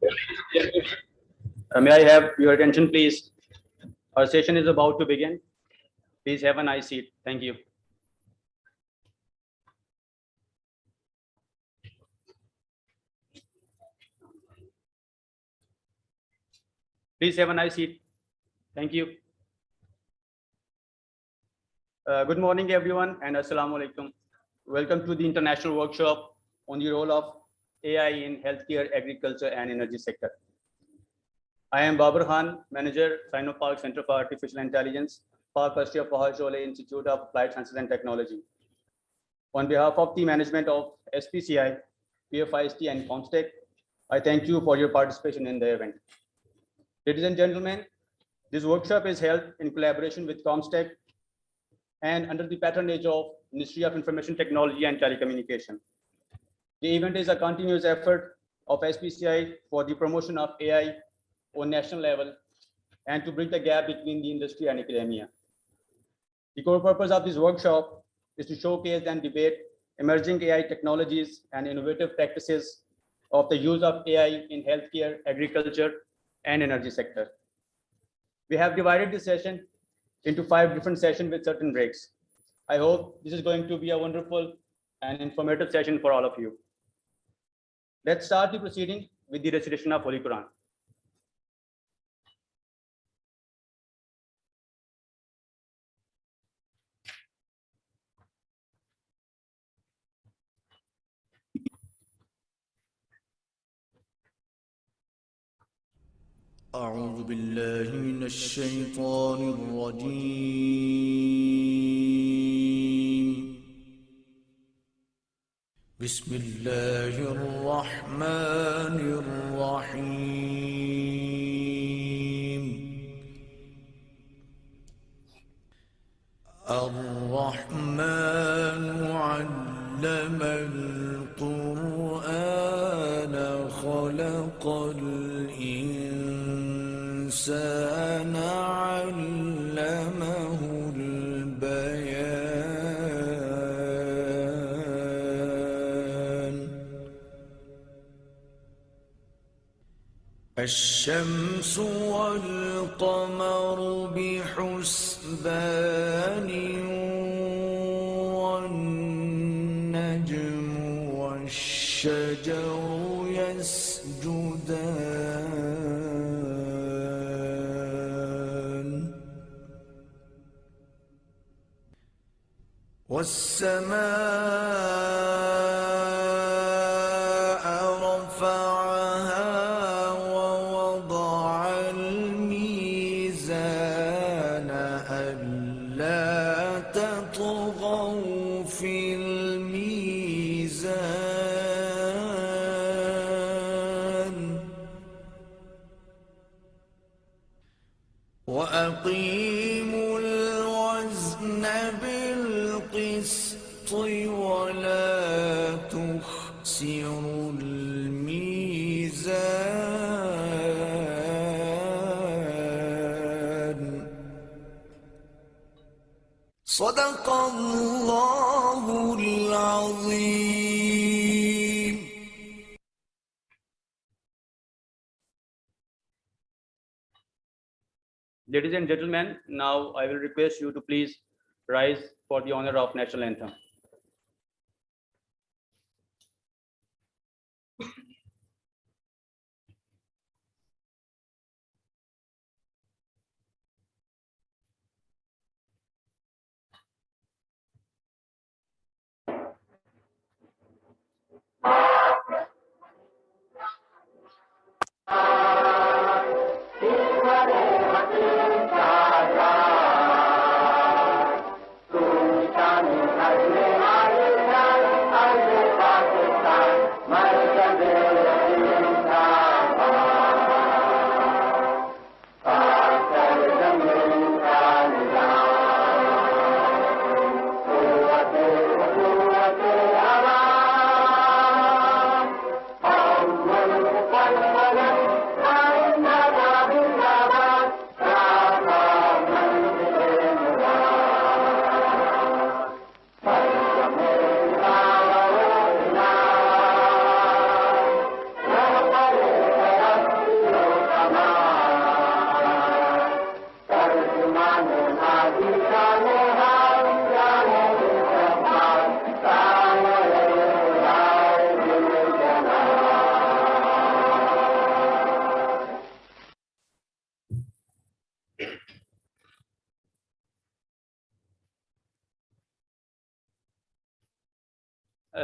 May I have your attention, please? Our session is about to begin. Please have a nice seat. Thank you. Please have a nice seat. Thank you. Good morning, everyone, and Assalamu alaikum. Welcome to the international workshop on the role of AI in healthcare, agriculture, and energy sector. I am Babar Khan, Manager, Sinopark Center for Artificial Intelligence, Park Pastia Pahajole Institute of Applied Sciences and Technology. On behalf of the management of SPCI, PFIST, and comstech, I thank you for your participation in the event. Ladies and gentlemen, this workshop is held in collaboration with comstech and under the patronage of Ministry of Information Technology and Telecommunication. The event is a continuous effort of SPCI for the promotion of AI on national level and to bridge the gap between the industry and academia. The core purpose of this workshop is to showcase and debate emerging AI technologies and innovative practices of the use of AI in healthcare, agriculture, and energy sector. We have divided this session into 5 different sessions with certain breaks. I hope this is going to be a wonderful and informative session for all of you. Let's start the proceeding with the recitation of Holy Quran. أعوذ بالله من الشيطان الرجيم بسم الله الرحمن الرحيم الرحمن علم القرآن خلق الإنسان علمه البيان الشمس والقمر بحسبان والنجم والشجر يسجدان والسماء رفعها ووضع الميزان ألا تطغوا في الميزان وأقيموا الوزن بالقسط ولا تخسروا الميزان صدق الله العظيم. Ladies and gentlemen, now I will request you to please rise for the honor of national anthem.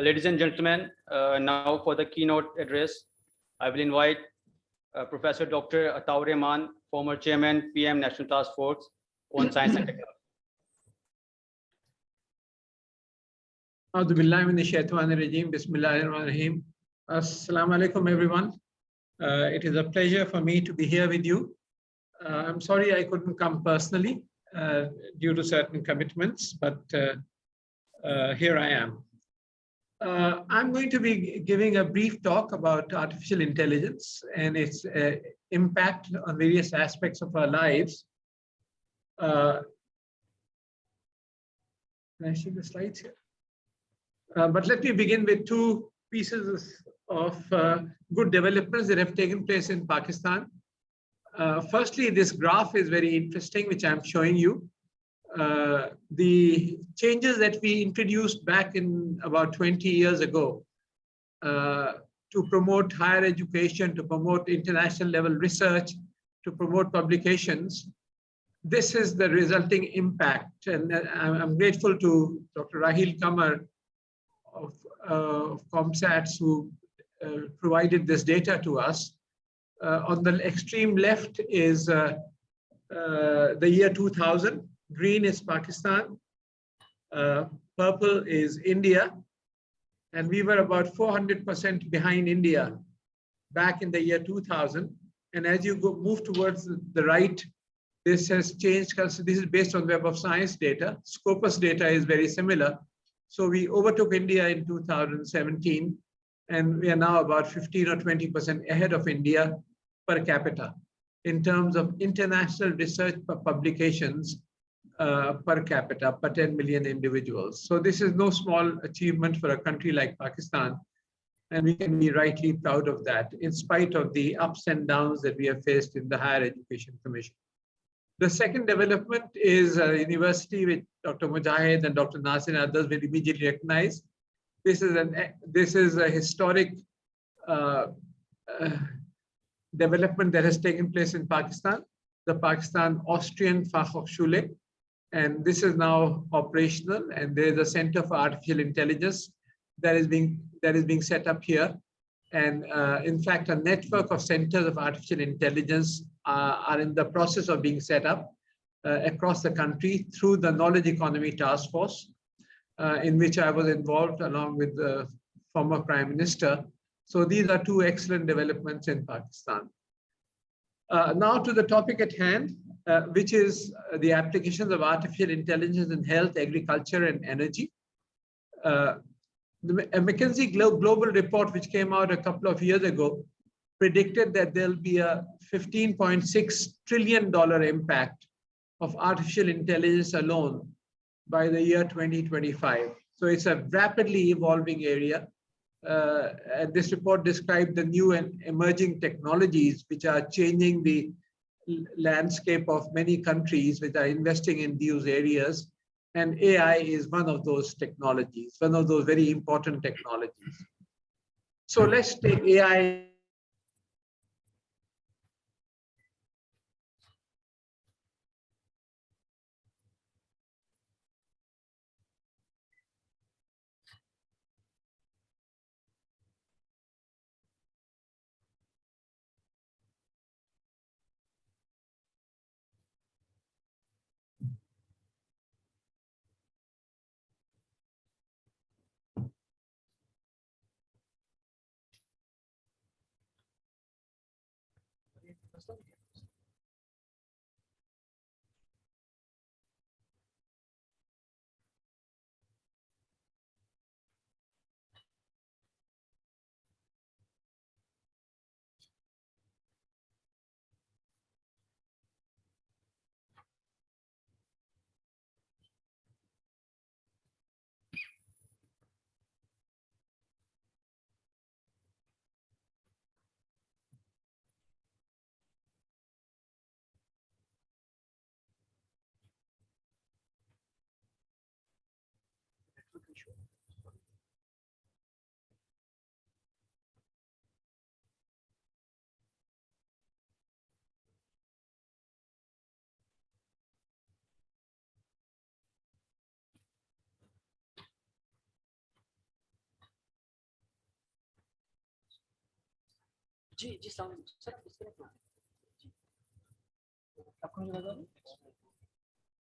Ladies and gentlemen, now for the keynote address, I will invite Professor Dr. Ataur Rahman, former Chairman, PM, National Task Force on Science and Technology. A'udhu billahi minash shaitanir rajeem. Bismillahir rahmanir rahim. Assalamu alaikum, everyone. It is a pleasure for me to be here with you. I'm sorry I couldn't come personally due to certain commitments, but here I am. I'm going to be giving a brief talk about artificial intelligence and its impact on various aspects of our lives. Can I see the slides here? But let me begin with two pieces of good developments that have taken place in Pakistan. Firstly, this graph is very interesting, which I'm showing you. The changes that we introduced back in about 20 years ago to promote higher education, to promote international level research, to promote publications, this is the resulting impact. And I'm grateful to Dr. Rahil Kamar of ComSats who provided this data to us. On the extreme left is the year 2000. Green is Pakistan, purple is India, and we were about 400% behind India back in the year 2000. And as you move towards the right, this has changed. This is based on Web of Science data. Scopus data is very similar. So we overtook India in 2017, and we are now about 15 or 20% ahead of India per capita in terms of international research publications per capita, per 10 million individuals. So this is no small achievement for a country like Pakistan, and we can be rightly proud of that in spite of the ups and downs that we have faced in the Higher Education Commission. The second development is a university which Dr. Mujahid and Dr. Nasir and others will immediately recognize. This is a historic development that has taken place in Pakistan, the Pakistan Austrian Fachhochschule, and this is now operational. And there is a Center for Artificial Intelligence that is being set up here. And in fact, a network of centers of artificial intelligence are in the process of being set up across the country through the Knowledge Economy Task Force, in which I was involved along with the former Prime Minister. So these are two excellent developments in Pakistan. Now to the topic at hand, which is the applications of artificial intelligence in health, agriculture, and energy. The McKinsey Global Report, which came out a couple of years ago, predicted that there'll be a $15.6 trillion impact of artificial intelligence alone by the year 2025. So it's a rapidly evolving area. And this report described the new and emerging technologies which are changing the landscape of many countries which are investing in these areas. And AI is one of those technologies, one of those very important technologies. So let's take AI.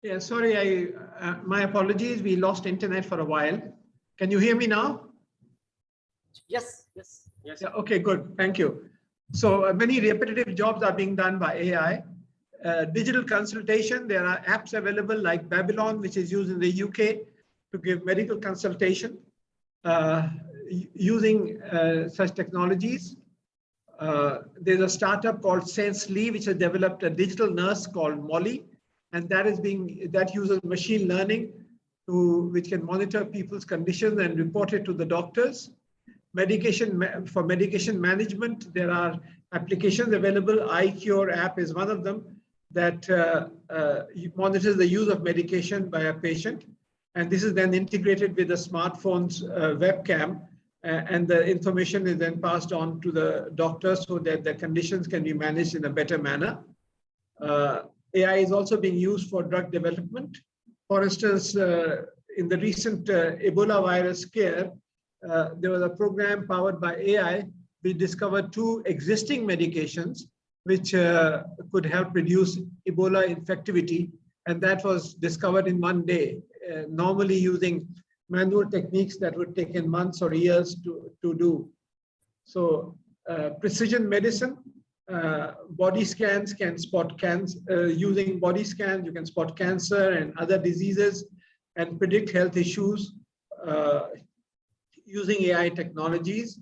Yeah, sorry, my apologies. We lost internet for a while. Can you hear me now? Yes. Yeah, okay, good. Thank you. So many repetitive jobs are being done by AI. Digital consultation, there are apps available like Babylon, which is used in the UK to give medical consultation using such technologies. There's a startup called Sensely, which has developed a digital nurse called Molly, and that uses machine learning which can monitor people's conditions and report it to the doctors. For medication management, there are applications available. iCure app is one of them that monitors the use of medication by a patient. And this is then integrated with the smartphone's webcam, and the information is then passed on to the doctors so that the conditions can be managed in a better manner. AI is also being used for drug development. For instance, in the recent Ebola virus scare, there was a program powered by AI. We discovered 2 existing medications which could help reduce Ebola infectivity, and that was discovered in 1 day, normally using manual techniques that would take months or years to do. So precision medicine, body scans can spot cancer. Using body scans, you can spot cancer and other diseases and predict health issues using AI technologies.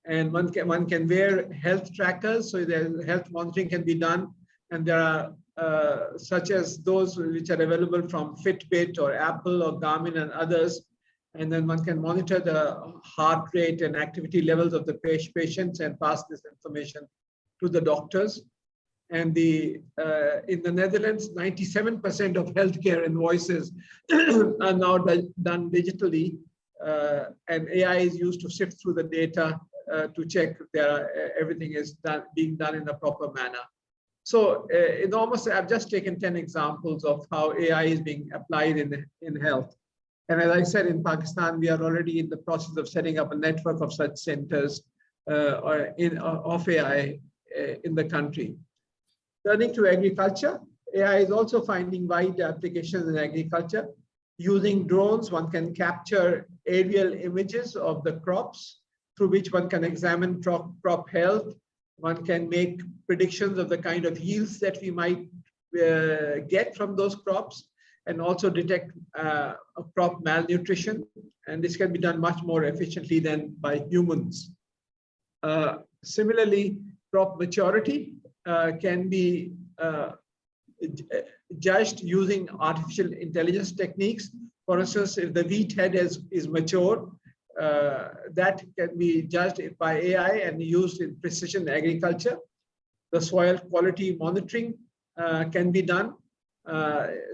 And one can wear health trackers, so the health monitoring can be done. And there are such as those which are available from Fitbit or Apple or Garmin and others. And then one can monitor the heart rate and activity levels of the patients and pass this information to the doctors. And in the Netherlands, 97% of healthcare invoices are now done digitally, and AI is used to sift through the data to check that everything is being done in a proper manner. So I've just taken 10 examples of how AI is being applied in health. And as I said, in Pakistan, we are already in the process of setting up a network of such centers of AI in the country. Turning to agriculture, AI is also finding wide applications in agriculture. Using drones, one can capture aerial images of the crops through which one can examine crop health. One can make predictions of the kind of yields that we might get from those crops, and also detect crop malnutrition. And this can be done much more efficiently than by humans. Similarly, crop maturity can be judged using artificial intelligence techniques. For instance, if the wheat head is mature, that can be judged by AI and used in precision agriculture. The soil quality monitoring can be done.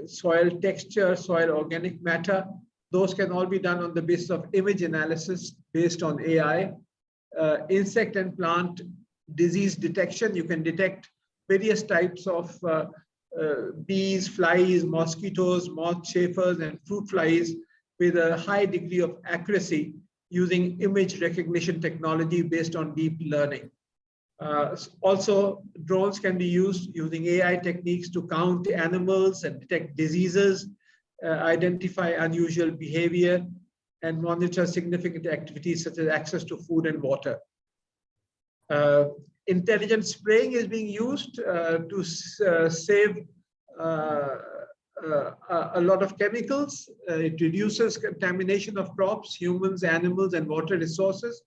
Soil texture, soil organic matter, those can all be done on the basis of image analysis based on AI. Insect and plant disease detection, you can detect various types of bees, flies, mosquitoes, moth chafers, and fruit flies with a high degree of accuracy using image recognition technology based on deep learning. Also, drones can be used using AI techniques to count animals and detect diseases, identify unusual behavior, and monitor significant activities such as access to food and water. Intelligent spraying is being used to save a lot of chemicals. It reduces contamination of crops, humans, animals, and water resources.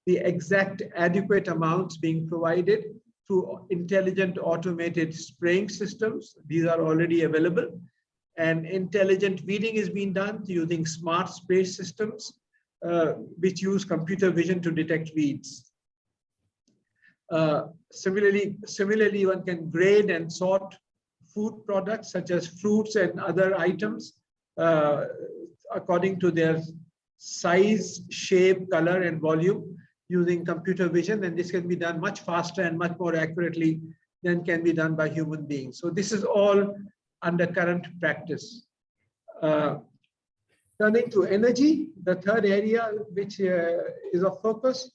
The exact adequate amounts being provided through intelligent automated spraying systems. These are already available. And intelligent weeding is being done using smart spray systems, which use computer vision to detect weeds. Similarly, one can grade and sort food products such as fruits and other items according to their size, shape, color, and volume using computer vision. And this can be done much faster and much more accurately than can be done by human beings. So this is all under current practice. Turning to energy, the third area which is of focus,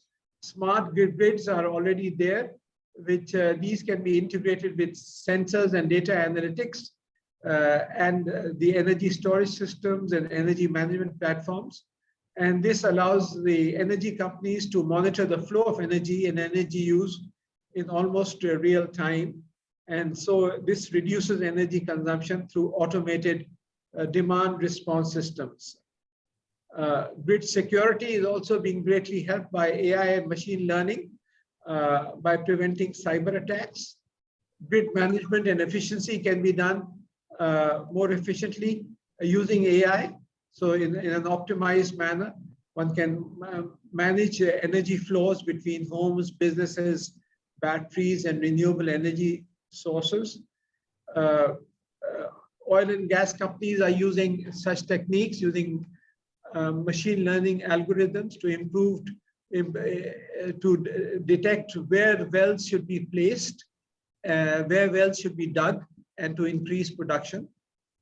Smart grids are already there, which these can be integrated with sensors and data analytics and the energy storage systems and energy management platforms. And this allows the energy companies to monitor the flow of energy and energy use in almost real time. And so this reduces energy consumption through automated demand response systems. Grid security is also being greatly helped by AI and machine learning by preventing cyber attacks. Grid management and efficiency can be done more efficiently using AI. So in an optimized manner, one can manage energy flows between homes, businesses, batteries, and renewable energy sources. Oil and gas companies are using such techniques, using machine learning algorithms to detect where wells should be placed, where wells should be dug, and to increase production.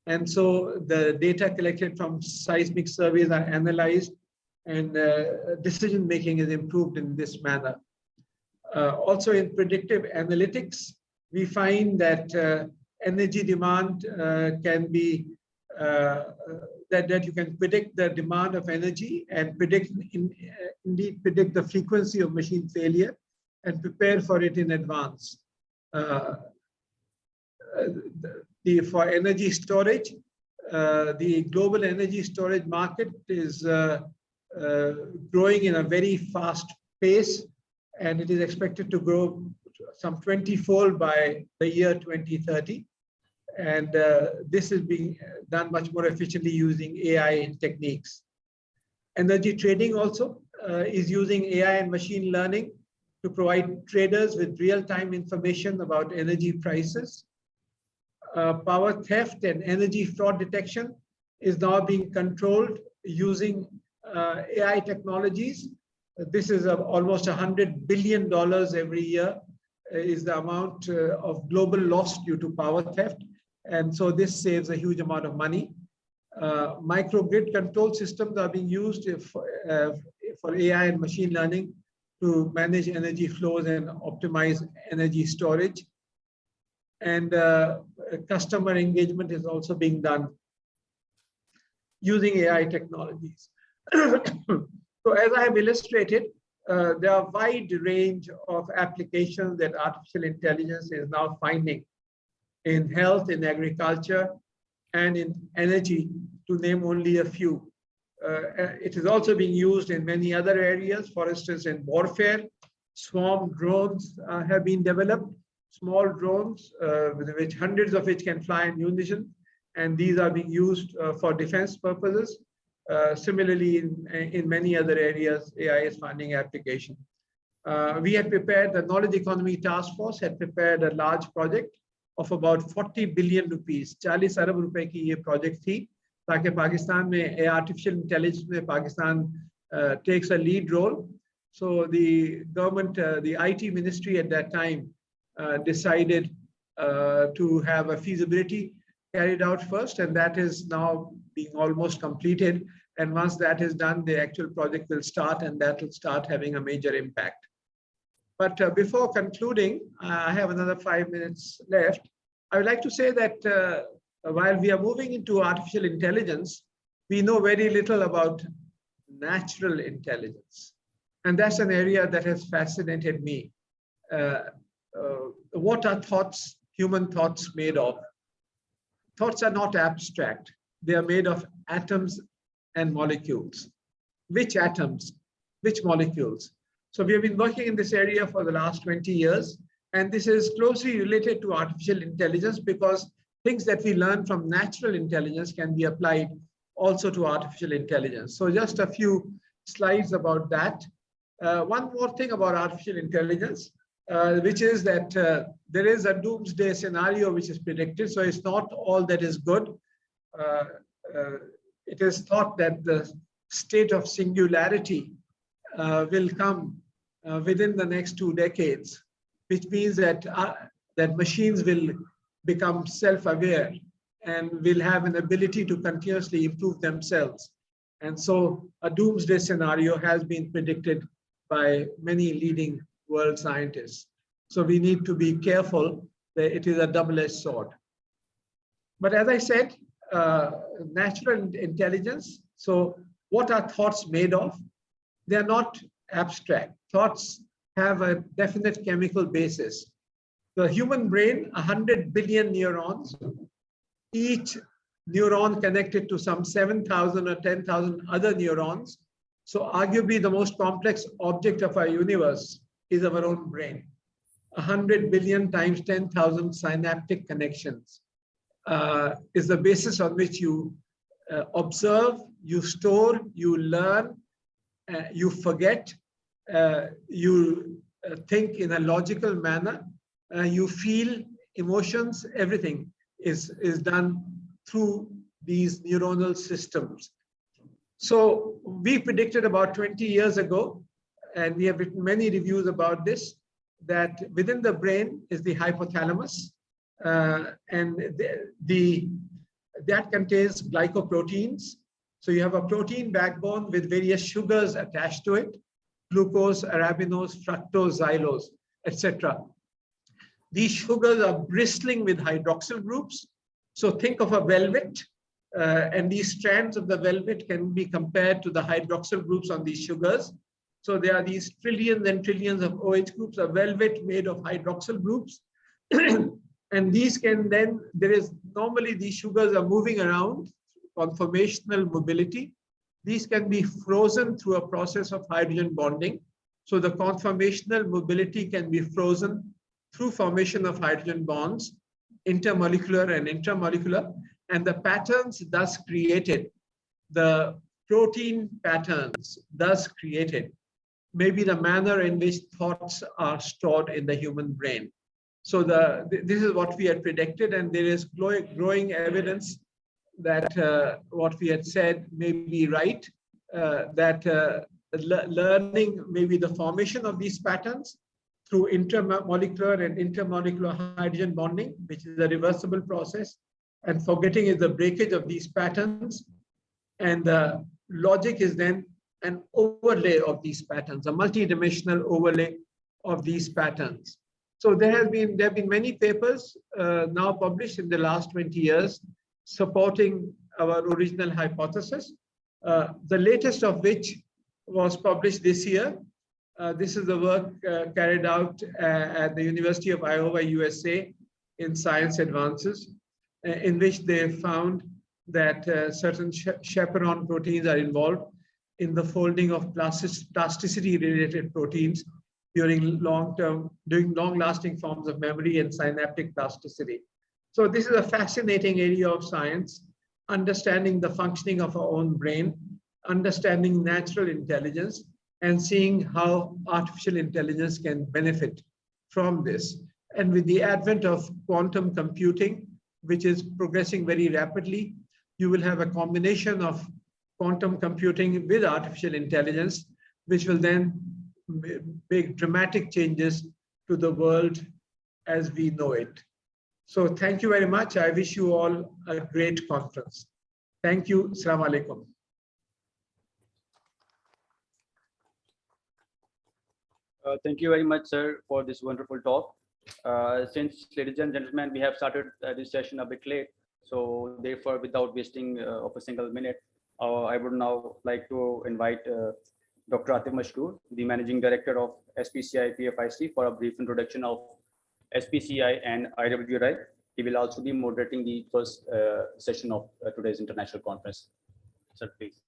And so the data collected from seismic surveys are analyzed, and decision making is improved in this manner. Also in predictive analytics, we find that energy demand can be that you can predict the demand of energy and indeed predict the frequency of machine failure and prepare for it in advance. For energy storage, the global energy storage market is growing in a very fast pace, and it is expected to grow some 20-fold by the year 2030. And this is being done much more efficiently using AI techniques. Energy trading also is using AI and machine learning to provide traders with real-time information about energy prices. Power theft and energy fraud detection is now being controlled using AI technologies. This is almost $100 billion every year is the amount of global loss due to power theft. And so this saves a huge amount of money. Microgrid control systems are being used for AI and machine learning to manage energy flows and optimize energy storage. And customer engagement is also being done using AI technologies. So as I have illustrated, there are a wide range of applications that artificial intelligence is now finding in health, in agriculture, and in energy, to name only a few. It is also being used in many other areas. For instance, in warfare, swarm drones have been developed, small drones, which hundreds of which can fly in unison, and these are being used for defense purposes. Similarly, in many other areas, AI is finding application. We had prepared, the Knowledge Economy Task Force had prepared a large project of about 40 billion rupees. 40 अरब रुपए की ये project थी, ताकि पाकिस्तान में artificial intelligence में Pakistan takes a lead role. So the government, the IT ministry at that time decided to have a feasibility carried out first, and that is now being almost completed. And once that is done, the actual project will start, and that will start having a major impact. But before concluding, I have another 5 minutes left. I would like to say that while we are moving into artificial intelligence, we know very little about natural intelligence. And that's an area that has fascinated me. What are thoughts, human thoughts, made of? Thoughts are not abstract. They are made of atoms and molecules. Which atoms? Which molecules? So we have been working in this area for the last 20 years, and this is closely related to artificial intelligence because things that we learn from natural intelligence can be applied also to artificial intelligence. So just a few slides about that. One more thing about artificial intelligence, which is that there is a doomsday scenario which is predicted. So it's not all that is good. It is thought that the state of singularity will come within the next 2 decades, which means that that machines will become self-aware and will have an ability to continuously improve themselves. And so a doomsday scenario has been predicted by many leading world scientists. So we need to be careful that it is a double-edged sword. But as I said, natural intelligence. So what are thoughts made of? They are not abstract. Thoughts have a definite chemical basis. The human brain, 100 billion neurons, each neuron connected to some 7,000 or 10,000 other neurons. So arguably the most complex object of our universe is our own brain. 100 billion times 10,000 synaptic connections is the basis on which you observe, you store, you learn, you forget, you think in a logical manner, you feel emotions, everything is done through these neuronal systems. So we predicted about 20 years ago, and we have written many reviews about this, that within the brain is the hypothalamus, and that contains glycoproteins. So you have a protein backbone with various sugars attached to it, glucose, arabinose, fructose, xylose, etc. These sugars are bristling with hydroxyl groups. So think of a velvet, and these strands of the velvet can be compared to the hydroxyl groups on these sugars. So there are these trillions and trillions of OH groups, a velvet made of hydroxyl groups. And these can then, normally these sugars are moving around, conformational mobility. These can be frozen through a process of hydrogen bonding. So the conformational mobility can be frozen through formation of hydrogen bonds, intermolecular and intramolecular, and the patterns thus created, the protein patterns thus created, may be the manner in which thoughts are stored in the human brain. So this is what we had predicted, and there is growing evidence that what we had said may be right, that learning may be the formation of these patterns through intramolecular and intermolecular hydrogen bonding, which is a reversible process, and forgetting is the breakage of these patterns, and the logic is then an overlay of these patterns, a multidimensional overlay of these patterns. So there have been many papers now published in the last 20 years supporting our original hypothesis, the latest of which was published this year. This is the work carried out at the University of Iowa, USA, in Science Advances, in which they found that certain chaperone proteins are involved in the folding of plasticity-related proteins during long-lasting forms of memory and synaptic plasticity. So this is a fascinating area of science, understanding the functioning of our own brain, understanding natural intelligence, and seeing how artificial intelligence can benefit from this. And with the advent of quantum computing, which is progressing very rapidly, you will have a combination of quantum computing with artificial intelligence, which will then make dramatic changes to the world as we know it. So thank you very much. I wish you all a great conference. Thank you. Assalamu alaikum. Thank you very much, sir, for this wonderful talk. Since, ladies and gentlemen, we have started this session a bit late, so therefore, without wasting of a single minute, I would now like to invite Dr. Atif Mashkoor, the Managing Director of SPCI PFIC, for a brief introduction of SPCI and IWRI. He will also be moderating the first session of today's international conference. Sir, please.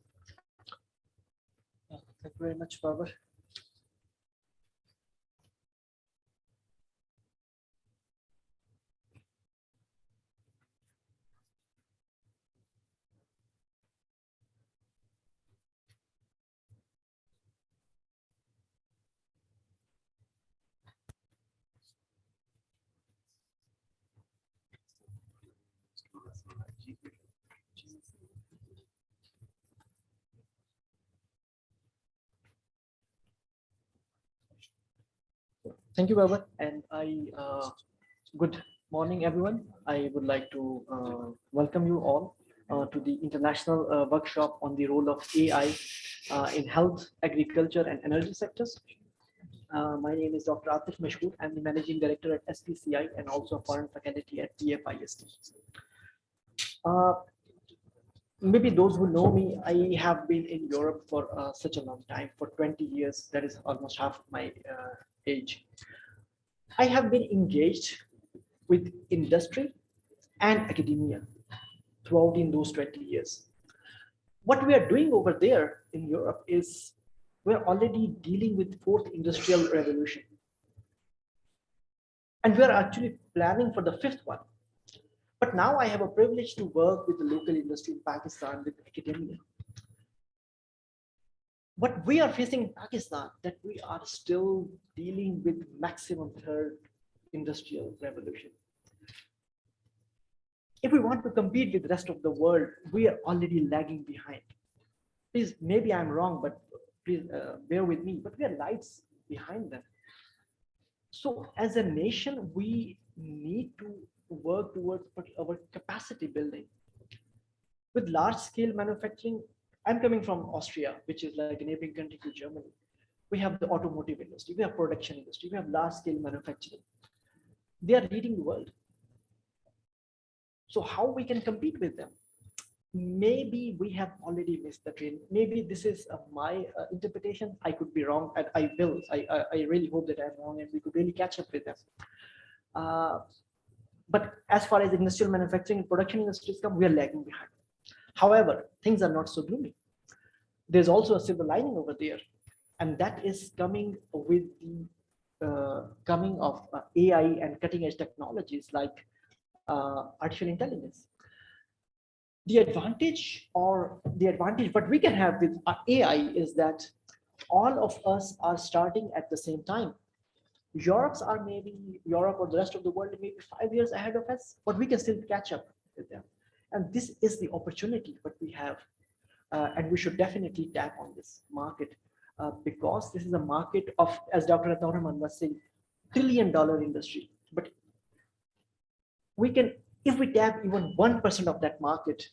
Thank you very much, Babar. Thank you, Babar, and good morning, everyone. I would like to welcome you all to the international workshop on the role of AI in health, agriculture, and energy sectors. My name is Dr. Atif Mashkoor. I'm the Managing Director at SPCI and also a foreign faculty at TFIST. Maybe those who know me, I have been in Europe for such a long time, for 20 years. That is almost half my age. I have been engaged with industry and academia throughout in those 20 years. What we are doing over there in Europe is we're already dealing with fourth industrial revolution. And we're actually planning for the fifth one. But now I have a privilege to work with the local industry in Pakistan, with academia. What we are facing in Pakistan, that we are still dealing with maximum third industrial revolution. If we want to compete with the rest of the world, we are already lagging behind. Please, maybe I'm wrong, but please bear with me, but we are lights behind them. So as a nation, we need to work towards our capacity building. With large scale manufacturing, I'm coming from Austria, which is like a neighboring country to Germany. We have the automotive industry, we have production industry, we have large scale manufacturing. They are leading the world. So how we can compete with them? Maybe we have already missed the train. Maybe this is my interpretation. I could be wrong, and I will. I really hope that I'm wrong, and we could really catch up with them. But as far as industrial manufacturing and production industries come, we are lagging behind. However, things are not so gloomy. There's also a silver lining over there, and that is coming with the coming of AI and cutting edge technologies like artificial intelligence. The advantage what we can have with AI is that all of us are starting at the same time. Europe or the rest of the world maybe 5 years ahead of us, but we can still catch up with them. And this is the opportunity that we have. And we should definitely tap on this market because this is a market of, as Dr. Rahman was saying, $1 trillion industry. But we can, if we tap even 1% of that market,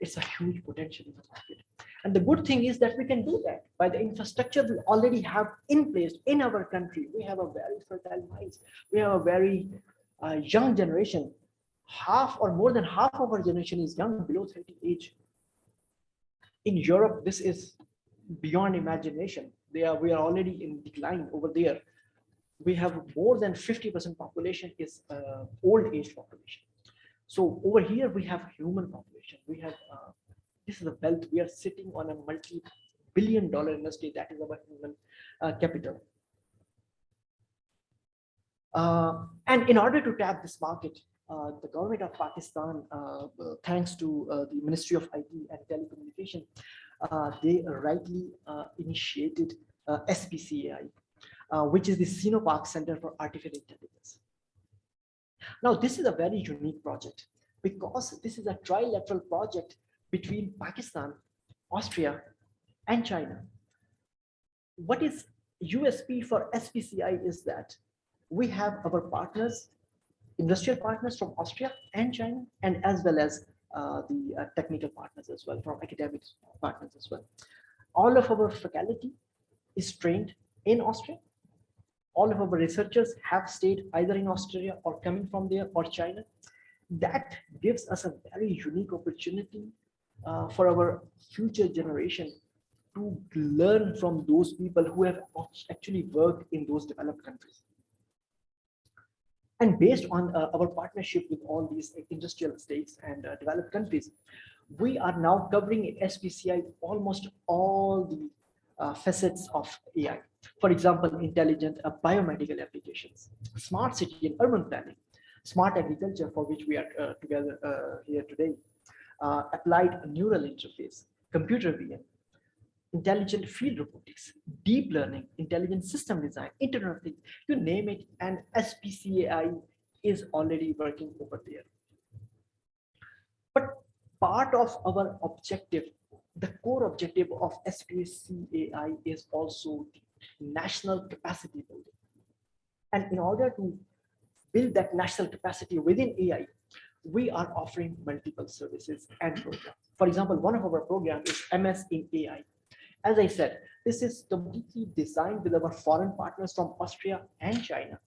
it's a huge potential in the market. And the good thing is that we can do that by the infrastructure we already have in place in our country. We have a very fertile minds. We have a very young generation. Half or more than half of our generation is young, below 30 age. In Europe, this is beyond imagination. We are already in decline over there. We have more than 50% population is old age population. So over here we have human population. We have this is a wealth. We are sitting on a multi-billion-dollar industry that is our human capital. And in order to tap this market, the government of Pakistan, thanks to the Ministry of IT and Telecommunication, they rightly initiated SPCAI, which is the Sinopark Center for Artificial Intelligence. Now, this is a very unique project because this is a trilateral project between Pakistan, Austria, and China. What is USP for SPCI is that we have our partners, industrial partners from Austria and China, and as well as the technical partners as well, from academic partners as well. All of our faculty is trained in Austria. All of our researchers have stayed either in Australia or coming from there or China. That gives us a very unique opportunity for our future generation to learn from those people who have actually worked in those developed countries. And based on our partnership with all these industrial states and developed countries, we are now covering in SPCI almost all the facets of AI. For example, intelligent biomedical applications, smart city and urban planning, smart agriculture, for which we are together here today, applied neural interface, computer vision, intelligent field robotics, deep learning, intelligent system design, Internet of Things, you name it, and SPCAI is already working over there. But part of our objective, the core objective of SPCAI is also national capacity building. And in order to build that national capacity within AI, we are offering multiple services and programs. For example, one of our programs is MS in AI. As I said, this is completely designed with our foreign partners from Austria and China.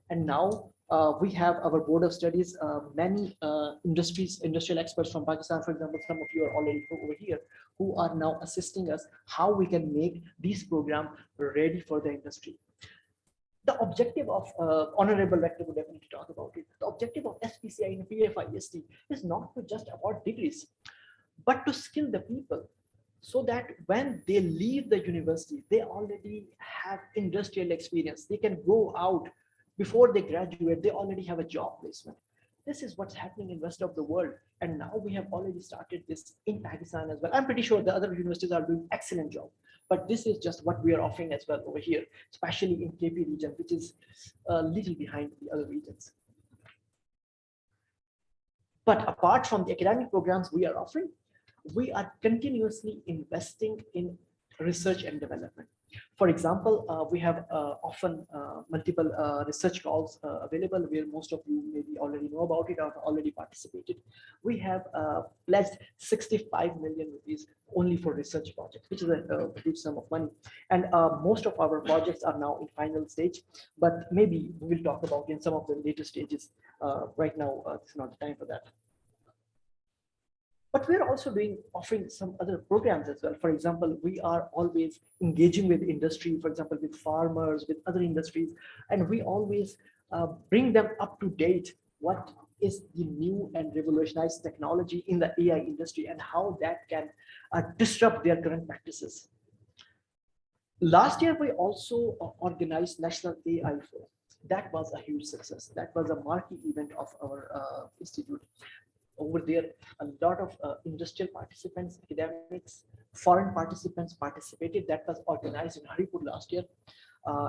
And now we have our board of studies, many industrial experts from Pakistan, for example, some of you are already over here, who are now assisting us how we can make these programs ready for the industry. The objective of Honorable Rector would definitely talk about it. The objective of SPCI and PFIST is not to just award degrees, but to skill the people so that when they leave the university, they already have industrial experience. They can go out before they graduate, they already have a job placement. This is what's happening in rest of the world. And now we have already started this in Pakistan as well. I'm pretty sure the other universities are doing excellent job, but this is just what we are offering as well over here, especially in KP region, which is a little behind the other regions. But apart from the academic programs we are offering, we are continuously investing in research and development. For example, we have often multiple research calls available where most of you maybe already know about it or already participated. We have pledged 65 million rupees only for research projects, which is a huge sum of money. And most of our projects are now in final stage, but maybe we will talk about in some of the later stages. Right now, it's not the time for that. But we're also offering some other programs as well. For example, we are always engaging with industry, for example, with farmers, with other industries, and we always bring them up to date. What is the new and revolutionized technology in the AI industry and how that can disrupt their current practices. Last year, we also organized National AI Forum. That was a huge success. That was a marquee event of our institute. Over there, a lot of industrial participants, academics, foreign participants participated. That was organized in Haripur last year,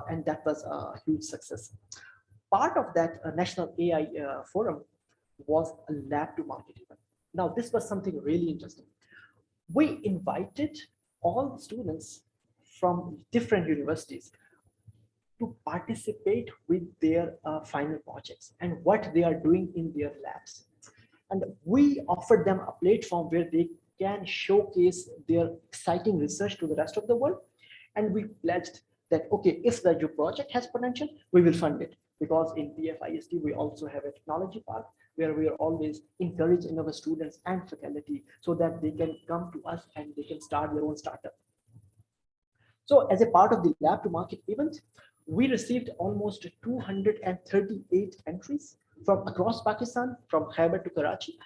and that was a huge success. Part of that National AI Forum was a lab to market event. Now, this was something really interesting. We invited all students from different universities to participate with their final projects and what they are doing in their labs. And we offered them a platform where they can showcase their exciting research to the rest of the world. And we pledged that, okay, if your project has potential, we will fund it. Because in PFIST, we also have a technology park where we are always encouraging our students and faculty so that they can come to us and they can start their own startup. So as a part of the lab to market event, we received almost 238 entries from across Pakistan, from Khyber to Karachi.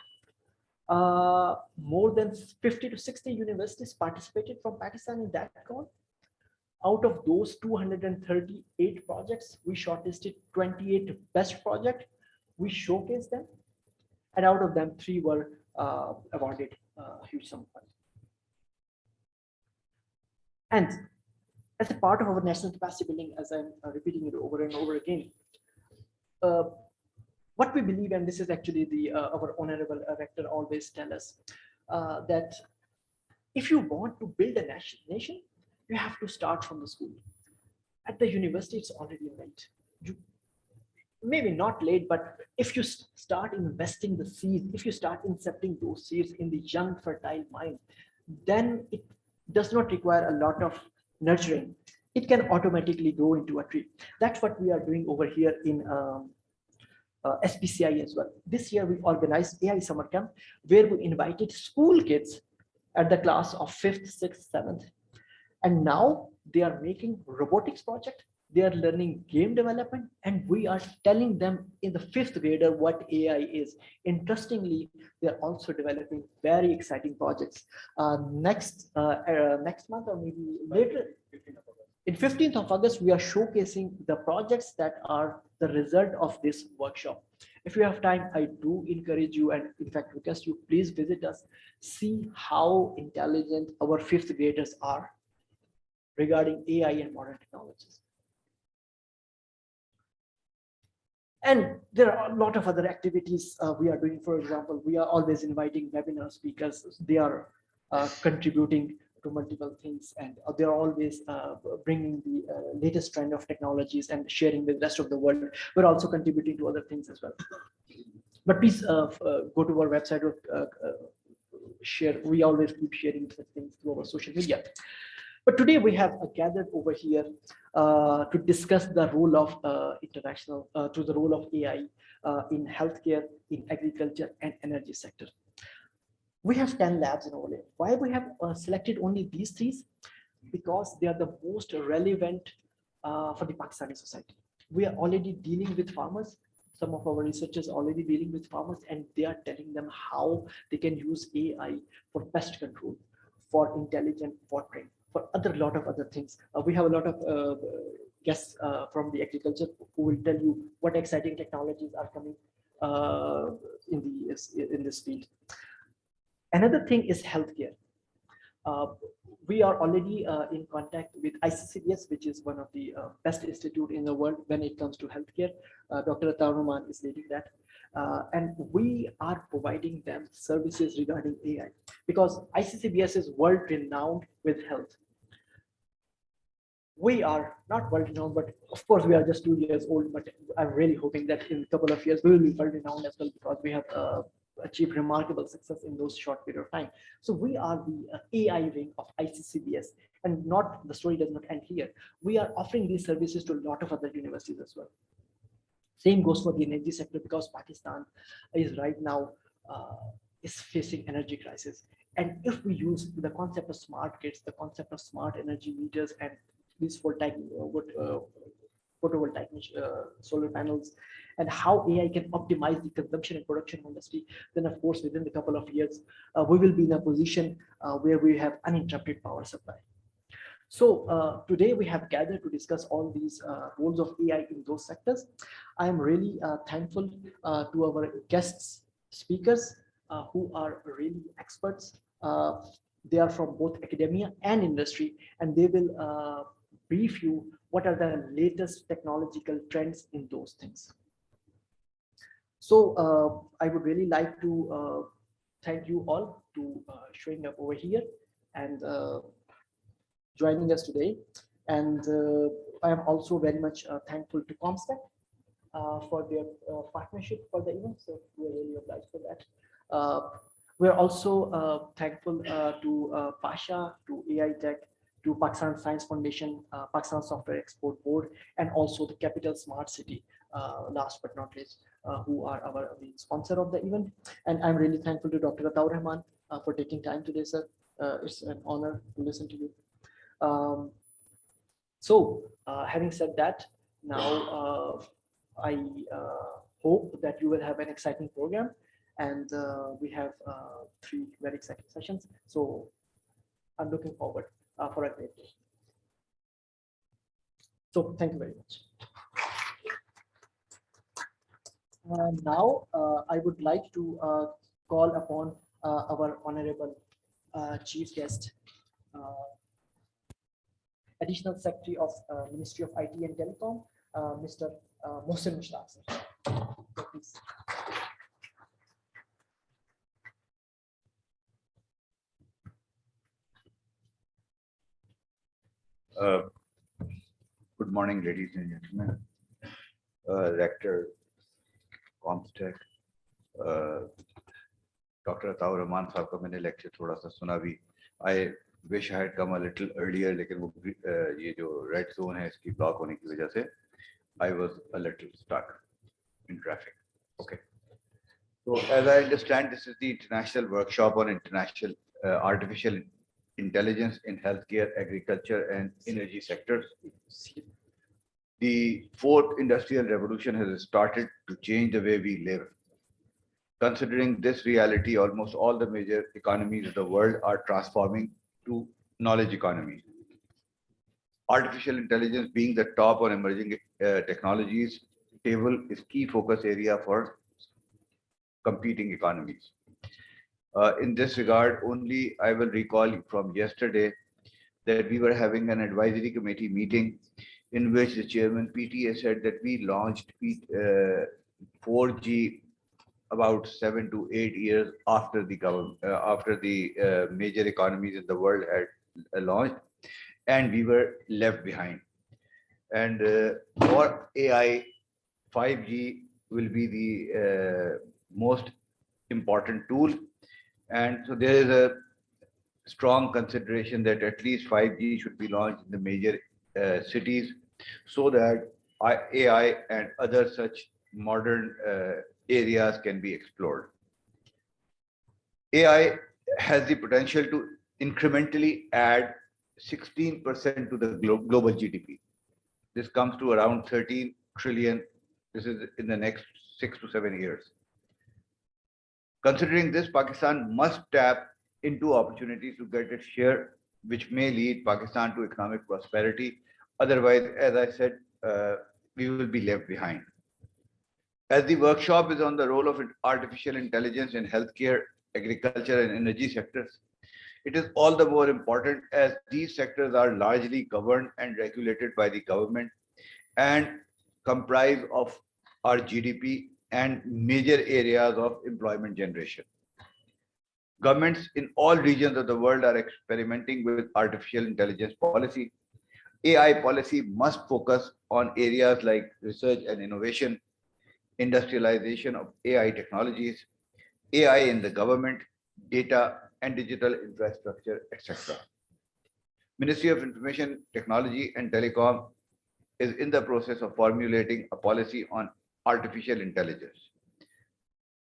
More than 50 to 60 universities participated from Pakistan in that call. Out of those 238 projects, we shortlisted 28 best projects. We showcased them, and out of them, 3 were awarded a huge sum of money. And as a part of our national capacity building, as I'm repeating it over and over again, what we believe, and this is actually our honorable rector always tell us, that if you want to build a nation, you have to start from the school. At the university, it's already late. Maybe not late, but if you start investing the seeds, if you start incepting those seeds in the young, fertile mind, then it does not require a lot of nurturing. It can automatically grow into a tree. That's what we are doing over here in SPCI as well. This year we organized AI summer camp where we invited school kids at the class of 5th, 6th, 7th. And now they are making robotics project. They are learning game development, and we are telling them in the 5th grader what AI is. Interestingly, they're also developing very exciting projects. Next month or maybe later, in 15th of August, we are showcasing the projects that are the result of this workshop. If you have time, I do encourage you and in fact request you, please visit us, see how intelligent our 5th graders are regarding AI and modern technologies. And there are a lot of other activities we are doing. For example, we are always inviting webinar speakers. They are contributing to multiple things, and they're always bringing the latest trend of technologies and sharing with the rest of the world. We're also contributing to other things as well. But please go to our website or share. We always keep sharing such things through our social media. But today we have gathered over here to discuss the role of the role of AI in healthcare, in agriculture, and energy sector. We have 10 labs in OLE. Why we have selected only these three? Because they are the most relevant for the Pakistani society. We are already dealing with farmers. Some of our researchers are already dealing with farmers, and they are telling them how they can use AI for pest control, for intelligent watering, for other lot of other things. We have a lot of guests from the agriculture who will tell you what exciting technologies are coming in this field. Another thing is healthcare. We are already in contact with ICCBS, which is one of the best institute in the world when it comes to healthcare. Dr. Atar Rahman is leading that. And we are providing them services regarding AI because ICCBS is world renowned with health. We are not world renowned, but of course we are just 2 years old, but I'm really hoping that in a couple of years we will be world renowned as well because we have achieved remarkable success in those short period of time. So we are the AI wing of ICCBS, and not the story does not end here. We are offering these services to a lot of other universities as well. Same goes for the energy sector because Pakistan is right now is facing energy crisis. And if we use the concept of smart grids, the concept of smart energy meters, and these photovoltaic solar panels, and how AI can optimize the consumption and production industry, then of course within a couple of years we will be in a position where we have uninterrupted power supply. So today we have gathered to discuss all these roles of AI in those sectors. I am really thankful to our guests speakers who are really experts. They are from both academia and industry, and they will brief you what are the latest technological trends in those things. So I would really like to thank you all to showing up over here and joining us today. And I am also very much thankful to Comstech for their partnership for the event. So we're really obliged for that. We're also thankful to Pasha, to AI Tech, to Pakistan Science Foundation, Pakistan Software Export Board, and also the Capital Smart City, last but not least, who are the sponsor of the event. And I'm really thankful to Dr. Atar Rahman for taking time today, sir. It's an honor to listen to you. Having said that, now I hope that you will have an exciting program, and we have 3 very exciting sessions. So I'm looking forward for a great day. So thank you very much. Now I would like to call upon our honorable chief guest, Additional Secretary of Ministry of IT and Telecom, Mr. Mohsen Mushtaq, sir. So please. Good morning, ladies and gentlemen. Rector, Comstech, Dr. Atar Rahman साहब का मैंने lecture थोड़ा सा सुना भी. I wish I had come a little earlier, लेकिन वो ये जो red zone है इसकी block होने की वजह से I was a little stuck in traffic. Okay. So as I understand, this is the international workshop on international artificial intelligence in healthcare, agriculture, and energy sectors. The 4th industrial revolution has started to change the way we live. Considering this reality, almost all the major economies of the world are transforming to knowledge economies. Artificial intelligence being the top on emerging technologies table is key focus area for competing economies. In this regard, only I will recall from yesterday that we were having an advisory committee meeting in which the chairman PTA said that we launched 4G about 7 to 8 years after the government, after the major economies in the world had launched, and we were left behind. And for AI, 5G will be the most important tool. And so there is a strong consideration that at least 5G should be launched in the major cities so that AI and other such modern areas can be explored. AI has the potential to incrementally add 16% to the global GDP. This comes to around 13 trillion. This is in the next 6 to 7 years. Considering this, Pakistan must tap into opportunities to get its share, which may lead Pakistan to economic prosperity. Otherwise, as I said, we will be left behind. As the workshop is on the role of artificial intelligence in healthcare, agriculture, and energy sectors, it is all the more important as these sectors are largely governed and regulated by the government and comprise of our GDP and major areas of employment generation. Governments in all regions of the world are experimenting with artificial intelligence policy. AI policy must focus on areas like research and innovation, industrialization of AI technologies, AI in the government, data and digital infrastructure, etc. Ministry of Information Technology and Telecom is in the process of formulating a policy on artificial intelligence.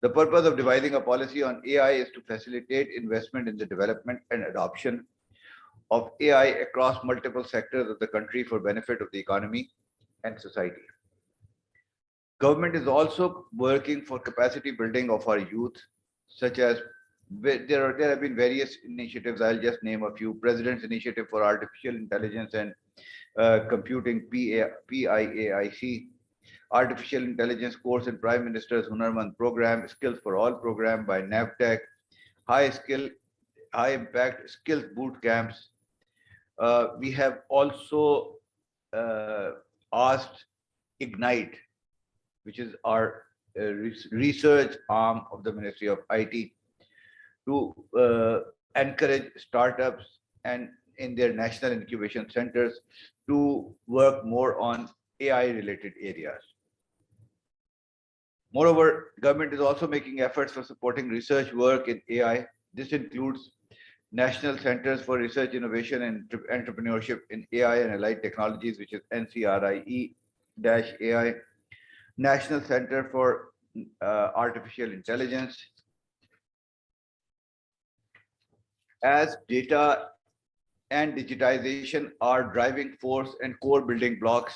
The purpose of devising a policy on AI is to facilitate investment in the development and adoption of AI across multiple sectors of the country for benefit of the economy and society. Government is also working for capacity building of our youth, such as there have been various initiatives. I'll just name a few. President's Initiative for Artificial Intelligence and Computing, PIAIC, Artificial Intelligence Course in Prime Minister's Hunarmand Program, Skills for All Program by NAVTech, high impact skills boot camps. We have also asked Ignite, which is our research arm of the Ministry of IT, to encourage startups and in their national incubation centers to work more on AI related areas. Moreover, government is also making efforts for supporting research work in AI. This includes National Centers for Research, Innovation and Entrepreneurship in AI and Allied Technologies, which is NCRIE-AI, National Center for Artificial Intelligence. As data and digitization are driving force and core building blocks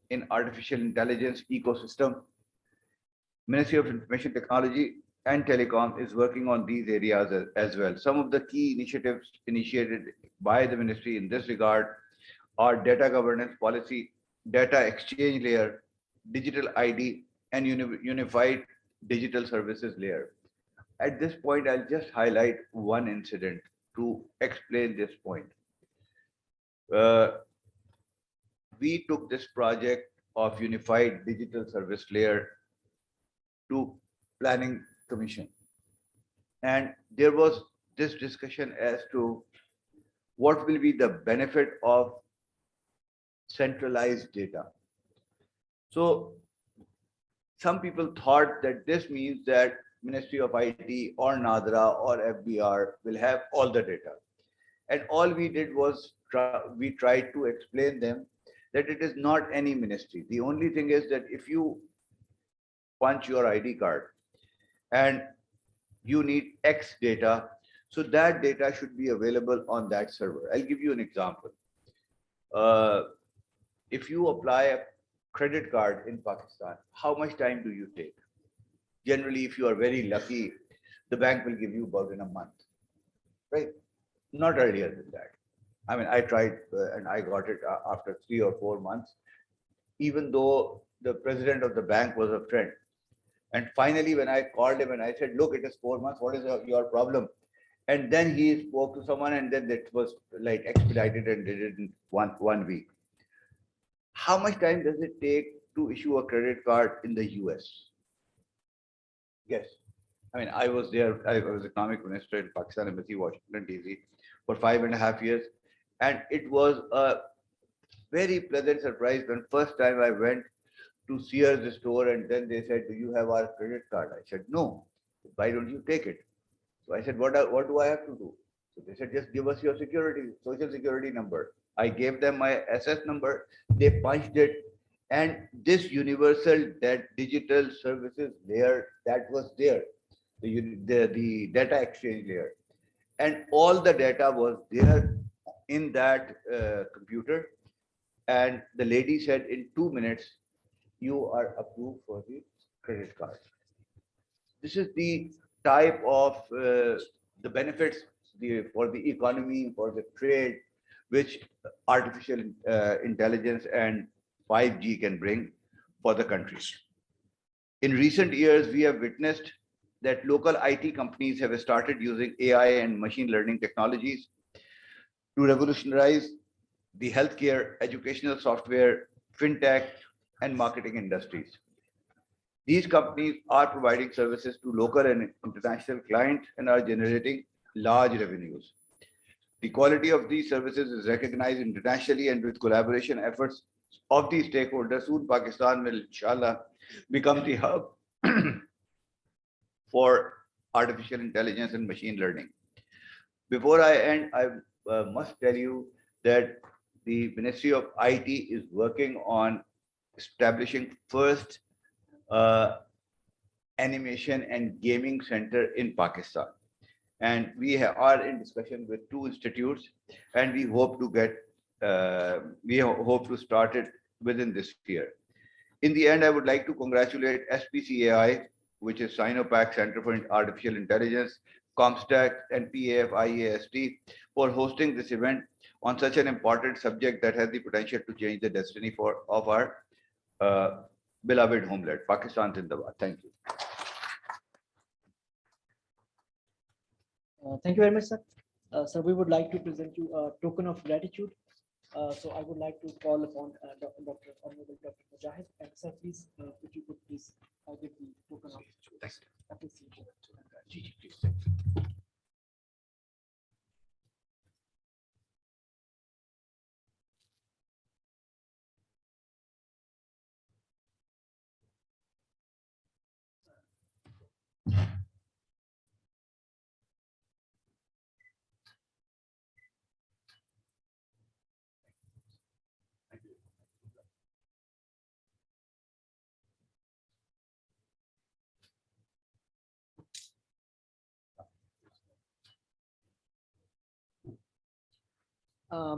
in artificial intelligence ecosystem, Ministry of Information Technology and Telecom is working on these areas as well. Some of the key initiatives initiated by the ministry in this regard are data governance policy, data exchange layer, digital ID, and unified digital services layer. At this point, I'll just highlight one incident to explain this point. We took this project of unified digital service layer to Planning Commission, and there was this discussion as to what will be the benefit of centralized data. So some people thought that this means that Ministry of IT or NADRA or FBR will have all the data, and all we did was we tried to explain them that it is not any ministry. The only thing is that if you punch your ID card and you need X data, so that data should be available on that server. I'll give you an example. If you apply a credit card in Pakistan, how much time do you take? Generally, if you are very lucky, the bank will give you about in a month, right? Not earlier than that. I mean, I tried and I got it after 3 or 4 months, even though the president of the bank was a friend. And finally, when I called him and I said, look, it is 4 months, what is your problem? And then he spoke to someone and then it was like expedited and did it in one week. How much time does it take to issue a credit card in the US? Yes. I mean, I was there, I was economic minister in Pakistan Embassy, Washington, DC for 5.5 years. And it was a very pleasant surprise when first time I went to Sears store, and then they said, "Do you have our credit card?" I said, "No." "Why don't you take it?" So I said, what do I have to do?" So they said, "Just give us your social security number." I gave them my SS number. They punched it, and this universal that digital services layer that was there, the data exchange layer, and all the data was there in that computer. And the lady said, "In 2 minutes, you are approved for the credit card." This is the type of the benefits for the economy, for the trade, which artificial intelligence and 5G can bring for the countries. In recent years, we have witnessed that local IT companies have started using AI and machine learning technologies to revolutionize the healthcare, educational software, fintech, and marketing industries. These companies are providing services to local and international clients and are generating large revenues. The quality of these services is recognized internationally, and with collaboration efforts of these stakeholders, soon Pakistan will, inshallah, become the hub for artificial intelligence and machine learning. Before I end, I must tell you that the Ministry of IT is working on establishing first animation and gaming center in Pakistan. And we are in discussion with 2 institutes, and we hope to start it within this year. In the end, I would like to congratulate SPCAI, which is Sinopac Center for Artificial Intelligence, Comstech, and PAF-IAST for hosting this event on such an important subject that has the potential to change the destiny of our beloved homeland, Pakistan Zindabad. Thank you. Thank you very much, sir. Sir, we would like to present you a token of gratitude. So I would like to call upon Honorable Dr. Mujahid. And sir, please, if you could please give the token of appreciation.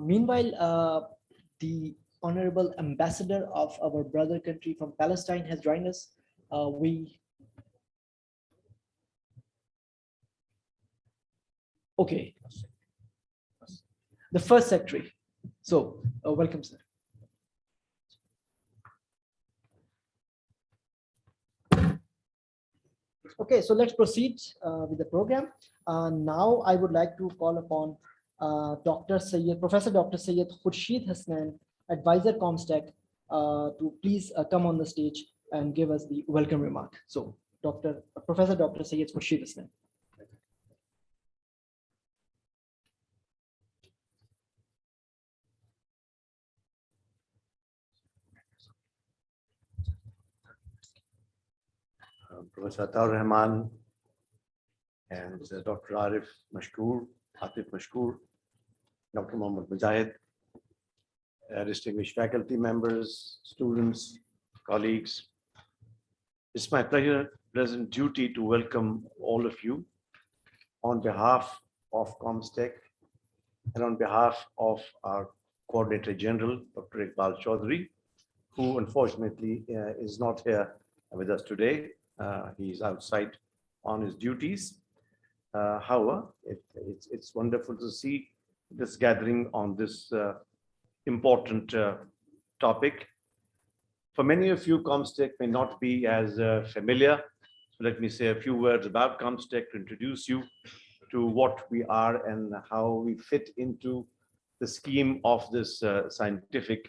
Meanwhile, the Honorable Ambassador of our brother country from Palestine has joined us. Okay. The first secretary. So, welcome, sir. Okay, so let's proceed with the program. Now I would like to call upon Professor Dr. Syed Khurshid Hasnan, Advisor Comstech, to please come on the stage and give us the welcome remark. So, Professor Dr. Syed Khurshid Hasnan. Professor Atar Rahman and Dr. Atif Mashkoor, Dr. Mohammad Mujahid, distinguished faculty members, students, colleagues. It's my pleasant duty to welcome all of you on behalf of Comstech and on behalf of our Coordinator General, Dr. Iqbal Chaudhary, who unfortunately is not here with us today. He's outside on his duties. However, it's wonderful to see this gathering on this important topic. For many of you, Comstech may not be as familiar. So let me say a few words about Comstech to introduce you to what we are and how we fit into the scheme of this scientific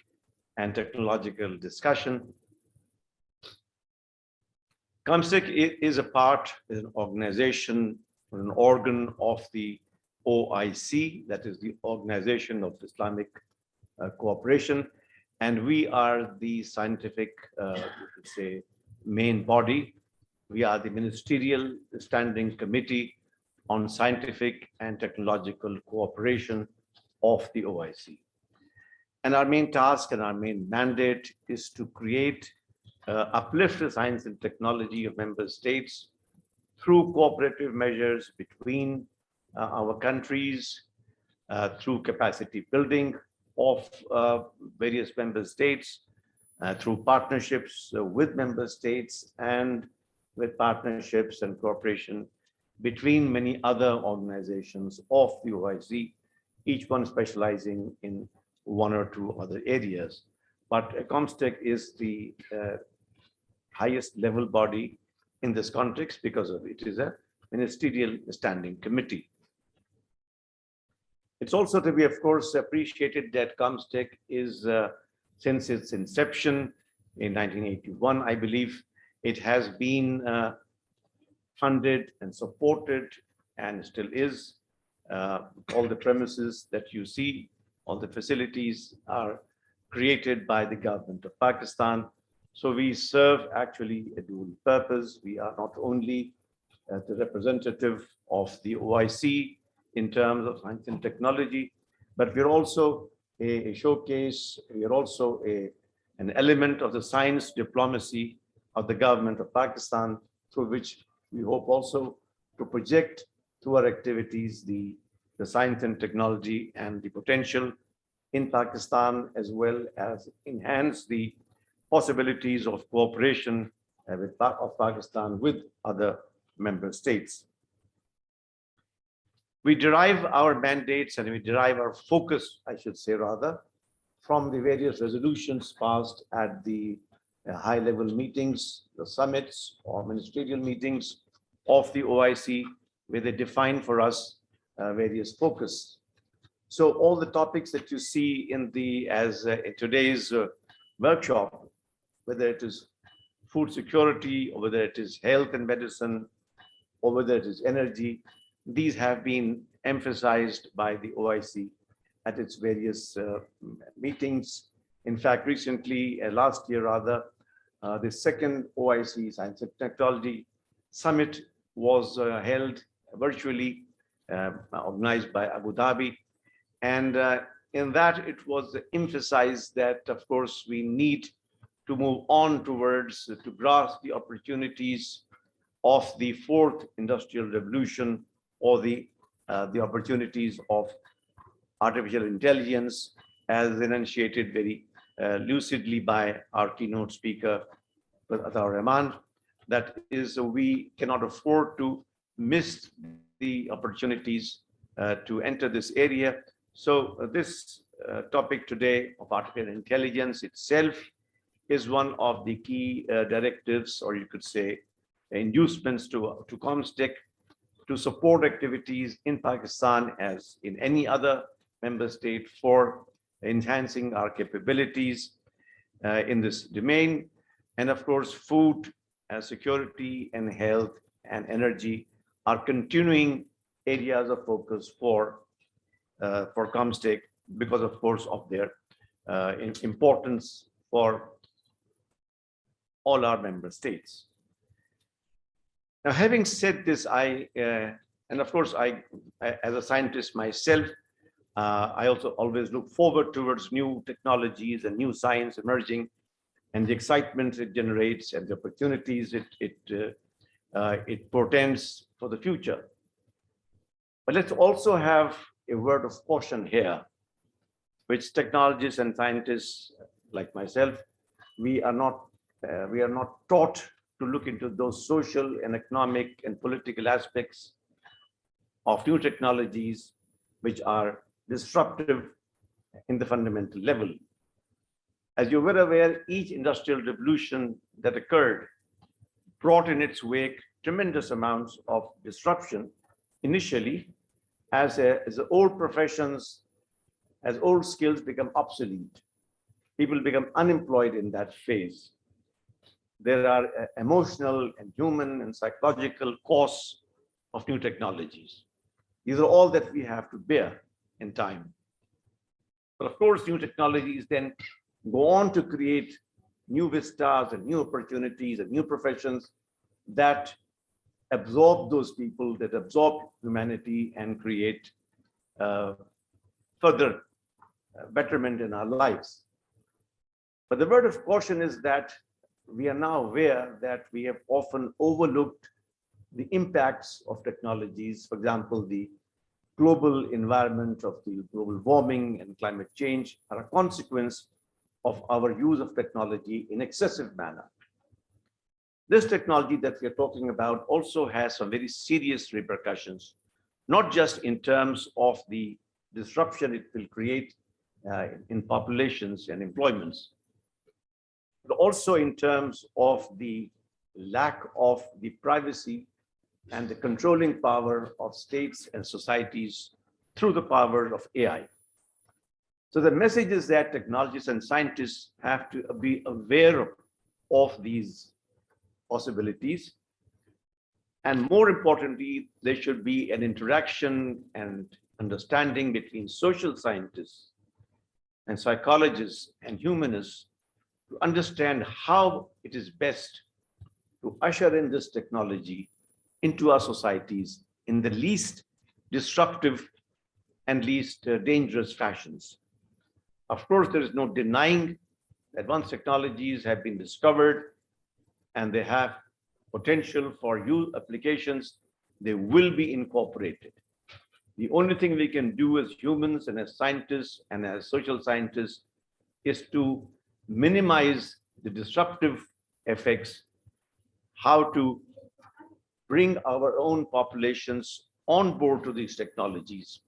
and technological discussion. Comstech is an organization, an organ of the OIC, that is the Organization of Islamic Cooperation. And we are the scientific, you could say, main body. We are the ministerial standing committee on scientific and technological cooperation of the OIC. And our main task and our main mandate is to create, uplift the science and technology of member states through cooperative measures between our countries, through capacity building of various member states, through partnerships with member states, and with partnerships and cooperation between many other organizations of the OIC, each one specializing in one or two other areas. But comstech is the highest level body in this context because of it is a ministerial standing committee. It's also to be, of course, appreciated that comstech is, since its inception in 1981, I believe, it has been funded and supported, and still is. All the premises that you see, all the facilities are created by the government of Pakistan. So we serve actually a dual purpose. We are not only the representative of the OIC in terms of science and technology, but we're also a showcase. We are also an element of the science diplomacy of the government of Pakistan, through which we hope also to project through our activities the science and technology and the potential in Pakistan, as well as enhance the possibilities of cooperation of Pakistan with other member states. We derive our mandates and we derive our focus, I should say rather, from the various resolutions passed at the high-level meetings, the summits or ministerial meetings of the OIC, where they define for us various focus. So all the topics that you see in today's workshop, whether it is food security, or whether it is health and medicine, or whether it is energy, these have been emphasized by the OIC at its various meetings. In fact, recently, last year rather, the second OIC Science and Technology Summit was held virtually, organized by Abu Dhabi. And in that, it was emphasized that, of course, we need to move on towards to grasp the opportunities of the fourth industrial revolution, or the opportunities of artificial intelligence, as enunciated very lucidly by our keynote speaker, Atar Rahman. That is, we cannot afford to miss the opportunities to enter this area. So this topic today of artificial intelligence itself is one of the key directives, or you could say inducements to comstech to support activities in Pakistan as in any other member state for enhancing our capabilities in this domain. And of course, food security and health and energy are continuing areas of focus for comstech, because of course of their importance for all our member states. Now, having said this, and of course, I as a scientist myself, I also always look forward towards new technologies and new science emerging, and the excitement it generates and the opportunities it portends for the future. But let's also have a word of caution here, which technologists and scientists like myself, we are not taught to look into those social and economic and political aspects of new technologies which are disruptive in the fundamental level. As you're well aware, each industrial revolution that occurred brought in its wake tremendous amounts of disruption initially, as old professions, as old skills become obsolete. People become unemployed in that phase. There are emotional and human and psychological costs of new technologies. These are all that we have to bear in time. But of course, new technologies then go on to create new vistas and new opportunities and new professions that absorb those people, that absorb humanity and create further betterment in our lives. But the word of caution is that we are now aware that we have often overlooked the impacts of technologies. For example, the global environment of the global warming and climate change are a consequence of our use of technology in excessive manner. This technology that we are talking about also has some very serious repercussions, not just in terms of the disruption it will create in populations and employments, but also in terms of the lack of the privacy and the controlling power of states and societies through the power of AI. So the message is that technologists and scientists have to be aware of these possibilities. And more importantly, there should be an interaction and understanding between social scientists and psychologists and humanists to understand how it is best to usher in this technology into our societies in the least disruptive and least dangerous fashions. Of course, there is no denying that once technologies have been discovered and they have potential for use applications, they will be incorporated. The only thing we can do as humans and as scientists and as social scientists is to minimize the disruptive effects, how to bring our own populations on board to these technologies,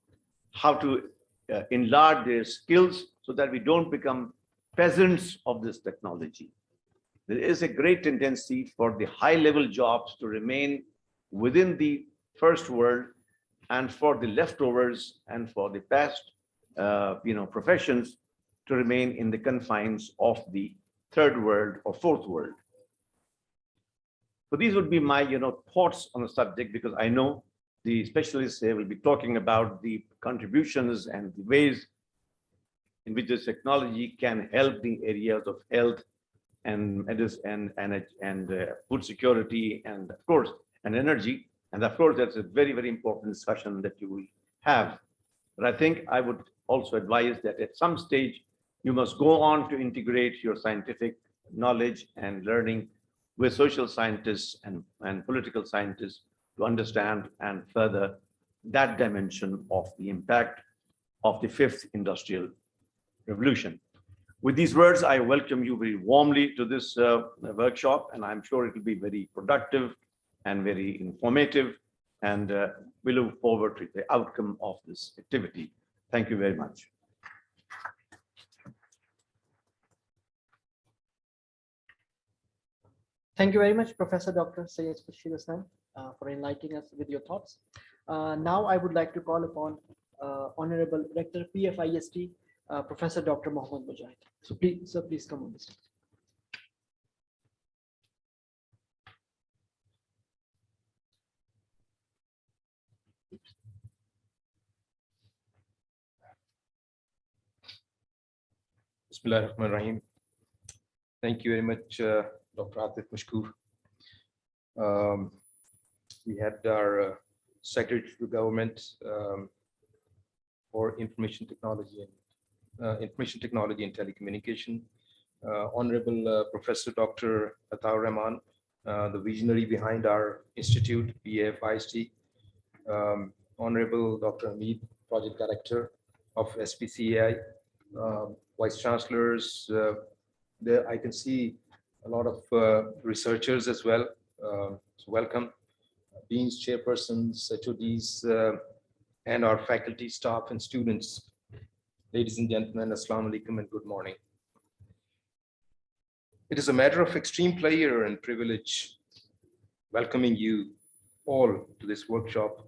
how to enlarge their skills so that we don't become peasants of this technology. There is a great tendency for the high-level jobs to remain within the first world, and for the leftovers and for the past professions to remain in the confines of the third world or fourth world. So these would be my thoughts on the subject, because I know the specialists here will be talking about the contributions and the ways in which this technology can help the areas of health and medicine and food security and of course and energy. And of course, that's a very, very important discussion that you will have. But I think I would also advise that at some stage, you must go on to integrate your scientific knowledge and learning with social scientists and political scientists to understand and further that dimension of the impact of the fifth industrial revolution. With these words, I welcome you very warmly to this workshop, and I'm sure it will be very productive and very informative, and we look forward to the outcome of this activity. Thank you very much. Thank you very much, Professor Dr. Syed Bashir Hassan, for enlightening us with your thoughts. Now I would like to call upon Honorable Rector PFIST, Professor Dr. Mohammad Mujahid. So please, sir, please come on the stage. Bismillahirrahmanirrahim. Thank you very much, Dr. Atif Mashkoor. We had our Secretary to Government for Information Technology and Telecommunication, Honorable Professor Dr. Ataur Rahman, the visionary behind our institute, PFIST, Honorable Dr. Hamid, Project Director of SPCAI, Vice Chancellors. There I can see a lot of researchers as well. So welcome, Deans, Chairpersons, HODs, and our faculty, staff, and students. Ladies and gentlemen, Assalamu alaikum and good morning. It is a matter of extreme pleasure and privilege welcoming you all to this workshop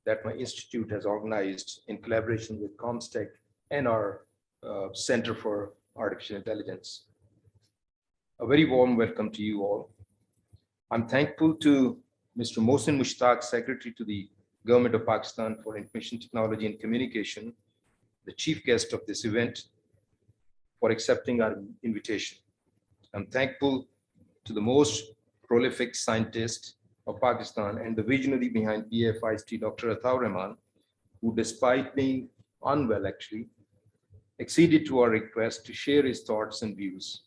that my institute has organized in collaboration with Comstech and our Center for Artificial Intelligence. A very warm welcome to you all. I'm thankful to Mr. Mohsin Mushtaq, Secretary to the Government of Pakistan for Information Technology and Communication, the chief guest of this event, for accepting our invitation. I'm thankful to the most prolific scientist of Pakistan and the visionary behind PFIST, Dr. Ataur Rahman, who despite being unwell actually, acceded to our request to share his thoughts and views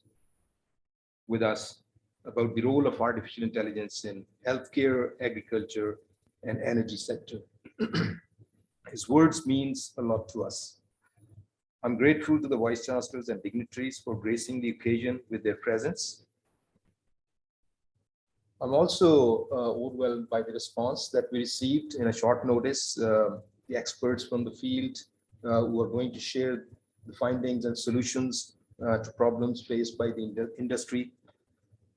with us about the role of artificial intelligence in healthcare, agriculture, and energy sector. His words means a lot to us. I'm grateful to the vice chancellors and dignitaries for gracing the occasion with their presence. I'm also overwhelmed by the response that we received in a short notice. The experts from the field who are going to share the findings and solutions to problems faced by the industry.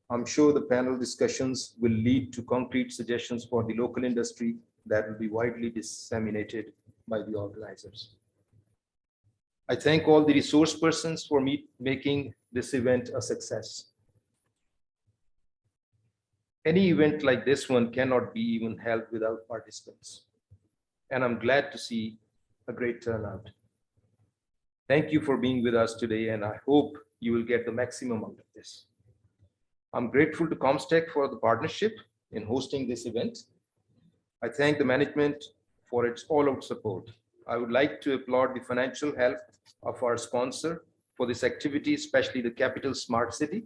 I'm sure the panel discussions will lead to concrete suggestions for the local industry that will be widely disseminated by the organizers. I thank all the resource persons for making this event a success. Any event like this one cannot be even held without participants. And I'm glad to see a great turnout. Thank you for being with us today, and I hope you will get the maximum out of this. I'm grateful to Comstech for the partnership in hosting this event. I thank the management for its all-out support. I would like to applaud the financial help of our sponsor for this activity, especially the Capital Smart City,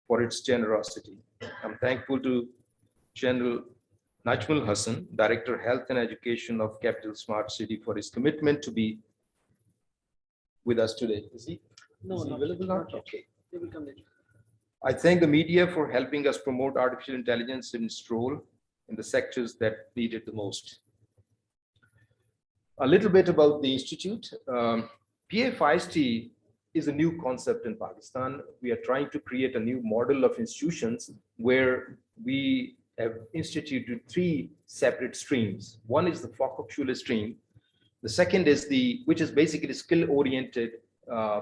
for its generosity. I'm thankful to General Najmul Hassan, Director Health and Education of Capital Smart City, for his commitment to be with us today. Is he available now? Okay. They will come later. I thank the media for helping us promote artificial intelligence in its role in the sectors that need it the most. A little bit about the institute. PFIST is a new concept in Pakistan. We are trying to create a new model of institutions where we have instituted 3 separate streams. One is the Fachhochschule stream. The second is which is basically skill-oriented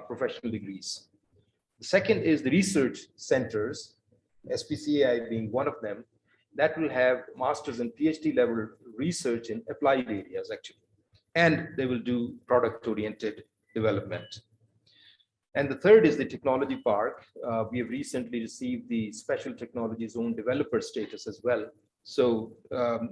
professional degrees. The second is the research centers, SPCAI being one of them, that will have master's and PhD level research in applied areas actually. And they will do product-oriented development. And the third is the technology park. We have recently received the special technology zone developer status as well. So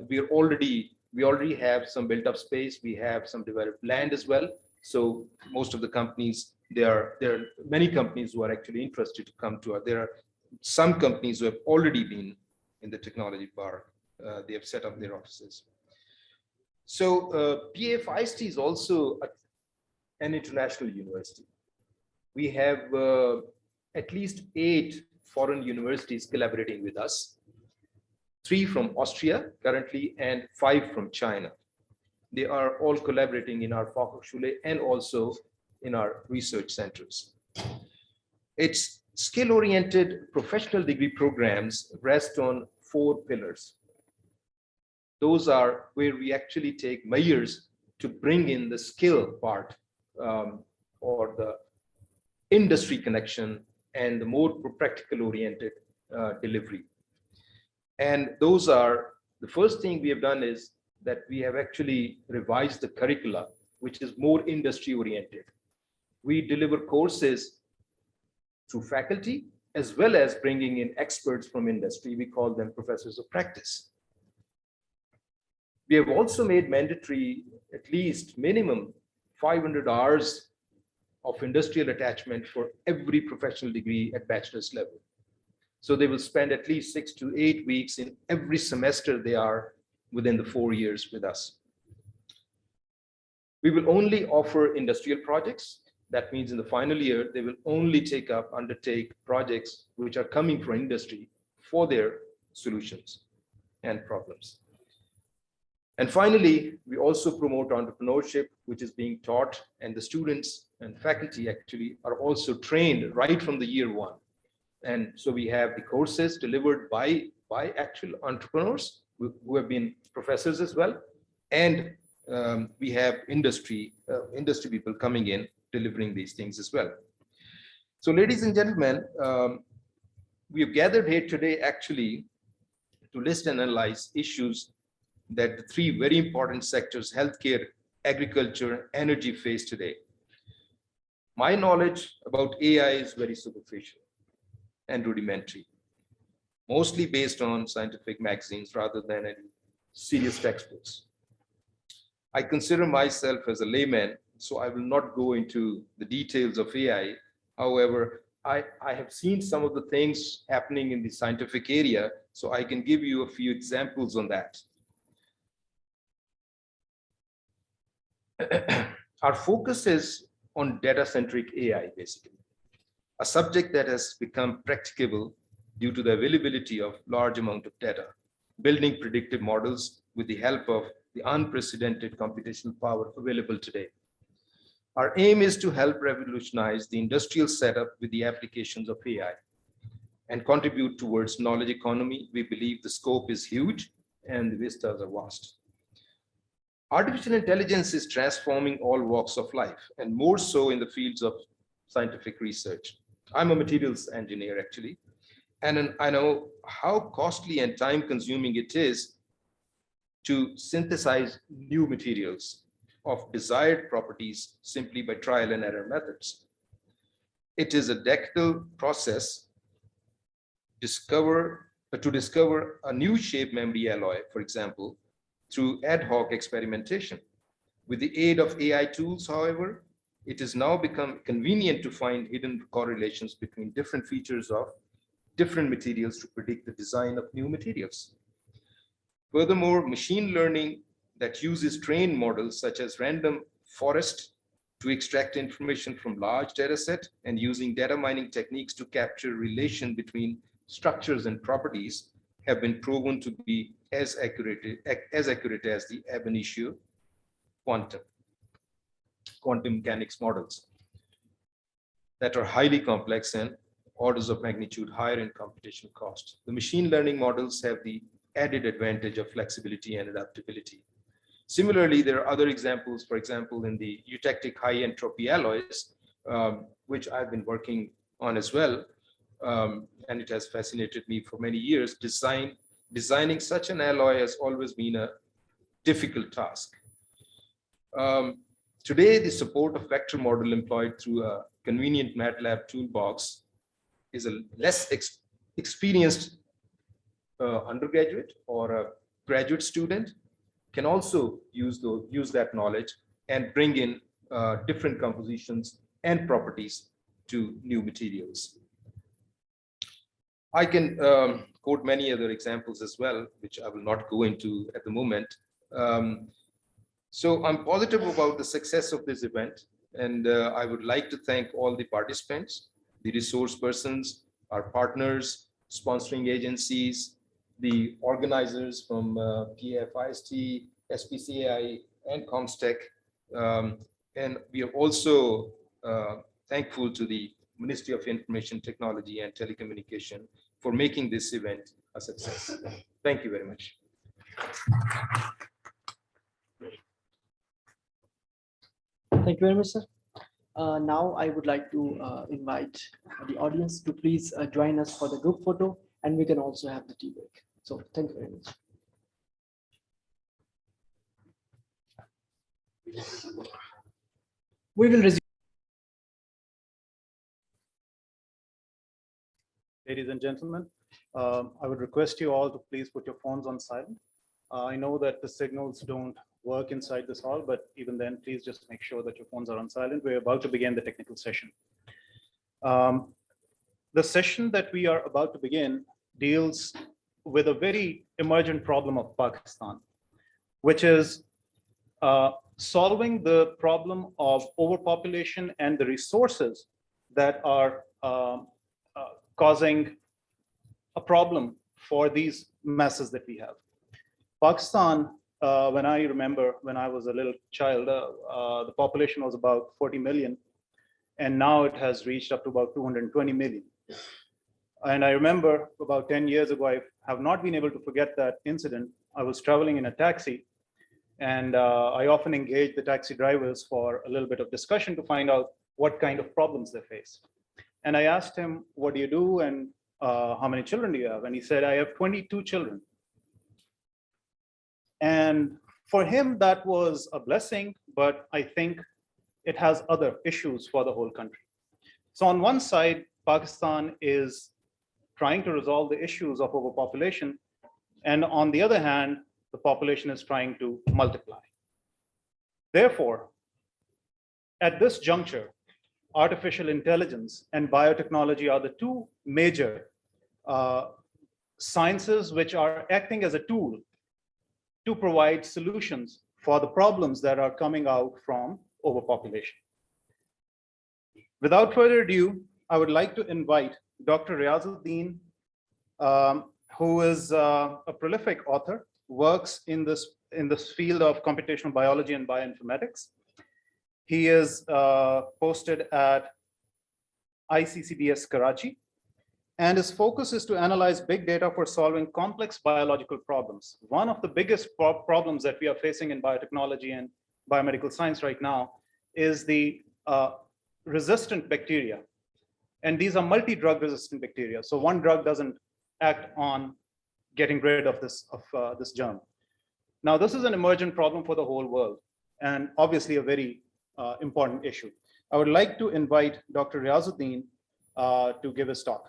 we already have some built up space. We have some developed land as well. So most of the companies, there are many companies who are actually interested to come to us. There are some companies who have already been in the technology park. They have set up their offices. So PFIST is also an international university. We have at least 8 foreign universities collaborating with us, 3 from Austria currently and 5 from China. They are all collaborating in our Fachhochschule and also in our research centers. Its skill-oriented professional degree programs rest on 4 pillars. Those are where we actually take measures to bring in the skill part or the industry connection and the more practical oriented delivery. And those are, the first thing we have done is that we have actually revised the curricula, which is more industry oriented. We deliver courses through faculty as well as bringing in experts from industry. We call them professors of practice. We have also made mandatory at least minimum 500 hours of industrial attachment for every professional degree at bachelor's level. So they will spend at least 6 to 8 weeks in every semester they are within the 4 years with us. We will only offer industrial projects. That means in the final year, they will only undertake projects which are coming from industry for their solutions and problems. And finally, we also promote entrepreneurship, which is being taught, and the students and faculty actually are also trained right from the year 1. And so we have the courses delivered by actual entrepreneurs who have been professors as well. And we have industry people coming in, delivering these things as well. So ladies and gentlemen, we have gathered here today actually to list and analyze issues that the 3 very important sectors, healthcare, agriculture, energy, face today. My knowledge about AI is very superficial and rudimentary, mostly based on scientific magazines rather than any serious textbooks. I consider myself as a layman, so I will not go into the details of AI. However, I have seen some of the things happening in the scientific area, so I can give you a few examples on that. Our focus is on data-centric AI, basically, a subject that has become practicable due to the availability of large amount of data, building predictive models with the help of the unprecedented computational power available today. Our aim is to help revolutionize the industrial setup with the applications of AI and contribute towards knowledge economy. We believe the scope is huge and the vistas are vast. Artificial intelligence is transforming all walks of life, and more so in the fields of scientific research. I'm a materials engineer, actually, and I know how costly and time-consuming it is to synthesize new materials of desired properties simply by trial and error methods. It is a decadal process to discover a new shape memory alloy, for example, through ad hoc experimentation. With the aid of AI tools, however, it has now become convenient to find hidden correlations between different features of different materials to predict the design of new materials. Furthermore, machine learning that uses trained models such as random forest to extract information from large data set and using data mining techniques to capture relation between structures and properties have been proven to be as accurate as the ab initio quantum mechanics models that are highly complex and orders of magnitude higher in computational cost. The machine learning models have the added advantage of flexibility and adaptability. Similarly, there are other examples, for example, in the eutectic high entropy alloys, which I've been working on as well. And it has fascinated me for many years. Designing such an alloy has always been a difficult task. Today, the support of vector model employed through a convenient MATLAB toolbox is a less experienced undergraduate or a graduate student can also use that knowledge and bring in different compositions and properties to new materials. I can quote many other examples as well, which I will not go into at the moment. So I'm positive about the success of this event, and I would like to thank all the participants, the resource persons, our partners, sponsoring agencies, the organizers from PFIST, SPCAI, and Comstech. And we are also thankful to the Ministry of Information Technology and Telecommunication for making this event a success. Thank you very much. Thank you very much, sir. Now I would like to invite the audience to please join us for the group photo, and we can also have the tea break. So thank you very much. We will resume. Ladies and gentlemen, I would request you all to please put your phones on silent. I know that the signals don't work inside this hall, but even then, please just make sure that your phones are on silent. We're about to begin the technical session. The session that we are about to begin deals with a very emergent problem of Pakistan, which is solving the problem of overpopulation and the resources that are causing a problem for these masses that we have. Pakistan, when I remember when I was a little child, the population was about 40 million, and now it has reached up to about 220 million. And I remember about 10 years ago, I have not been able to forget that incident. I was traveling in a taxi, and I often engage the taxi drivers for a little bit of discussion to find out what kind of problems they face. And I asked him, what do you do, and how many children do you have? And he said, I have 22 children. And for him, that was a blessing, but I think it has other issues for the whole country. So on one side, Pakistan is trying to resolve the issues of overpopulation, and on the other hand, the population is trying to multiply. Therefore, at this juncture, artificial intelligence and biotechnology are the two major sciences which are acting as a tool to provide solutions for the problems that are coming out from overpopulation. Without further ado, I would like to invite Dr. Riazuddin, who is a prolific author, works in this field of computational biology and bioinformatics. He is posted at ICCBS Karachi, and his focus is to analyze big data for solving complex biological problems. One of the biggest problems that we are facing in biotechnology and biomedical science right now is the resistant bacteria. And these are multi-drug resistant bacteria. So one drug doesn't act on getting rid of this germ. Now, this is an emergent problem for the whole world, and obviously a very important issue. I would like to invite Dr. Riazuddin to give his talk.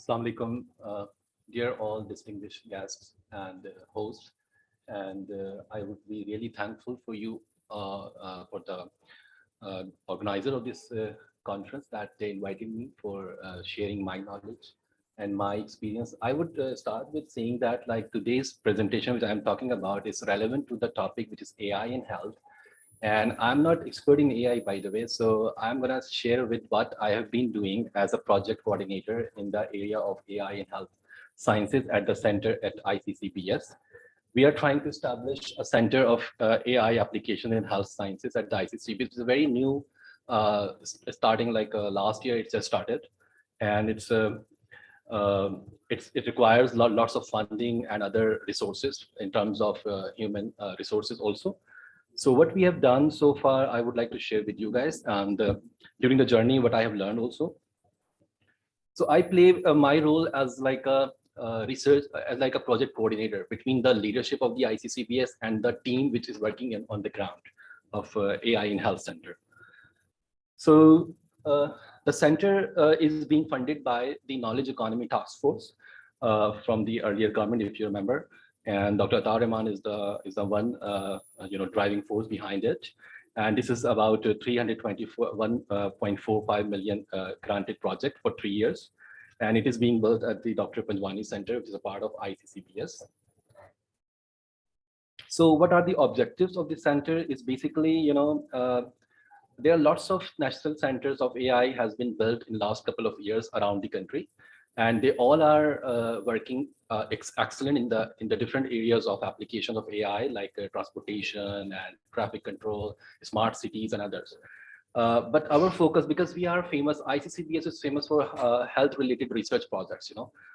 Assalamu alaikum, dear all distinguished guests and hosts, and I would be really thankful for you, for the organizer of this conference, that they invited me for sharing my knowledge and my experience. I would start with saying that like today's presentation, which I'm talking about, is relevant to the topic, which is AI in health. And I'm not expert in AI, by the way, so I'm going to share with what I have been doing as a project coordinator in the area of AI in health sciences at the center at ICCBS. We are trying to establish a center of AI application in health sciences at the ICCBS. It's a very new, starting like last year, it just started. And it requires lots of funding and other resources in terms of human resources also. So what we have done so far, I would like to share with you guys, and during the journey, what I have learned also. So I play my role as like a research, as like a project coordinator between the leadership of the ICCBS and the team which is working on the ground of AI in Health Center. So the center is being funded by the Knowledge Economy Task Force from the earlier government, if you remember. And Dr. Atar Rahman is the one driving force behind it, and this is about 321.45 million granted project for 3 years, and it is being built at the Dr. Panjwani Center, which is a part of ICCBS. So what are the objectives of the center? Is basically, there are lots of national centers of AI has been built in the last couple of years around the country, and they all are working excellent in the different areas of application of AI, like transportation and traffic control, smart cities, and others. But our focus, because we are famous, ICCBS is famous for health-related research projects,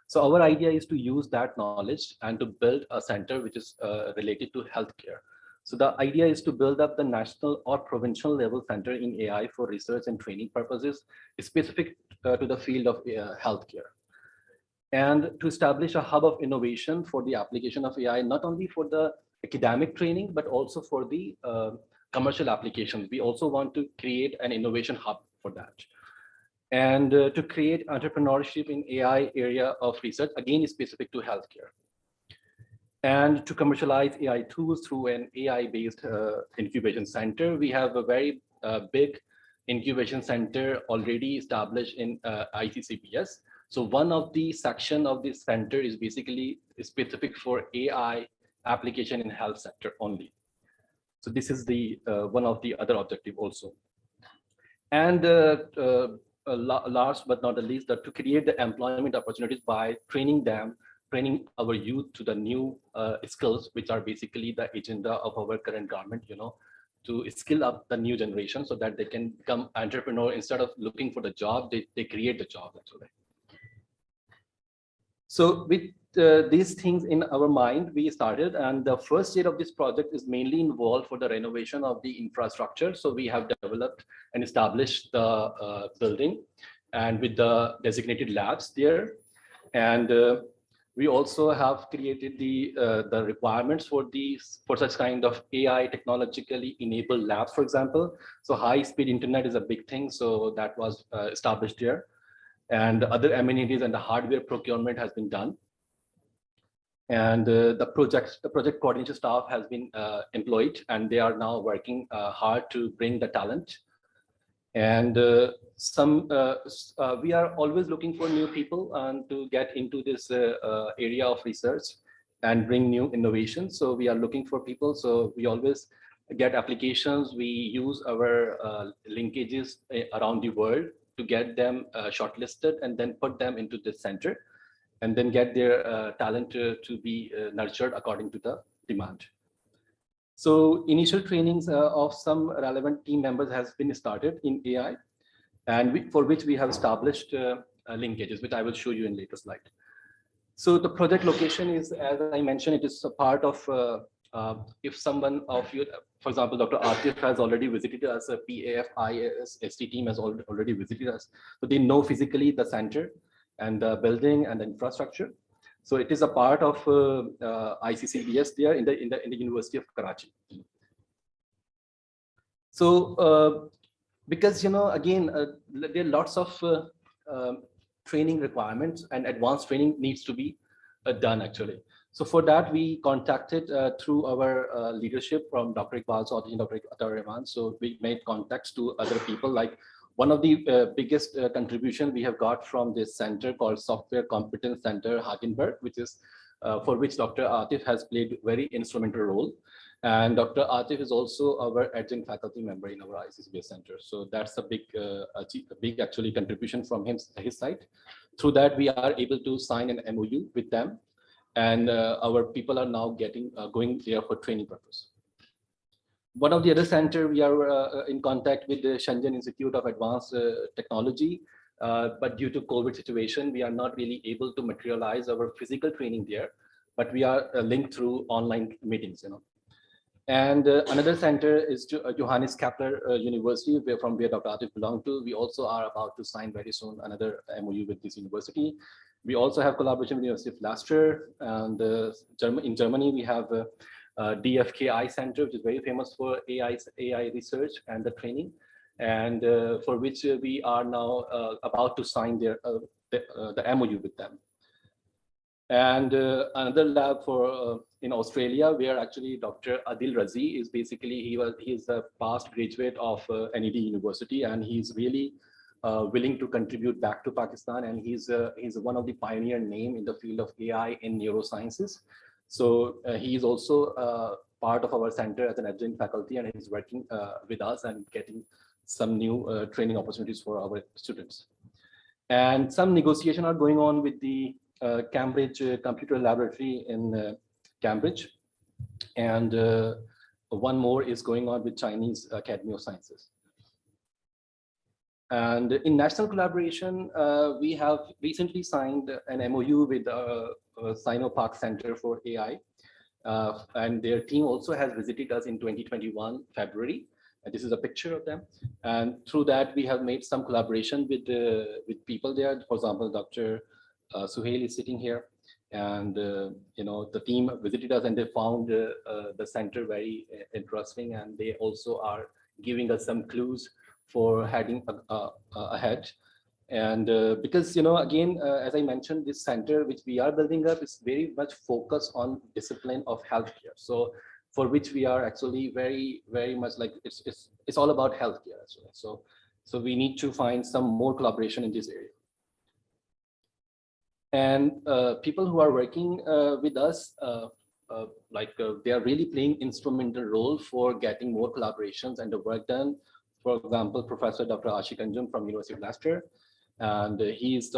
So our idea is to use that knowledge and to build a center which is related to healthcare. So the idea is to build up the national or provincial level center in AI for research and training purposes, specific to the field of healthcare. And to establish a hub of innovation for the application of AI, not only for the academic training, but also for the commercial applications. We also want to create an innovation hub for that. And to create entrepreneurship in AI area of research, again, is specific to healthcare. And to commercialize AI tools through an AI-based incubation center. We have a very big incubation center already established in ICCBS. So one of the section of this center is basically specific for AI application in health sector only. So this is the one of the other objective also. And last but not the least, that to create the employment opportunities by training our youth to the new skills, which are basically the agenda of our current government, to skill up the new generation so that they can become entrepreneur instead of looking for the job, they create the job actually. So with these things in our mind, we started, and the first year of this project is mainly involved for the renovation of the infrastructure. So we have developed and established the building and with the designated labs there. And we also have created the requirements for such kind of AI technologically enabled labs, for example. So high-speed internet is a big thing. So that was established here. And other amenities and the hardware procurement has been done. And the project coordination staff has been employed, and they are now working hard to bring the talent. And we are always looking for new people and to get into this area of research and bring new innovations. So we are looking for people. So we always get applications. We use our linkages around the world to get them shortlisted and then put them into this center and then get their talent to be nurtured according to the demand. So initial trainings of some relevant team members has been started in AI, and for which we have established linkages, which I will show you in later slide. So the project location is, as I mentioned, it is a part of, if someone of you, for example, Dr. Atif has already visited us, a PAF ST team has already visited us. So they know physically the center and the building and the infrastructure. So it is a part of ICCBS there in the University of Karachi. So because, you know, again, there are lots of training requirements and advanced training needs to be done actually. So for that, we contacted through our leadership from Dr. Iqbal Chaudhary and Dr. Atar Rahman. So we made contacts to other people. Like one of the biggest contribution we have got from this center called Software Competence Center Hagenberg, which is for which Dr. Atif has played very instrumental role. And Dr. Atif is also our adjunct faculty member in our ICCBS center. So that's a big actually contribution from his side. Through that, we are able to sign an MOU with them. And our people are now going there for training purpose. One of the other center, we are in contact with the Shenzhen Institute of Advanced Technology, but due to COVID situation, we are not really able to materialize our physical training there, but we are linked through online meetings, you know. And another center is Johannes Kepler University, from where Dr. Atif belonged to. We also are about to sign very soon another MOU with this university. We also have collaboration with the University of Leicester, and in Germany we have DFKI Center, which is very famous for AI research and the training, and for which we are now about to sign the MOU with them. And another lab for in Australia, where actually Dr. Adil Razi is basically, he's a past graduate of NED University, and he's really willing to contribute back to Pakistan, and he's one of the pioneer name in the field of AI in neurosciences. So he is also part of our center as an adjunct faculty, and he's working with us and getting some new training opportunities for our students. And some negotiation are going on with the Cambridge Computer Laboratory in Cambridge, and one more is going on with Chinese Academy of Sciences. And in national collaboration, we have recently signed an MOU with Sino-Park Center for AI, and their team also has visited us in 2021 February. And this is a picture of them. And through that, we have made some collaboration with people there. For example, Dr. Suhail is sitting here, and you know, the team visited us and they found the center very interesting, and they also are giving us some clues for heading ahead. And because, you know, again, as I mentioned, this center which we are building up is very much focused on discipline of healthcare. So for which we are actually very much like it's all about healthcare as well. So we need to find some more collaboration in this area. And people who are working with us, they are really playing instrumental role for getting more collaborations and the work done. For example, Professor Dr. Ashik Anjum from University of Leicester, and he is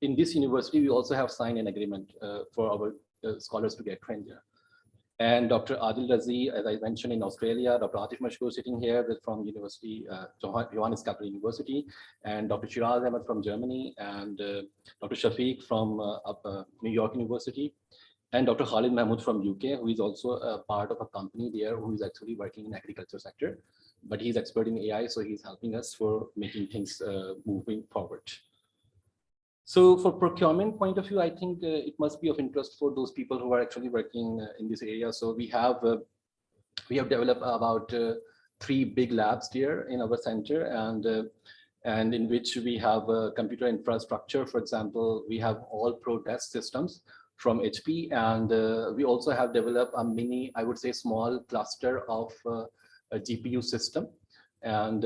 in this university. We also have signed an agreement for our scholars to get trained there. And Dr. Adil Razi, as I mentioned, in Australia, Dr. Atif Mashkoor sitting here from University, Johannes Capital University, and Dr. Shiraz Ahmed from Germany, and Dr. Shafiq from New York University, and Dr. Khalid Mahmood from UK, who is also a part of a company there who is actually working in agriculture sector, but he's expert in AI, so he's helping us for making things moving forward. So for procurement point of view, I think it must be of interest for those people who are actually working in this area. So we have developed about 3 big labs here in our center, and in which we have computer infrastructure. For example, we have all pro desk systems from HP, and we also have developed a mini, I would say, small cluster of a GPU system. And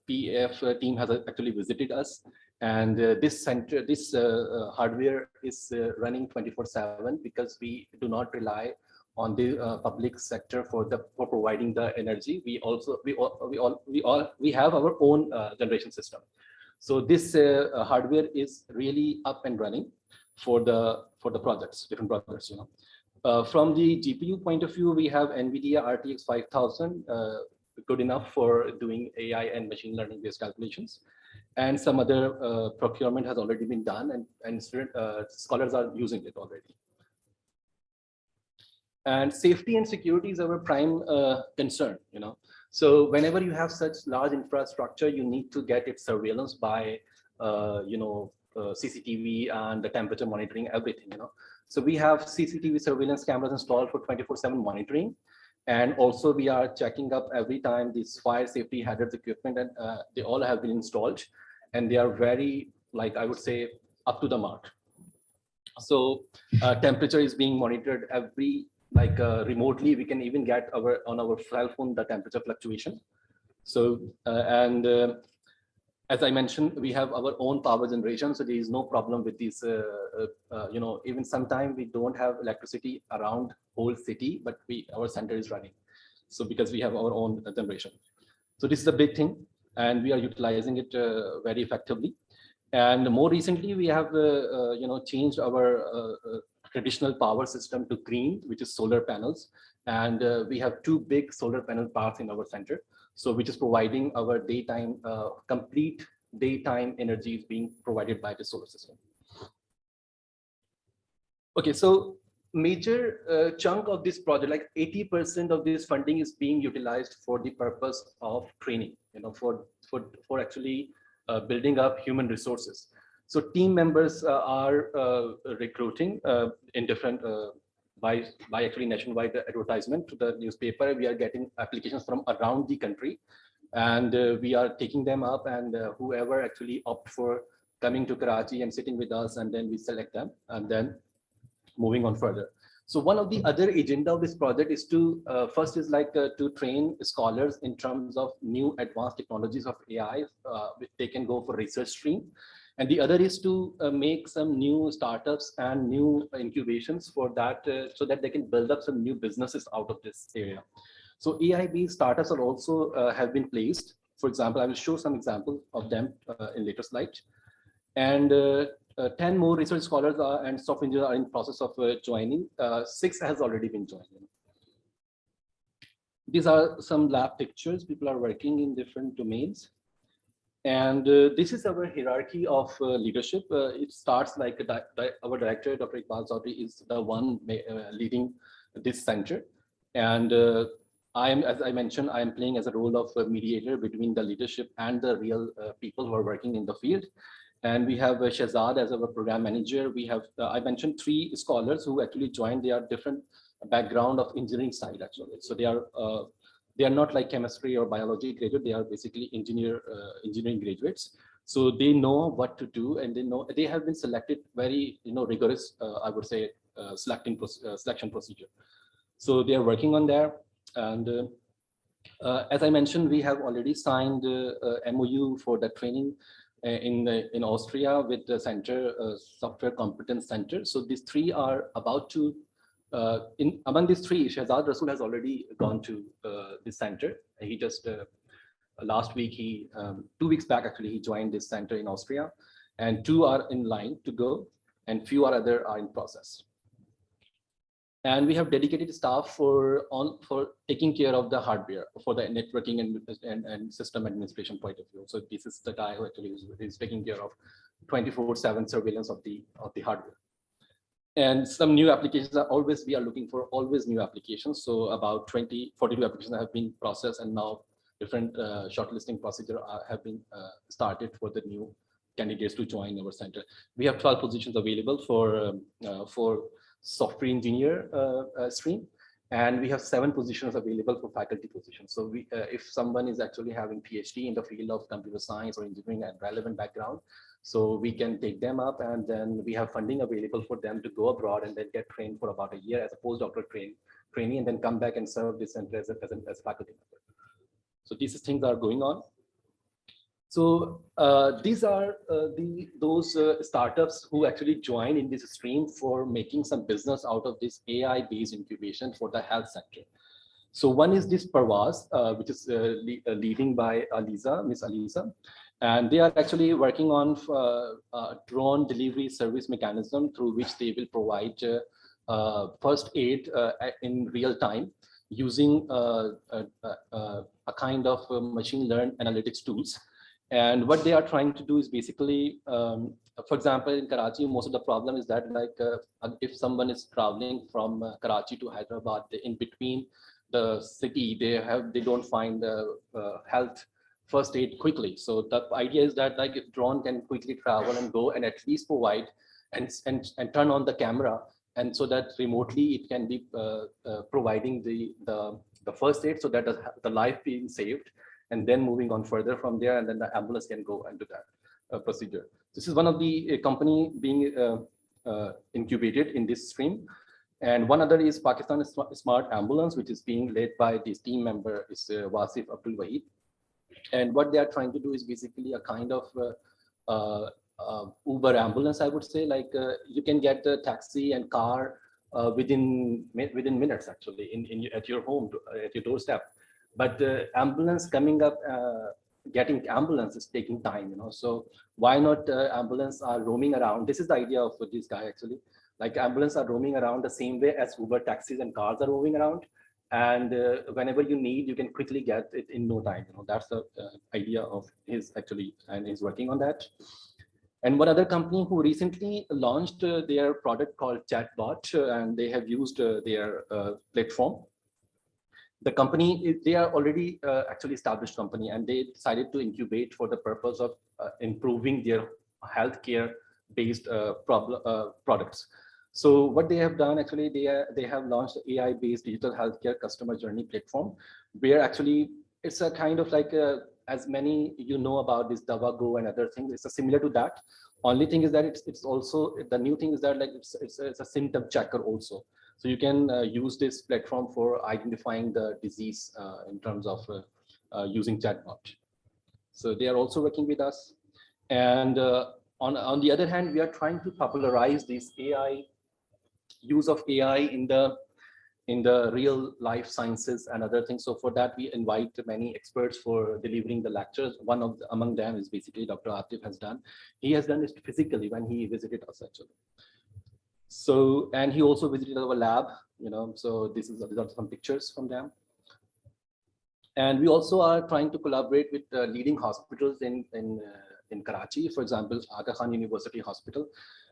PF team has actually visited us. And this center, this hardware is running 24/7 because we do not rely on the public sector for providing the energy. We have our own generation system. So this hardware is really up and running for the projects, different projects. You know, from the GPU point of view, we have NVIDIA RTX 5000, good enough for doing AI and machine learning based calculations. And some other procurement has already been done, and scholars are using it already. And safety and security is our prime concern, you know. So whenever you have such large infrastructure, you need to get its surveillance by, CCTV and the temperature monitoring, everything, you know. So we have CCTV surveillance cameras installed for 24/7 monitoring. And also we are checking up every time these fire safety hazards equipment, and they all have been installed, and they are very, like, I would say, up to the mark. So temperature is being monitored every, remotely. We can even get on our cell phone the temperature fluctuation. So as I mentioned, we have our own power generation, so there is no problem with these. Even sometimes we don't have electricity around whole city, but our center is running. So because we have our own generation, so this is a big thing, and we are utilizing it very effectively. And more recently, we have changed our traditional power system to green, which is solar panels, and we have 2 big solar panel parks in our center. So which is providing our daytime, complete daytime energy is being provided by the solar system. Okay, so major chunk of this project, like 80% of this funding is being utilized for the purpose of training, you know, for actually building up human resources. So team members are recruiting in different by actually nationwide advertisement to the newspaper. We are getting applications from around the country, and we are taking them up, and whoever actually opt for coming to Karachi and sitting with us, and then we select them, and then moving on further. So one of the other agenda of this project is to first is to train scholars in terms of new advanced technologies of AI. They can go for research stream. And the other is to make some new startups and new incubations for that, so that they can build up some new businesses out of this area. So AI-based startups are also have been placed. For example, I will show some examples of them in later slides. And 10 more research scholars and software engineers are in process of joining. 6 has already been joining. These are some lab pictures. People are working in different domains. And this is our hierarchy of leadership. It starts like our director, Dr. Iqbal Chaudhry, is the one leading this center. And as I mentioned, I am playing as a role of a mediator between the leadership and the real people who are working in the field. And we have Shahzad as our program manager. We have, I mentioned 3 scholars who actually joined. They are different background of engineering side actually. So they are not like chemistry or biology graduate. They are basically engineering graduates. So they know what to do, and they have been selected very rigorous, I would say, selection procedure. So they are working on there. And as I mentioned, we have already signed MOU for the training in Austria with the center, Software Competence Center. So these 3 are about to. Among these 3, Shahzad Rasool has already gone to this center. He just last week, 2 weeks back actually, he joined this center in Austria, and 2 are in line to go, and few other are in process. And we have dedicated staff for taking care of the hardware for the networking and system administration point of view. So this is the guy who actually is taking care of 24/7 surveillance of the hardware. And some new applications are always, we are looking for always new applications. So about 42 applications have been processed, and now different shortlisting procedure have been started for the new candidates to join our center. We have 12 positions available for software engineer stream, and we have 7 positions available for faculty positions. So we, if someone is actually having PhD in the field of computer science or engineering and relevant background, so we can take them up, and then we have funding available for them to go abroad and then get trained for about a year as a postdoctoral trainee, and then come back and serve this center as a faculty member. So these things are going on. So these are those startups who actually join in this stream for making some business out of this AI-based incubation for the health sector. So one is this Parvaz, which is leading by Aliza, Miss Aliza, and they are actually working on a drone delivery service mechanism through which they will provide first aid in real time using a kind of machine learned analytics tools. And what they are trying to do is basically, for example, in Karachi, most of the problem is that, like, if someone is traveling from Karachi to Hyderabad, in between the city, they don't find health first aid quickly. So the idea is that, like, if drone can quickly travel and go and at least provide and turn on the camera, and so that remotely it can be providing the first aid, so that the life being saved, and then moving on further from there, and then the ambulance can go into that procedure. This is one of the company being incubated in this stream. And one other is Pakistan Smart Ambulance, which is being led by this team member is Wasif Abdul Wahid. And what they are trying to do is basically a kind of Uber ambulance, I would say. Like you can get a taxi and car within minutes, actually, at your home, at your doorstep. But the ambulance coming up, getting ambulance is taking time, you know. So why not ambulance are roaming around? This is the idea of this guy, actually. Like ambulance are roaming around the same way as Uber taxis and cars are roaming around. And whenever you need, you can quickly get it in no time. You know, that's the idea of his, actually, and he's working on that. And one other company who recently launched their product called Chatbot, and they have used their platform. The company, they are already actually established company, and they decided to incubate for the purpose of improving their healthcare based products. So what they have done, actually, they have launched AI based digital healthcare customer journey platform, where actually it's a kind of like as many you know about this Davago and other things. It's similar to that. Only thing is that it's also, the new thing is that, like, it's a symptom checker also. So you can use this platform for identifying the disease in terms of using chatbot. So they are also working with us. And on the other hand, we are trying to popularize this AI, use of AI in the real life sciences and other things. So for that, we invite many experts for delivering the lectures. One among them is basically Dr. Atif has done. He has done it physically when he visited us, actually. So, and he also visited our lab, you know, so these are some pictures from them. And we also are trying to collaborate with leading hospitals in Karachi, for example, Aga Khan University Hospital.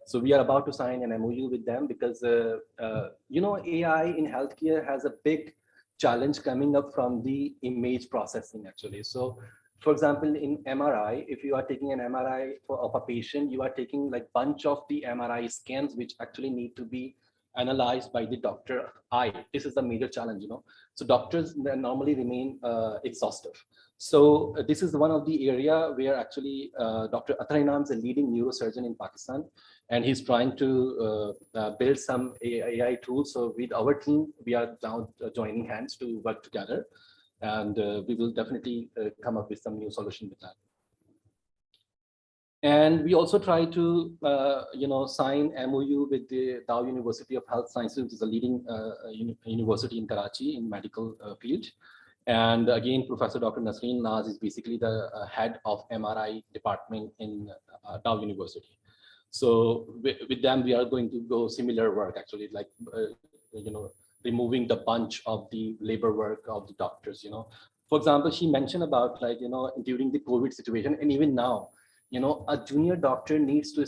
So we are about to sign an MOU with them because, you know, AI in healthcare has a big challenge coming up from the image processing, actually. So, for example, in MRI, if you are taking an MRI of a patient, you are taking like bunch of the MRI scans, which actually need to be analyzed by the doctor eye. This is a major challenge, you know. So doctors normally remain exhaustive. So this is one of the area where actually Dr. Athar Inam is a leading neurosurgeon in Pakistan, and he's trying to build some AI tools. So with our team, we are now joining hands to work together. And we will definitely come up with some new solution with that. And we also try to, you know, sign MOU with the Dow University of Health Sciences, which is a leading university in Karachi in medical field. And again, Professor Dr. Nasreen Naz is basically the head of MRI department in Dow University. So with them, we are going to go similar work, actually, like removing the bunch of the labor work of the doctors. For example, she mentioned about like, during the COVID situation, and even now, a junior doctor needs to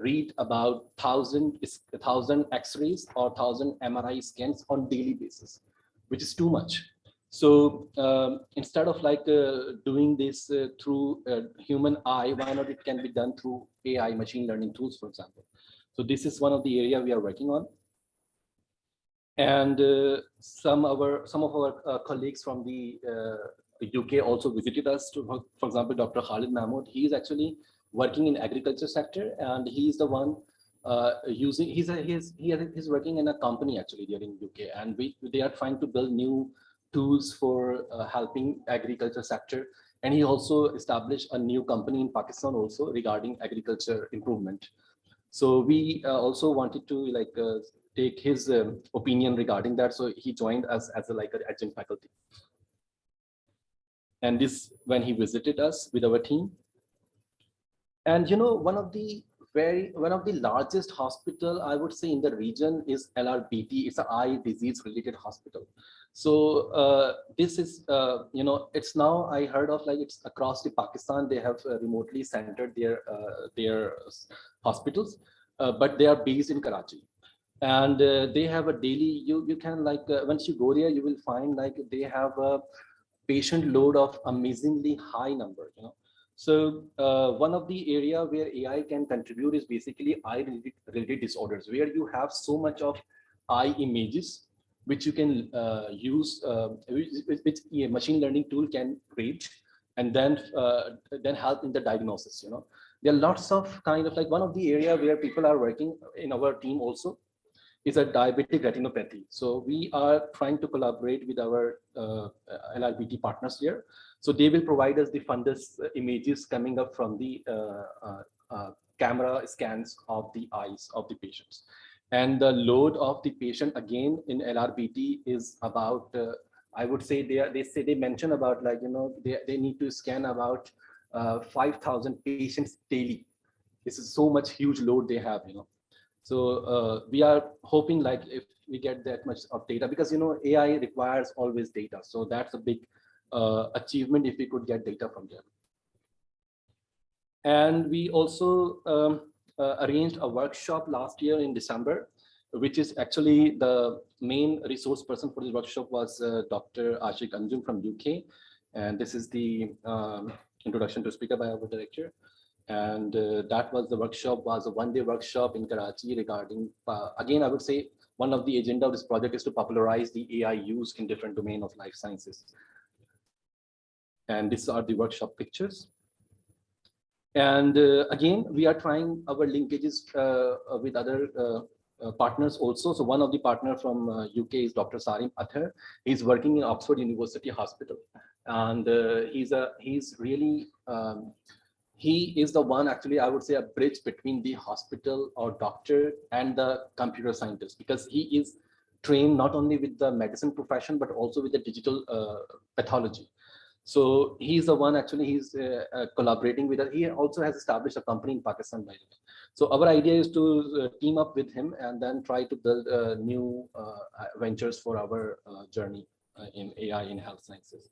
read about 1,000 X-rays or 1,000 MRI scans on daily basis, which is too much. So instead of like doing this through human eye, why not it can be done through AI, machine learning tools, for example. So this is one of the area we are working on. And some of our colleagues from the UK also visited us. For example, Dr. Khalid Mahmood, he is actually working in agriculture sector, and he is the one he's working in a company actually there in UK, and they are trying to build new tools for helping agriculture sector. And he also established a new company in Pakistan also regarding agriculture improvement. So we also wanted to like take his opinion regarding that. So he joined us as like an adjunct faculty. And this when he visited us with our team. And one of the largest hospital, I would say, in the region is LRBT. It's an eye disease related hospital. So this is, it's now I heard of like it's across the Pakistan. They have remotely centered their hospitals, but they are based in Karachi. And they have a daily, you can like, once you go there, you will find like they have a patient load of amazingly high number, So one of the area where AI can contribute is basically eye-related disorders, where you have so much of eye images, which you can use, which a machine learning tool can create, and then help in the diagnosis. There are lots of kind of like one of the area where people are working in our team also is a diabetic retinopathy. So we are trying to collaborate with our LRBT partners here. So they will provide us the fundus images coming up from the camera scans of the eyes of the patients. And the load of the patient again in LRBT is about, I would say they mention about like, they need to scan about 5,000 patients daily. This is so much huge load they have, So we are hoping like if we get that much of data, because AI requires always data. So that's a big achievement if we could get data from them. And we also arranged a workshop last year in December, which is actually the main resource person for this workshop was Dr. Ashik Anjum from UK. And this is the introduction to speaker by our director. And that was the workshop, was a one-day workshop in Karachi regarding, again, I would say one of the agenda of this project is to popularize the AI use in different domain of life sciences. And these are the workshop pictures. And again, we are trying our linkages with other partners also. So one of the partner from UK is Dr. Sarim Athar. He's working in Oxford University Hospital. And he's really, he is the one actually, I would say, a bridge between the hospital or doctor and the computer scientist, because he is trained not only with the medicine profession, but also with the digital pathology. So he's the one actually, he's collaborating with us. He also has established a company in Pakistan, by the way. So our idea is to team up with him and then try to build new ventures for our journey in AI in health sciences.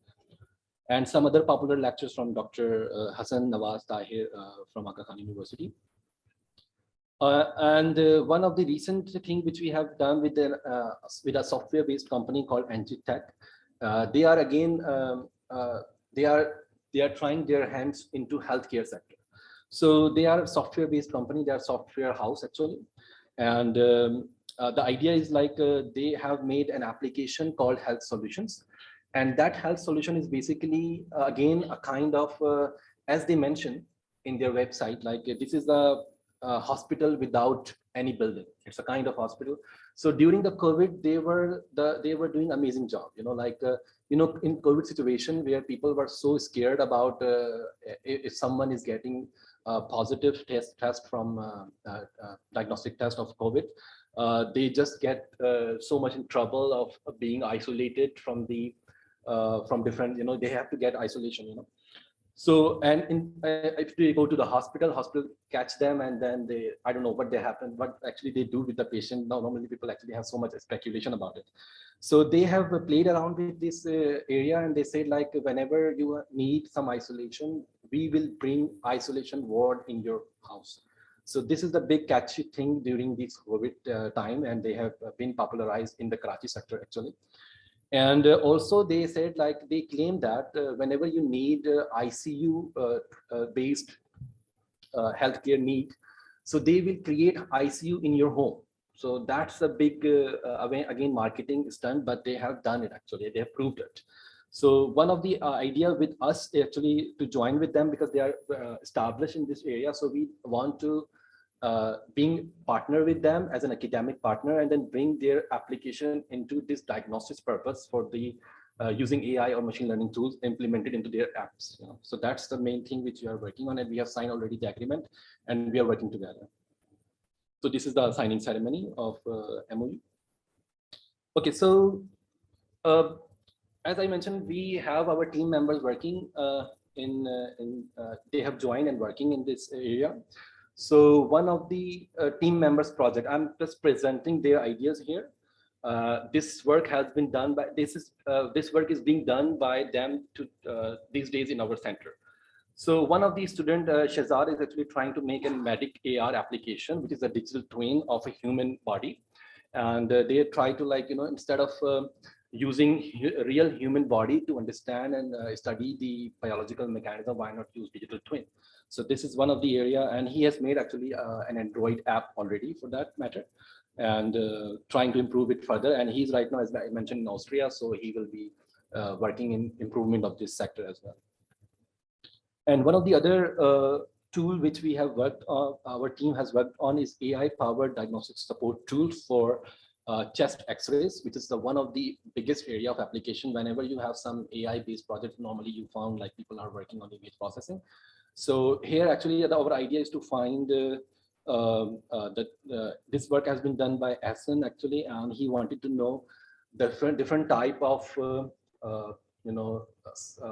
And some other popular lectures from Dr. Hassan Nawaz Tahir from Aga Khan University. And one of the recent thing which we have done with a software-based company called Engitech, they are again they are trying their hands into healthcare sector. So they are a software-based company. They are software house actually, and the idea is like they have made an application called Health Solutions. And that health solution is basically, again, a kind of, as they mentioned in their website, like this is a hospital without any building. It's a kind of hospital. So during the COVID, they were doing amazing job. Like in COVID situation where people were so scared about if someone is getting a positive test from diagnostic test of COVID, they just get so much in trouble of being isolated from the from different, they have to get isolation, So, and if they go to the hospital catch them, and then they, I don't know what they happen, what actually they do with the patient. Now, normally people actually have so much speculation about it. So they have played around with this area, and they said like, whenever you need some isolation, we will bring isolation ward in your house. So this is the big catchy thing during this COVID time, and they have been popularized in the Karachi sector actually. And also they said like, they claim that whenever you need ICU based healthcare need, so they will create ICU in your home. So that's a big, again, marketing stunt, but they have done it actually, they have proved it. So one of the idea with us actually to join with them, because they are established in this area. So we want to being partner with them as an academic partner, and then bring their application into this diagnostics purpose for the using AI or machine learning tools implemented into their apps. You know? So that's the main thing which we are working on, and we have signed already the agreement, and we are working together. So this is the signing ceremony of MOU. Okay, so as I mentioned, we have our team members working they have joined and working in this area. So one of the team members project, I'm just presenting their ideas here. This work has been done by, this work is being done by them to these days in our center. So one of the student, Shazad, is actually trying to make a medic AR application, which is a digital twin of a human body. And they try to, like, you know, instead of using real human body to understand and study the biological mechanism, why not use digital twin? So this is one of the area, and he has made actually an Android app already for that matter, and trying to improve it further. And he's right now, as I mentioned, in Austria, so he will be working in improvement of this sector as well. And one of the other tool which we have worked on, our team has worked on, is AI-powered diagnostic support tool for chest X-rays, which is one of the biggest area of application. Whenever you have some AI-based projects, normally you found like people are working on image processing. So here actually our idea is to find this work has been done by Hassan actually, and he wanted to know different type of you know,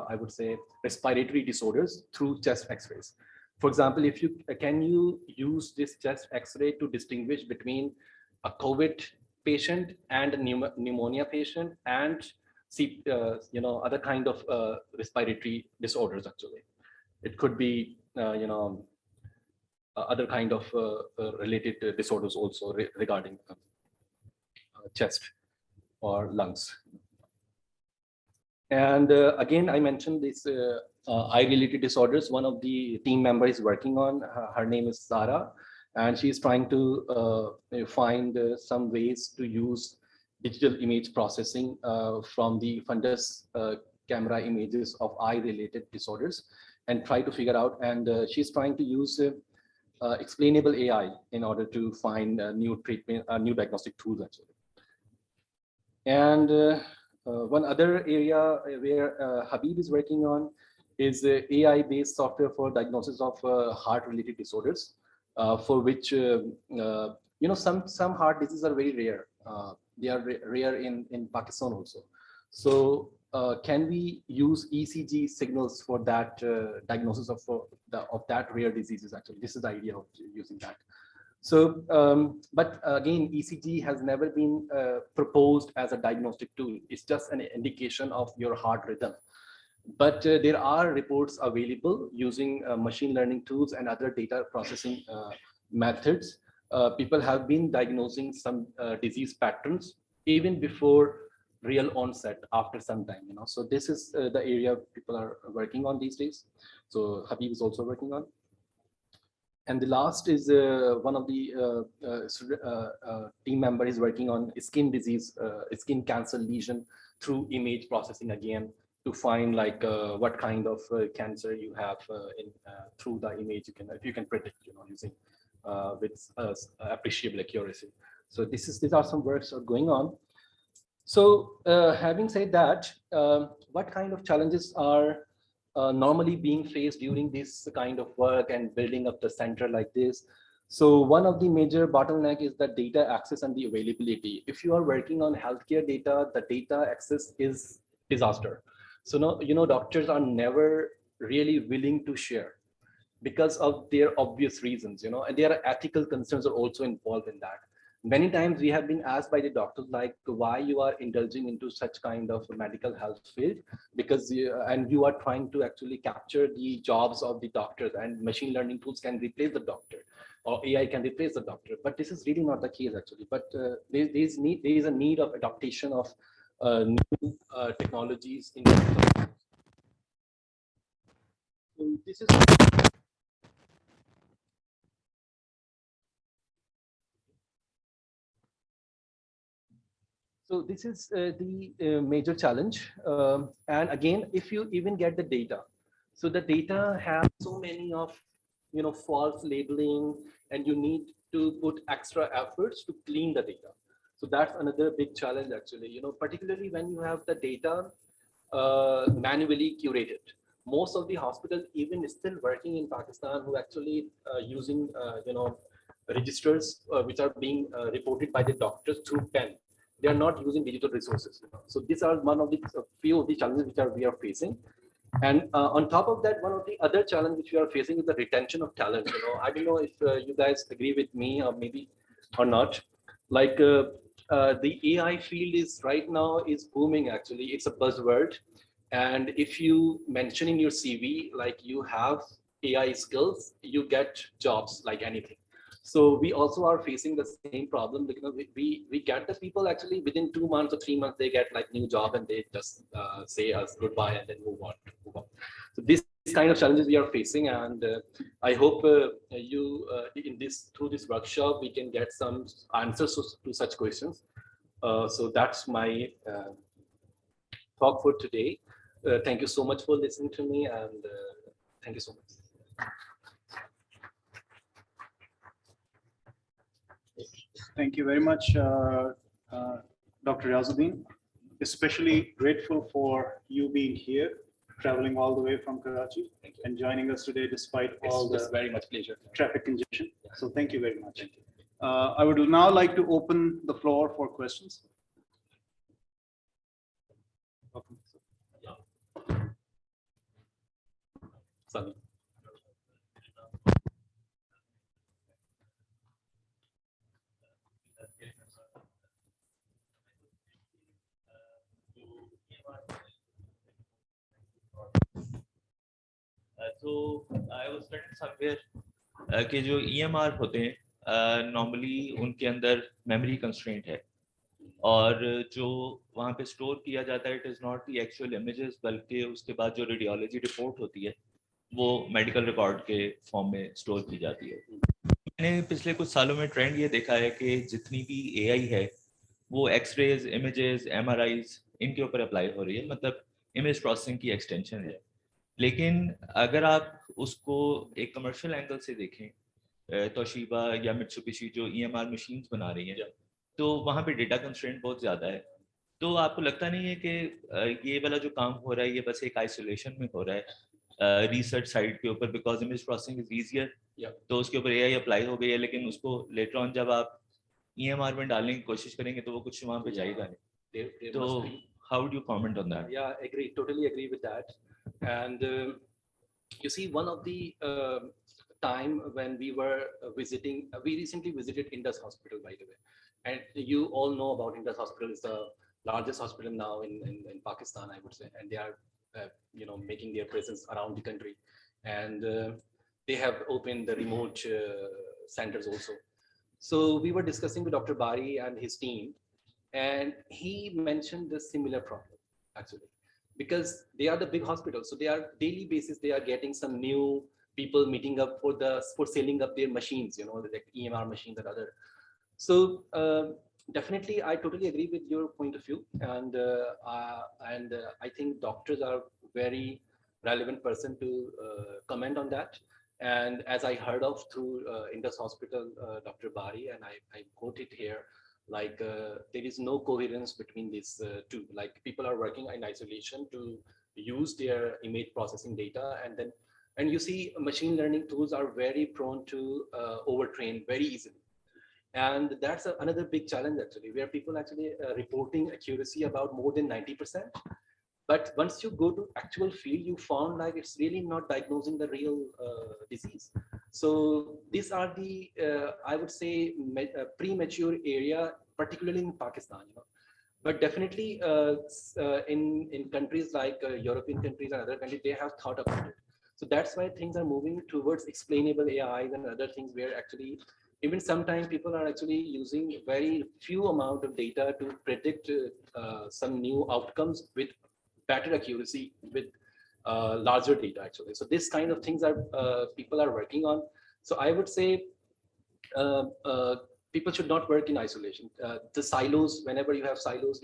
I would say respiratory disorders through chest X-rays. For example, if you can you use this chest X-ray to distinguish between a COVID patient and a pneumonia patient, and see you know, other kind of respiratory disorders actually. It could be you know, other kind of related disorders also regarding chest or lungs. And again, I mentioned this eye-related disorders. One of the team members is working on. Her name is Sarah, and she's trying to find some ways to use digital image processing from the fundus camera images of eye-related disorders, and try to figure out. And she's trying to use explainable AI in order to find new treatment, new diagnostic tools actually. And one other area where Habib is working on is AI-based software for diagnosis of heart-related disorders, for which you know, some heart diseases are very rare. They are rare in Pakistan also. So can we use ECG signals for that diagnosis of that rare diseases? Actually, this is the idea of using that. So, but again, ECG has never been proposed as a diagnostic tool. It's just an indication of your heart rhythm. But there are reports available using machine learning tools and other data processing methods. People have been diagnosing some disease patterns even before real onset, after some time, you know. So this is the area people are working on these days. So Habib is also working on. And the last is one of the team member is working on skin disease, skin cancer lesion through image processing again, to find like what kind of cancer you have through the image. You can predict, you know, using with appreciable accuracy. So these are some works are going on. So having said that, what kind of challenges are normally being faced during this kind of work and building up the center like this? So one of the major bottleneck is the data access and the availability. If you are working on healthcare data, the data access is disaster. So no, you know, doctors are never really willing to share because of their obvious reasons, and there are ethical concerns are also involved in that. Many times we have been asked by the doctors, like, why you are indulging into such kind of medical health field, because and you are trying to actually capture the jobs of the doctors, and machine learning tools can replace the doctor, or AI can replace the doctor. But this is really not the case actually. But there is a need of adaptation of new technologies in so this is So this is the major challenge. And again, if you even get the data, so the data has so many of, false labeling, and you need to put extra efforts to clean the data. So that's another big challenge actually, particularly when you have the data manually curated. Most of the hospitals, even still working in Pakistan, who actually using, registers which are being reported by the doctors through pen. They are not using digital resources. So these are one of the few of the challenges which we are facing. And on top of that, one of the other challenges which we are facing is the retention of talent. I don't know if you guys agree with me or maybe or not. Like the AI field is right now is booming. Actually, it's a buzzword. And if you mention in your CV like you have AI skills, you get jobs like anything. So we also are facing the same problem because we get the people actually within 2 months or 3 months, they get like new job and they just say us goodbye and then move on. So this kind of challenges we are facing, and I hope you in this through this workshop we can get some answers to such questions. So that's my talk for today. Thank you so much for listening to me, and thank you so much. Thank you very much, Dr. Yazuddin. Especially grateful for you being here, traveling all the way from Karachi and joining us today despite all the very much pleasure traffic congestion. So thank you very much. I would now like to open the floor for questions. Sorry. So I was studying somewhere कि जो EMR होते हैं normally उनके अंदर memory constraint है और जो वहाँ पे स्टोर किया जाता है it is not the actual images बल्कि उसके बाद जो radiology report होती है वो मेडिकल रिकॉर्ड के फॉर्म में स्टोर की जाती है। मैंने पिछले कुछ सालों में ट्रेंड ये देखा है कि जितनी भी एआई है वो एक्सरेज, इमेजेस, एमआरआईज इनके ऊपर अप्लाई हो रही है, मतलब इमेज प्रोसेसिंग की एक्सटेंशन है। लेकिन अगर आप उसको एक कमर्शियल एंगल से देखें, तोशिबा या मित्सुबिशी जो ईएमआर मशीन्स बना रही हैं, तो वहाँ पे डेटा कंस्ट्रेंट बहुत ज़्यादा है। तो आपको लगता नहीं है कि ये वाला जो काम हो रहा है ये बस एक आइसोलेशन में हो रहा है रिसर्च साइड के ऊपर, because image processing is easier, तो उसके ऊपर एआई अप्लाई हो गई है, लेकिन उसको लेटर ऑन जब आप ईएमआर में डालने की कोशिश करेंगे तो वो कुछ वहाँ पे जाएगा नहीं। तो how would you comment on that? Yeah, agree, totally agree with that. And you see, one of the time when we were visiting, we recently visited Indus Hospital, by the way, and you all know about Indus Hospital. Is the largest hospital now in Pakistan, I would say, and they are making their presence around the country, and they have opened the remote centers also. So we were discussing with Dr. Bari and his team, and he mentioned the similar problem actually, because they are the big hospitals, so they are daily basis they are getting some new people meeting up for selling up their machines, like EMR machines and other. So definitely I totally agree with your point of view, and I think doctors are very relevant person to comment on that. And as I heard of through Indus Hospital, Dr. Bari, and I quote it here, like there is no coherence between these two. Like people are working in isolation to use their image processing data, and you see machine learning tools are very prone to overtrain very easily. And that's another big challenge actually, where people actually reporting accuracy about more than 90%. But once you go to actual field, you found like it's really not diagnosing the real disease. So these are the, I would say, premature area, particularly in Pakistan. But definitely in countries like European countries and other countries, they have thought about it. So that's why things are moving towards explainable AIs and other things where actually even sometimes people are actually using very few amount of data to predict some new outcomes with better accuracy with larger data actually. So this kind of things are people are working on. So I would say people should not work in isolation. The silos, whenever you have silos,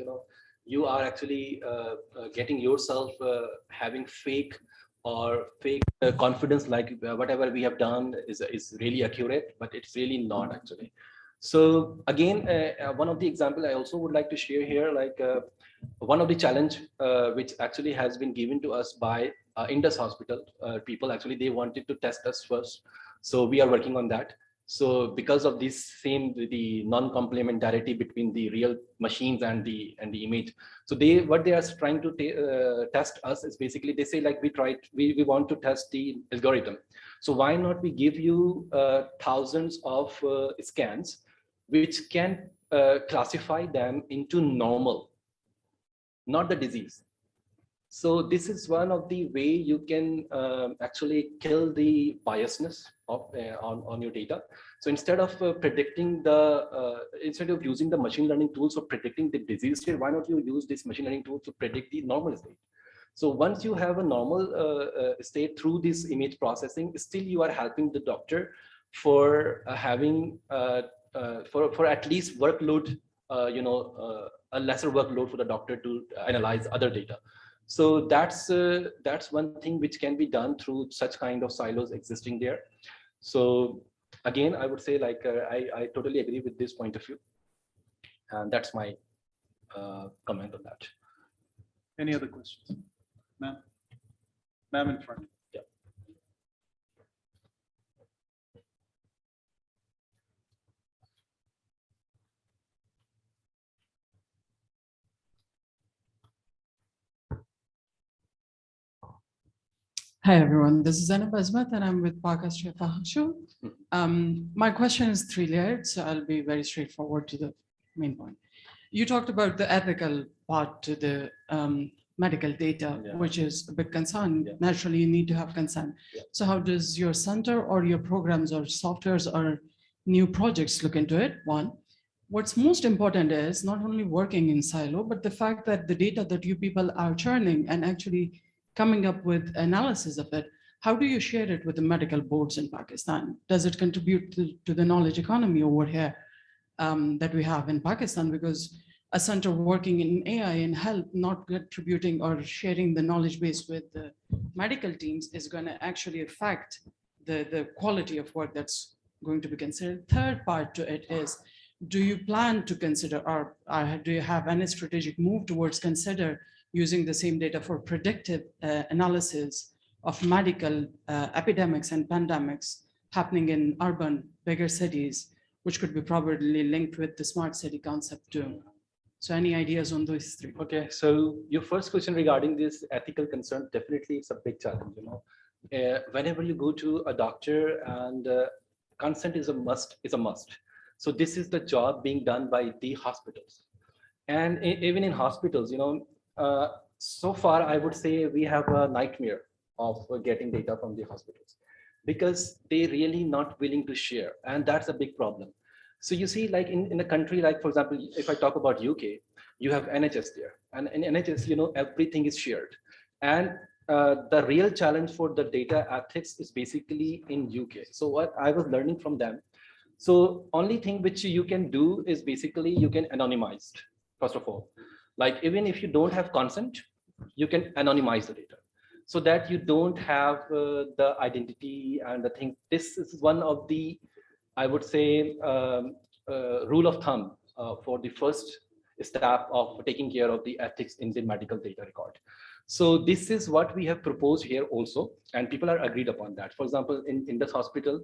you are actually getting yourself having fake confidence, like whatever we have done is really accurate, but it's really not actually. So again, one of the example I also would like to share here, like one of the challenge which actually has been given to us by Indus Hospital people, actually they wanted to test us first. So we are working on that. So because of this the non-complementarity between the real machines and the image, so what they are trying to test us is basically, they say like we want to test the algorithm. So why not we give you thousands of scans which can classify them into normal, not the disease. So this is one of the way you can actually kill the biasness of on your data. So instead of predicting instead of using the machine learning tools for predicting the disease state, why not you use this machine learning tool to predict the normal state? So once you have a normal state through this image processing, still you are helping the doctor for having for at least workload, a lesser workload for the doctor to analyze other data. So that's one thing which can be done through such kind of silos existing there. So again, I would say like I totally agree with this point of view, and that's my comment on that. Any other questions? Ma'am in front. Yeah. Hi, everyone. This is Zainab Azmat, and I'm with Parkas Shefahashu. My question is three-layered, so I'll be very straightforward to the main point. You talked about the ethical part to the medical data, which is a big concern. Naturally, you need to have consent. So how does your center or your programs or softwares or new projects look into it? One. What's most important is not only working in silo, but the fact that the data that you people are churning and actually coming up with analysis of it, how do you share it with the medical boards in Pakistan? Does it contribute to the knowledge economy over here that we have in Pakistan? Because a center working in AI and health not contributing or sharing the knowledge base with the medical teams is going to actually affect the quality of work that's going to be considered. Third part to it is, do you plan to consider or do you have any strategic move towards consider using the same data for predictive analysis of medical epidemics and pandemics happening in urban, bigger cities, which could be probably linked with the smart city concept too? So any ideas on those three? Okay, so your first question regarding this ethical concern, definitely it's a big challenge. Whenever you go to a doctor, and consent is a must. So this is the job being done by the hospitals, and even in hospitals, so far I would say we have a nightmare of getting data from the hospitals because they really not willing to share, and that's a big problem. So you see, like in a country like, for example, if I talk about UK, you have NHS there, and in NHS, everything is shared, and the real challenge for the data ethics is basically in UK. So what I was learning from them, so only thing which you can do is basically you can anonymize, first of all. Like even if you don't have consent, you can anonymize the data so that you don't have the identity and the thing. This is one of the, I would say, rule of thumb for the first step of taking care of the ethics in the medical data record. So this is what we have proposed here also, and people are agreed upon that. For example, in this hospital,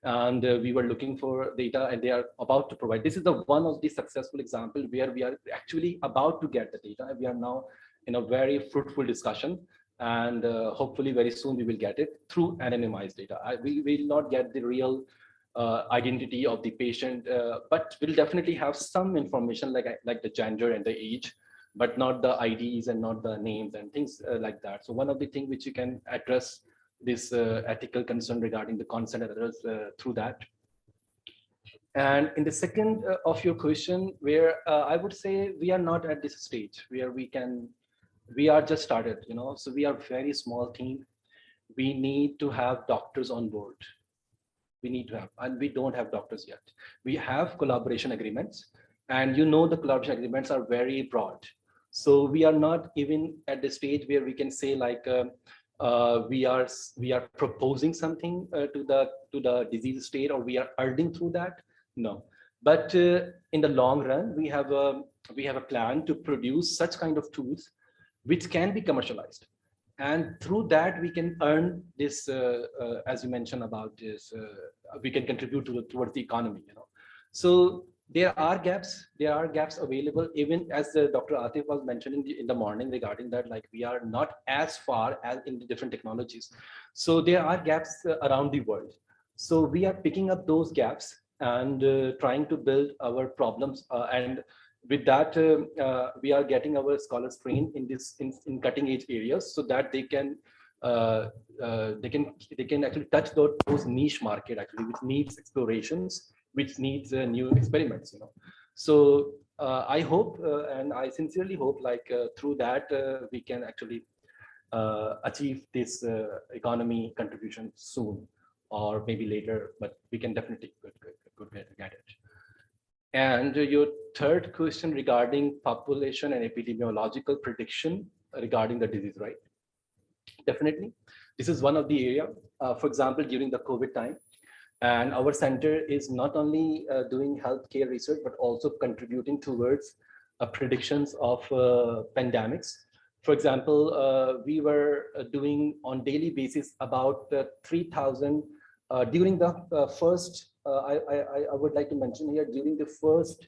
and we were looking for data, and they are about to provide. This is the one of the successful example where we are actually about to get the data. We are now in a very fruitful discussion, and hopefully very soon we will get it through anonymized data. We will not get the real identity of the patient, but we'll definitely have some information like the gender and the age, but not the IDs and not the names and things like that. So one of the things which you can address this ethical concern regarding the consent and others through that. And in the second of your question, where I would say we are not at this stage where we are just started, so we are very small team. We need to have doctors on board. We need to have, and we don't have doctors yet. We have collaboration agreements, and the collaboration agreements are very broad. So we are not even at the stage where we can say like we are proposing something to the disease state, or we are urging through that. No, but in the long run, we have a plan to produce such kind of tools which can be commercialized. And through that, we can earn this, as you mentioned about this, we can contribute towards the economy, So there are gaps available, even as Dr. Atif was mentioning in the morning regarding that, like we are not as far as in the different technologies. So there are gaps around the world. So we are picking up those gaps and trying to build our problems, and with that, we are getting our scholars trained in cutting edge areas, so that they can actually touch those niche market actually, which needs explorations, which needs new experiments. So I hope, and I sincerely hope, like through that we can actually achieve this economy contribution soon, or maybe later, but we can definitely get it. And your third question regarding population and epidemiological prediction regarding the disease, right? Definitely. This is one of the area, for example, during the COVID time. And our center is not only doing healthcare research, but also contributing towards predictions of pandemics. For example, we were doing on daily basis about 3,000 during the first, I would like to mention here, during the first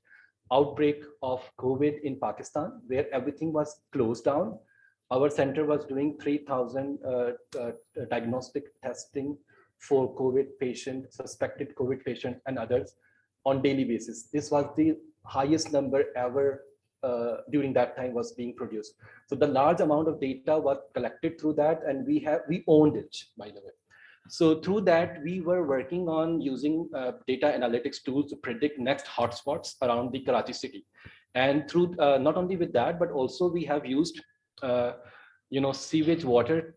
outbreak of COVID in Pakistan, where everything was closed down, our center was doing 3,000 diagnostic testing for COVID patient, suspected COVID patient and others on daily basis. This was the highest number ever during that time was being produced. So the large amount of data was collected through that, and we owned it, by the way. So through that, we were working on using data analytics tools to predict next hotspots around the Karachi city. And through not only with that, but also we have used sewage water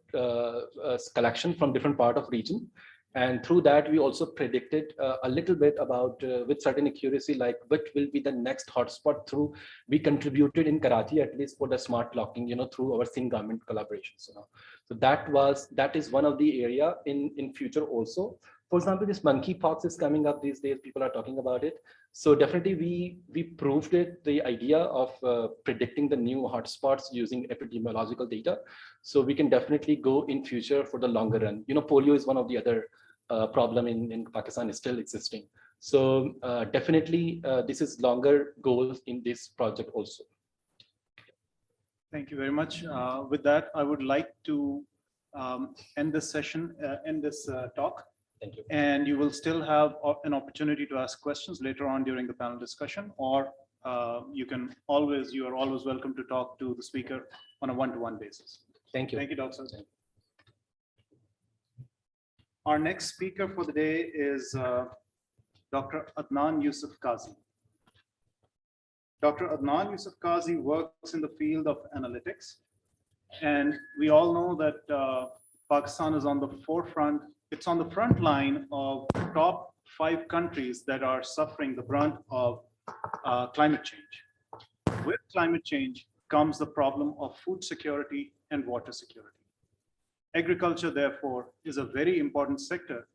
collection from different part of region. And through that, we also predicted a little bit about, with certain accuracy, like what will be the next hotspot through. We contributed in Karachi, at least for the smart locking, through our Singh government collaborations. So that is one of the area in future also. For example, this monkeypox is coming up these days. People are talking about it. So definitely we proved it, the idea of predicting the new hotspots using epidemiological data. So we can definitely go in future for the longer run. Polio is one of the other problem in Pakistan is still existing. So definitely this is longer goals in this project also. Thank you very much. With that, I would like to end this session, end this talk. Thank you. And you will still have an opportunity to ask questions later on during the panel discussion, or you are always welcome to talk to the speaker on a one-to-one basis. Thank you. Thank you, Dr. Our next speaker for the day is Dr. Adnan Yusuf Qazi. Dr. Adnan Yusuf Qazi works in the field of analytics. And we all know that Pakistan is on the forefront. It's on the front line of top 5 countries that are suffering the brunt of climate change. With climate change comes the problem of food security and water security. Agriculture, therefore, is a very important sector,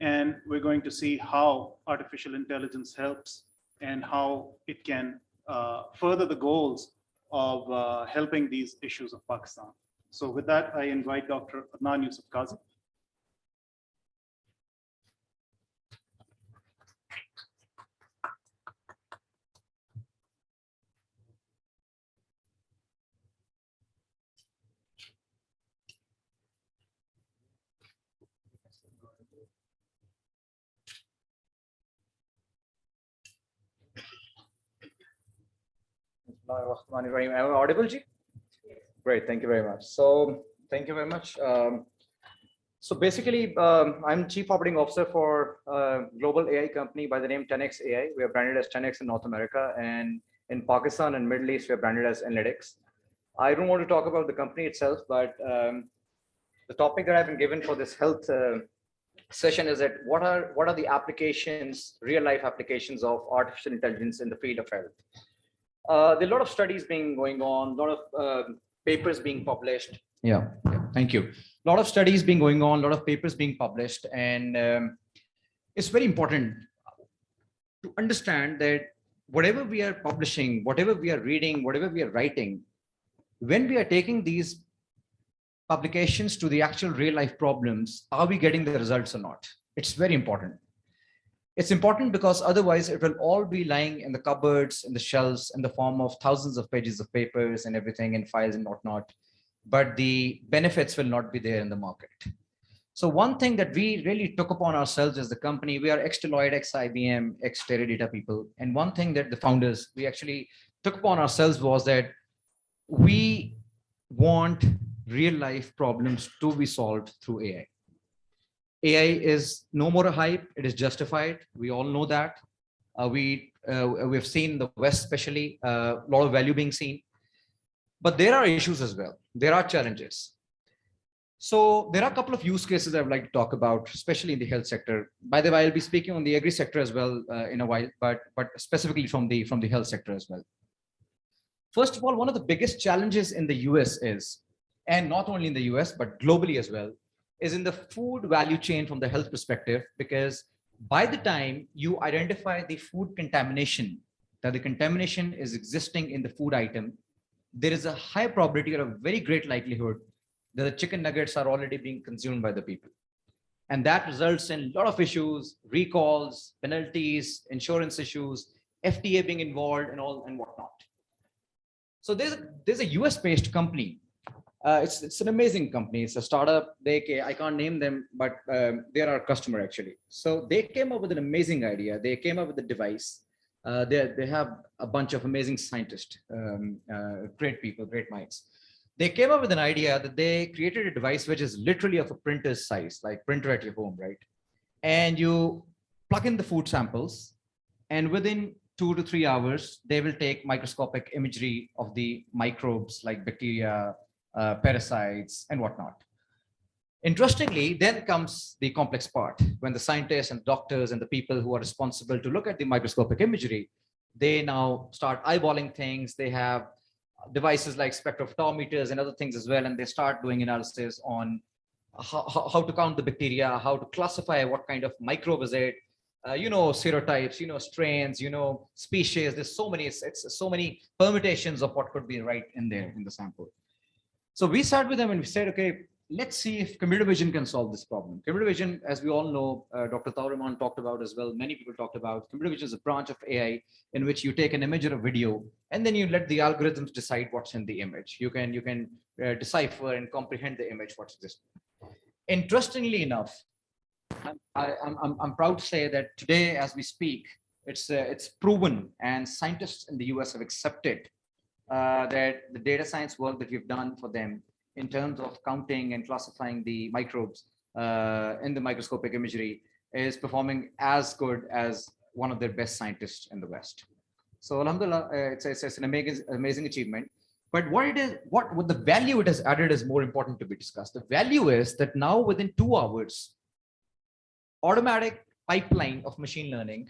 and we're going to see how artificial intelligence helps and how it can further the goals of helping these issues of Pakistan. So with that, I invite Dr. Adnan Yusuf Qazi. Am I audible, Ji? Great, thank you very much. So, thank you very much. So basically, I'm Chief Operating Officer for a global AI company by the name 10x AI. We are branded as 10x in North America, and in Pakistan and Middle East, we are branded as Analytics. I don't want to talk about the company itself, but the topic that I've been given for this health session is that what are the applications, real life applications of artificial intelligence in the field of health? There are a lot of studies going on, a lot of papers being published. Yeah, thank you. A lot of studies being going on, a lot of papers being published, and it's very important to understand that whatever we are publishing, whatever we are reading, whatever we are writing, when we are taking these publications to the actual real life problems, are we getting the results or not? It's very important. It's important because otherwise it will all be lying in the cupboards, in the shelves, in the form of thousands of pages of papers and everything and files and whatnot. But the benefits will not be there in the market. So one thing that we really took upon ourselves as the company, we are ex-Deloitte, ex-IBM, ex-Teradata people. And one thing that the founders, we actually took upon ourselves was that we want real life problems to be solved through AI. AI is no more a hype, it is justified. We all know that. We've seen in the West, especially, a lot of value being seen. But there are issues as well. There are challenges. So there are a couple of use cases I would like to talk about, especially in the health sector. By the way, I'll be speaking on the agri sector as well in a while, but specifically from the health sector as well. First of all, one of the biggest challenges in the US is, and not only in the US, but globally as well, is in the food value chain from the health perspective, because by the time you identify the food contamination, that the contamination is existing in the food item, there is a high probability or a very great likelihood that the chicken nuggets are already being consumed by the people. And that results in a lot of issues, recalls, penalties, insurance issues, FDA being involved and all and whatnot. So there's a US-based company. It's an amazing company. It's a startup. I can't name them, but they're our customer actually. So they came up with an amazing idea. They came up with a device. They have a bunch of amazing scientists, great people, great minds. They came up with an idea that they created a device which is literally of a printer's size, like printer at your home, right? And you plug in the food samples, and within 2 to 3 hours, they will take microscopic imagery of the microbes like bacteria, parasites, and whatnot. Interestingly, then comes the complex part when the scientists and doctors and the people who are responsible to look at the microscopic imagery, they now start eyeballing things. They have devices like spectrophotometers and other things as well, and they start doing analysis on how to count the bacteria, how to classify what kind of microbe is it, serotypes, strains, species. There's so many, it's so many permutations of what could be right in there in the sample. So we sat with them and we said, okay, let's see if computer vision can solve this problem. Computer vision, as we all know, Dr. Tauriman talked about as well, many people talked about, computer vision is a branch of AI in which you take an image or a video, and then you let the algorithms decide what's in the image. You can decipher and comprehend the image, what's existing. Interestingly enough, I'm proud to say that today, as we speak, it's proven, and scientists in the US have accepted that the data science work that we've done for them in terms of counting and classifying the microbes in the microscopic imagery is performing as good as one of their best scientists in the West. So alhamdulillah, it's an amazing achievement. But what the value it has added is more important to be discussed. The value is that now within 2 hours, automatic pipeline of machine learning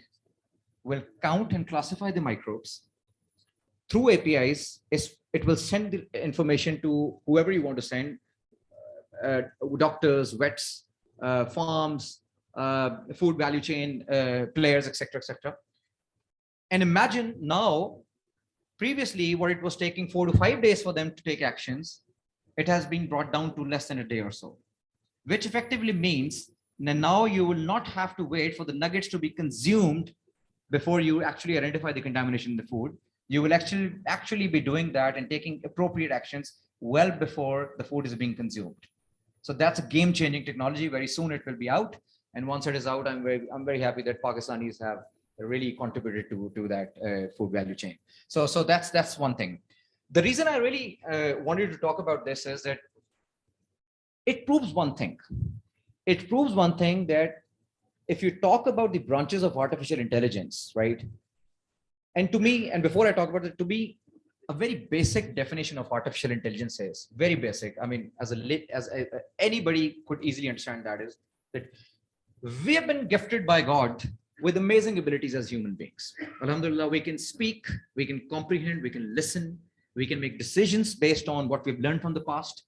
will count and classify the microbes. Through APIs, it will send the information to whoever you want to send, doctors, vets, farms, food value chain players, etc., etc. And imagine now previously what it was taking 4 to 5 days for them to take actions, it has been brought down to less than a day or so, which effectively means that now you will not have to wait for the nuggets to be consumed before you actually identify the contamination in the food. You will actually be doing that and taking appropriate actions well before the food is being consumed. So that's a game-changing technology. Very soon it will be out. And once it is out, I'm very happy that Pakistanis have really contributed to that food value chain. So that's one thing. The reason I really wanted to talk about this is that it proves one thing. It proves one thing, that if you talk about the branches of artificial intelligence, right? And to me, and before I talk about it, to me, a very basic definition of artificial intelligence is very basic. I mean, anybody could easily understand that is that we have been gifted by God with amazing abilities as human beings. Alhamdulillah, we can speak, we can comprehend, we can listen, we can make decisions based on what we've learned from the past.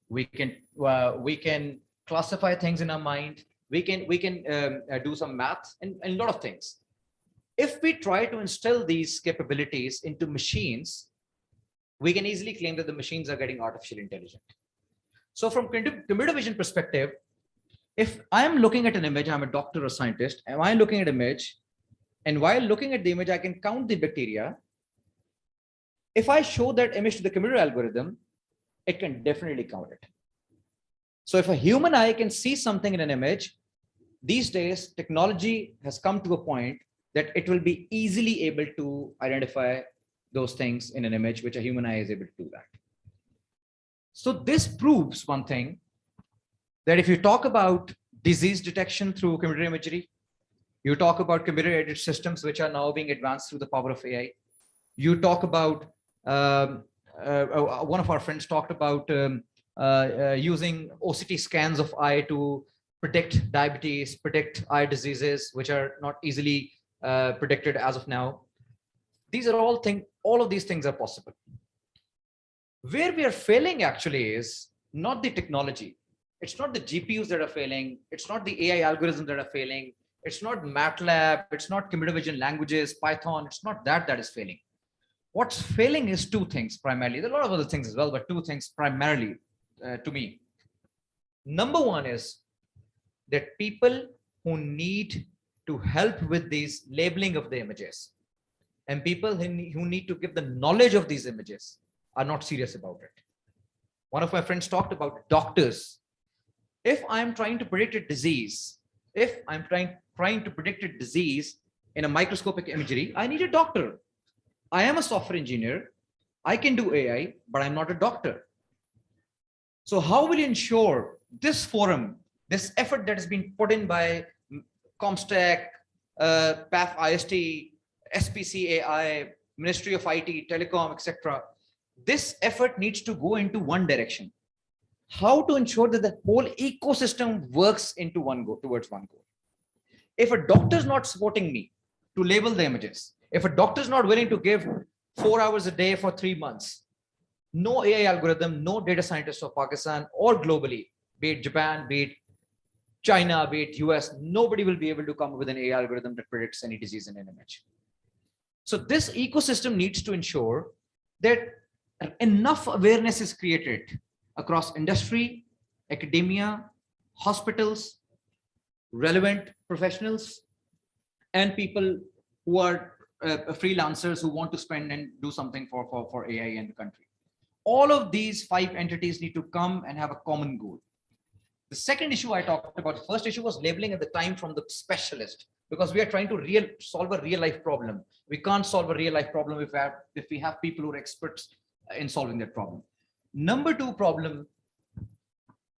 We can classify things in our mind. We can do some math and a lot of things. If we try to instill these capabilities into machines, we can easily claim that the machines are getting artificially intelligent. So from computer vision perspective, if I'm looking at an image, I'm a doctor or scientist, am I looking at an image? And while looking at the image, I can count the bacteria. If I show that image to the computer algorithm, it can definitely count it. So if a human eye can see something in an image, these days, technology has come to a point that it will be easily able to identify those things in an image, which a human eye is able to do that. So this proves one thing, that if you talk about disease detection through computer imagery, you talk about computer-aided systems, which are now being advanced through the power of AI. You talk about, one of our friends talked about using OCT scans of eye to predict diabetes, predict eye diseases, which are not easily predicted as of now. These are all of these things are possible. Where we are failing actually is not the technology. It's not the GPUs that are failing. It's not the AI algorithms that are failing. It's not MATLAB. It's not computer vision languages, Python. It's not that is failing. What's failing is two things primarily. There are a lot of other things as well, but two things primarily to me. Number one is that people who need to help with these labeling of the images and people who need to give the knowledge of these images are not serious about it. One of my friends talked about doctors. If I'm trying to predict a disease, if I'm trying to predict a disease in a microscopic imagery, I need a doctor. I am a software engineer. I can do AI, but I'm not a doctor. So how will you ensure this forum, this effort that has been put in by Comstech, PAF IST, SPC AI, Ministry of IT, Telecom, etc. This effort needs to go into one direction. How to ensure that the whole ecosystem works into one goal, towards one goal. If a doctor is not supporting me to label the images, if a doctor is not willing to give 4 hours a day for 3 months, no AI algorithm, no data scientist of Pakistan or globally, be it Japan, be it China, be it US, nobody will be able to come up with an AI algorithm that predicts any disease in an image. So this ecosystem needs to ensure that enough awareness is created across industry, academia, hospitals, relevant professionals, and people who are freelancers who want to spend and do something for AI in the country. All of these 5 entities need to come and have a common goal. The second issue I talked about, the first issue was labeling at the time from the specialist, because we are trying to solve a real life problem. We can't solve a real life problem if we have people who are experts in solving that problem. Number 2 problem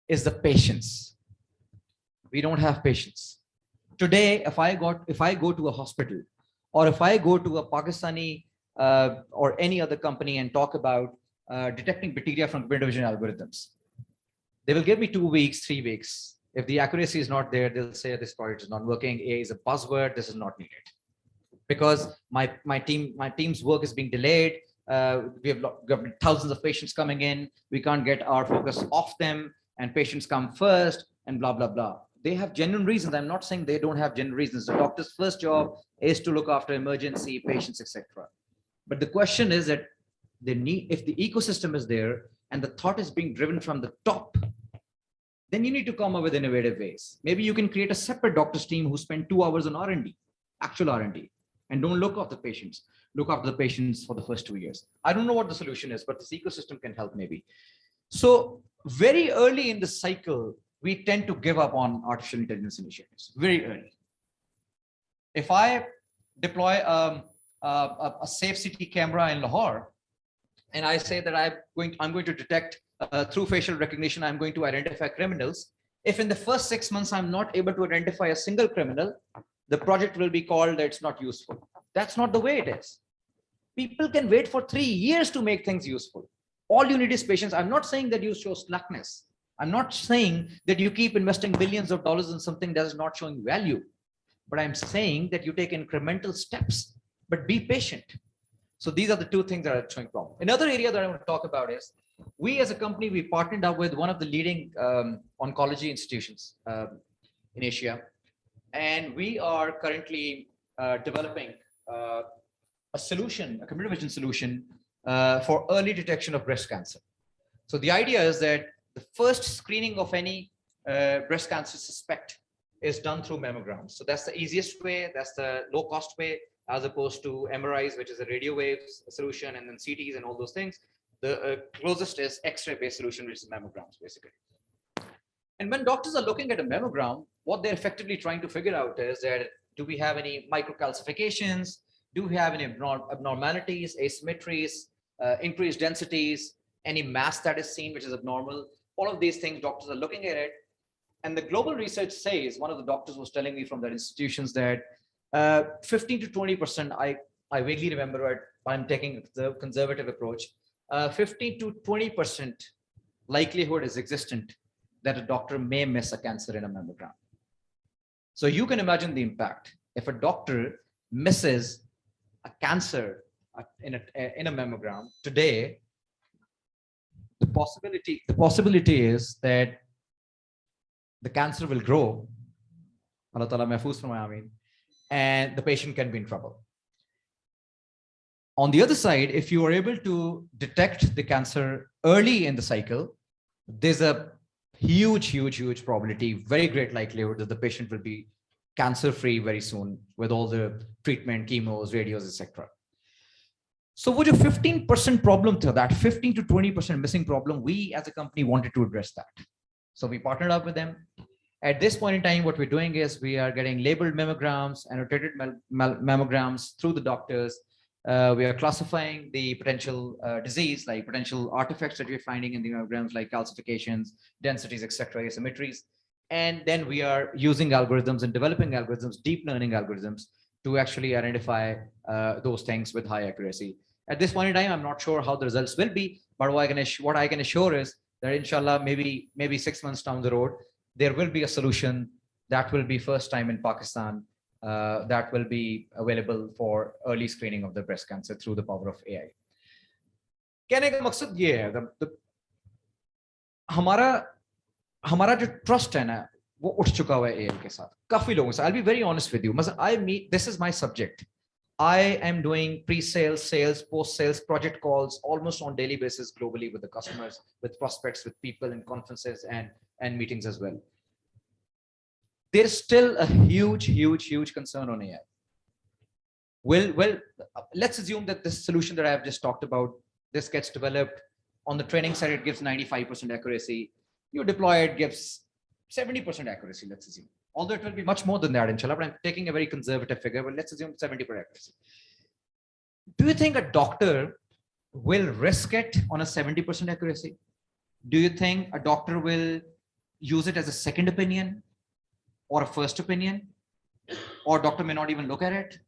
is the patience. We don't have patience. Today, if I go to a hospital, or if I go to a Pakistani or any other company and talk about detecting bacteria from computer vision algorithms, they will give me 2 weeks, 3 weeks. If the accuracy is not there, they'll say this product is not working. AI is a buzzword. This is not needed, because my team's work is being delayed. We have got thousands of patients coming in. We can't get our focus off them, and patients come first, and blah blah blah. They have genuine reasons. I'm not saying they don't have genuine reasons. The doctor's first job is to look after emergency patients, etc. But the question is that if the ecosystem is there and the thought is being driven from the top, then you need to come up with innovative ways. Maybe you can create a separate doctor's team who spend 2 hours on R&D, actual R&D, and don't look after the patients. Look after the patients for the first 2 years. I don't know what the solution is, but this ecosystem can help maybe. So very early in the cycle, we tend to give up on artificial intelligence initiatives, very early. If I deploy a safe city camera in Lahore, and I say that I'm going to detect through facial recognition, I'm going to identify criminals. If in the first 6 months, I'm not able to identify a single criminal, the project will be called that it's not useful. That's not the way it is. People can wait for 3 years to make things useful. All you need is patience. I'm not saying that you show slackness. I'm not saying that you keep investing billions of dollars in something that is not showing value. But I'm saying that you take incremental steps, but be patient. So these are the two things that are showing problem. Another area that I want to talk about is we as a company, we partnered up with one of the leading oncology institutions in Asia. And we are currently developing a solution, a computer vision solution for early detection of breast cancer. So the idea is that the first screening of any breast cancer suspect is done through mammograms. So that's the easiest way, that's the low cost way, as opposed to MRIs, which is a radio waves solution, and then CTs and all those things. The closest is X-ray based solution, which is mammograms basically. And when doctors are looking at a mammogram, what they're effectively trying to figure out is that do we have any microcalcifications? Do we have any abnormalities, asymmetries, increased densities, any mass that is seen, which is abnormal? All of these things, doctors are looking at it. And the global research says, one of the doctors was telling me from that institutions that 15 to 20%, I vaguely remember it, I'm taking the conservative approach, 15 to 20% likelihood is existent that a doctor may miss a cancer in a mammogram. So you can imagine the impact. If a doctor misses a cancer in a mammogram today, the possibility is that the cancer will grow, Allah Ta'ala mahfoos farmaye, Ameen, and the patient can be in trouble. On the other side, if you are able to detect the cancer early in the cycle, there's a huge probability, very great likelihood that the patient will be cancer-free very soon with all the treatment, chemos, radios, etc. So with a 15% problem to that, 15 to 20% missing problem, we as a company wanted to address that. So we partnered up with them. At this point in time, what we're doing is we are getting labeled mammograms, annotated mammograms through the doctors. We are classifying the potential disease, like potential artifacts that we're finding in the mammograms, like calcifications, densities, etc., asymmetries. And then we are using algorithms and developing algorithms, deep learning algorithms, to actually identify those things with high accuracy. At this point in time, I'm not sure how the results will be, but what I can assure is that inshallah, maybe 6 months down the road, there will be a solution that will be first time in Pakistan that will be available for early screening of the breast cancer through the power of AI. कहने का मकसद ये है, हमारा जो trust है ना, वो उठ चुका हुआ है AI के साथ काफी लोगों से. I'll be very honest with you. This is my subject. I am doing pre-sales, sales, post-sales, project calls almost on daily basis globally with the customers, with prospects, with people in conferences and meetings as well. There is still a huge concern on AI. Well, let's assume that this solution that I have just talked about, this gets developed. On the training side, it gives 95% accuracy. You deploy it, gives 70% accuracy, let's assume. Although it will be much more than that, inshallah, but I'm taking a very conservative figure, but let's assume 70% accuracy. Do you think a doctor will risk it on a 70% accuracy? Do you think a doctor will use it as a second opinion or a first opinion, or doctor may not even look at it?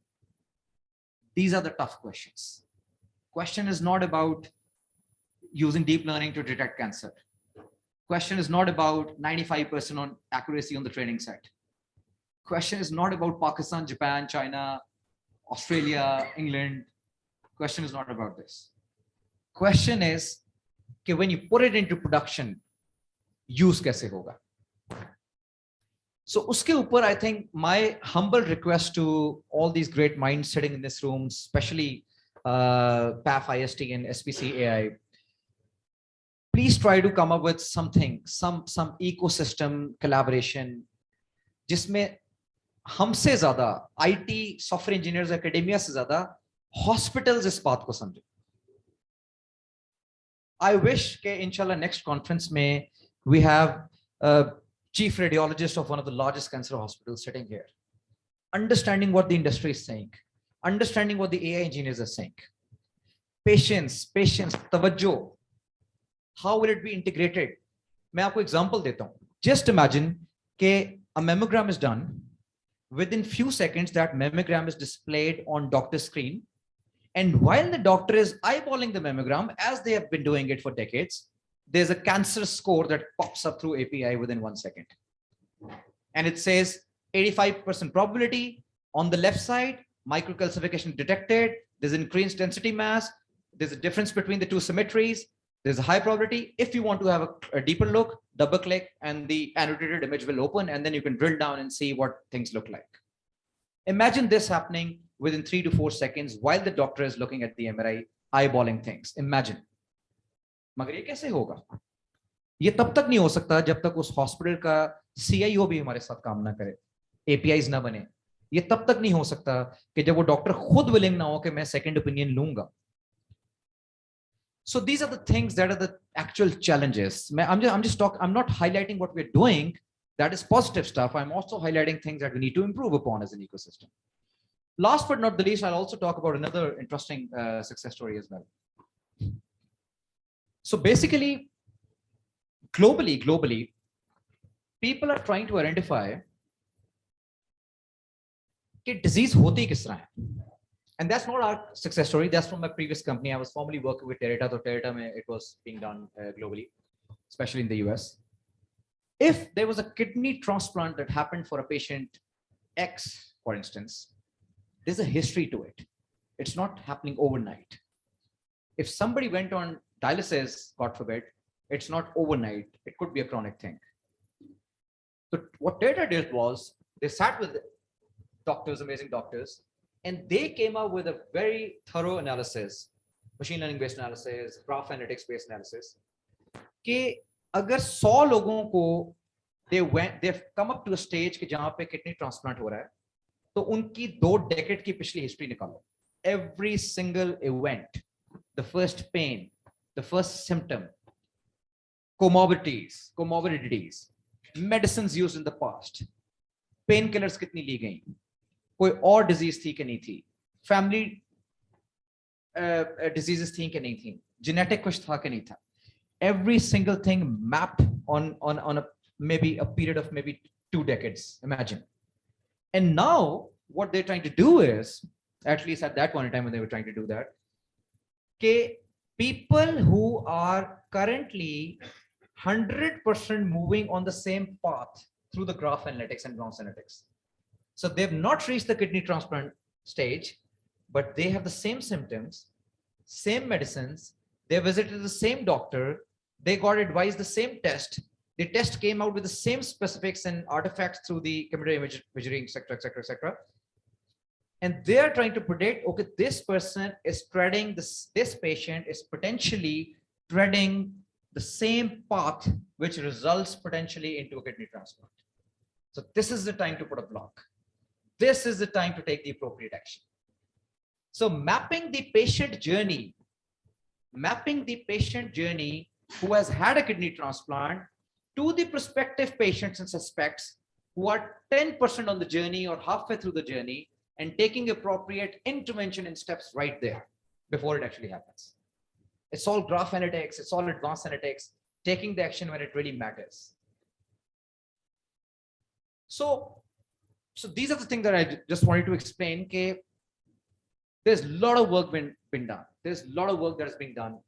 These are the tough questions. Question is not about using deep learning to detect cancer. Question is not about 95% on accuracy on the training set. Question is not about Pakistan, Japan, China, Australia, England. Question is not about this. Question is, okay, when you put it into production, use kaise hoga? So uske upar, I think my humble request to all these great minds sitting in this room, especially PAF IST and SPC AI, please try to come up with something, some ecosystem collaboration, जिसमें हमसे ज़्यादा IT software engineers academia से ज़्यादा hospitals इस बात को समझे. I wish के inshallah next conference में we have a chief radiologist of one of the largest cancer hospitals sitting here, understanding what the industry is saying, understanding what the AI engineers are saying. Patience, tawajjo. How will it be integrated? मैं आपको example देता हूँ. Just imagine कि a mammogram is done. Within few seconds, that mammogram is displayed on doctor's screen. And while the doctor is eyeballing the mammogram, as they have been doing it for decades, there's a cancer score that pops up through API within 1 second. And it says 85% probability. On the left side, microcalcification detected. There's increased density mass. There's a difference between the two symmetries. There's a high probability. If you want to have a deeper look, double click and the annotated image will open, and then you can drill down and see what things look like. Imagine this happening within 3 to 4 seconds while the doctor is looking at the MRI, eyeballing things. Imagine. मगर ये कैसे होगा? ये तब तक नहीं हो सकता जब तक उस हॉस्पिटल का CIO भी हमारे साथ काम ना करे, APIs ना बने. ये तब तक नहीं हो सकता कि जब वो डॉक्टर खुद विलिंग ना हो कि मैं सेकंड ओपिनियन लूंगा. So these are the things that are the actual challenges. I'm not highlighting what we're doing. That is positive stuff. I'm also highlighting things that we need to improve upon as an ecosystem. Last but not the least, I'll also talk about another interesting success story as well. So basically, globally, people are trying to identify कि disease होती किस तरह है. And that's not our success story. That's from my previous company. I was formerly working with Terita. So Terita, it was being done globally, especially in the US. If there was a kidney transplant that happened for a patient X, for instance, there's a history to it. It's not happening overnight. If somebody went on dialysis, God forbid, it's not overnight. It could be a chronic thing. So what Terita did was they sat with doctors, amazing doctors, and they came up with a very thorough analysis, machine learning based analysis, graph analytics based analysis, कि अगर 100 लोगों को they've come up to a stage कि जहाँ पे kidney transplant हो रहा है, तो उनकी 2 decade की पिछली history निकालो. Every single event, the first pain, the first symptom, comorbidities, medicines used in the past, painkillers कितनी ली गई, कोई और डिजीज थी कि नहीं थी, फैमिली डिजीजेस थी कि नहीं थी, जेनेटिक कुछ था कि नहीं था. Every single thing mapped on maybe a period of maybe 2 decades, imagine. And now what they're trying to do is, at least at that point in time when they were trying to do that, okay, people who are currently 100% moving on the same path through the graph analytics and bronze analytics. So they've not reached the kidney transplant stage, but they have the same symptoms, same medicines. They visited the same doctor. They got advised the same test. The test came out with the same specifics and artifacts through the computer imaging, etc. And they are trying to predict, okay, this person is treading this patient is potentially treading the same path, which results potentially into a kidney transplant. So this is the time to put a block. This is the time to take the appropriate action. So mapping the patient journey who has had a kidney transplant to the prospective patients and suspects who are 10% on the journey or halfway through the journey, and taking appropriate intervention and steps right there before it actually happens. It's all graph analytics, it's all advanced analytics, taking the action when it really matters. So these are the things that I just wanted to explain. Okay, there's a lot of work been done. There's a lot of work that is being done.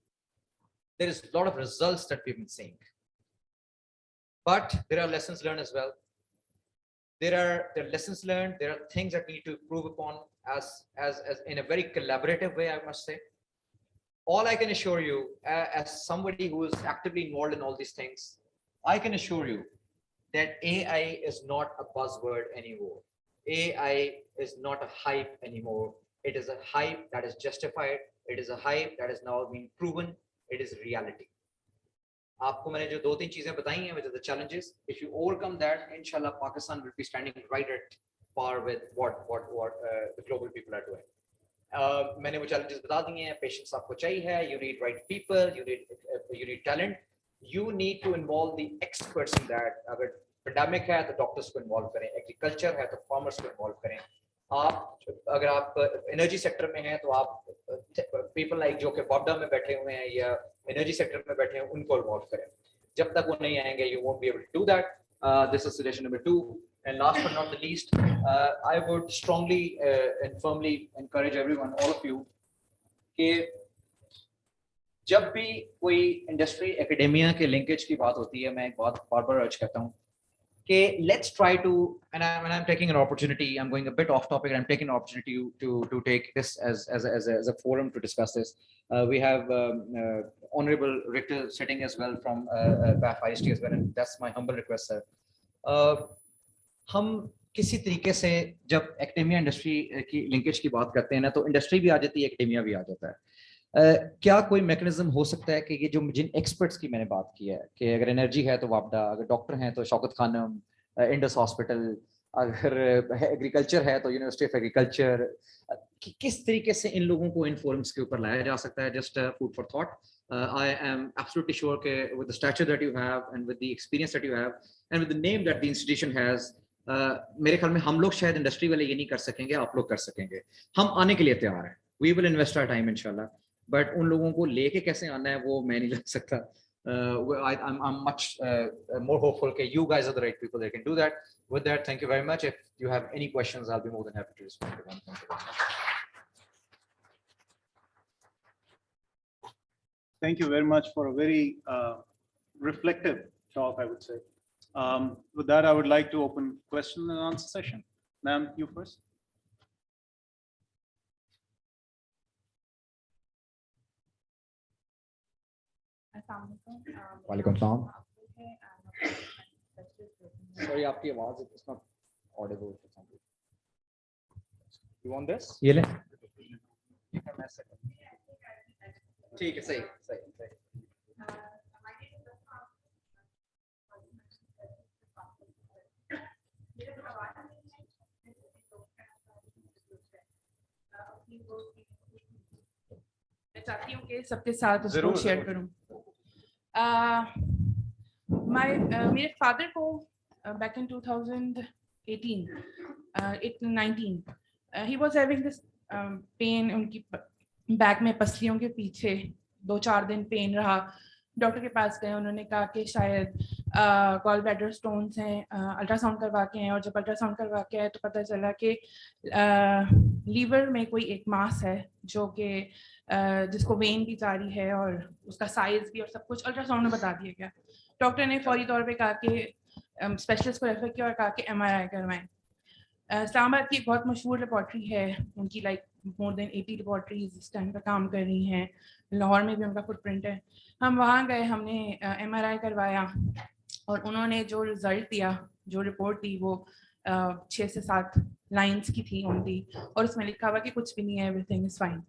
There is a lot of results that we've been seeing. But there are lessons learned as well. There are lessons learned. There are things that we need to improve upon as in a very collaborative way, I must say. All I can assure you, as somebody who is actively involved in all these things, I can assure you that AI is not a buzzword anymore. AI is not a hype anymore. It is a hype that is justified. It is a hype that has now been proven. It is reality. आपको मैंने जो 2-3 चीजें बताई हैं, which are the challenges. If you overcome that, inshallah, Pakistan will be standing right at par with what the global people are doing. मैंने वो challenges बता दिए हैं. Patience आपको चाहिए है. You need right people. You need talent. You need to involve the experts in that. अगर pandemic है तो doctors को involve करें. Agriculture है तो farmers को involve करें. अगर आप एनर्जी सेक्टर में हैं तो आप पीपल लाइक जो कि बॉर्डर में बैठे हुए हैं या एनर्जी सेक्टर में बैठे हैं उनको इन्वॉल्व करें. जब तक वो नहीं आएंगे you won't be able to do that. This is suggestion number 2. And last but not the least, I would strongly and firmly encourage everyone, all of you, कि जब भी कोई इंडस्ट्री एकेडेमिया के लिंकेज की बात होती है, मैं एक बात बार-बार अर्ज करता हूँ कि let's try to, and I'm taking an opportunity, I'm going a bit off topic, and I'm taking an opportunity to take this as a forum to discuss this. We have Honorable Richter sitting as well from BAF IST as well, and that's my humble request, sir. हम किसी तरीके से जब academia industry की linkage की बात करते हैं ना, तो इंडस्ट्री भी आ जाती है, एकेडेमिया भी आ जाता है. क्या कोई मैकेनिज्म हो सकता है कि ये जो जिन एक्सपर्ट्स की मैंने बात की है कि अगर एनर्जी है तो वापडा, अगर डॉक्टर हैं तो शौकत खानम, इंडस हॉस्पिटल, अगर एग्रीकल्चर है तो यूनिवर्सिटी ऑफ एग्रीकल्चर, किस तरीके से इन लोगों को इन फोरम्स के ऊपर लाया जा सकता है? Just food for thought. I am absolutely sure that with the stature that you have and with the experience that you have and with the name that the institution has, मेरे ख्याल में हम लोग शायद इंडस्ट्री वाले ये नहीं कर सकेंगे, आप लोग कर सकेंगे. हम आने के लिए तैयार हैं. We will invest our time इंशाल्लाह. बट उन लोगों को लेके कैसे आना है वो मैं नहीं लग सकता. I'm much more hopeful that you guys are the right people that can do that. With that, thank you very much. If you have any questions, I'll be more than happy to respond to them. Thank you very much. Thank you very much for a very reflective talk, I would say. With that, I would like to open question and answer session. Ma'am, you first. वालेकुम सलाम. Sorry, आपकी आवाज is not audible for some reason. You want this? ये ले. ठीक है, सही. मैं चाहती हूँ कि सबके साथ उसको शेयर करूँ. मेरे फादर को back in 2018, 19, he was having this pain. उनकी बैक में पसलियों के पीछे 2-4 दिन पेन रहा. डॉक्टर के पास गए, उन्होंने कहा कि शायद गॉल ब्लैडर स्टोन्स हैं. अल्ट्रासाउंड करवा के हैं, और जब अल्ट्रासाउंड करवा के आए तो पता चला कि लीवर में कोई एक मास है जो कि जिसको वेन भी जारी है और उसका साइज भी और सब कुछ अल्ट्रासाउंड में बता दिया गया. डॉक्टर ने फौरी तौर पे कहा कि स्पेशलिस्ट को रेफर किया और कहा कि MRI करवाएं. इस्लामाबाद की एक बहुत मशहूर लेबॉर्ट्री है उनकी, लाइक मोर देन 80 लेबॉर्ट्रीज इस टाइम पर काम कर रही हैं. लाहौर में भी उनका फुटप्रिंट है. हम वहाँ गए, हमने MRI करवाया और उन्होंने जो रिजल्ट दिया, जो रिपोर्ट दी, वो 6 से 7 लाइंस की थी ओनली, और उसमें लिखा हुआ कि कुछ भी नहीं है, एवरीथिंग इज फाइन.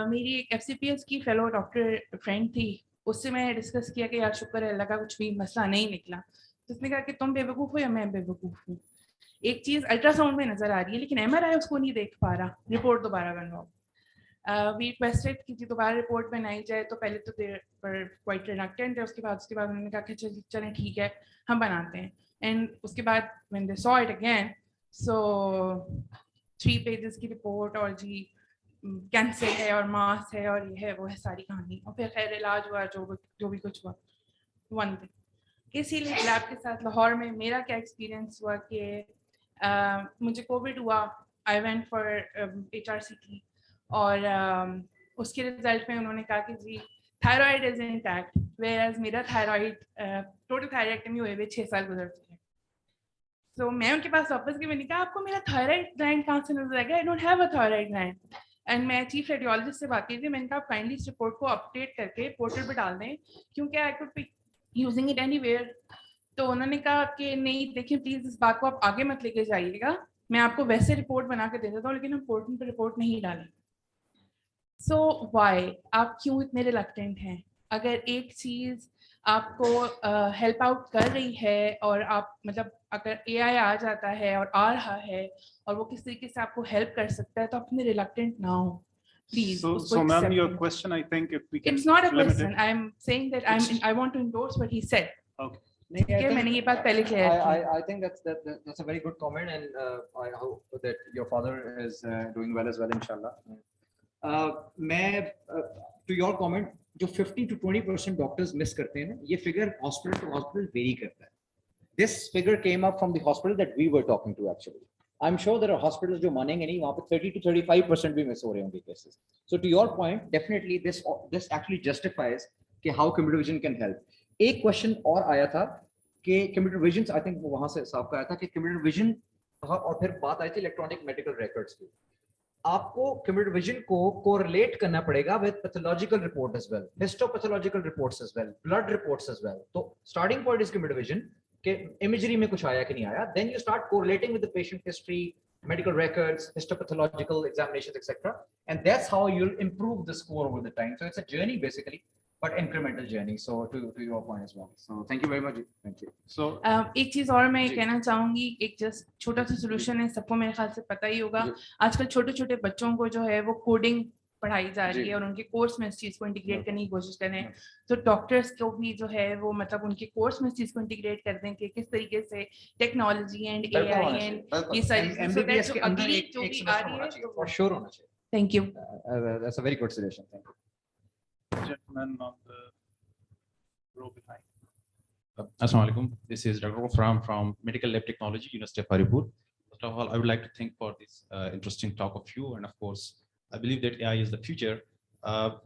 मेरी एक FCPS की फेलो डॉक्टर फ्रेंड थी, उससे मैंने डिस्कस किया कि यार शुक्र है अल्लाह का कुछ भी मसला नहीं निकला. तो उसने कहा कि तुम बेवकूफ़ हो या मैं बेवकूफ़ हूँ. एक चीज़ अल्ट्रासाउंड में नज़र आ रही है लेकिन MRI उसको नहीं देख पा रहा, रिपोर्ट दोबारा बनवाओ. वी रिक्वेस्टेड कि दोबारा रिपोर्ट बनाई जाए, तो पहले तो देर पर क्वाइट रिलक्टेंट है. उसके बाद उन्होंने कहा कि चलें ठीक है हम बनाते हैं. एंड उसके बाद when they saw it again, so 3 pages की रिपोर्ट और जी कैंसर है और मास है और ये है वो है, सारी कहानी. और फिर खैर इलाज हुआ, जो भी कुछ हुआ. वन थिंग, इसीलिए लैब के साथ लाहौर में मेरा क्या एक्सपीरियंस हुआ कि मुझे कोविड हुआ. आई वेंट फॉर HRCT और उसके रिजल्ट में उन्होंने कहा कि जी thyroid is intact, whereas मेरा थायराइड टोटल थायराइडक्टमी हुए हुए 6 साल गुजर चुके हैं. तो मैं उनके पास वापस गई, मैंने कहा आपको मेरा थायराइड ग्लैंड कहाँ से नजर आएगा? I don't have a thyroid gland. And मैं चीफ रेडियोलॉजिस्ट से बात की थी, मैंने कहा आप काइंडली इस रिपोर्ट को अपडेट करके पोर्टल पर डाल दें क्योंकि I could be using it anywhere. तो उन्होंने कहा कि नहीं देखिए प्लीज इस बात को आप आगे मत लेके जाइएगा, मैं आपको वैसे रिपोर्ट बना के दे देता हूँ, लेकिन हम पोर्टल पे रिपोर्ट नहीं डालें। सो व्हाई, आप क्यों इतने रिलक्टेंट हैं? अगर एक चीज आपको हेल्प आउट कर रही है और आप मतलब अगर एआई आ जाता है और आ रहा है और वो किस तरीके से आपको हेल्प कर सकता है, तो अपने रिलक्टेंट ना हो please. So ma'am, your question, I think if we can It's not a limit it. question. I'm saying that I want to endorse what he said. Okay. ठीक है, मैंने ये बात पहले क्लियर की। I think that's a very good comment, and I hope that your father is doing well as well, inshallah. To your comment, जो 50 to 20% doctors miss करते हैं ना, ये figure hospital to hospital vary करता है. This figure came up from the hospital that we were talking to actually. I'm sure there are hospitals जो मानेंगे नहीं, वहाँ पे 30 to 35% भी मिस हो रहे होंगे cases. So to your point, definitely this actually justifies कि how computer vision can help. एक क्वेश्चन और आया था कि कंप्यूटर विजन, आई थिंक वहां से साहब का आया था कि कंप्यूटर विजन, और फिर बात आई थी इलेक्ट्रॉनिक मेडिकल रिकॉर्ड्स की. आपको कंप्यूटर विजन को कोरिलेट करना पड़ेगा with pathological report as well, histopathological reports as well, blood reports as well. तो starting point is computer vision के इमेजरी में कुछ आया कि नहीं आया, then you start correlating with the patient history, medical records, histopathological examinations, etc. And that's how you'll improve the score over the time. So it's a journey basically, but incremental journey. So to your point as well. So thank you very much. Thank you. So एक चीज और मैं कहना चाहूंगी, एक just छोटा सा solution है, सबको मेरे ख्याल से पता ही होगा. आजकल छोटे छोटे बच्चों को जो है वो कोडिंग पढ़ाई जा रही है और उनके कोर्स में इस चीज को इंटीग्रेट करने की कोशिश कर रहे हैं. तो डॉक्टर्स को भी जो है वो मतलब उनके कोर्स में इस चीज को इंटीग्रेट कर दें कि किस तरीके से टेक्नोलॉजी एंड एआई एंड ये सारी MBBS के अंदर अगली एक जो भी semester आ रही होना है चाहिए, for sure होना चाहिए. Thank you. That's a very good suggestion. Thank you. Gentleman on the row behind. Assalamu alaikum. This is Dr. from Medical Lab Technology, University of Haripur. First of all, I would like to thank for this interesting talk of you. And of course, I believe that AI is the future.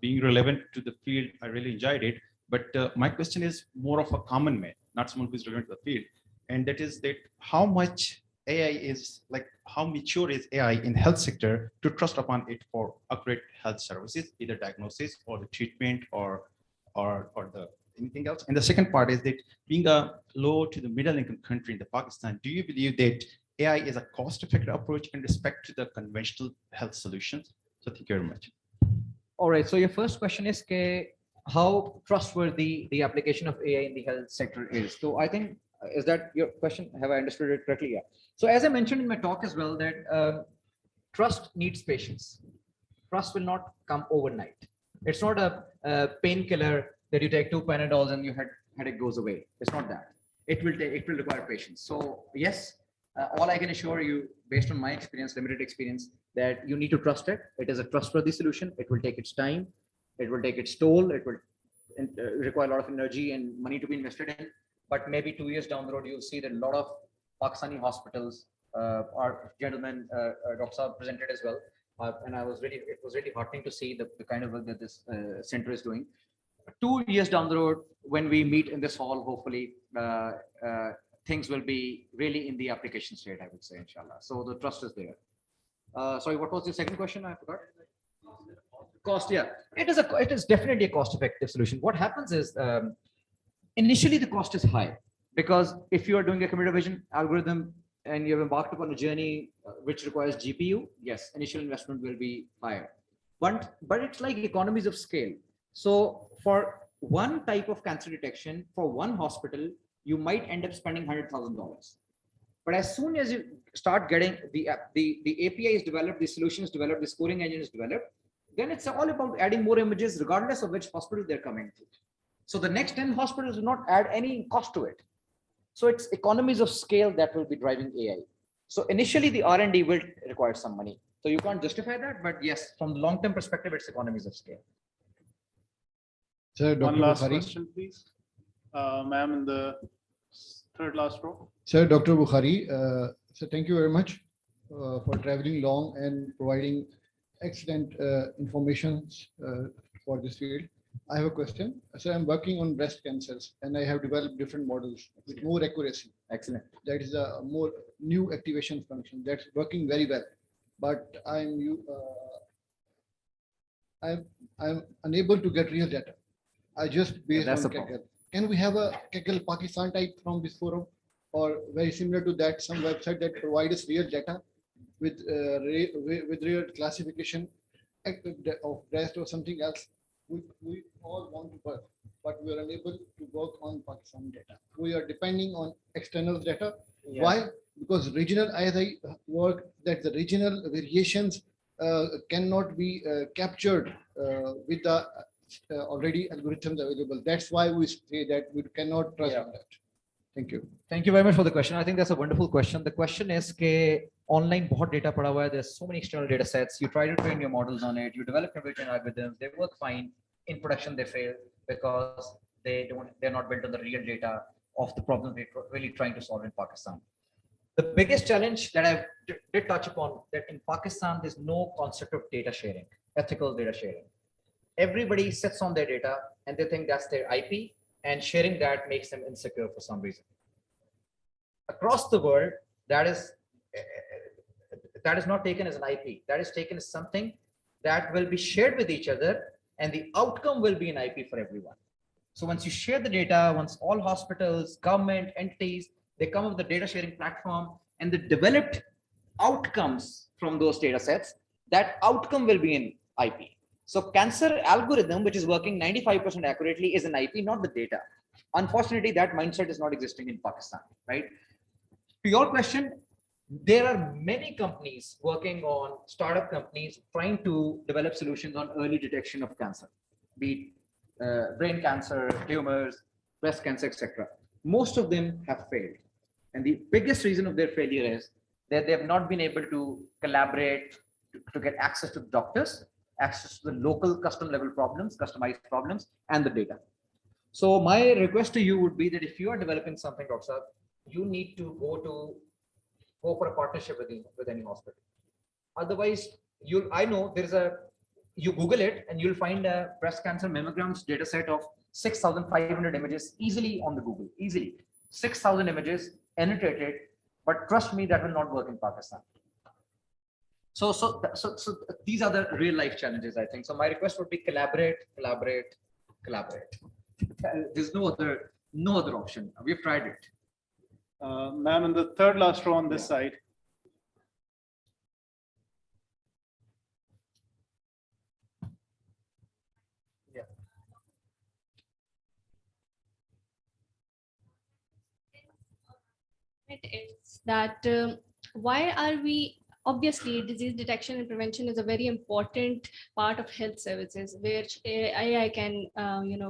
Being relevant to the field, I really enjoyed it. But my question is more of a common man, not someone who is relevant to the field. And that is that how much AI is, like how mature is AI in health sector to trust upon it for accurate health services, either diagnosis or the treatment or the anything else. And the second part is that being a low to the middle income country in the Pakistan, do you believe that AI is a cost-effective approach in respect to the conventional health solutions? So thank you very much. All right. So your first question is how trustworthy the application of AI in the health sector is. So I think, is that your question? Have I understood it correctly? Yeah. So as I mentioned in my talk as well, that trust needs patience. Trust will not come overnight. It's not a painkiller that you take 2 Panadols and your headache goes away. It's not that. It will require patience. So yes, all I can assure you, based on my experience, limited experience, that you need to trust it. It is a trustworthy solution. It will take its time. It will take its toll. It will require a lot of energy and money to be invested in. But maybe 2 years down the road, you'll see that a lot of Pakistani hospitals, our gentleman, Dr. Saab presented as well. And it was really heartening to see the kind of work that this center is doing. 2 years down the road, when we meet in this hall, hopefully, things will be really in the application state, I would say, inshallah. So the trust is there. Sorry, what was the second question? I forgot. Cost, yeah. It is definitely a cost-effective solution. What happens is, initially the cost is high, because if you are doing a computer vision algorithm and you have embarked upon a journey which requires GPU, yes, initial investment will be higher. But it's like economies of scale. So for one type of cancer detection, for one hospital, you might end up spending $100,000. But as soon as you start getting the API is developed, the solution is developed, the scoring engine is developed, then it's all about adding more images regardless of which hospital they're coming to. So the next 10 hospitals do not add any cost to it. So it's economies of scale that will be driving AI. So initially the R&D will require some money. So you can't justify that, but yes, from the long-term perspective, it's economies of scale. Sir, One last question, please. Ma'am in the third last row. Sir, Dr. Bukhari, so thank you very much for traveling long and providing excellent information for this field. I have a question. So I'm working on breast cancers and I have developed different models with more accuracy. Excellent. That is a more new activation function that's working very well. But I'm unable to get real data. I just based on Kaggle. Can we have a Kaggle Pakistan type from this forum, or very similar to that, some website that provides us real data with with real classification of breast or something else. We all want to work, but we are unable to work on Pakistan data. We are depending on external data. Yeah. Why? Because regional ISI work, that the regional variations cannot be captured with the already algorithms available. That's why we say that we cannot trust on that. Thank you. Thank you very much for the question. I think that's a wonderful question. The question is कि online बहुत data पड़ा हुआ है. There's so many external data sets. You try to train your models on it. You develop conversion algorithms. They work fine. In production, they fail because they're not built on the real data of the problem we're really trying to solve in Pakistan. The biggest challenge that I did touch upon, that in Pakistan, there's no concept of data sharing, ethical data sharing. Everybody sits on their data and they think that's their IP, and sharing that makes them insecure for some reason. Across the world, that is not taken as an IP. That is taken as something that will be shared with each other, and the outcome will be an IP for everyone. So once you share the data, once all hospitals, government entities, they come up with a data sharing platform, and the developed outcomes from those data sets, that outcome will be an IP. So cancer algorithm, which is working 95% accurately, is an IP, not the data. Unfortunately, that mindset is not existing in Pakistan, right? To your question, there are many companies working on, startup companies trying to develop solutions on early detection of cancer, be it brain cancer, tumors, breast cancer, etc. Most of them have failed. And the biggest reason of their failure is that they have not been able to collaborate to get access to doctors, access to the local custom level problems, customized problems, and the data. So my request to you would be that if you are developing something, Dr. Saab, you need to go for a partnership with any hospital. Otherwise, I know you Google it and you'll find a breast cancer mammograms data set of 6,500 images easily on the Google, easily. 6,000 images annotated, but trust me, that will not work in Pakistan. So these are the real life challenges, I think. So my request would be collaborate. There's no other option. We've tried it. Ma'am, in the third last row on this side. Yeah. It is that why are we, obviously disease detection and prevention is a very important part of health services where AI can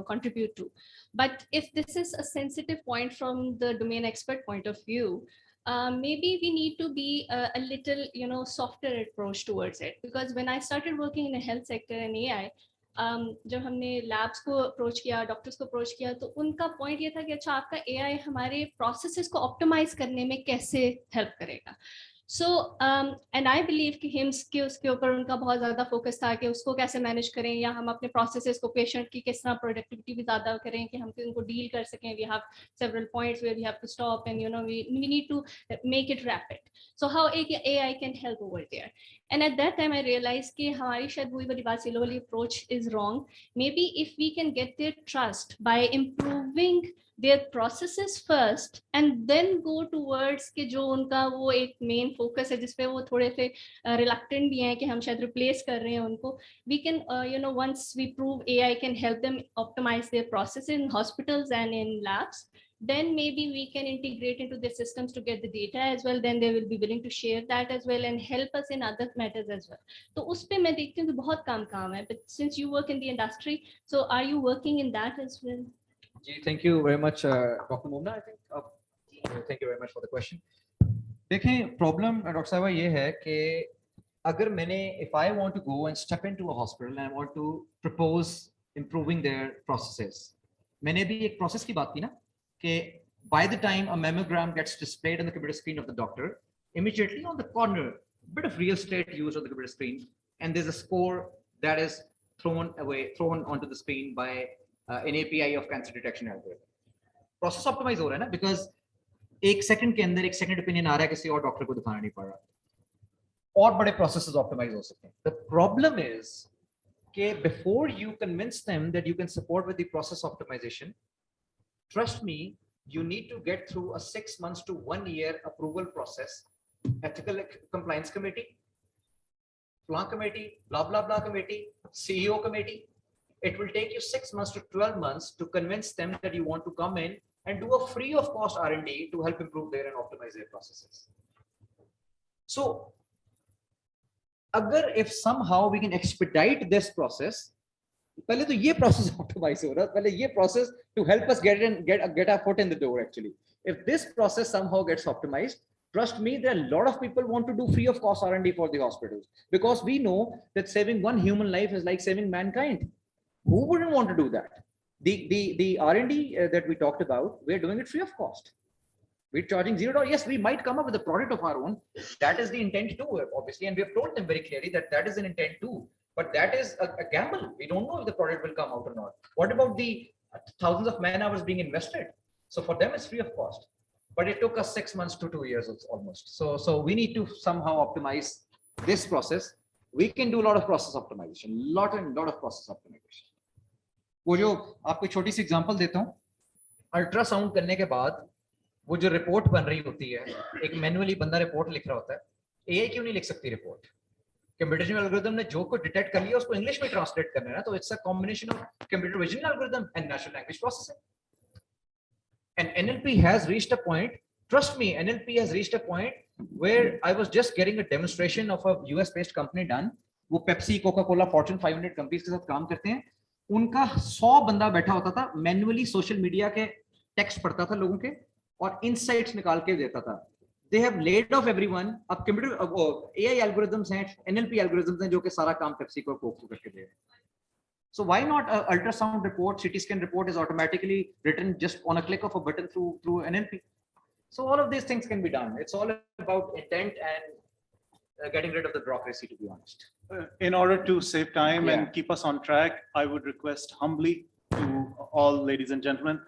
contribute to. But if this is a sensitive point from the domain expert point of view, maybe we need to be a little softer approach towards it. Because when I started working in the health sector and AI, जब हमने labs को approach किया, doctors को approach किया, तो उनका point ये था कि अच्छा आपका एआई हमारे प्रोसेसेस को ऑप्टिमाइज करने में कैसे हेल्प करेगा. सो एंड आई बिलीव कि हिम्स के उसके ऊपर उनका बहुत ज़्यादा फोकस था कि उसको कैसे मैनेज करें, या हम अपने प्रोसेसेस को पेशेंट की किस तरह प्रोडक्टिविटी भी ज़्यादा करें कि हम उनको डील कर सकें. We have several points where we have to stop and we need to make it rapid. So how AI can help over there. And at that time I realized कि हमारी शायद वही बड़ी बात सिलो वाली approach is wrong. Maybe if we can get their trust by improving their processes first and then go towards कि जो उनका वो एक main focus है जिसपे वो थोड़े से reluctant भी हैं कि हम शायद replace कर रहे हैं उनको, we can once we prove AI can help them optimize their processes in hospitals and in labs, then maybe we can integrate into the systems to get the data as well. Then they will be willing to share that as well and help us in other matters as well. तो उस पे मैं देखती हूँ कि बहुत काम है. But since you work in the industry, so are you working in that as well? Thank you very much, Dr. Mumna. I think thank you very much for the question. देखें, problem डॉक्टर साहब ये है कि अगर मैंने if I want to go and step into a hospital and I want to propose improving their processes, मैंने भी एक process की बात की ना कि by the time a mammogram gets displayed on the computer screen of the doctor, immediately on the corner, a bit of real estate used on the computer screen, and there's a score that is thrown onto the screen by an API of cancer detection algorithm. Process optimize हो रहा है ना, because एक second के अंदर एक second opinion आ रहा है, किसी और डॉक्टर को दिखाना नहीं पड़ रहा, और बड़े processes optimize हो सकते हैं. The problem is कि before you convince them that you can support with the process optimization, trust me, you need to get through a 6 months to 1 year approval process ethical compliance committee, blah committee, blah, blah, blah committee, CEO committee. It will take you 6 months to 12 months to convince them that you want to come in and do a free of cost R&D to help improve their and optimize their processes. So, if somehow we can expedite this process, पहले तो ये process optimize हो रहा है, पहले ये process to help us get our foot in the door actually. If this process somehow gets optimized, trust me, there are a lot of people want to do free of cost R&D for the hospitals, because we know that saving one human life is like saving mankind. Who wouldn't want to do that? The R&D that we talked about, we're doing it free of cost. We're charging $0. Yes, we might come up with a product of our own. That is the intent too, obviously. And we have told them very clearly that that is an intent too. But that is a gamble. We don't know if the product will come out or not. What about the thousands of man hours being invested? So for them, it's free of cost. But it took us 6 months to 2 years almost. So we need to somehow optimize this process. We can do a lot of process optimization, lot of process optimization. वो जो आपको छोटी सी example देता हूँ, ultrasound करने के बाद वो जो रिपोर्ट बन रही होती है, एक मैनुअली बंदा रिपोर्ट लिख रहा होता है, एआई क्यों नहीं लिख सकती रिपोर्ट? कंप्यूटर एल्गोरिथम ने जो को डिटेक्ट कर लिया उसको इंग्लिश में ट्रांसलेट करना है ना, तो it's a combination of computer vision algorithm and natural language processing. And NLP has reached a point, trust me, NLP has reached a point where I was just getting a demonstration of a US based company done. वो Pepsi, Coca-Cola, Fortune 500 companies के साथ काम करते हैं. उनका 100 बंदा बैठा होता था, मैन्युअली सोशल मीडिया के टेक्स्ट पढ़ता था लोगों के और इनसाइट्स निकाल के देता था. They have laid off everyone. अब कंप्यूटर AI algorithms हैं, NLP algorithms हैं जो कि सारा काम Pepsi को Coke को करके दे रहे हैं. So why not an ultrasound report, CT scan report is automatically written just on a click of a button through NLP. So all of these things can be done. It's all about intent and getting rid of the bureaucracy, to be honest. In order to save time and keep us on track, I would request humbly to all ladies and gentlemen,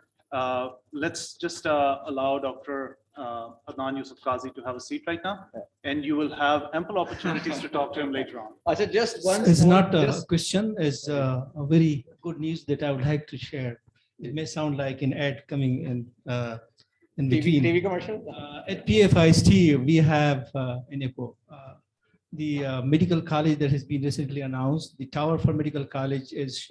let's just allow Dr. Adnan Yusuf Qazi to have a seat right now, and you will have ample opportunities to talk to him later on. Just one. It's not a question, it's a very good news that I would like to share. It may sound like an ad coming in between. TV commercial? At PFIST, we have in ECO, the medical college that has been recently announced. The tower for medical college is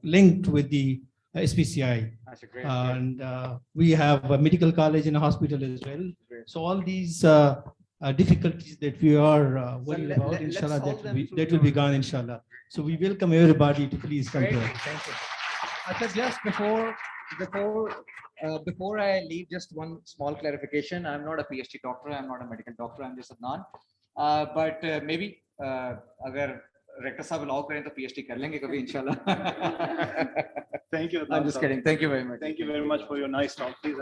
linked with the SPCI. That's a great, and we have a medical college and a hospital as well. Great. So all these difficulties that we are worried about, inshallah, that will be gone, inshallah. So we welcome everybody to please come to us. Thank you. Just before I leave, just one small clarification. I'm not a PhD doctor. I'm not a medical doctor. I'm just Adnan. But maybe अगर rector साहब allow करें तो PhD कर लेंगे कभी इंशाल्लाह. Thank you. I'm just kidding. Thank you very much. Thank you very much for your nice talk. Please.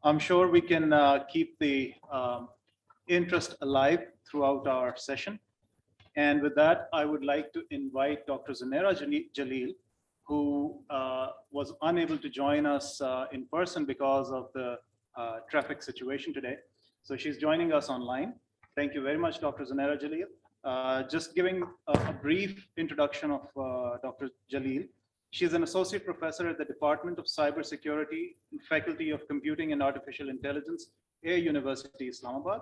I'm sure we can keep the interest alive throughout our session. And with that, I would like to invite Dr. Zanera Jalil, who was unable to join us in person because of the traffic situation today. So she's joining us online. Thank you very much, Dr. Zanera Jalil. Just giving a brief introduction of Dr. Jalil. She's an associate professor at the Department of Cybersecurity and Faculty of Computing and Artificial Intelligence, Air University, Islamabad.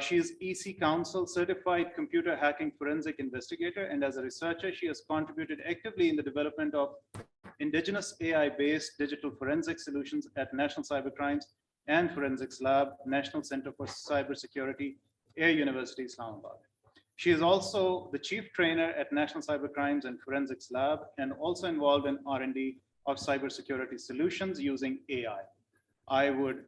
She is EC Council certified computer hacking forensic investigator, and as a researcher, she has contributed actively in the development of indigenous AI-based digital forensic solutions at National Cybercrimes and Forensics Lab, National Center for Cybersecurity, Air University, Islamabad. She is also the chief trainer at National Cybercrimes and Forensics Lab, and also involved in R&D of cybersecurity solutions using AI. I would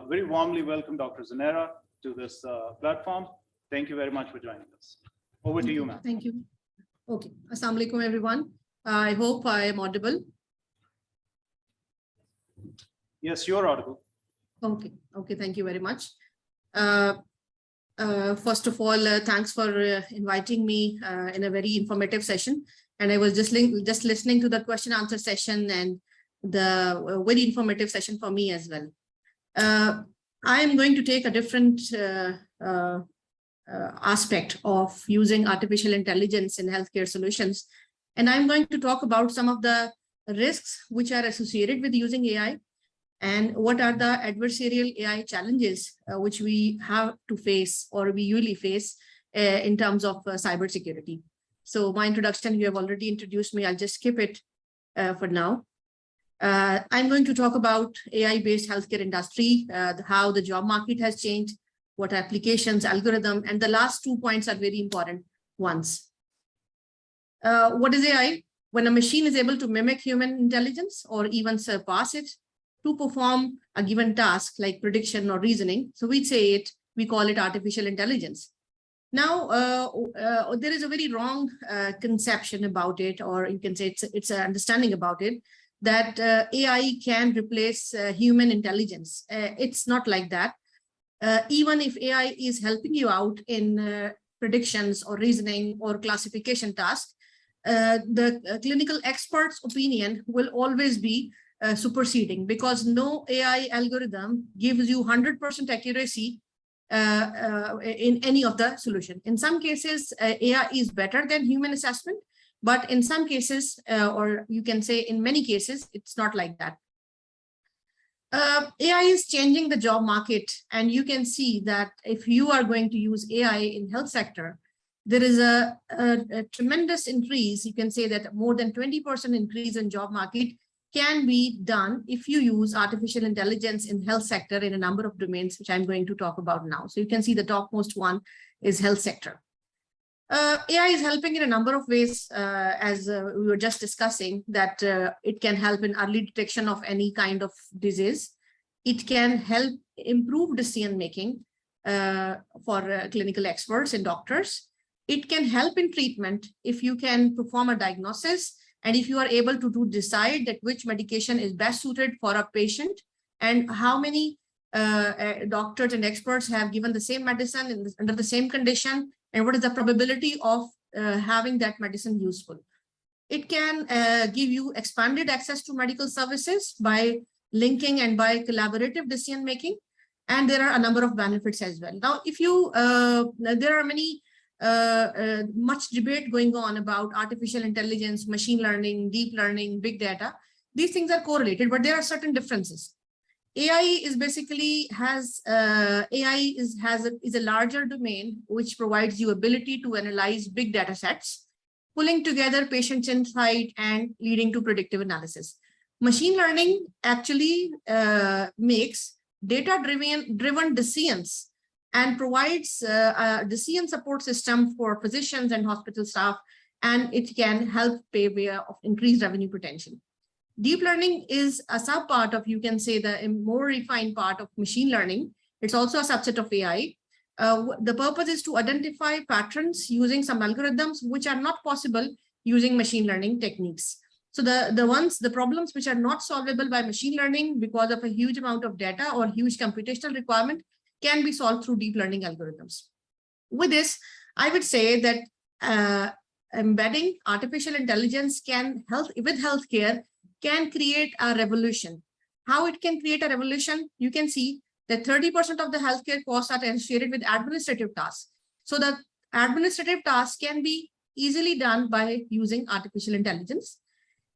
very warmly welcome Dr. Zanera to this platform. Thank you very much for joining us. Over to you, ma'am. Thank you. Okay. Assalamu alaikum, everyone. I hope I am audible. Yes, you're audible. Okay. Okay. Thank you very much. First of all, thanks for inviting me in a very informative session. And I was just listening to the question answer session, and the very informative session for me as well. I am going to take a different aspect of using artificial intelligence in healthcare solutions. And I'm going to talk about some of the risks which are associated with using AI, and what are the adversarial AI challenges which we have to face or we usually face in terms of cybersecurity. So my introduction, you have already introduced me. I'll just skip it for now. I'm going to talk about AI-based healthcare industry, how the job market has changed, what applications, algorithm, and the last 2 points are very important ones. What is AI? When a machine is able to mimic human intelligence or even surpass it to perform a given task like prediction or reasoning. So we call it artificial intelligence. Now, there is a very wrong conception about it, or you can say it's an understanding about it, that AI can replace human intelligence. It's not like that. Even if AI is helping you out in predictions or reasoning or classification tasks, the clinical expert's opinion will always be superseding, because no AI algorithm gives you 100% accuracy in any of the solution. In some cases, AI is better than human assessment, but in some cases, or you can say in many cases, it's not like that. AI is changing the job market, and you can see that if you are going to use AI in health sector, there is a tremendous increase. You can say that more than 20% increase in job market can be done if you use artificial intelligence in health sector in a number of domains, which I'm going to talk about now. So you can see the topmost one is health sector. AI is helping in a number of ways, as we were just discussing, that it can help in early detection of any kind of disease. It can help improve decision-making for clinical experts and doctors. It can help in treatment if you can perform a diagnosis and if you are able to decide that which medication is best suited for a patient and how many doctors and experts have given the same medicine under the same condition, and what is the probability of having that medicine useful. It can give you expanded access to medical services by linking and by collaborative decision making, and there are a number of benefits as well. Now, if you there are many much debate going on about artificial intelligence, machine learning, deep learning, big data. These things are correlated, but there are certain differences. AI is basically is a larger domain which provides you ability to analyze big data sets, pulling together patient insight and leading to predictive analysis. Machine learning actually makes data-driven decisions and provides a decision support system for physicians and hospital staff, and it can help pay way of increased revenue potential. Deep learning is a sub part of, you can say, the more refined part of machine learning. It's also a subset of AI. The purpose is to identify patterns using some algorithms which are not possible using machine learning techniques. So the problems which are not solvable by machine learning because of a huge amount of data or huge computational requirement can be solved through deep learning algorithms. With this, I would say that embedding artificial intelligence with healthcare can create a revolution. How it can create a revolution? You can see that 30% of the healthcare costs are associated with administrative tasks. So the administrative tasks can be easily done by using artificial intelligence.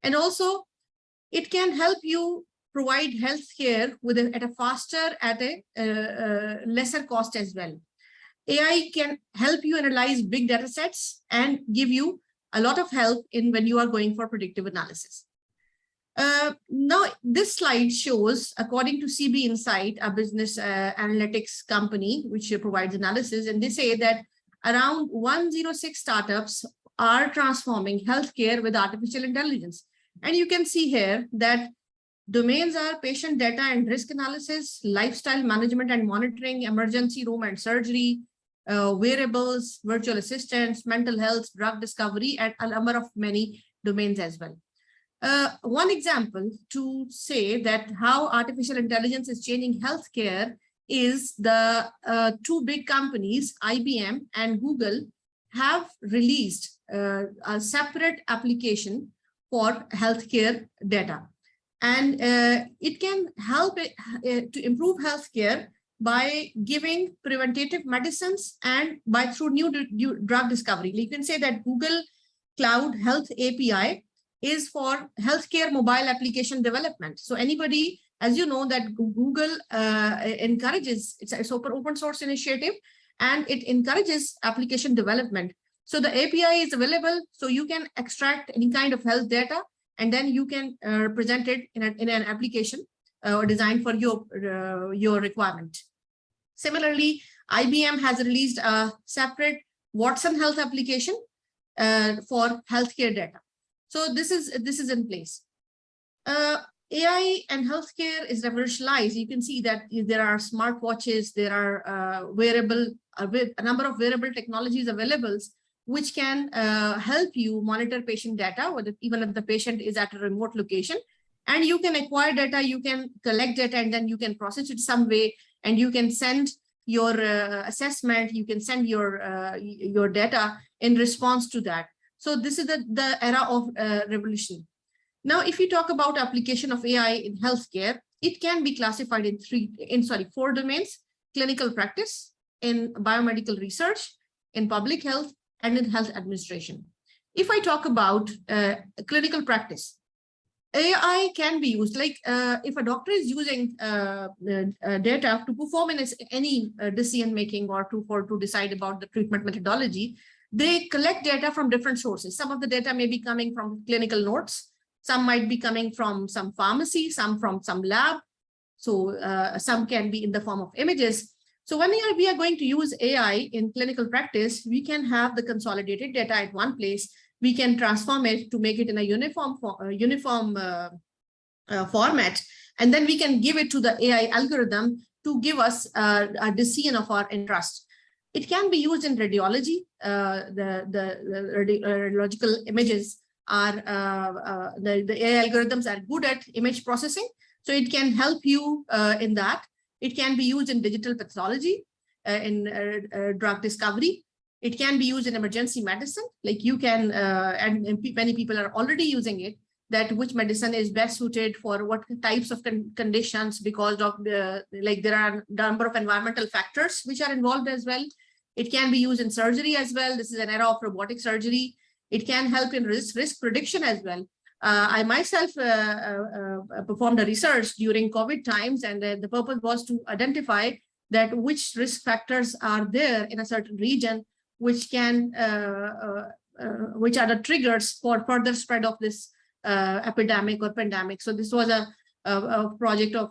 And also, it can help you provide healthcare at a faster, at a lesser cost as well. AI can help you analyze big data sets and give you a lot of help when you are going for predictive analysis. Now, this slide shows, according to CB Insight, a business analytics company, which provides analysis, and they say that around 106 startups are transforming healthcare with artificial intelligence. And you can see here that domains are patient data and risk analysis, lifestyle management and monitoring, emergency room and surgery, wearables, virtual assistants, mental health, drug discovery, and a number of many domains as well. One example to say that how artificial intelligence is changing healthcare is the two big companies, IBM and Google, have released a separate application for healthcare data. And it can help to improve healthcare by giving preventative medicines and through new drug discovery. You can say that Google Cloud Health API is for healthcare mobile application development. So anybody, as you know, that Google encourages, it's open source initiative, and it encourages application development. So the API is available, so you can extract any kind of health data, and then you can present it in an application or designed for your requirement. Similarly, IBM has released a separate Watson Health application for healthcare data. So this is in place. AI and healthcare is revolutionized. You can see that there are smartwatches, there are a number of wearable technologies available, which can help you monitor patient data, even if the patient is at a remote location. And you can acquire data, you can collect data, and then you can process it some way, and you can send your assessment, you can send your data in response to that. So this is the era of revolution. Now, if you talk about application of AI in healthcare, it can be classified in four domains: clinical practice, in biomedical research, in public health, and in health administration. If I talk about clinical practice, AI can be used, like if a doctor is using data to perform in any decision making or to decide about the treatment methodology, they collect data from different sources. Some of the data may be coming from clinical notes, some might be coming from some pharmacy, some from some lab, so some can be in the form of images. So when we are going to use AI in clinical practice, we can have the consolidated data at one place. We can transform it to make it in a uniform format, and then we can give it to the AI algorithm to give us a decision of our interest. It can be used in radiology. The radiological images are, the AI algorithms are good at image processing, so it can help you in that. It can be used in digital pathology, in drug discovery. It can be used in emergency medicine, like you can, and many people are already using it, that which medicine is best suited for what types of conditions, because of there are a number of environmental factors which are involved as well. It can be used in surgery as well. This is an era of robotic surgery. It can help in risk prediction as well. I myself performed a research during COVID times, and the purpose was to identify that which risk factors are there in a certain region, which can, which are the triggers for further spread of this epidemic or pandemic. So this was a project of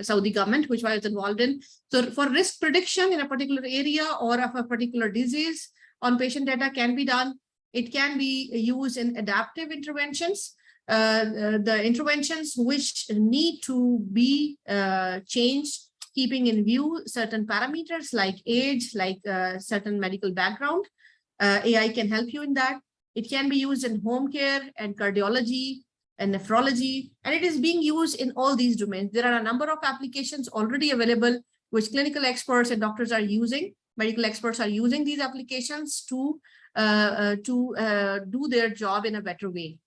Saudi government, which I was involved in. So for risk prediction in a particular area or of a particular disease on patient data can be done. It can be used in adaptive interventions, the interventions which need to be changed, keeping in view certain parameters like age, like certain medical background. AI can help you in that. It can be used in home care and cardiology and nephrology, and it is being used in all these domains. There are a number of applications already available which clinical experts and doctors are using. Medical experts are using these applications to do their job in a better way.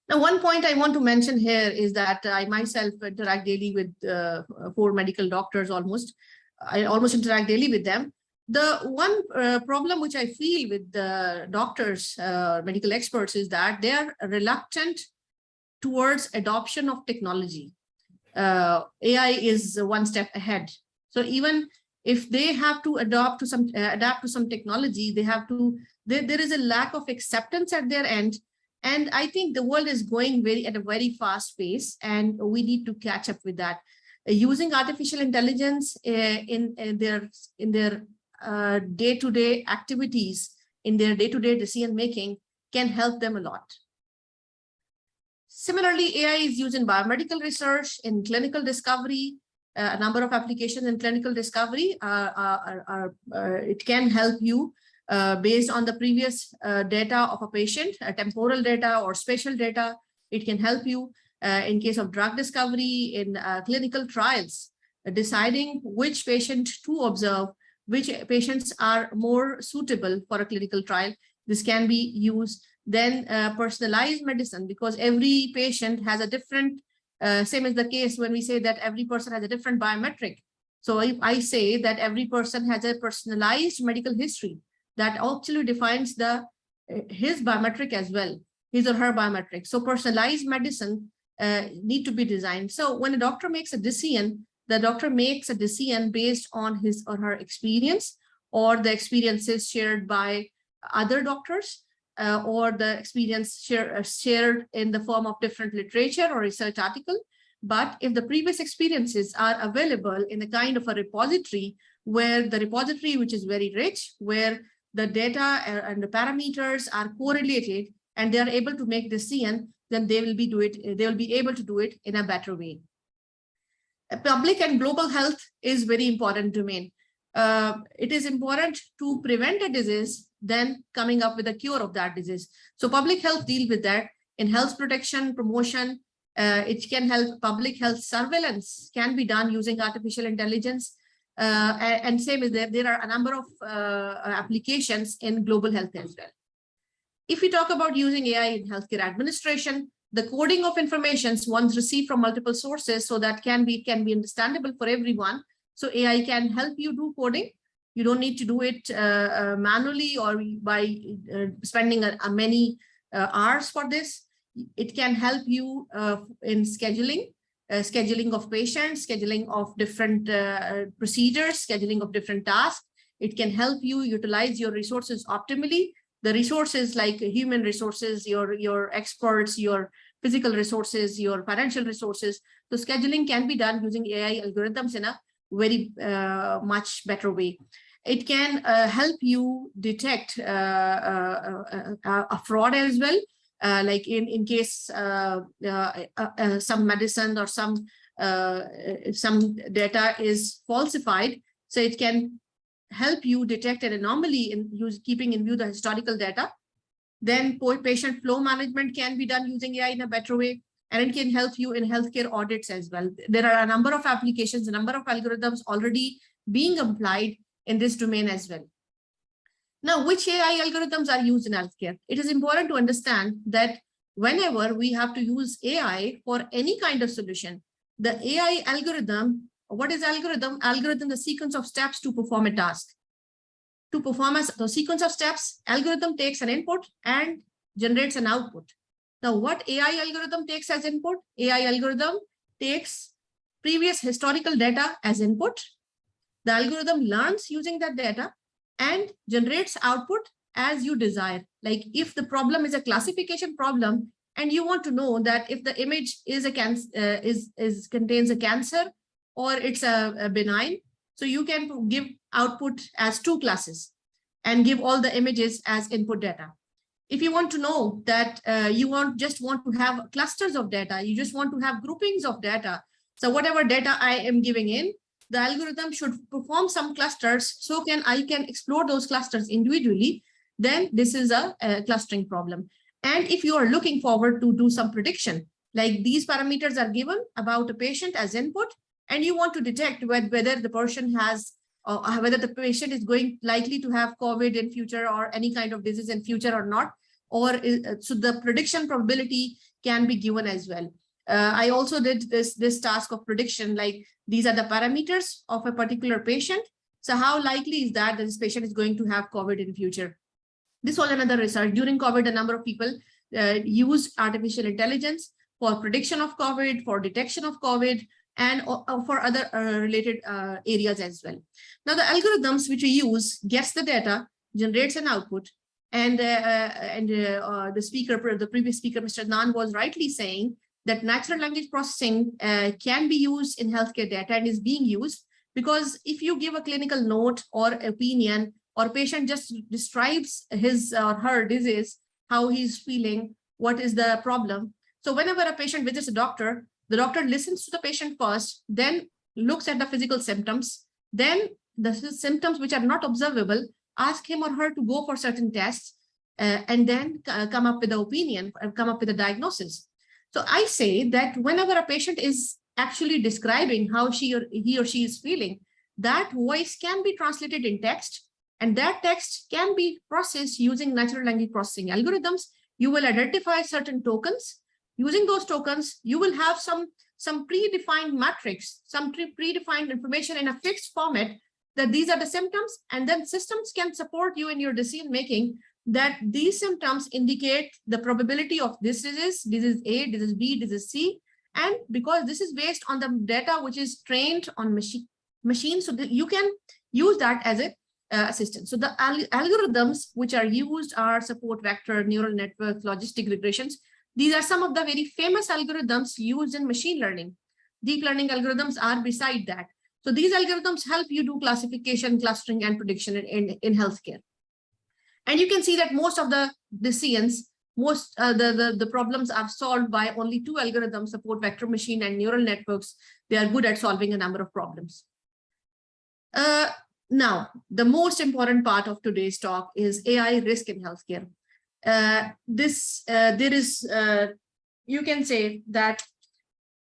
Now, one point I want to mention here is that I myself interact daily with 4 medical doctors almost. I almost interact daily with them. The one problem which I feel with the doctors, medical experts, is that they are reluctant towards adoption of technology. AI is one step ahead. So even if they have to adapt to some technology, they have to, there is a lack of acceptance at their end. And I think the world is going at a very fast pace, and we need to catch up with that. Using artificial intelligence in their day-to-day activities, in their day-to-day decision-making can help them a lot. Similarly, AI is used in biomedical research, in clinical discovery. A number of applications in clinical discovery it can help you based on the previous data of a patient, temporal data or spatial data. It can help you in case of drug discovery, in clinical trials, deciding which patient to observe, which patients are more suitable for a clinical trial. This can be used. Then personalized medicine, because every patient has a different, same as the case when we say that every person has a different biometric. So if I say that every person has a personalized medical history, that actually defines his biometric as well. his or her biometrics. So personalized medicine need to be designed. So when a doctor makes a decision, the doctor makes a decision based on his or her experience, or the experiences shared by other doctors, or the experience shared in the form of different literature or research article. But if the previous experiences are available in a kind of a repository, where the repository, which is very rich, where the data and the parameters are correlated, and they are able to make decision, then they will be able to do it in a better way. Public and global health is very important domain. It is important to prevent a disease than coming up with a cure of that disease. So public health deal with that. In health protection, promotion, it can help. Public health surveillance can be done using artificial intelligence. And same as there are a number of applications in global health as well. If we talk about using AI in healthcare administration, the coding of informations once received from multiple sources, so that can be understandable for everyone. So AI can help you do coding. You don't need to do it manually or by spending many hours for this. It can help you in scheduling of patients, scheduling of different procedures, scheduling of different tasks. It can help you utilize your resources optimally. The resources like human resources, your experts, your physical resources, your financial resources. So scheduling can be done using AI algorithms in a very much better way. It can help you detect a fraud as well. Like in case some medicine or some data is falsified, so it can help you detect an anomaly in keeping in view the historical data. Then patient flow management can be done using AI in a better way, and it can help you in healthcare audits as well. There are a number of applications, a number of algorithms already being applied in this domain as well. Now, which AI algorithms are used in healthcare? It is important to understand that whenever we have to use AI for any kind of solution, the AI algorithm, what is algorithm? Algorithm, the sequence of steps to perform a task. To perform the sequence of steps, algorithm takes an input and generates an output. Now, what AI algorithm takes as input? AI algorithm takes previous historical data as input. The algorithm learns using that data and generates output as you desire. Like if the problem is a classification problem and you want to know that if the image is a contains a cancer or it's a benign, so you can give output as 2 classes and give all the images as input data. If you want to know that you just want to have clusters of data, you just want to have groupings of data. So whatever data I am giving in, the algorithm should perform some clusters, so I can explore those clusters individually. Then this is a clustering problem. And if you are looking forward to do some prediction, like these parameters are given about a patient as input, and you want to detect whether the person has, whether the patient is likely to have COVID in future or any kind of disease in future or not, or so the prediction probability can be given as well. I also did this task of prediction, like these are the parameters of a particular patient. So how likely is that this patient is going to have COVID in future? This was another research. During COVID, a number of people used artificial intelligence for prediction of COVID, for detection of COVID, and for other related areas as well. Now, the algorithms which we use gets the data, generates an output, and the previous speaker, Mr. Adnan, was rightly saying that natural language processing can be used in healthcare data and is being used, because if you give a clinical note or opinion, or patient just describes his or her disease, how he's feeling, what is the problem. So whenever a patient visits a doctor, the doctor listens to the patient first, then looks at the physical symptoms, then the symptoms which are not observable, ask him or her to go for certain tests, and then come up with an opinion, come up with a diagnosis. So I say that whenever a patient is actually describing how he or she is feeling, that voice can be translated in text, and that text can be processed using natural language processing algorithms. You will identify certain tokens. Using those tokens, you will have some predefined matrix, some predefined information in a fixed format, that these are the symptoms, and then systems can support you in your decision making that these symptoms indicate the probability of this disease A, disease B, disease C. And because this is based on the data which is trained on machine, so that you can use that as a assistant. So the algorithms which are used are support vector, neural network, logistic regressions. These are some of the very famous algorithms used in machine learning. Deep learning algorithms are beside that. So these algorithms help you do classification, clustering, and prediction in healthcare. And you can see that most of the decisions, the problems are solved by only two algorithms, support vector machine and neural networks. They are good at solving a number of problems. Now, the most important part of today's talk is AI risk in healthcare. You can say that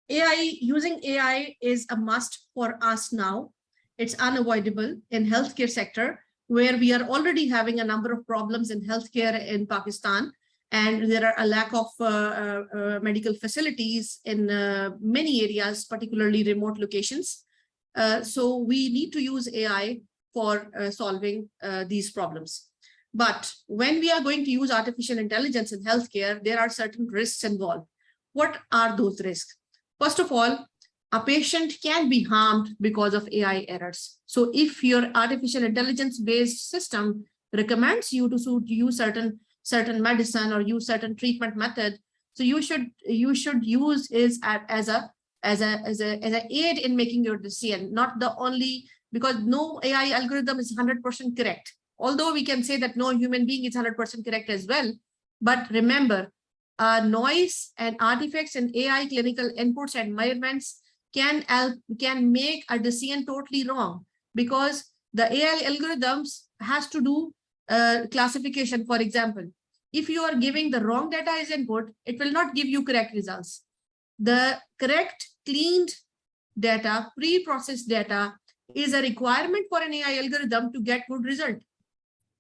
using AI is a must for us now. It's unavoidable in healthcare sector, where we are already having a number of problems in healthcare in Pakistan, and there are a lack of medical facilities in many areas, particularly remote locations. So we need to use AI for solving these problems. But when we are going to use artificial intelligence in healthcare, there are certain risks involved. What are those risks? First of all, a patient can be harmed because of AI errors. So if your artificial intelligence-based system recommends you to use certain medicine or use certain treatment method, so you should use it as an aid in making your decision, not the only, because no AI algorithm is 100% correct. Although we can say that no human being is 100% correct as well, but remember, noise and artifacts in AI clinical inputs and measurements can make a decision totally wrong, because the AI algorithms has to do classification. For example, if you are giving the wrong data as input, it will not give you correct results. The correct, cleaned data, pre-processed data is a requirement for an AI algorithm to get good result.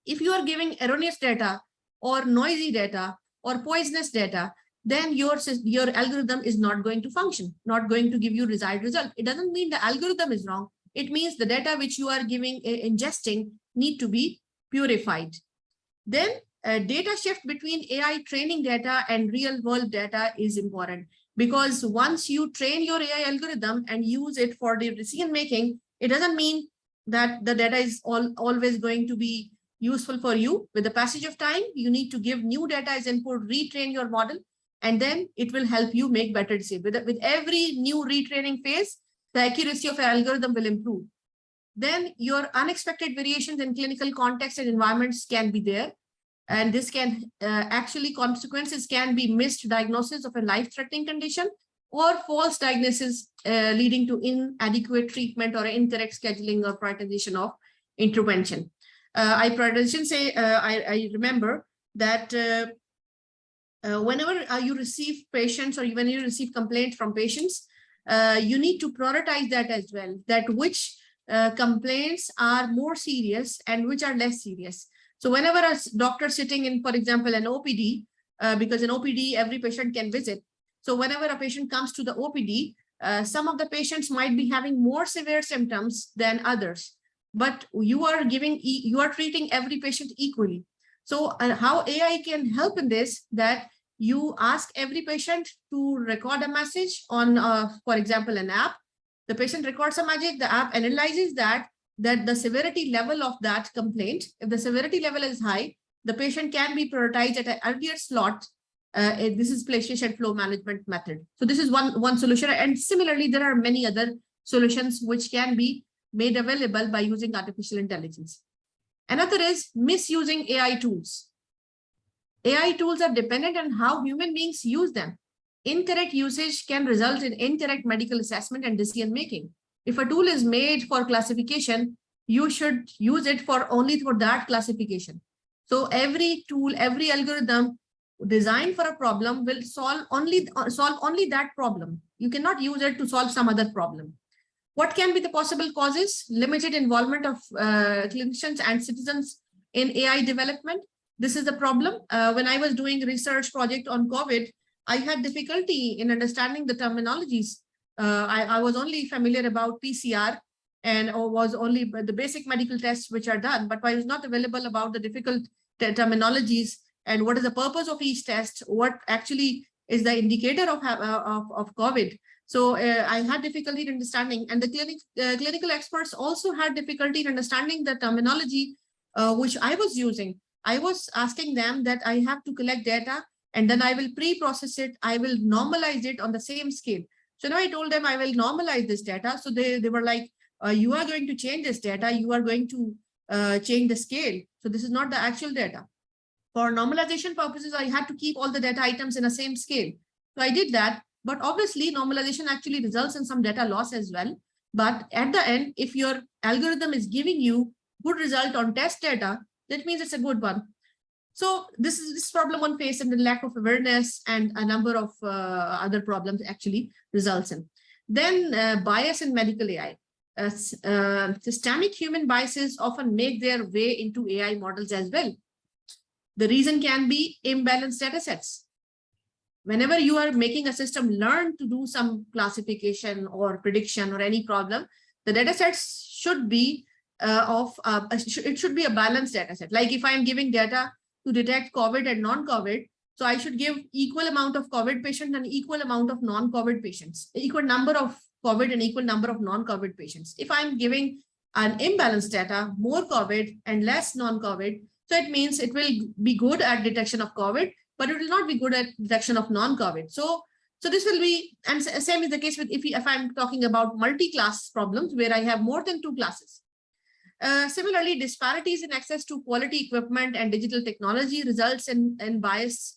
If you are giving erroneous data or noisy data or poisonous data, then your algorithm is not going to function, not going to give you desired result. It doesn't mean the algorithm is wrong. It means the data which you are ingesting need to be purified. Then data shift between AI training data and real world data is important, because once you train your AI algorithm and use it for the decision making, it doesn't mean that the data is always going to be useful for you. With the passage of time, you need to give new data as input, retrain your model, and then it will help you make better decisions. With every new retraining phase, the accuracy of your algorithm will improve. Then your unexpected variations in clinical context and environments can be there. And this can actually, consequences can be missed diagnosis of a life-threatening condition or false diagnosis leading to inadequate treatment or incorrect scheduling or prioritization of intervention. I remember that whenever you receive patients or when you receive complaints from patients, you need to prioritize that as well, that which complaints are more serious and which are less serious. So whenever a doctor sitting in, for example, an OPD, because in OPD, every patient can visit. So whenever a patient comes to the OPD, some of the patients might be having more severe symptoms than others, but you are treating every patient equally. So how AI can help in this, that you ask every patient to record a message on, for example, an app. The patient records a message, the app analyzes that the severity level of that complaint. If the severity level is high, the patient can be prioritized at an earlier slot. This is patient flow management method. So this is one solution. And similarly, there are many other solutions which can be made available by using artificial intelligence. Another is misusing AI tools. AI tools are dependent on how human beings use them. Incorrect usage can result in incorrect medical assessment and decision making. If a tool is made for classification, you should use it only for that classification. So every tool, every algorithm designed for a problem will solve only that problem. You cannot use it to solve some other problem. What can be the possible causes? Limited involvement of clinicians and citizens in AI development. This is the problem. When I was doing a research project on COVID, I had difficulty in understanding the terminologies. I was only familiar about PCR and was only the basic medical tests which are done, but I was not available about the difficult terminologies and what is the purpose of each test, what actually is the indicator of COVID. So I had difficulty in understanding, and the clinical experts also had difficulty in understanding the terminology which I was using. I was asking them that I have to collect data and then I will pre-process it. I will normalize it on the same scale. So now I told them I will normalize this data. So they were like, you are going to change this data. You are going to change the scale. So this is not the actual data. For normalization purposes, I had to keep all the data items in the same scale. So I did that. But obviously, normalization actually results in some data loss as well. But at the end, if your algorithm is giving you good result on test data, that means it's a good one. So this problem one faced, and the lack of awareness and a number of other problems actually results in. Then bias in medical AI. Systemic human biases often make their way into AI models as well. The reason can be imbalanced data sets. Whenever you are making a system learn to do some classification or prediction or any problem, the data sets should be it should be a balanced data set. Like if I'm giving data to detect COVID and non-COVID, so I should give equal amount of COVID patients and equal amount of non-COVID patients, equal number of COVID and equal number of non-COVID patients. If I'm giving an imbalanced data, more COVID and less non-COVID, so it means it will be good at detection of COVID, but it will not be good at detection of non-COVID. So this will be, and same is the case with if I'm talking about multi-class problems where I have more than 2 classes. Similarly, disparities in access to quality equipment and digital technology results in bias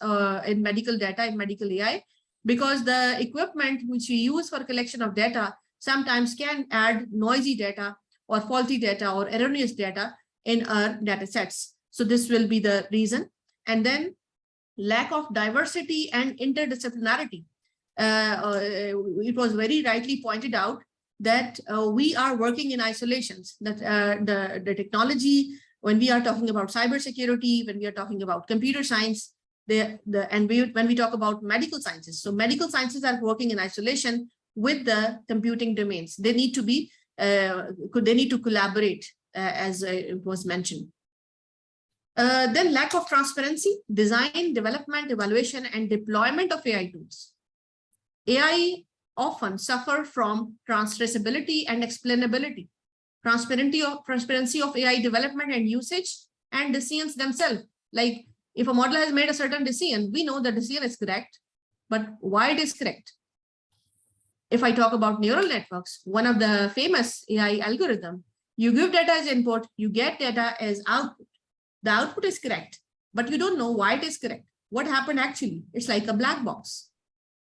in medical data, in medical AI, because the equipment which we use for collection of data sometimes can add noisy data or faulty data or erroneous data in our data sets. So this will be the reason. And then lack of diversity and interdisciplinarity. It was very rightly pointed out that we are working in isolations, that the technology, when we are talking about cybersecurity, when we are talking about computer science, when we talk about medical sciences. So medical sciences are working in isolation with the computing domains. They need to be, they need to collaborate as it was mentioned. Then lack of transparency, design, development, evaluation, and deployment of AI tools. AI often suffer from traceability and explainability, transparency of AI development and usage, and decisions themselves. Like if a model has made a certain decision, we know the decision is correct, but why it is correct? If I talk about neural networks, one of the famous AI algorithm, you give data as input, you get data as output. The output is correct, but you don't know why it is correct. What happened actually? It's like a black box.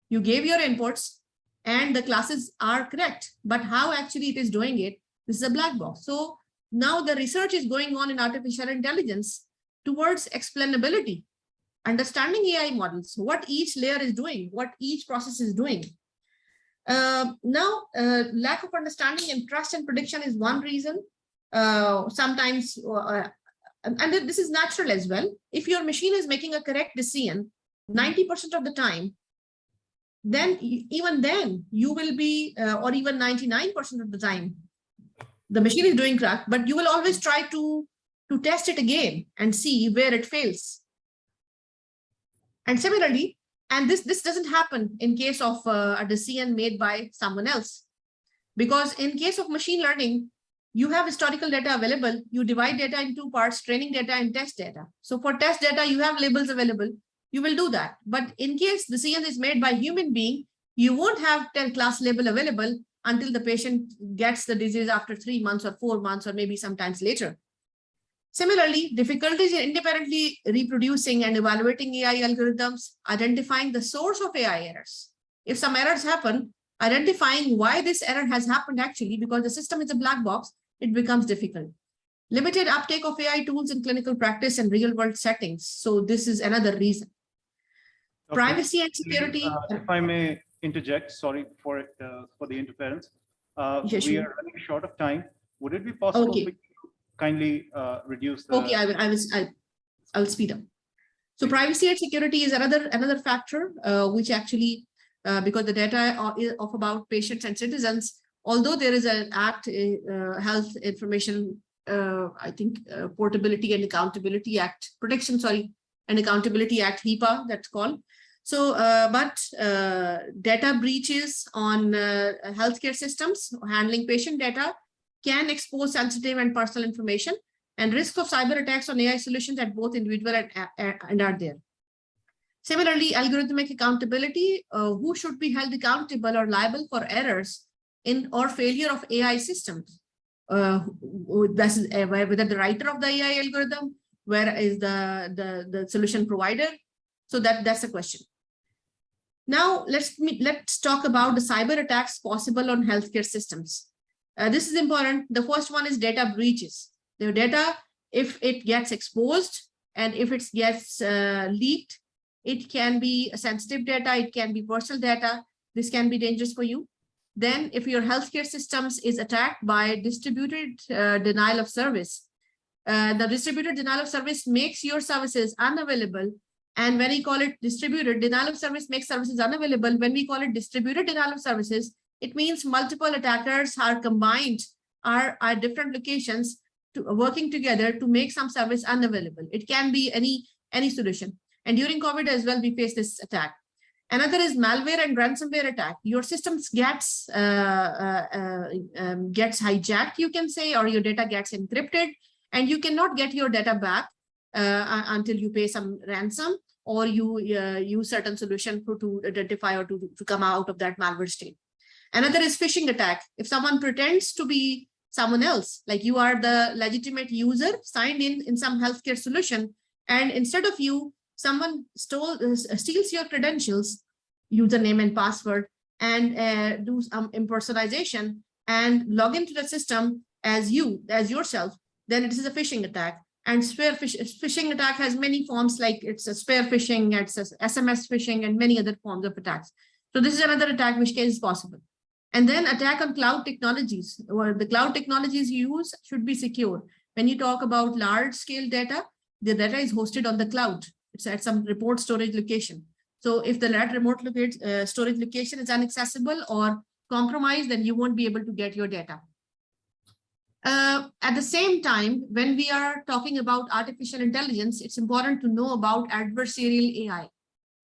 You gave your inputs and the classes are correct, but how actually it is doing it, this is a black box. So now the research is going on in artificial intelligence towards explainability, understanding AI models, what each layer is doing, what each process is doing. Lack of understanding and trust and prediction is one reason. Sometimes, and this is natural as well. If your machine is making a correct decision 90% of the time, then even then you will be, or even 99% of the time, the machine is doing correct, but you will always try to test it again and see where it fails. And similarly, and this doesn't happen in case of a decision made by someone else, because in case of machine learning, you have historical data available, you divide data in 2 parts, training data and test data. So for test data, you have labels available, you will do that. But in case decision is made by human being, you won't have 10 class label available until the patient gets the disease after 3 months or 4 months, or maybe sometimes later. Similarly, difficulties in independently reproducing and evaluating AI algorithms, identifying the source of AI errors. If some errors happen, identifying why this error has happened actually, because the system is a black box, it becomes difficult. Limited uptake of AI tools in clinical practice and real world settings. So this is another reason. Okay. Privacy and security. If I may interject, sorry for the interference. Yes, we sure. are running short of time. Would it be possible for you to kindly reduce the... Okay, I will speed up. So privacy and security is another factor, which actually, because the data of about patients and citizens, although there is an act, Health Information I think, Portability and Accountability Act, Protection, sorry, and Accountability Act, HIPAA, that's called. So, data breaches on healthcare systems, handling patient data, can expose sensitive and personal information, and risks of cyber attacks on AI solutions at both individual and are there. Similarly, algorithmic accountability, who should be held accountable or liable for errors in or failure of AI systems? Whether the writer of the AI algorithm, where is the solution provider? So that's a question. Now let's talk about the cyber attacks possible on healthcare systems. This is important. The first one is data breaches. The data, if it gets exposed and if it gets leaked, it can be sensitive data, it can be personal data. This can be dangerous for you. Then if your healthcare systems is attacked by distributed denial of service, the distributed denial of service makes your services unavailable. And when we call it distributed, denial of service makes services unavailable. When we call it distributed denial of services, it means multiple attackers are combined, are at different locations working together to make some service unavailable. It can be any solution. And during COVID as well, we face this attack. Another is malware and ransomware attack. Your systems gets hijacked, you can say, or your data gets encrypted, and you cannot get your data back until you pay some ransom or you use certain solution to identify or to come out of that malware state. Another is phishing attack. If someone pretends to be someone else, like you are the legitimate user signed in some healthcare solution, and instead of you, someone steals your credentials, username and password, and do some impersonation and log into the system as yourself, then it is a phishing attack. And phishing attack has many forms, like it's a spear phishing, it's a SMS phishing, and many other forms of attacks. So this is another attack which is possible. And then attack on cloud technologies, or the cloud technologies you use should be secure. When you talk about large scale data, the data is hosted on the cloud. It's at some remote storage location. So if the remote storage location is inaccessible or compromised, then you won't be able to get your data. At the same time, when we are talking about artificial intelligence, it's important to know about adversarial AI.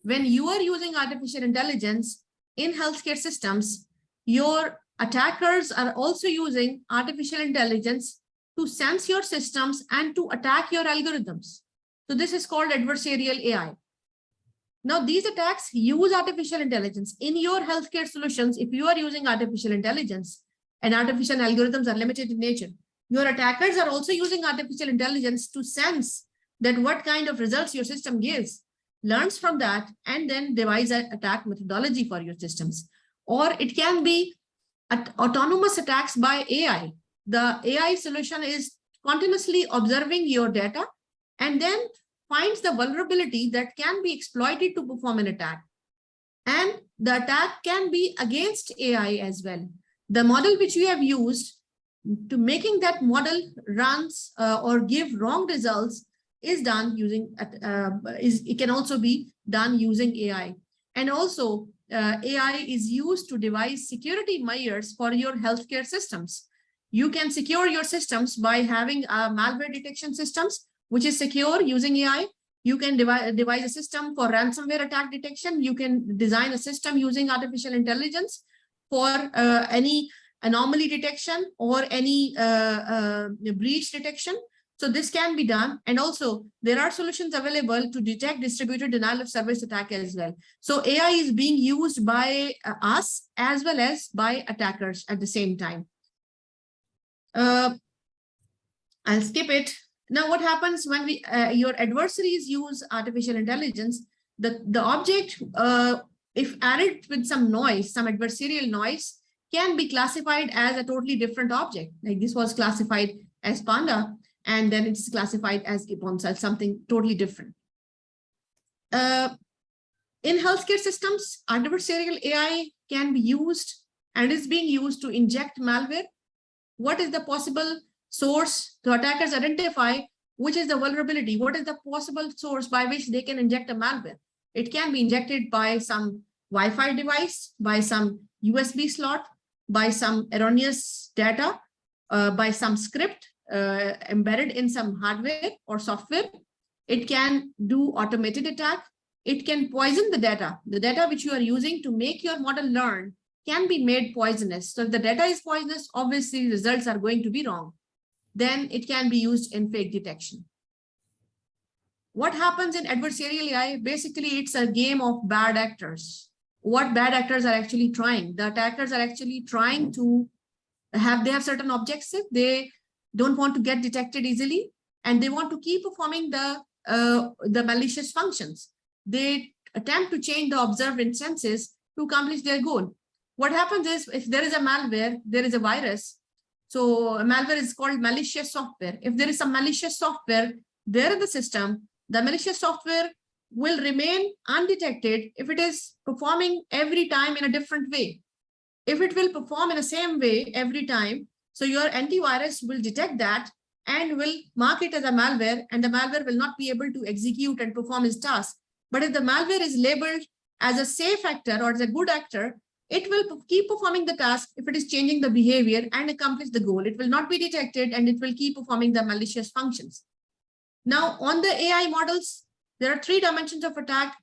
When you are using artificial intelligence in healthcare systems, your attackers are also using artificial intelligence to sense your systems and to attack your algorithms. So this is called adversarial AI. Now, these attacks use artificial intelligence in your healthcare solutions. If you are using artificial intelligence and artificial algorithms are limited in nature, your attackers are also using artificial intelligence to sense that what kind of results your system gives, learns from that, and then devise an attack methodology for your systems. Or it can be autonomous attacks by AI. The AI solution is continuously observing your data and then finds the vulnerability that can be exploited to perform an attack. And the attack can be against AI as well. The model which we have used to making that model runs or give wrong results is done using, it can also be done using AI. And also AI is used to devise security measures for your healthcare systems. You can secure your systems by having malware detection systems, which is secure using AI. You can devise a system for ransomware attack detection. You can design a system using artificial intelligence for any anomaly detection or any breach detection. So this can be done. And also there are solutions available to detect distributed denial of service attack as well. So AI is being used by us as well as by attackers at the same time. I'll skip it. Now, what happens when your adversaries use artificial intelligence? The object, if added with some noise, some adversarial noise, can be classified as a totally different object. Like this was classified as panda, and then it's classified as gibbon, so something totally different. In healthcare systems, adversarial AI can be used and is being used to inject malware. What is the possible source? The attackers identify which is the vulnerability. What is the possible source by which they can inject a malware? It can be injected by some Wi-Fi device, by some USB slot, by some erroneous data, by some script, embedded in some hardware or software. It can do automated attack. It can poison the data. The data which you are using to make your model learn can be made poisonous. So if the data is poisonous, obviously results are going to be wrong. Then it can be used in fake detection. What happens in adversarial AI? Basically, it's a game of bad actors. What bad actors are actually trying? The attackers are actually trying to they have certain objectives. They don't want to get detected easily, and they want to keep performing the malicious functions. They attempt to change the observed instances to accomplish their goal. What happens is, if there is a malware, there is a virus. So a malware is called malicious software. If there is some malicious software there in the system, the malicious software will remain undetected if it is performing every time in a different way. If it will perform in the same way every time, so your antivirus will detect that and will mark it as a malware, and the malware will not be able to execute and perform its task. But if the malware is labeled as a safe actor or as a good actor, it will keep performing the task if it is changing the behavior and accomplish the goal. It will not be detected and it will keep performing the malicious functions. Now, on the AI models, there are 3 dimensions of attack: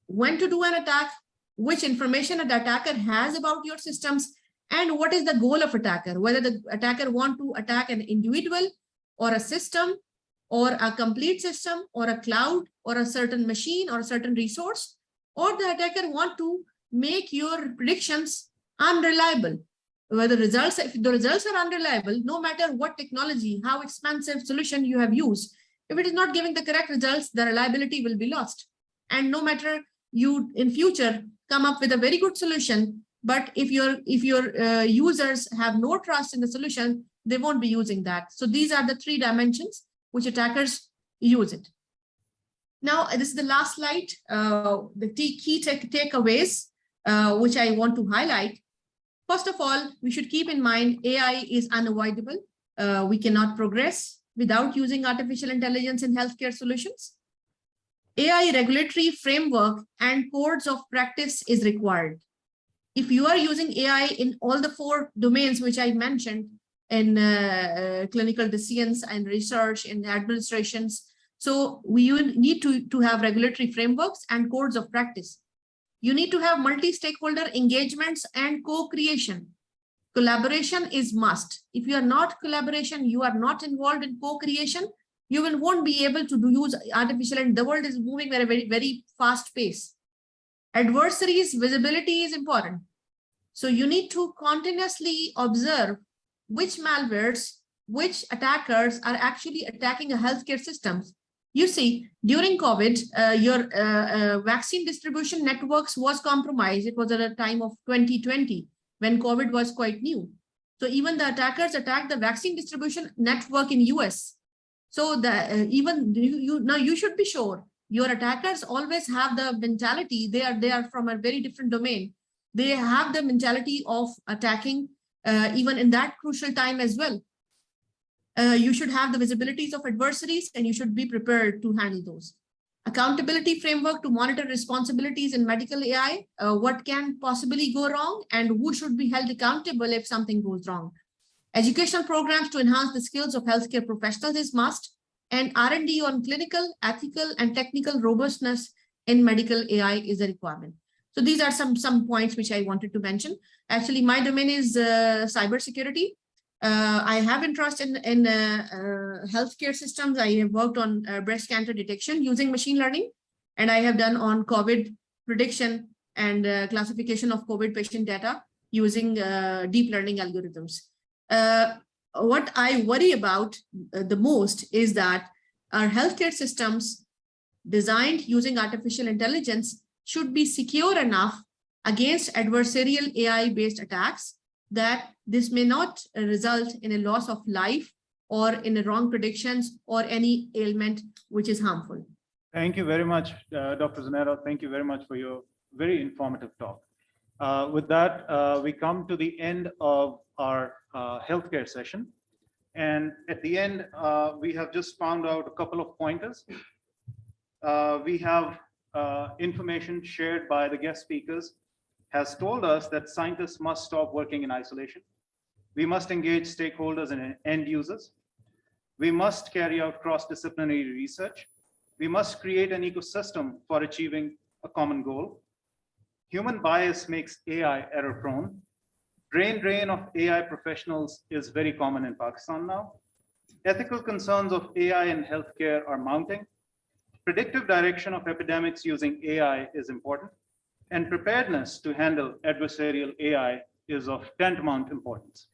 when to do an attack, which information an attacker has about your systems, and what is the goal of attacker, whether the attacker want to attack an individual or a system or a complete system or a cloud or a certain machine or a certain resource, or the attacker want to make your predictions unreliable. Whether results, if the results are unreliable, no matter what technology, how expensive solution you have used, if it is not giving the correct results, the reliability will be lost. And no matter you in future come up with a very good solution, but if your users have no trust in the solution, they won't be using that. So these are the 3 dimensions which attackers use it. Now, this is the last slide, the key takeaways, which I want to highlight. First of all, we should keep in mind AI is unavoidable. We cannot progress without using artificial intelligence in healthcare solutions. AI regulatory framework and codes of practice is required. If you are using AI in all the 4 domains which I mentioned, in clinical decisions and research and administrations, so we need to have regulatory frameworks and codes of practice. You need to have multi-stakeholder engagements and co-creation. Collaboration is must. If you are not collaboration, you are not involved in co-creation, you won't be able to use artificial, and the world is moving at a very, very fast pace. Adversaries, visibility is important. So you need to continuously observe which malwares, which attackers are actually attacking a healthcare systems. You see, during COVID, your vaccine distribution networks was compromised. It was at a time of 2020 when COVID was quite new. So even the attackers attacked the vaccine distribution network in US. So now you should be sure your attackers always have the mentality. They are from a very different domain. They have the mentality of attacking even in that crucial time as well. You should have the visibilities of adversaries and you should be prepared to handle those. Accountability framework to monitor responsibilities in medical AI, what can possibly go wrong and who should be held accountable if something goes wrong. Educational programs to enhance the skills of healthcare professionals is must, and R&D on clinical, ethical, and technical robustness in medical AI is a requirement. So these are some points which I wanted to mention. Actually, my domain is cybersecurity. I have interest in healthcare systems. I have worked on breast cancer detection using machine learning, and I have done on COVID prediction and classification of COVID patient data using deep learning algorithms. What I worry about the most is that our healthcare systems designed using artificial intelligence should be secure enough against adversarial AI-based attacks that this may not result in a loss of life or in a wrong predictions or any ailment which is harmful. Thank you very much, Dr. Zanera. Thank you very much for your very informative talk. With that, we come to the end of our healthcare session. And at the end, we have just found out a couple of pointers. We have information shared by the guest speakers has told us that scientists must stop working in isolation. We must engage stakeholders and end users. We must carry out cross-disciplinary research. We must create an ecosystem for achieving a common goal. Human bias makes AI error-prone. Brain drain of AI professionals is very common in Pakistan now. Ethical concerns of AI in healthcare are mounting. Predictive direction of epidemics using AI is important, and preparedness to handle adversarial AI is of tantamount importance.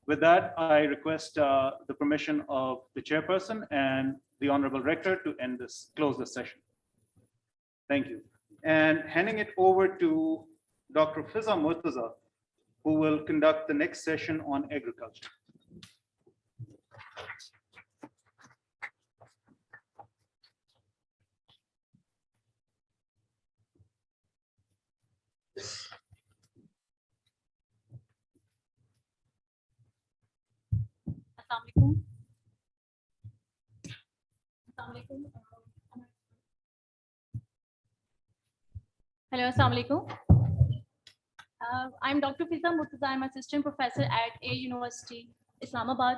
With that, I request the permission of the chairperson and the honorable rector to close this session. Thank you. And handing it over to Dr. Fiza Murtaza, who will conduct the next session on agriculture. Hello, Assalamu alaikum. I'm Dr. Fiza Murtaza. I'm assistant professor at A University, Islamabad.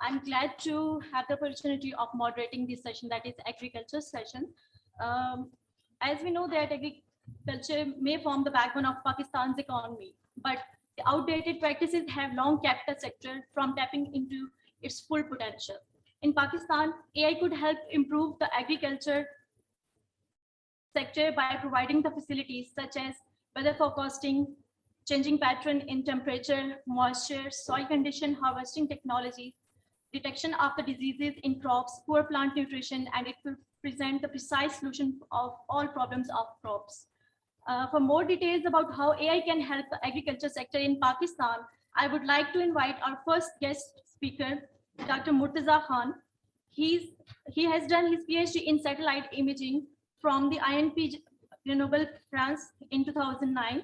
I'm glad to have the opportunity of moderating this session, that is agriculture session. As we know that agriculture may form the backbone of Pakistan's economy, but the outdated practices have long kept the sector from tapping into its full potential. In Pakistan, AI could help improve the agriculture sector by providing the facilities such as weather forecasting, changing pattern in temperature, moisture, soil condition, harvesting technology, detection of the diseases in crops, poor plant nutrition, and it will present the precise solution of all problems of crops. For more details about how AI can help the agriculture sector in Pakistan, I would like to invite our first guest speaker, Dr. Murtaza Khan. He has done his PhD in satellite imaging from the INP Grenoble, France in 2009.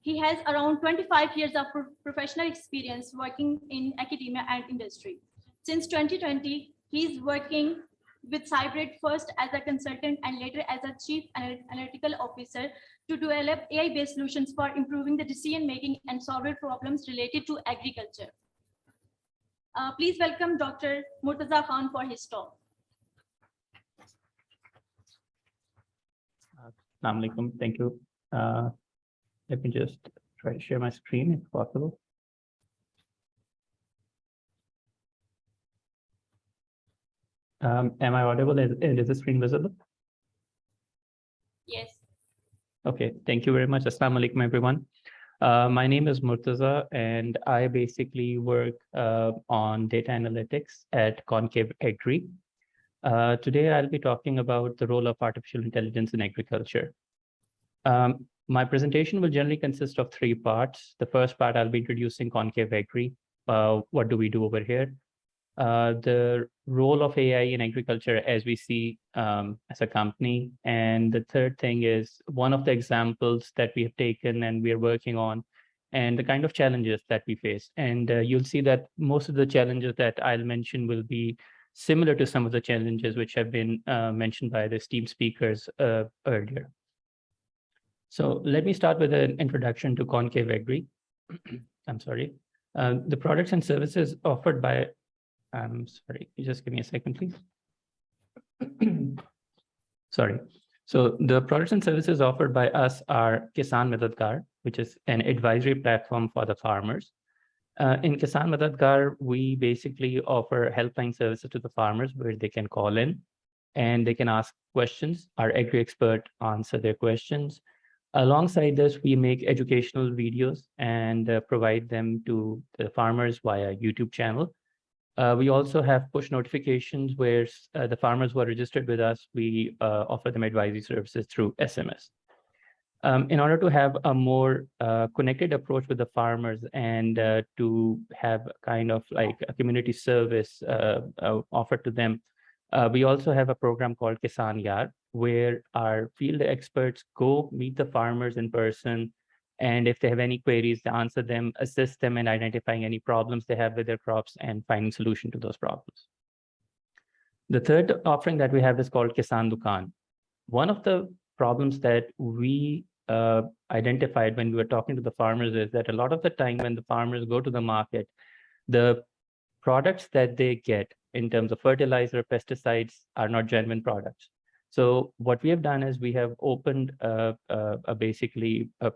He has around 25 years of professional experience working in academia and industry. Since 2020, he's working with Cybrid first as a consultant and later as a chief analytical officer to develop AI-based solutions for improving the decision-making and solving problems related to agriculture. Please welcome Dr. Murtaza Khan for his talk. Assalamu alaikum. Thank you. Let me just try to share my screen if possible. Am I audible? Is the screen visible? Yes. Okay, thank you very much. Assalamu alaikum, everyone. My name is Murtaza, and I basically work on data analytics at Concave Agri. Today, I'll be talking about the role of artificial intelligence in agriculture. My presentation will generally consist of 3 parts. The first part, I'll be introducing Concave Agri. What do we do over here? The role of AI in agriculture as we see as a company. And the third thing is one of the examples that we have taken and we are working on and the kind of challenges that we face. And you'll see that most of the challenges that I'll mention will be similar to some of the challenges which have been mentioned by the esteemed speakers earlier. So let me start with an introduction to Concave Agri. I'm sorry. The products and services offered by, sorry, just give me a second, please. Sorry. So the products and services offered by us are Kisan Madadgar, which is an advisory platform for the farmers. In Kisan Madadgar, we basically offer helpline services to the farmers where they can call in and they can ask questions. Our agri expert answer their questions. Alongside this, we make educational videos and provide them to the farmers via YouTube channel. We also have push notifications where the farmers who are registered with us, we offer them advisory services through SMS. In order to have a more connected approach with the farmers and to have kind of like a community service offered to them, we also have a program called Kisan Yar, where our field experts go meet the farmers in person. And if they have any queries, they answer them, assist them in identifying any problems they have with their crops and finding solution to those problems. The third offering that we have is called Kisan Dukan. One of the problems that we identified when we were talking to the farmers is that a lot of the time when the farmers go to the market, the products that they get in terms of fertilizer, pesticides are not genuine products. So what we have done is we have opened basically a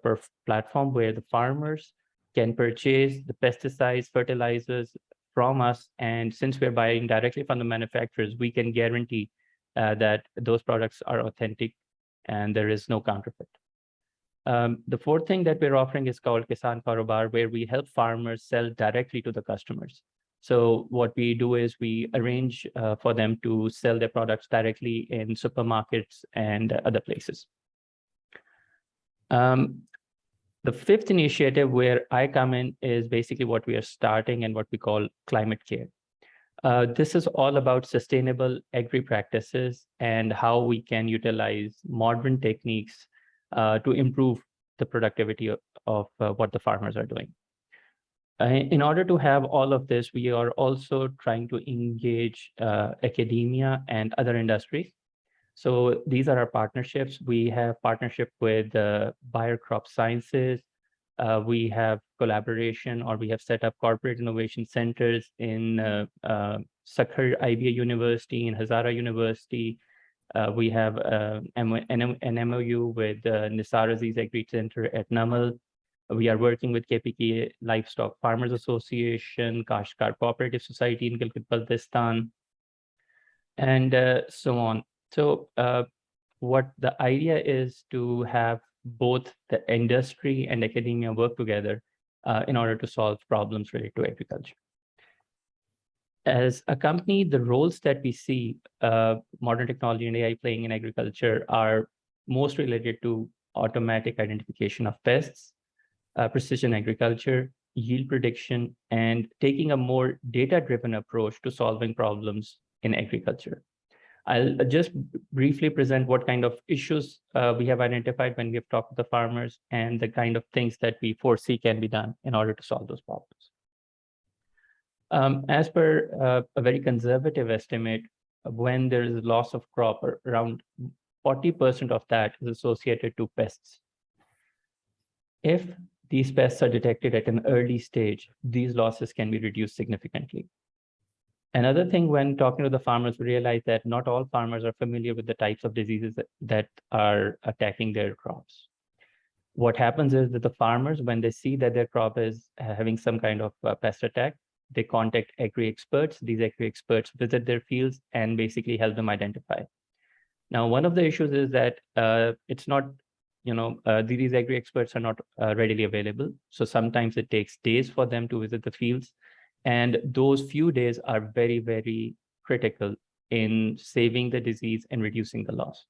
platform where the farmers can purchase the pesticides, fertilizers from us. And since we're buying directly from the manufacturers, we can guarantee that those products are authentic and there is no counterfeit. The fourth thing that we're offering is called Kisan Karobar, where we help farmers sell directly to the customers. So what we do is we arrange for them to sell their products directly in supermarkets and other places. The fifth initiative where I come in is basically what we are starting and what we call climate care. This is all about sustainable agri practices and how we can utilize modern techniques to improve the productivity of what the farmers are doing. In order to have all of this, we are also trying to engage academia and other industries. So these are our partnerships. We have partnership with Bayer Crop Sciences. We have collaboration, or we have set up corporate innovation centers in Sakhar IBA University, in Hazara University. We have an MOU with Nisar Aziz Agri Center at Namal. We are working with KPK Livestock Farmers Association, Kashkar Cooperative Society in Gilgit-Baltistan, and so on. So what the idea is to have both the industry and academia work together in order to solve problems related to agriculture. As a company, the roles that we see modern technology and AI playing in agriculture are most related to automatic identification of pests, precision agriculture, yield prediction, and taking a more data-driven approach to solving problems in agriculture. I'll just briefly present what kind of issues we have identified when we have talked to the farmers and the kind of things that we foresee can be done in order to solve those problems. As per a very conservative estimate, when there is loss of crop, around 40% of that is associated to pests. If these pests are detected at an early stage, these losses can be reduced significantly. Another thing, when talking to the farmers, we realize that not all farmers are familiar with the types of diseases that are attacking their crops. What happens is that the farmers, when they see that their crop is having some kind of pest attack, they contact agri-experts. These agri-experts visit their fields and basically help them identify. Now, one of the issues is that it's not, these agri-experts are not readily available. So sometimes it takes days for them to visit the fields. And those few days are very, very critical in saving the disease and reducing the loss.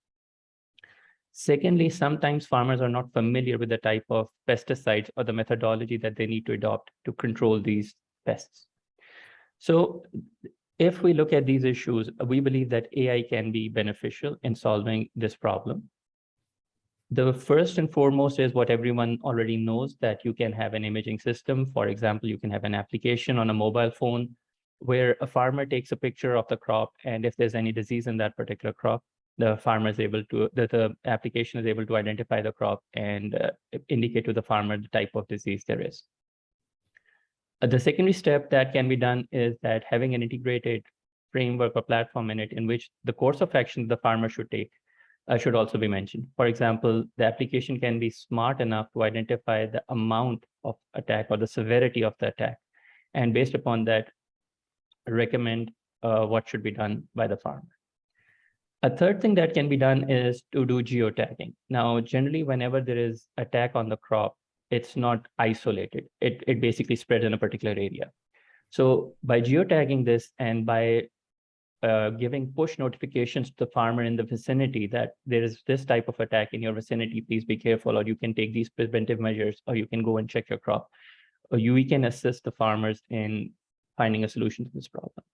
Secondly, sometimes farmers are not familiar with the type of pesticides or the methodology that they need to adopt to control these pests. So if we look at these issues, we believe that AI can be beneficial in solving this problem. The first and foremost is what everyone already knows, that you can have an imaging system. For example, you can have an application on a mobile phone where a farmer takes a picture of the crop, and if there's any disease in that particular crop, the farmer is able to, the application is able to identify the crop and indicate to the farmer the type of disease there is. The secondary step that can be done is that having an integrated framework or platform in it, in which the course of action the farmer should take should also be mentioned. For example, the application can be smart enough to identify the amount of attack or the severity of the attack, and based upon that, recommend what should be done by the farmer. A third thing that can be done is to do geotagging. Now, generally, whenever there is attack on the crop, it's not isolated. It basically spreads in a particular area. So by geotagging this and by giving push notifications to the farmer in the vicinity that there is this type of attack in your vicinity, please be careful, or you can take these preventive measures, or you can go and check your crop, or we can assist the farmers in finding a solution to this problem.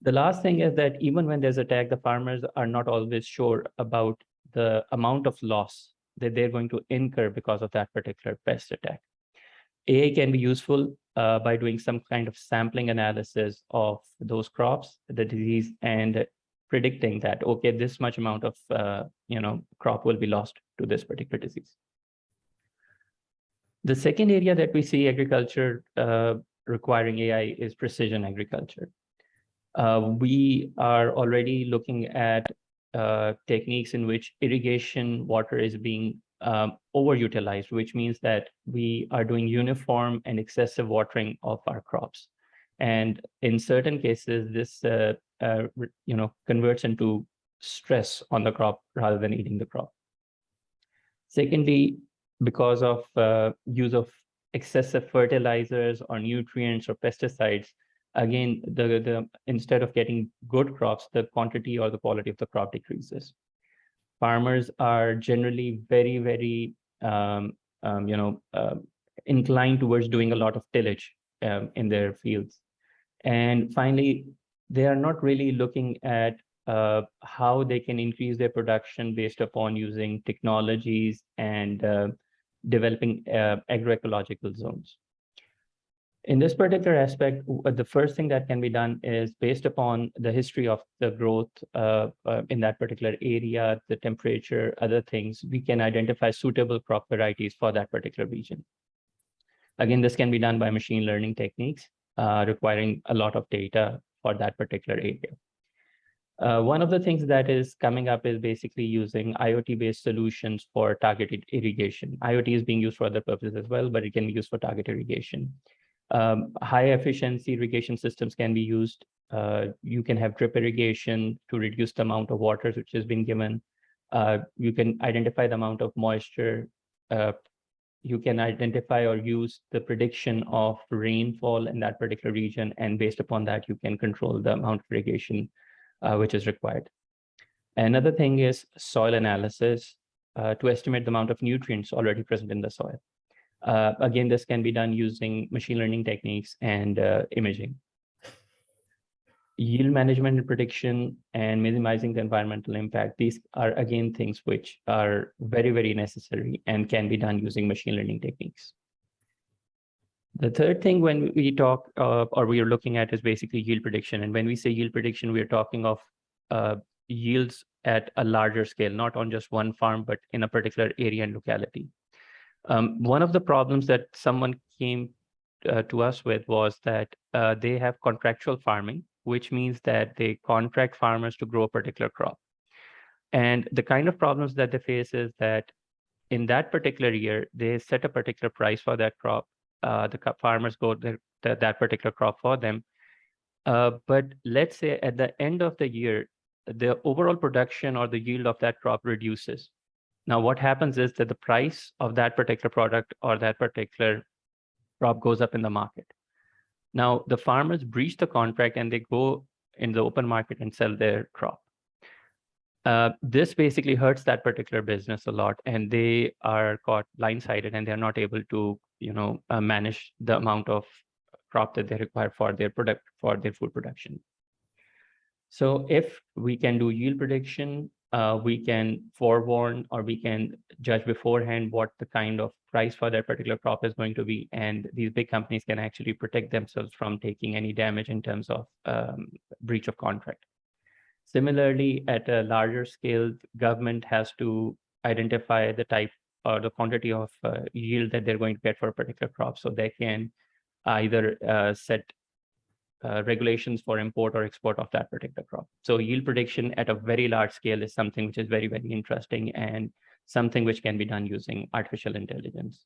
The last thing is that even when there's attack, the farmers are not always sure about the amount of loss that they're going to incur because of that particular pest attack. AI can be useful by doing some kind of sampling analysis of those crops, the disease, and predicting that, okay, this much amount of crop will be lost to this particular disease. The second area that we see agriculture requiring AI is precision agriculture. We are already looking at techniques in which irrigation water is being overutilized, which means that we are doing uniform and excessive watering of our crops. And in certain cases, this converts into stress on the crop rather than eating the crop. Secondly, because of use of excessive fertilizers or nutrients or pesticides, again, the instead of getting good crops, the quantity or the quality of the crop decreases. Farmers are generally very, very inclined towards doing a lot of tillage in their fields. And finally, they are not really looking at how they can increase their production based upon using technologies and developing agroecological zones. In this particular aspect, the first thing that can be done is based upon the history of the growth in that particular area, the temperature, other things, we can identify suitable crop varieties for that particular region. Again, this can be done by machine learning techniques, requiring a lot of data for that particular area. One of the things that is coming up is basically using IoT-based solutions for targeted irrigation. IoT is being used for other purposes as well, but it can be used for target irrigation. High efficiency irrigation systems can be used. You can have drip irrigation to reduce the amount of water which has been given. You can identify the amount of moisture. You can identify or use the prediction of rainfall in that particular region. And based upon that, you can control the amount of irrigation which is required. Another thing is soil analysis to estimate the amount of nutrients already present in the soil. Again, this can be done using machine learning techniques and imaging. Yield management and prediction and minimizing the environmental impact. These are, again, things which are very, very necessary and can be done using machine learning techniques. The third thing when we talk or we are looking at is basically yield prediction. And when we say yield prediction, we are talking of yields at a larger scale, not on just one farm, but in a particular area and locality. One of the problems that someone came to us with was that they have contractual farming, which means that they contract farmers to grow a particular crop. And the kind of problems that they face is that in that particular year, they set a particular price for that crop. The farmers go that particular crop for them. But let's say at the end of the year, the overall production or the yield of that crop reduces. Now, what happens is that the price of that particular product or that particular crop goes up in the market. Now, the farmers breach the contract and they go in the open market and sell their crop. This basically hurts that particular business a lot, and they are caught blindsided and they're not able to, manage the amount of crop that they require for their food production. So if we can do yield prediction, we can forewarn or we can judge beforehand what the kind of price for that particular crop is going to be. And these big companies can actually protect themselves from taking any damage in terms of breach of contract. Similarly, at a larger scale, government has to identify the type or the quantity of yield that they're going to get for a particular crop. So they can either set regulations for import or export of that particular crop. So yield prediction at a very large scale is something which is very, very interesting and something which can be done using artificial intelligence.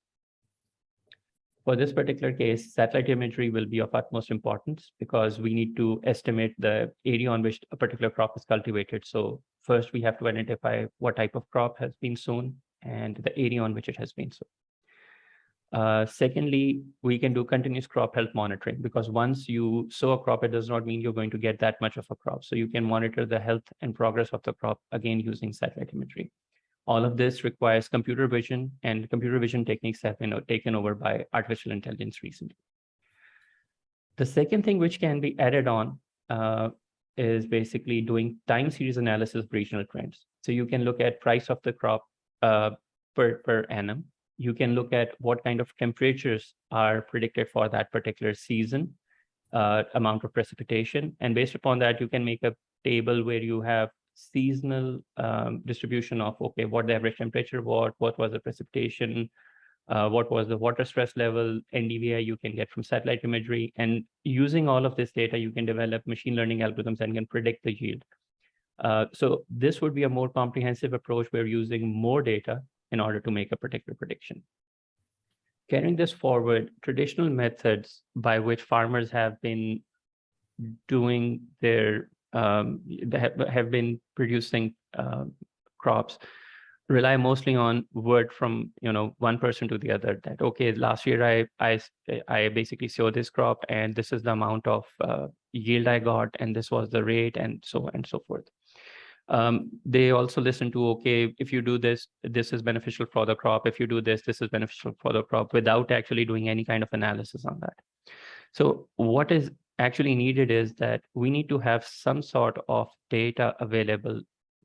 For this particular case, satellite imagery will be of utmost importance because we need to estimate the area on which a particular crop is cultivated. So first we have to identify what type of crop has been sown and the area on which it has been sown. Secondly, we can do continuous crop health monitoring because once you sow a crop, it does not mean you're going to get that much of a crop. So you can monitor the health and progress of the crop, again, using satellite imagery. All of this requires computer vision, and computer vision techniques have been taken over by artificial intelligence recently. The second thing which can be added on is basically doing time series analysis of regional trends. So you can look at price of the crop per annum. You can look at what kind of temperatures are predicted for that particular season, amount of precipitation. And based upon that, you can make a table where you have seasonal distribution of, okay, what the average temperature was, what was the precipitation, what was the water stress level, NDVI you can get from satellite imagery. And using all of this data, you can develop machine learning algorithms and can predict the yield. So this would be a more comprehensive approach. We're using more data in order to make a particular prediction. Carrying this forward, traditional methods by which farmers have been doing their, have been producing crops rely mostly on word from one person to the other, that okay, last year I basically sowed this crop and this is the amount of yield I got and this was the rate and so on and so forth. They also listen to, okay, if you do this, this is beneficial for the crop. If you do this, this is beneficial for the crop, without actually doing any kind of analysis on that. So what is actually needed is that we need to have some sort of data available,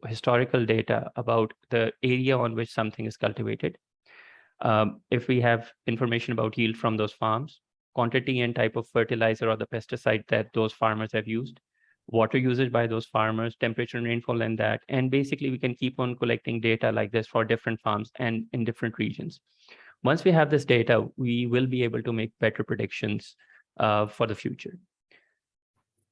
historical data about the area on which something is cultivated. If we have information about yield from those farms, quantity and type of fertilizer or the pesticide that those farmers have used, water usage by those farmers, temperature and rainfall and that. And basically we can keep on collecting data like this for different farms and in different regions. Once we have this data, we will be able to make better predictions for the future.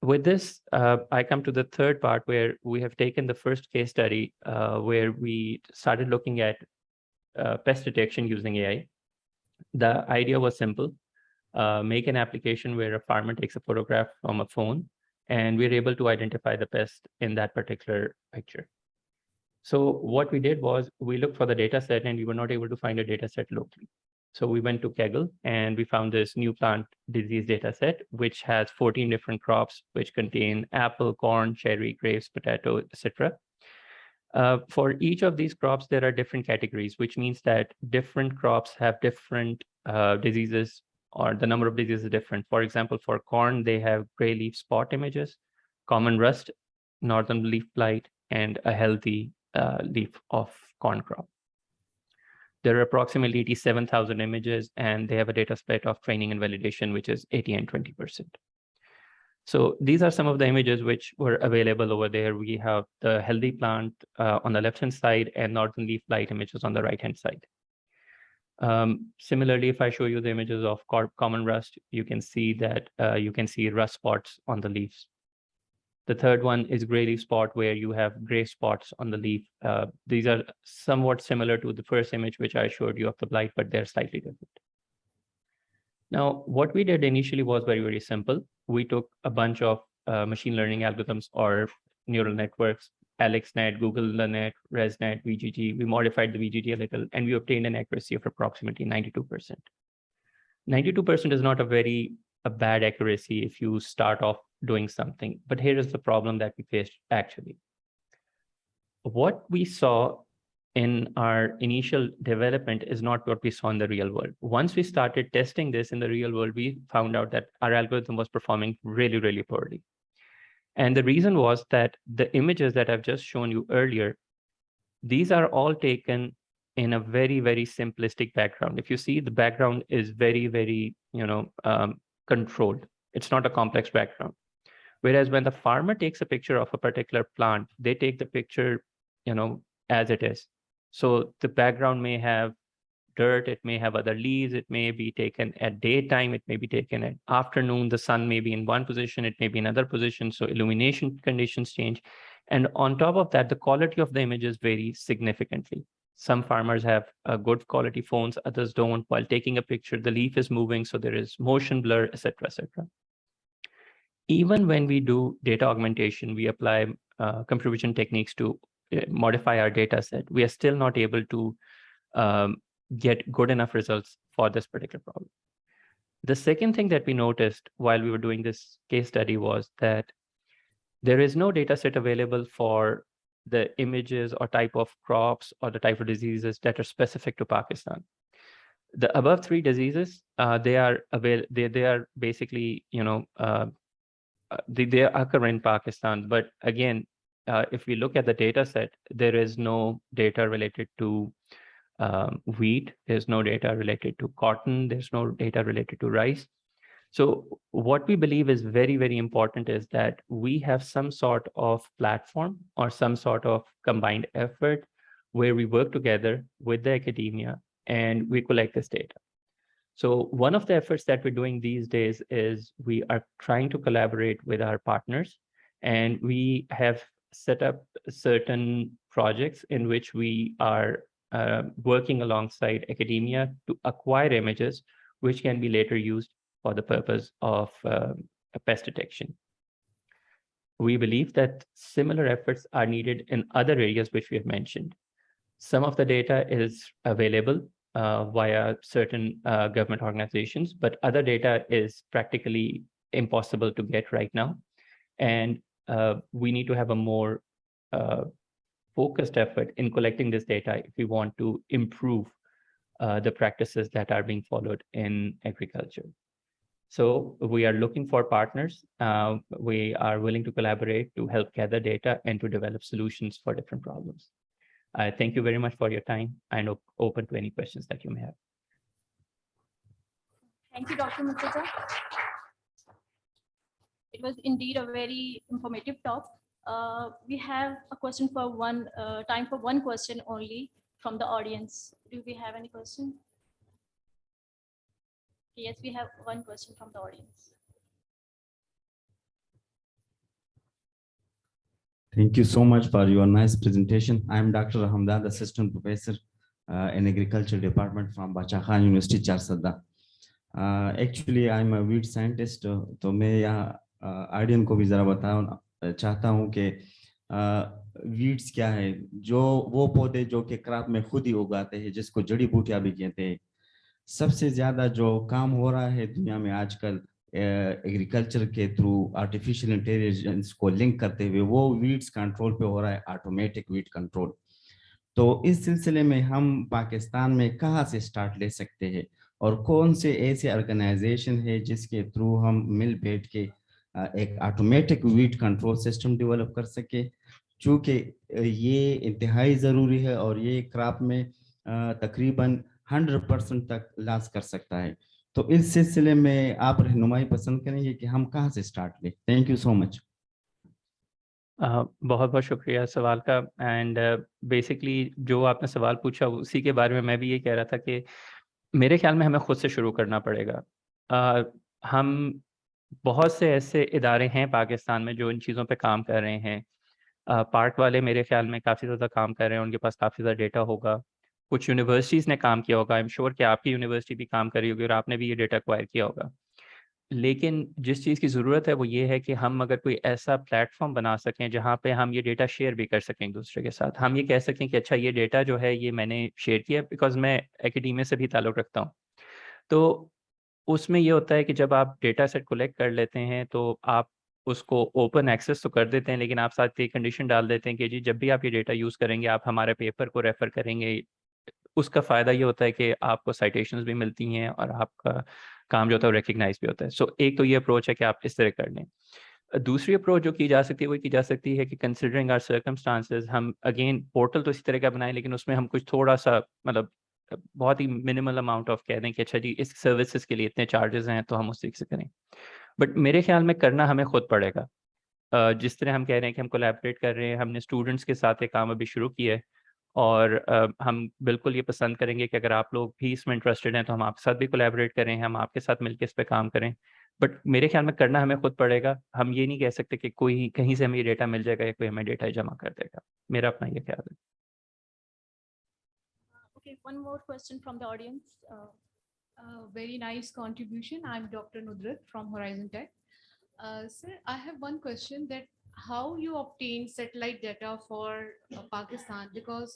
With this, I come to the third part where we have taken the first case study where we started looking at pest detection using AI. The idea was simple. Make an application where a farmer takes a photograph from a phone and we're able to identify the pest in that particular picture. So what we did was we looked for the data set and we were not able to find a data set locally. So we went to Kaggle and we found this new plant disease data set, which has 14 different crops, which contain apple, corn, cherry, grapes, potato, etc. For each of these crops, there are different categories, which means that different crops have different diseases, or the number of diseases is different. For example, for corn, they have gray leaf spot images, common rust, northern leaf blight, and a healthy leaf of corn crop. There are approximately 87,000 images, and they have a data split of training and validation, which is 80 and 20%. So these are some of the images which were available over there. We have the healthy plant on the left-hand side and northern leaf blight images on the right-hand side. Similarly, if I show you the images of common rust, you can see that you can see rust spots on the leaves. The third one is gray leaf spot, where you have gray spots on the leaf. These are somewhat similar to the first image which I showed you of the blight, but they're slightly different. Now, what we did initially was very, very simple. We took a bunch of machine learning algorithms or neural networks, AlexNet, GoogleNet, ResNet, VGG. We modified the VGG a little, and we obtained an accuracy of approximately 92%. 92% is not a bad accuracy if you start off doing something. But here is the problem that we faced actually. What we saw in our initial development is not what we saw in the real world. Once we started testing this in the real world, we found out that our algorithm was performing really, really poorly. And the reason was that the images that I've just shown you earlier, these are all taken in a very, very simplistic background. If you see, the background is very, very, controlled. It's not a complex background. Whereas when the farmer takes a picture of a particular plant, they take the picture, as it is. So the background may have dirt, it may have other leaves, it may be taken at daytime, it may be taken at afternoon, the sun may be in one position, it may be in another position, so illumination conditions change. And on top of that, the quality of the images vary significantly. Some farmers have good quality phones, others don't. While taking a picture, the leaf is moving, so there is motion blur, etc., etc. Even when we do data augmentation, we apply computer vision techniques to modify our data set, we are still not able to get good enough results for this particular problem. The second thing that we noticed while we were doing this case study was that there is no data set available for the images or type of crops or the type of diseases that are specific to Pakistan. The above three diseases, they are basically, they occur in Pakistan, but again, if we look at the data set, there is no data related to wheat, there's no data related to cotton, there's no data related to rice. So what we believe is very, very important is that we have some sort of platform or some sort of combined effort where we work together with the academia, and we collect this data. So one of the efforts that we're doing these days is we are trying to collaborate with our partners, and we have set up certain projects in which we are working alongside academia to acquire images, which can be later used for the purpose of pest detection. We believe that similar efforts are needed in other areas which we have mentioned. Some of the data is available via certain government organizations, but other data is practically impossible to get right now. And we need to have a more focused effort in collecting this data if we want to improve the practices that are being followed in agriculture. So we are looking for partners. We are willing to collaborate to help gather data and to develop solutions for different problems. Thank you very much for your time, and open to any questions that you may have. Thank you, Dr. Murtaza. It was indeed a very informative talk. We have a question for time for one question only from the audience. Do we have any question? Yes, we have one question from the audience. Thank you so much for your nice presentation. I am Dr. Hamdad, Assistant Professor in Agriculture Department from Bacha Khan University, Charsadda. Actually, I am a weed scientist. तो मैं यहाँ audience को भी जरा बताना चाहता हूँ कि वीड्स क्या है, जो वो पौधे जो कि क्रॉप में खुद ही उगाते हैं, जिसको जड़ी बूटियां भी कहते हैं। सबसे ज्यादा जो काम हो रहा है दुनिया में आजकल एग्रीकल्चर के थ्रू आर्टिफिशियल इंटेलिजेंस को लिंक करते हुए वो वीड्स कंट्रोल पे हो रहा है, ऑटोमेटिक वीड कंट्रोल। तो इस सिलसिले में हम पाकिस्तान में कहाँ से स्टार्ट ले सकते हैं और कौन से ऐसे ऑर्गेनाइजेशन है जिसके थ्रू हम मिल बैठ के एक automatic weed control system develop कर सके, चूँकि ये इंतहाई ज़रूरी है और ये क्रॉप में तकरीबन 100% तक लॉस कर सकता है। तो इस सिलसिले में आप रहनुमाई पसंद करेंगे कि हम कहाँ से स्टार्ट लें? Thank you so much. बहुत बहुत शुक्रिया सवाल का। एंड बेसिकली जो आपने सवाल पूछा उसी के बारे में मैं भी ये कह रहा था कि मेरे ख्याल में हमें खुद से शुरू करना पड़ेगा। हम बहुत से ऐसे इदारे हैं पाकिस्तान में जो इन चीज़ों पे काम कर रहे हैं। पार्क वाले मेरे ख्याल में काफ़ी ज़्यादा काम कर रहे हैं, उनके पास काफ़ी ज़्यादा डेटा होगा। कुछ यूनिवर्सिटीज़ ने काम किया होगा, आई एम श्योर कि आपकी यूनिवर्सिटी भी काम कर रही होगी और आपने भी ये डेटा एक्वायर किया होगा। लेकिन जिस चीज़ की ज़रूरत है वो ये है कि हम अगर कोई ऐसा प्लेटफॉर्म बना सकें जहाँ पे हम ये डेटा शेयर भी कर सकें एक दूसरे के साथ। हम ये कह सकें कि अच्छा ये डेटा जो है ये मैंने शेयर किया, बिकॉज मैं एकेडमिया से भी ताल्लुक़ रखता हूँ। तो उसमें ये होता है कि जब आप डेटा सेट कलेक्ट कर लेते हैं तो आप उसको ओपन एक्सेस तो कर देते हैं, लेकिन आप साथ ये कंडीशन डाल देते हैं कि जी जब भी आप ये डेटा यूज़ करेंगे आप हमारे पेपर को रेफ़र करेंगे। उसका फ़ायदा ये होता है कि आपको साइटेशंस भी मिलती हैं और आपका काम जो होता है वो रिकग्नाइज भी होता है। सो एक तो ये अप्रोच है कि आप इस तरह कर लें। दूसरी अप्रोच जो की जा सकती है वो की जा सकती है कि कंसिडरिंग आवर सर्कमस्टांसेस हम अगेन पोर्टल तो इसी तरह का बनाएं, लेकिन उसमें हम कुछ थोड़ा सा मतलब बहुत ही मिनिमल अमाउंट ऑफ कह दें कि अच्छा जी इस सर्विसेज के लिए इतने चार्जेस हैं तो हम उस तरीके से करें। बट मेरे ख्याल में करना हमें खुद पड़ेगा। जिस तरह हम कह रहे हैं कि हम कोलैबोरेट कर रहे हैं, हमने स्टूडेंट्स के साथ एक काम अभी शुरू किया है और हम बिल्कुल ये पसंद करेंगे कि अगर आप लोग भी इसमें इंटरेस्टेड हैं तो हम आपके साथ भी कोलैबोरेट करें, हम आपके साथ मिलकर इस पर काम करें। बट मेरे ख्याल में करना हमें खुद पड़ेगा। हम ये नहीं कह सकते कि कोई कहीं से हमें ये डेटा मिल जाएगा या कोई हमें डेटा जमा कर देगा। मेरा अपना ये ख्याल है। Okay, one more question from the audience. Very nice contribution. I'm Dr. Nudrat from Horizon Tech. Sir, I have one question that how you obtain satellite data for Pakistan, because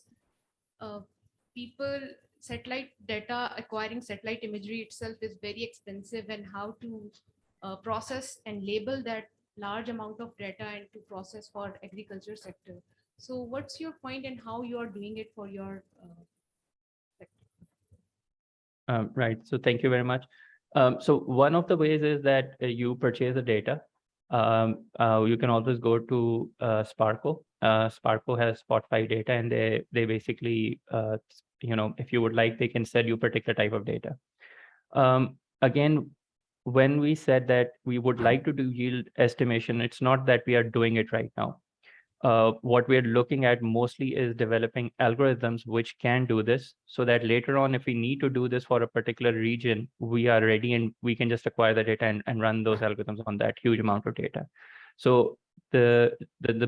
satellite data, acquiring satellite imagery itself is very expensive, and how to process and label that large amount of data and to process for agriculture sector. So what's your point and how you are doing it for your Right. So thank you very much. So one of the ways is that you purchase the data. You can always go to Sparko. Sparko has Spotify data, and they basically, if you would like, they can sell you particular type of data. Again, when we said that we would like to do yield estimation, it's not that we are doing it right now. what we're looking at mostly is developing algorithms which can do this, so that later on, if we need to do this for a particular region, we are ready and we can just acquire the data and run those algorithms on that huge amount of data. So the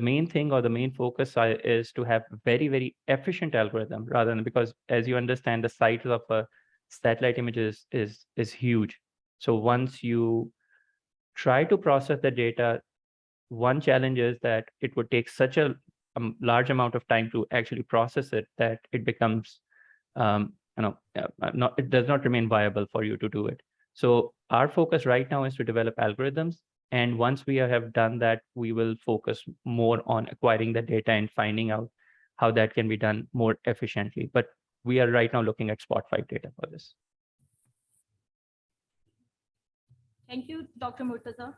main thing, or the main focus is to have very, very efficient algorithm, rather than, because as you understand, the size of a satellite image is huge. So once you try to process the data, one challenge is that it would take such a large amount of time to actually process it that it becomes, it does not remain viable for you to do it. So our focus right now is to develop algorithms. And once we have done that, we will focus more on acquiring the data and finding out how that can be done more efficiently. But we are right now looking at Spot 5 data for this. Thank you, Dr. Murtaza.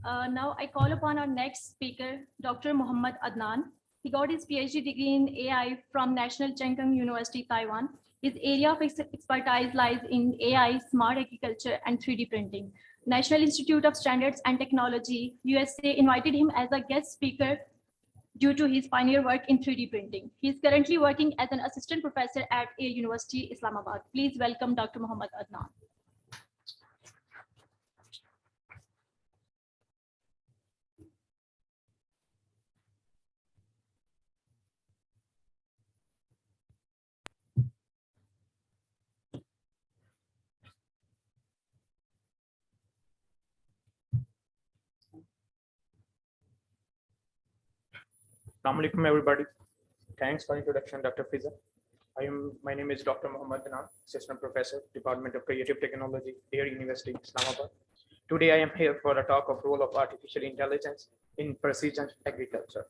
Now I call upon our next speaker, Dr. Muhammad Adnan. He got his PhD degree in AI from National Cheng Kung University, Taiwan. His area of expertise lies in AI, smart agriculture, and 3D printing. National Institute of Standards and Technology, USA, invited him as a guest speaker due to his pioneer work in 3D printing. He is currently working as an assistant professor at a university, Islamabad. Please welcome Dr. Muhammad Adnan. Assalamu alaikum, everybody. Thanks for introduction, Dr. Fiza. My name is Dr. Muhammad Adnan, Assistant Professor, Department of Creative Technology, Dear University, Islamabad. Today, I am here for a talk of role of artificial intelligence in precision agriculture.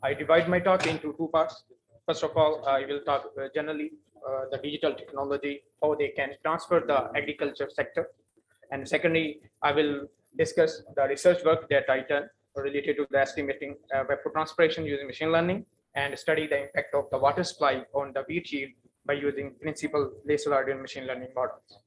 I divide my talk into two parts. First of all, I will talk generally the digital technology, how they can transfer the agriculture sector. And secondly, I will discuss the research work that I done related to the estimating evapotranspiration using machine learning, and study the impact of the water supply on the wheat yield by using principal Laisselier machine learning models.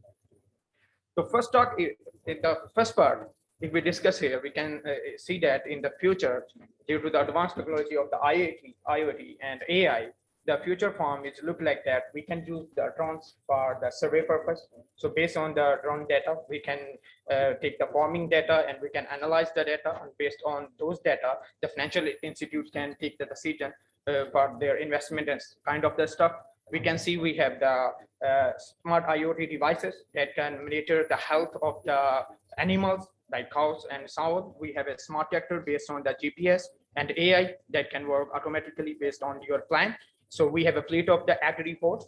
So first talk, in the first part, if we discuss here, we can see that in the future, due to the advanced technology of the IoT and AI, the future form is look like that. We can use the drones for the survey purpose. So based on the drone data, we can take the farming data and we can analyze the data. And based on those data, the financial institutes can take the decision for their investment and kind of the stuff. We can see we have the smart IoT devices that can monitor the health of the animals like cows and sow. We have a smart tractor based on the GPS and AI that can work automatically based on your plan. So we have a fleet of the agri robots.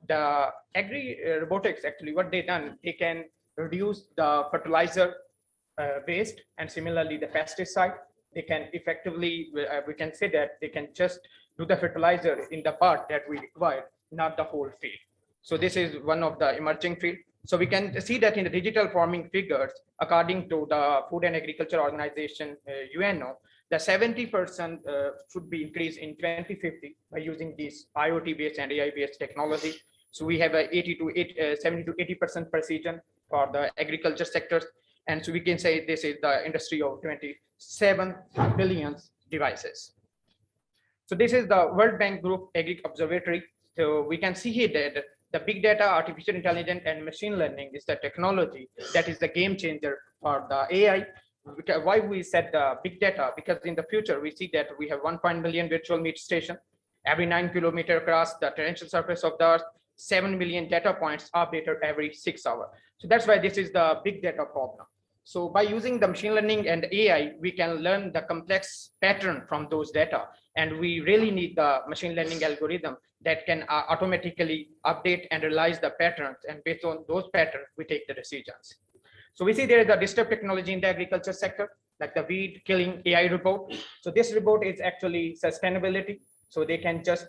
The agri robotics, actually what they done, they can reduce the fertilizer waste, and similarly the pesticide. They can effectively, we can say that they can just do the fertilizer in the part that we require, not the whole field. So this is one of the emerging field. So we can see that in the digital farming figures, according to the Food and Agriculture Organization, UNO, the 70% should be increased in 2050 by using these IoT-based and AI-based technology. So we have a 70 to 80% precision for the agriculture sectors. And so we can say this is the industry of 27 billion devices. So this is the World Bank Group Agri Observatory. So we can see here that the big data, artificial intelligence, and machine learning is the technology that is the game changer for the AI. Why we said the big data? Because in the future, we see that we have 1 million virtual meat station every 9 kilometers across the terrestrial surface of the Earth, 7 million data points updated every 6 hours. So that's why this is the big data problem. So by using the machine learning and AI, we can learn the complex pattern from those data. And we really need the machine learning algorithm that can automatically update and realize the patterns. And based on those patterns, we take the decisions. So we see there is a disruptive technology in the agriculture sector, like the weed killing AI robot. So this robot is actually sustainability. So they can just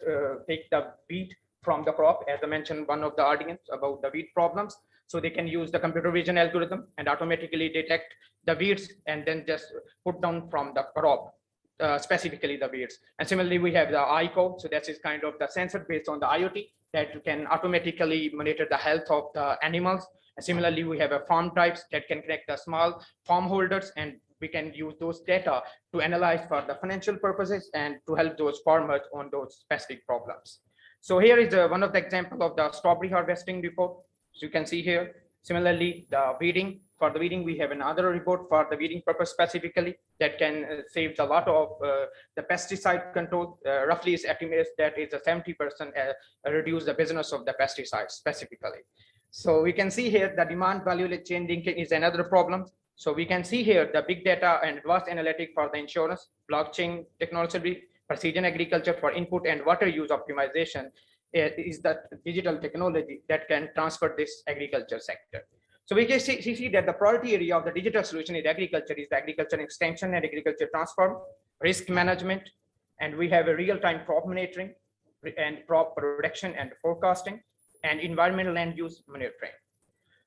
take the weed from the crop, as I mentioned, one of the audience about the weed problems. So they can use the computer vision algorithm and automatically detect the weeds and then just put down from the crop, specifically the weeds. And similarly, we have the ICO. So that is kind of the sensor based on the IoT that can automatically monitor the health of the animals. And similarly, we have a farm types that can connect the small farm holders and we can use those data to analyze for the financial purposes and to help those farmers on those specific problems. So here is one of the example of the strawberry harvesting report. So you can see here, similarly, the weeding. For the weeding, we have another report for the weeding purpose specifically that can save a lot of the pesticide control. Roughly, is estimates that is a 70% reduce the business of the pesticides specifically. So we can see here the demand value chain linking is another problem. So we can see here the big data and advanced analytic for the insurance, blockchain technology, precision agriculture for input and water use optimization is the digital technology that can transfer this agriculture sector. So we can see that the priority area of the digital solution is the agriculture extension and agriculture transform, risk management, and we have a real-time crop monitoring and crop production and forecasting and environmental land use monitoring.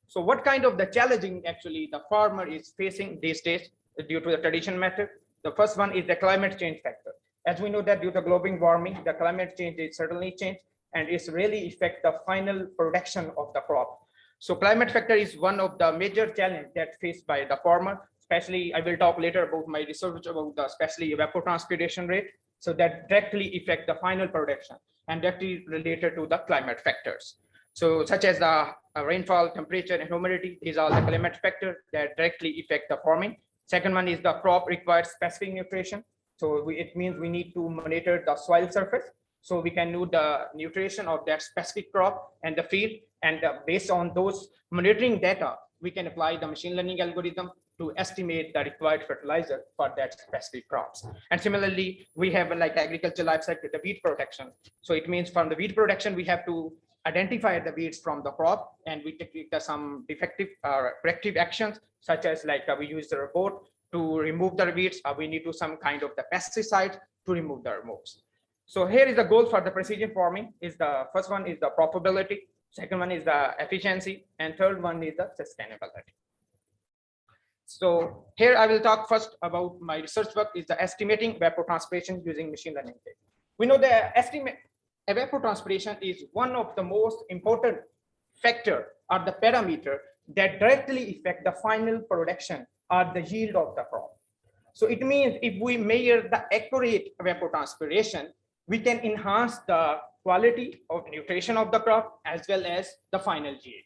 So what kind of the challenging actually the farmer is facing these days due to the traditional method? The first one is the climate change factor. As we know that due to global warming, the climate change is certainly changed and it's really affect the final production of the crop. So climate factor is one of the major challenge that faced by the farmer, especially I will talk later about my research about the especially evapotranspiration rate. So that directly affect the final production and directly related to the climate factors. So such as the rainfall, temperature and humidity, these are the climate factors that directly affect the farming. Second one is the crop requires specific nutrition. So it means we need to monitor the soil surface. So we can know the nutrition of that specific crop and the field. And based on those monitoring data, we can apply the machine learning algorithm to estimate the required fertilizer for that specific crops. And similarly, we have like agriculture life cycle, the weed protection. So it means from the weed protection, we have to identify the weeds from the crop and we take some defective corrective actions, such as like we use the robot to remove the weeds, or we need to some kind of the pesticide to remove the removes. So here is the goal for the precision farming is the first one is the profitability, second one is the efficiency, and third one is the sustainability. So here I will talk first about my research work is the estimating evapotranspiration using machine learning. We know the evapotranspiration is one of the most important factor or the parameter that directly affect the final production or the yield of the crop. So it means if we measure the accurate evapotranspiration, we can enhance the quality of nutrition of the crop as well as the final yield.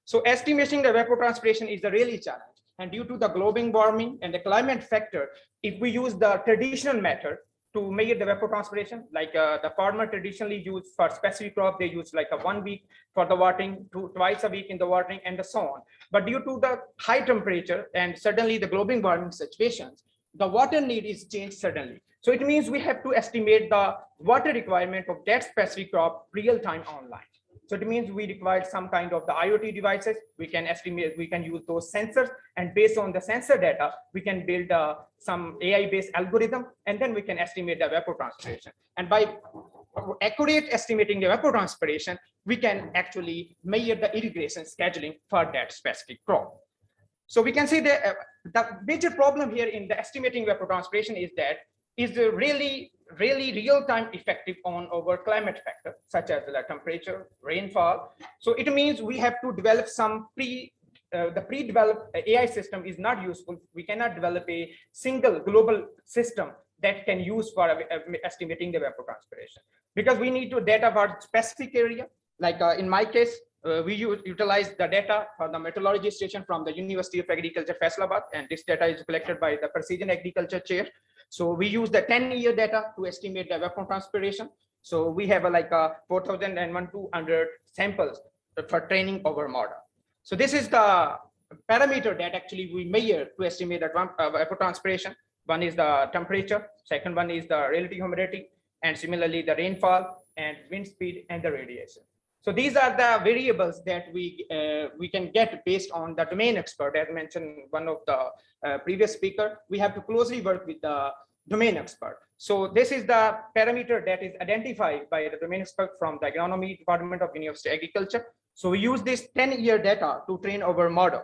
So estimating the evapotranspiration is a really challenge. And due to the global warming and the climate factor, if we use the traditional method to measure the evapotranspiration, like the farmer traditionally use for specific crop, they use like a 1 week for the watering, twice a week in the watering and so on. But due to the high temperature and suddenly the global warming situations, the water need is changed suddenly. So it means we have to estimate the water requirement of that specific crop real time online. So it means we require some kind of the IoT devices. We can estimate, we can use those sensors, and based on the sensor data, we can build some AI-based algorithm, and then we can estimate the evapotranspiration. And by accurate estimating the evapotranspiration, we can actually measure the irrigation scheduling for that specific crop. So we can see that the major problem here in the estimating evapotranspiration is that is really real-time effective on our climate factor, such as the temperature, rainfall. So it means we have to develop some pre-developed AI system is not useful. We cannot develop a single global system that can use for estimating the evapotranspiration, because we need to data for specific area. Like in my case, we utilize the data for the meteorology station from the University of Agriculture, Faisalabad, and this data is collected by the Precision Agriculture Chair. So we use the 10-year data to estimate the evapotranspiration. So we have like 4,200 samples for training our model. So this is the parameter that actually we measure to estimate the evapotranspiration. One is the temperature, second one is the relative humidity, and similarly the rainfall and wind speed and the radiation. So these are the variables that we can get based on the domain expert. As mentioned one of the previous speaker, we have to closely work with the domain expert. So this is the parameter that is identified by the domain expert from the agronomy department of University of Agriculture. So we use this 10-year data to train our model.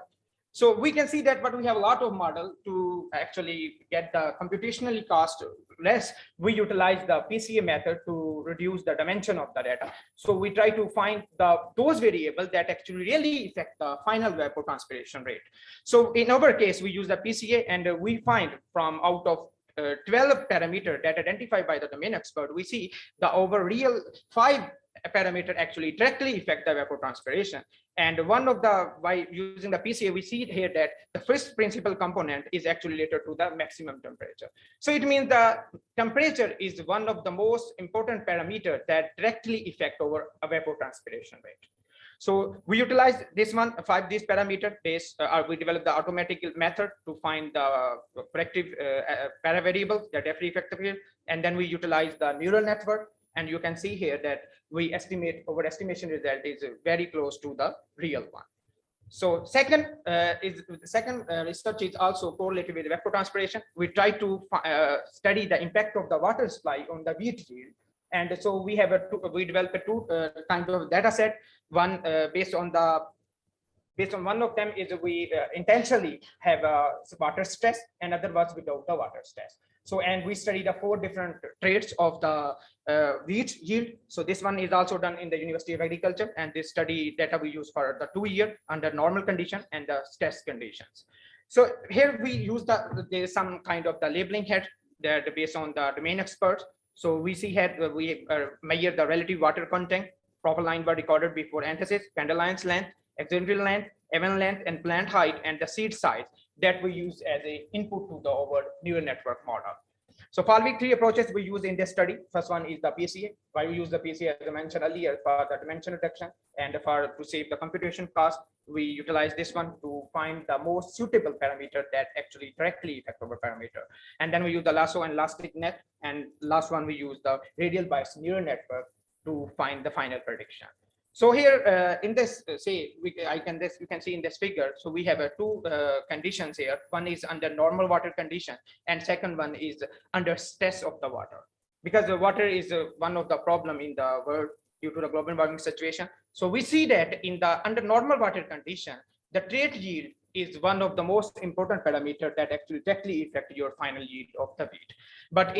So we can see that, but we have a lot of model to actually get the computationally cost less. We utilize the PCA method to reduce the dimension of the data. So we try to find those variables that actually really affect the final evapotranspiration rate. So in our case, we use the PCA, and we find from out of 12 parameters that identified by the domain expert, we see the over real 5 parameter actually directly affect the evapotranspiration. And one of the, by using the PCA, we see here that the first principal component is actually related to the maximum temperature. So it means the temperature is one of the most important parameters that directly affect our evapotranspiration rate. So we utilize this one, these parameters. We developed the automatic method to find the corrective paravariables that are effective here. And then we utilize the neural network. And you can see here that we estimate, our estimation result is very close to the real one. So second research is also correlated with evapotranspiration. We try to study the impact of the water supply on the wheat yield. And so we have we developed two kind of data set. One based on one of them is we intentionally have a water stress, and other was without the water stress. So, and we study the 4 different traits of the wheat yield. So this one is also done in the University of Agriculture, and this study data we use for the 2 year under normal condition and the stress conditions. So here we use there is some kind of the labeling head that based on the domain experts. So we see here we measure the relative water content. Proper line were recorded before anthesis, pendulance length, axillary length, even length, and plant height, and the seed size that we use as a input to the over neural network model. So following 3 approaches we use in this study. First one is the PCA. Why we use the PCA, as I mentioned earlier, for the dimension reduction and to save the computation cost. We utilize this one to find the most suitable parameter that actually directly affect our parameter. And then we use the lasso and elastic net. And last one, we use the radial bias neural network to find the final prediction. So here in this, you can see in this figure. So we have 2 conditions here. One is under normal water condition, and second one is under stress of the water, because the water is one of the problem in the world due to the global warming situation. So we see that in the under normal water condition, the trait yield is one of the most important parameter that actually directly affect your final yield of the wheat. But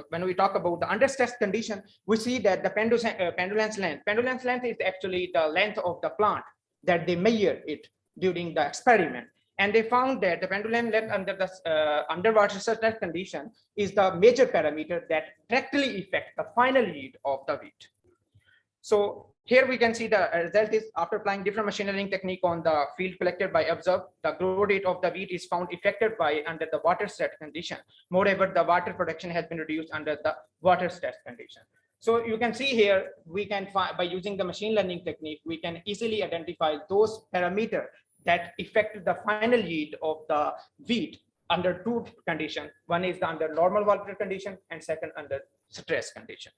when we talk about the under stress condition, we see that the pendulance length is actually the length of the plant that they measure it during the experiment. And they found that the pendulum length under the underwater stress condition is the major parameter that directly affect the final yield of the wheat. So here we can see the result is after applying different machine learning technique on the field collected by observe, the grow rate of the wheat is found affected by under the water stress condition. Moreover, the water production has been reduced under the water stress condition. So you can see here, we can find by using the machine learning technique, we can easily identify those parameters that affect the final yield of the wheat under 2 conditions. One is the under normal water condition, and second under stress condition.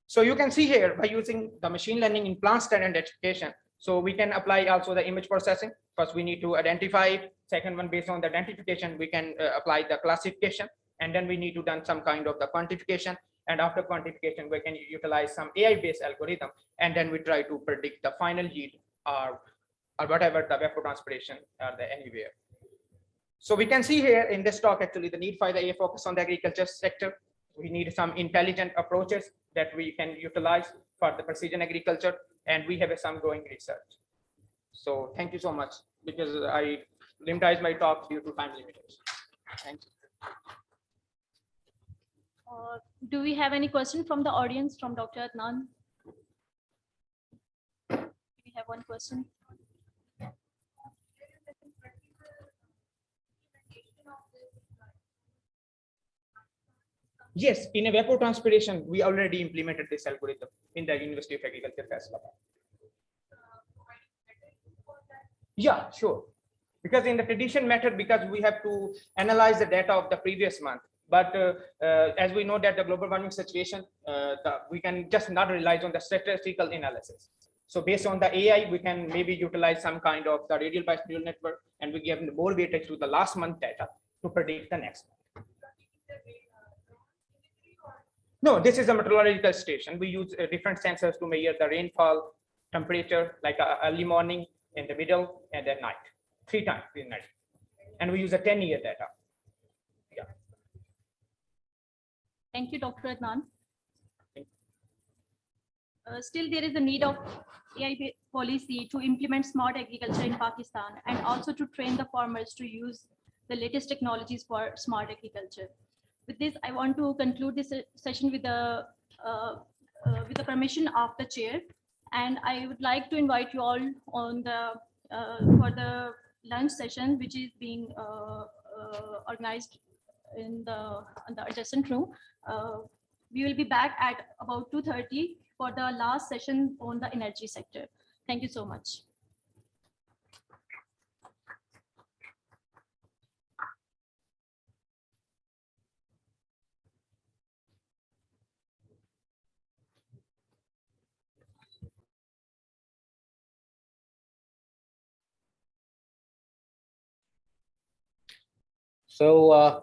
So you can see here by using the machine learning in plant standard identification. So we can apply also the image processing. First, we need to identify. Second one, based on the identification, we can apply the classification. And then we need to done some kind of the quantification. And after quantification, we can utilize some AI-based algorithm. And then we try to predict the final yield or whatever the evapotranspiration are there anywhere. So we can see here in this talk, actually, the need for the AI focus on the agriculture sector. We need some intelligent approaches that we can utilize for the precision agriculture, and we have some growing research. So thank you so much, because I limitized my talk due to time limitations. Thank you. Do we have any question from the audience from Dr. Adnan? We have one question. Yes, in evapotranspiration, we already implemented this algorithm in the University of Agriculture, Faisalabad. Yeah, sure. Because in the tradition method, because we have to analyze the data of the previous month. But as we know that the global warming situation, we can just not rely on the statistical analysis. So based on the AI, we can maybe utilize some kind of the radial bias neural network, and we give more weightage to the last month data to predict the next month. No, this is a meteorological station. We use different sensors to measure the rainfall, temperature, like early morning, in the middle, and at night. 3 times in night. And we use a 10-year data. Yeah. Thank you, Dr. Adnan. Still, there is a need of AI policy to implement smart agriculture in Pakistan and also to train the farmers to use the latest technologies for smart agriculture. With this, I want to conclude this session with the permission of the chair, and I would like to invite you all on the for the lunch session, which is being organized in the adjacent room. We will be back at about 2:30 for the last session on the energy sector. Thank you so much. So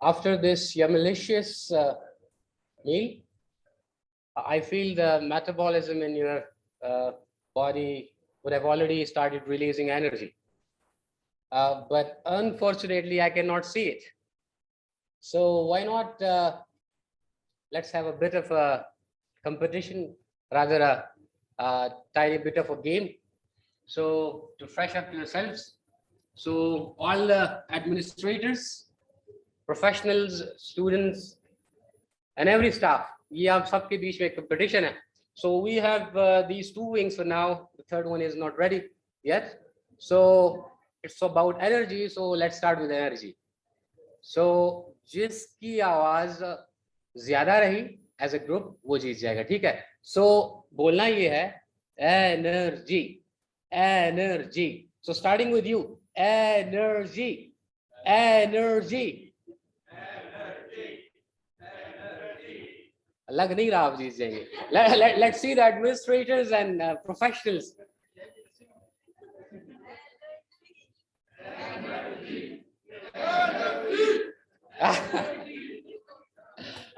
after this malicious meal, I feel the metabolism in your body would have already started releasing energy. But unfortunately, I cannot see it. So why not let's have a bit of a competition, rather a tiny bit of a game. So to fresh up yourselves. So all the administrators, professionals, students, and every staff, ये आप सबके बीच में competition है. So we have these 2 wings for now. The third one is not ready yet. So it's about energy. So let's start with energy. So जिसकी आवाज ज्यादा रही as a group वो जीत जाएगा, ठीक है? So बोलना ये है energy, energy. So starting with you, energy, energy. लग नहीं रहा आप जीत जाएंगे. Let's see the administrators and professionals.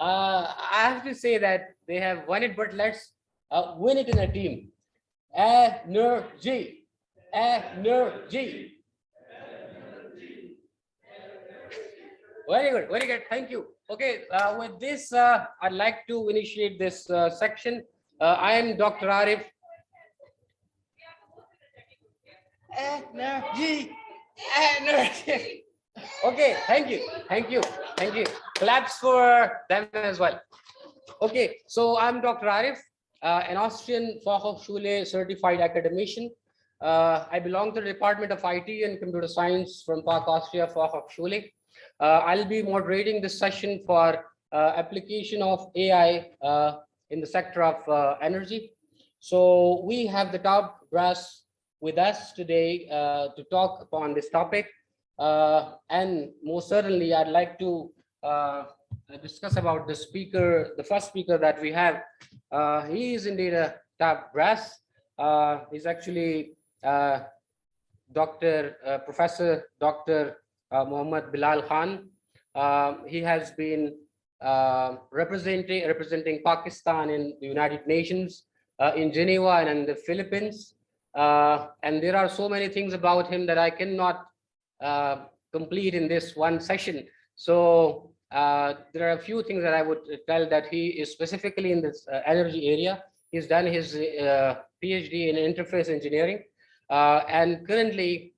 I have to say that they have won it, but let's win it in a team. Energy, energy. Very good, very good. Thank you. Okay, with this, I'd like to initiate this section. I am Dr. Arif. Energy, energy. Okay, thank you, thank you, thank you. Claps for them as well. Okay, so I'm Dr. Arif, an Austrian Fachhochschule certified academician. I belong to the Department of IT and Computer Science from PAK Austria Fachhochschule. I'll be moderating this session for application of AI in the sector of energy. So we have the top brass with us today to talk upon this topic. And most certainly, I'd like to discuss about the speaker, the first speaker that we have. He is indeed a top brass. He's actually Professor Dr. Muhammad Bilal Khan. He has been representing Pakistan in the United Nations, in Geneva and in the Philippines. And there are so many things about him that I cannot complete in this one session. So there are a few things that I would tell that he is specifically in this energy area. He's done his PhD in interface engineering, and currently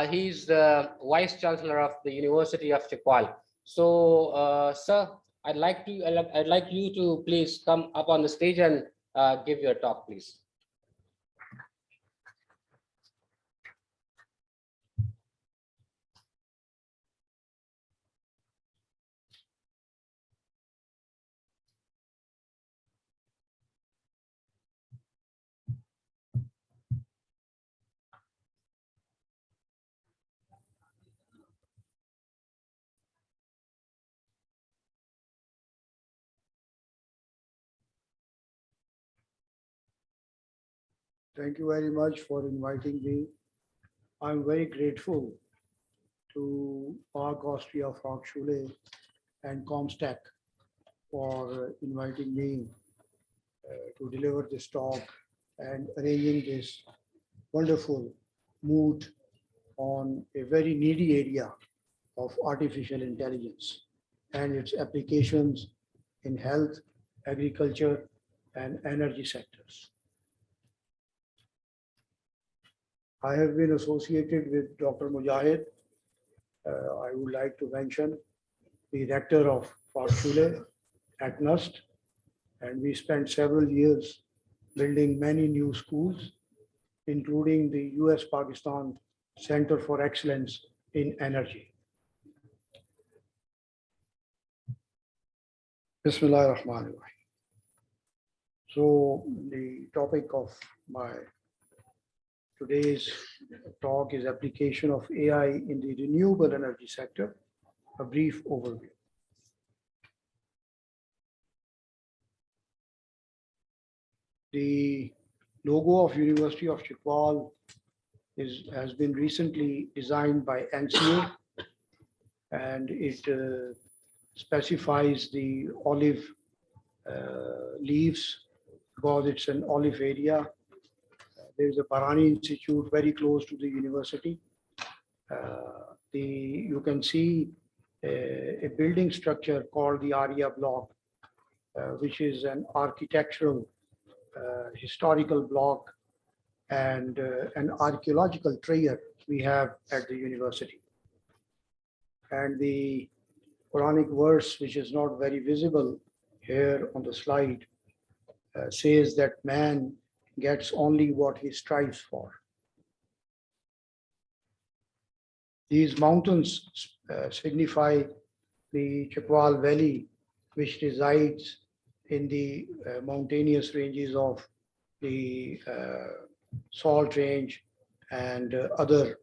he's the Vice Chancellor of the University of Chakwal. So, sir, I'd like you to please come up on the stage and give your talk, please. Thank you very much for inviting me. I'm very grateful to PAK Austria Fachhochschule and comstech for inviting me to deliver this talk and arranging this wonderful mood on a very needy area of artificial intelligence and its applications in health, agriculture, and energy sectors. I have been associated with Dr. Mujahid. I would like to mention the rector of Fachschule at NUST, and we spent several years building many new schools, including the US-Pakistan Center for Excellence in Energy. Bismillah ar-Rahman ar-Rahim. So the topic of my today's talk is application of AI in the renewable energy sector, a brief overview. The logo of University of Chikwal has been recently designed by NCA, and it specifies the olive leaves because it's an olive area. There is a Barani Institute very close to the university. You can see a building structure called the Arya block, which is an architectural historical block and an archaeological treasure we have at the university. And the Quranic verse, which is not very visible here on the slide, says that man gets only what he strives for. These mountains signify the Chikwal Valley, which resides in the mountainous ranges of the Salt Range and other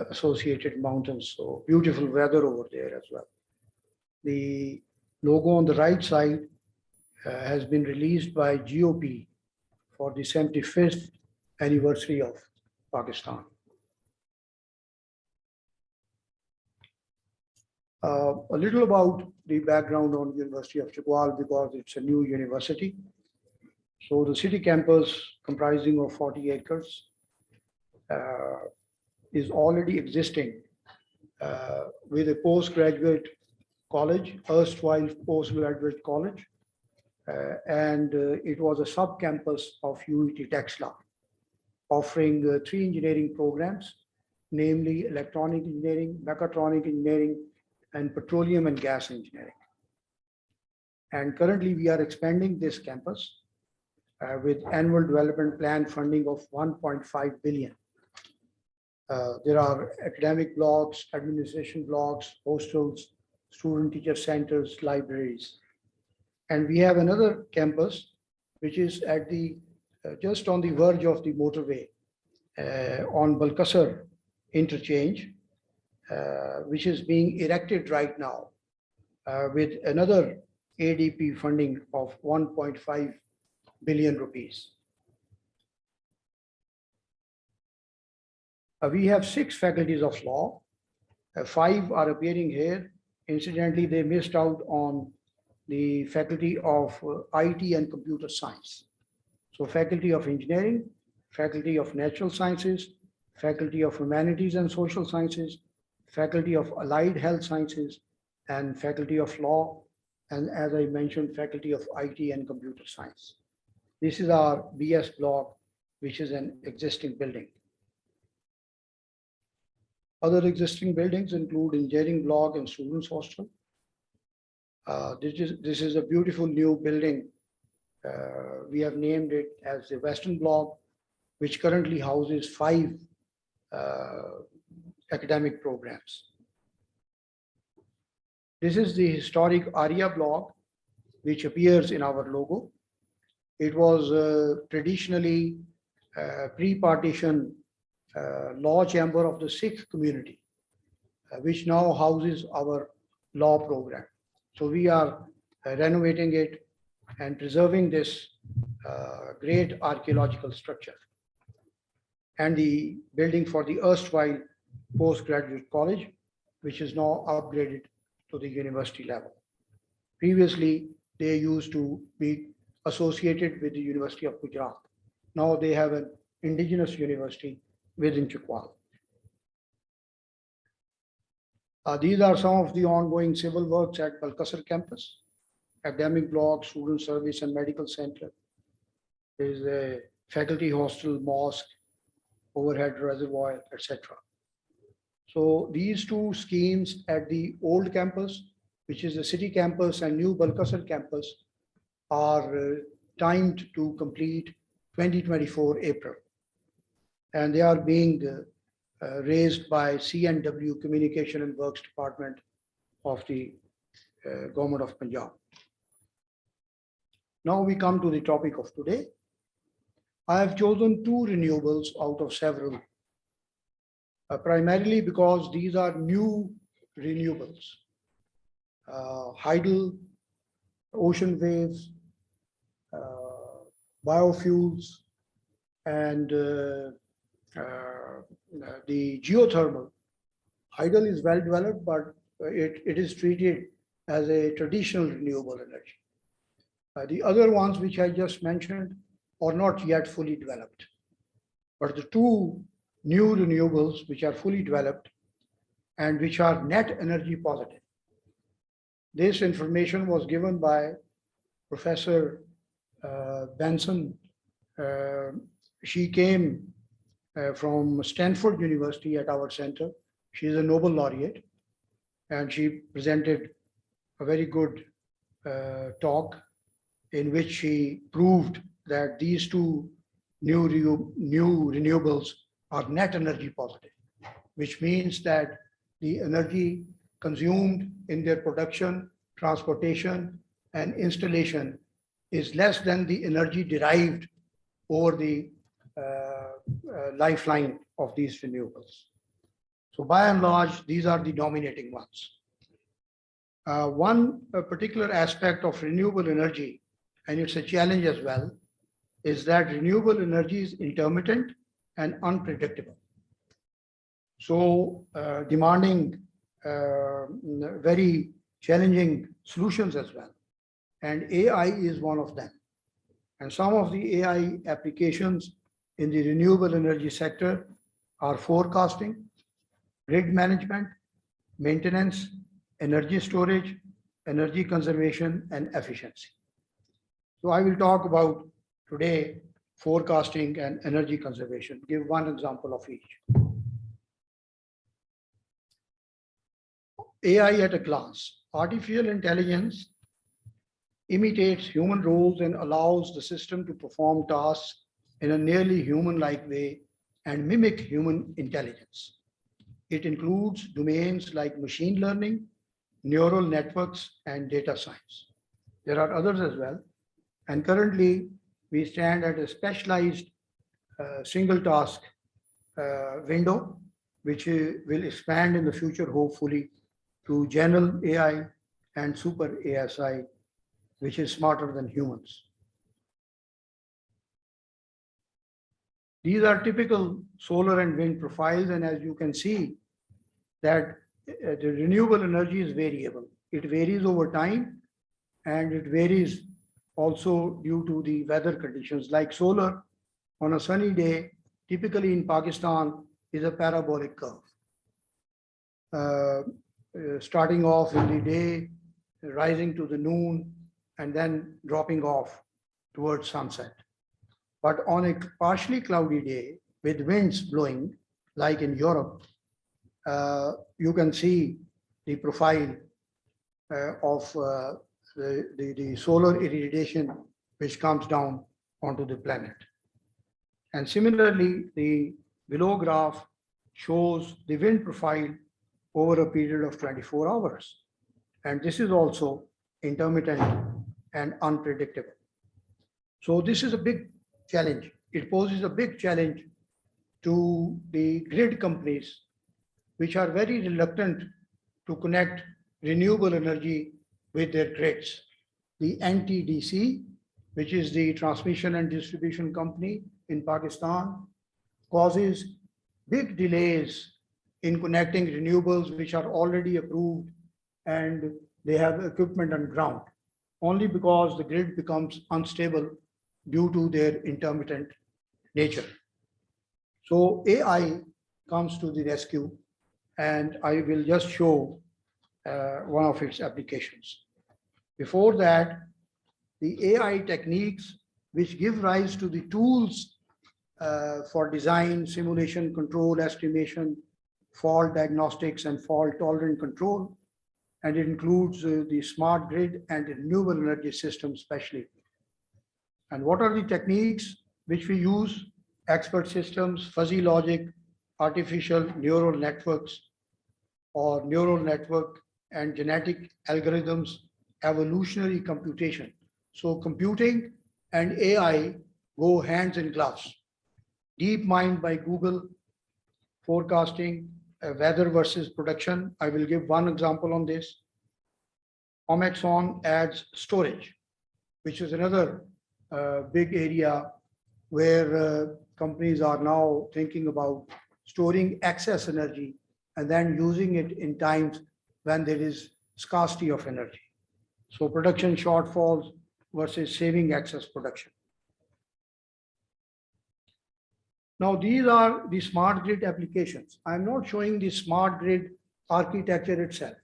associated mountains. So beautiful weather over there as well. The logo on the right side has been released by GOP for the 75th anniversary of Pakistan. A little about the background on University of Chikwal because it's a new university. So the city campus comprising of 40 acres is already existing with a postgraduate college, erstwhile postgraduate college, and it was a sub-campus of UET Texla, offering 3 engineering programs, namely electronic engineering, mechatronic engineering, and petroleum and gas engineering. And currently we are expanding this campus with annual development plan funding of 1.5 billion. There are academic blocks, administration blocks, hostels, student teacher centers, libraries. And we have another campus, which is at the just on the verge of the motorway on Balkasar interchange, which is being erected right now with another ADP funding of 1.5 billion rupees. We have 6 faculties of law. 5 are appearing here. Incidentally, they missed out on the faculty of IT and computer science. So faculty of engineering, faculty of natural sciences, faculty of humanities and social sciences, faculty of allied health sciences, and faculty of law, and as I mentioned, faculty of IT and computer science. This is our BS block, which is an existing building. Other existing buildings include engineering block and students hostel. This is a beautiful new building. We have named it as the Western Block, which currently houses 5 academic programs. This is the historic Arya block, which appears in our logo. It was traditionally pre-partition law chamber of the Sikh community, which now houses our law program. So we are renovating it and preserving this great archaeological structure. And the building for the erstwhile postgraduate college, which is now upgraded to the university level. Previously, they used to be associated with the University of Gujarat. Now they have an indigenous university within Chikwal. These are some of the ongoing civil works at Balkasar campus, academic block, student service and medical center. There is a faculty hostel, mosque, overhead reservoir, etc. So these two schemes at the old campus, which is the city campus, and new Balkasar campus, are timed to complete 2024 April. And they are being raised by C&W Communication and Works Department of the Government of Punjab. Now we come to the topic of today. I have chosen two renewables out of several, primarily because these are new renewables. Tidal, ocean waves, biofuels, and the geothermal. Tidal is well developed, but it is treated as a traditional renewable energy. The other ones which I just mentioned are not yet fully developed. But the two new renewables which are fully developed and which are net energy positive. This information was given by Professor Benson. She came from Stanford University at our center. She is a Nobel laureate, and she presented a very good talk in which she proved that these two new renewables are net energy positive, which means that the energy consumed in their production, transportation, and installation is less than the energy derived over the lifeline of these renewables. So by and large, these are the dominating ones. One particular aspect of renewable energy, and it's a challenge as well, is that renewable energy is intermittent and unpredictable. So demanding very challenging solutions as well. And AI is one of them. And some of the AI applications in the renewable energy sector are forecasting, grid management, maintenance, energy storage, energy conservation, and efficiency. So I will talk about today forecasting and energy conservation. Give one example of each. AI at a glance. Artificial intelligence imitates human roles and allows the system to perform tasks in a nearly human-like way and mimic human intelligence. It includes domains like machine learning, neural networks, and data science. There are others as well. And currently, we stand at a specialized single task window, which will expand in the future, hopefully, to general AI and super ASI, which is smarter than humans. These are typical solar and wind profiles, and as you can see, that the renewable energy is variable. It varies over time, and it varies also due to the weather conditions. Like solar, on a sunny day, typically in Pakistan, is a parabolic curve. Starting off in the day, rising to the noon, and then dropping off towards sunset. But on a partially cloudy day with winds blowing, like in Europe, you can see the profile of the solar irradiation which comes down onto the planet. And similarly, the below graph shows the wind profile over a period of 24 hours. And this is also intermittent and unpredictable. So this is a big challenge. It poses a big challenge to the grid companies, which are very reluctant to connect renewable energy with their grids. The NTDC, which is the transmission and distribution company in Pakistan, causes big delays in connecting renewables which are already approved and they have equipment on ground, only because the grid becomes unstable due to their intermittent nature. So AI comes to the rescue and I will just show one of its applications. Before that, the AI techniques which give rise to the tools for design, simulation, control, estimation, fault diagnostics, and fault tolerant control. And it includes the smart grid and renewable energy system especially. And what are the techniques which we use? Expert systems, fuzzy logic, artificial neural networks, or neural network and genetic algorithms, evolutionary computation. So computing and AI go hands in gloves. DeepMind by Google, forecasting, weather versus production. I will give one example on this. Omexon adds storage, which is another big area where companies are now thinking about storing excess energy and then using it in times when there is scarcity of energy. So production shortfalls versus saving excess production. Now, these are the smart grid applications. I'm not showing the smart grid architecture itself.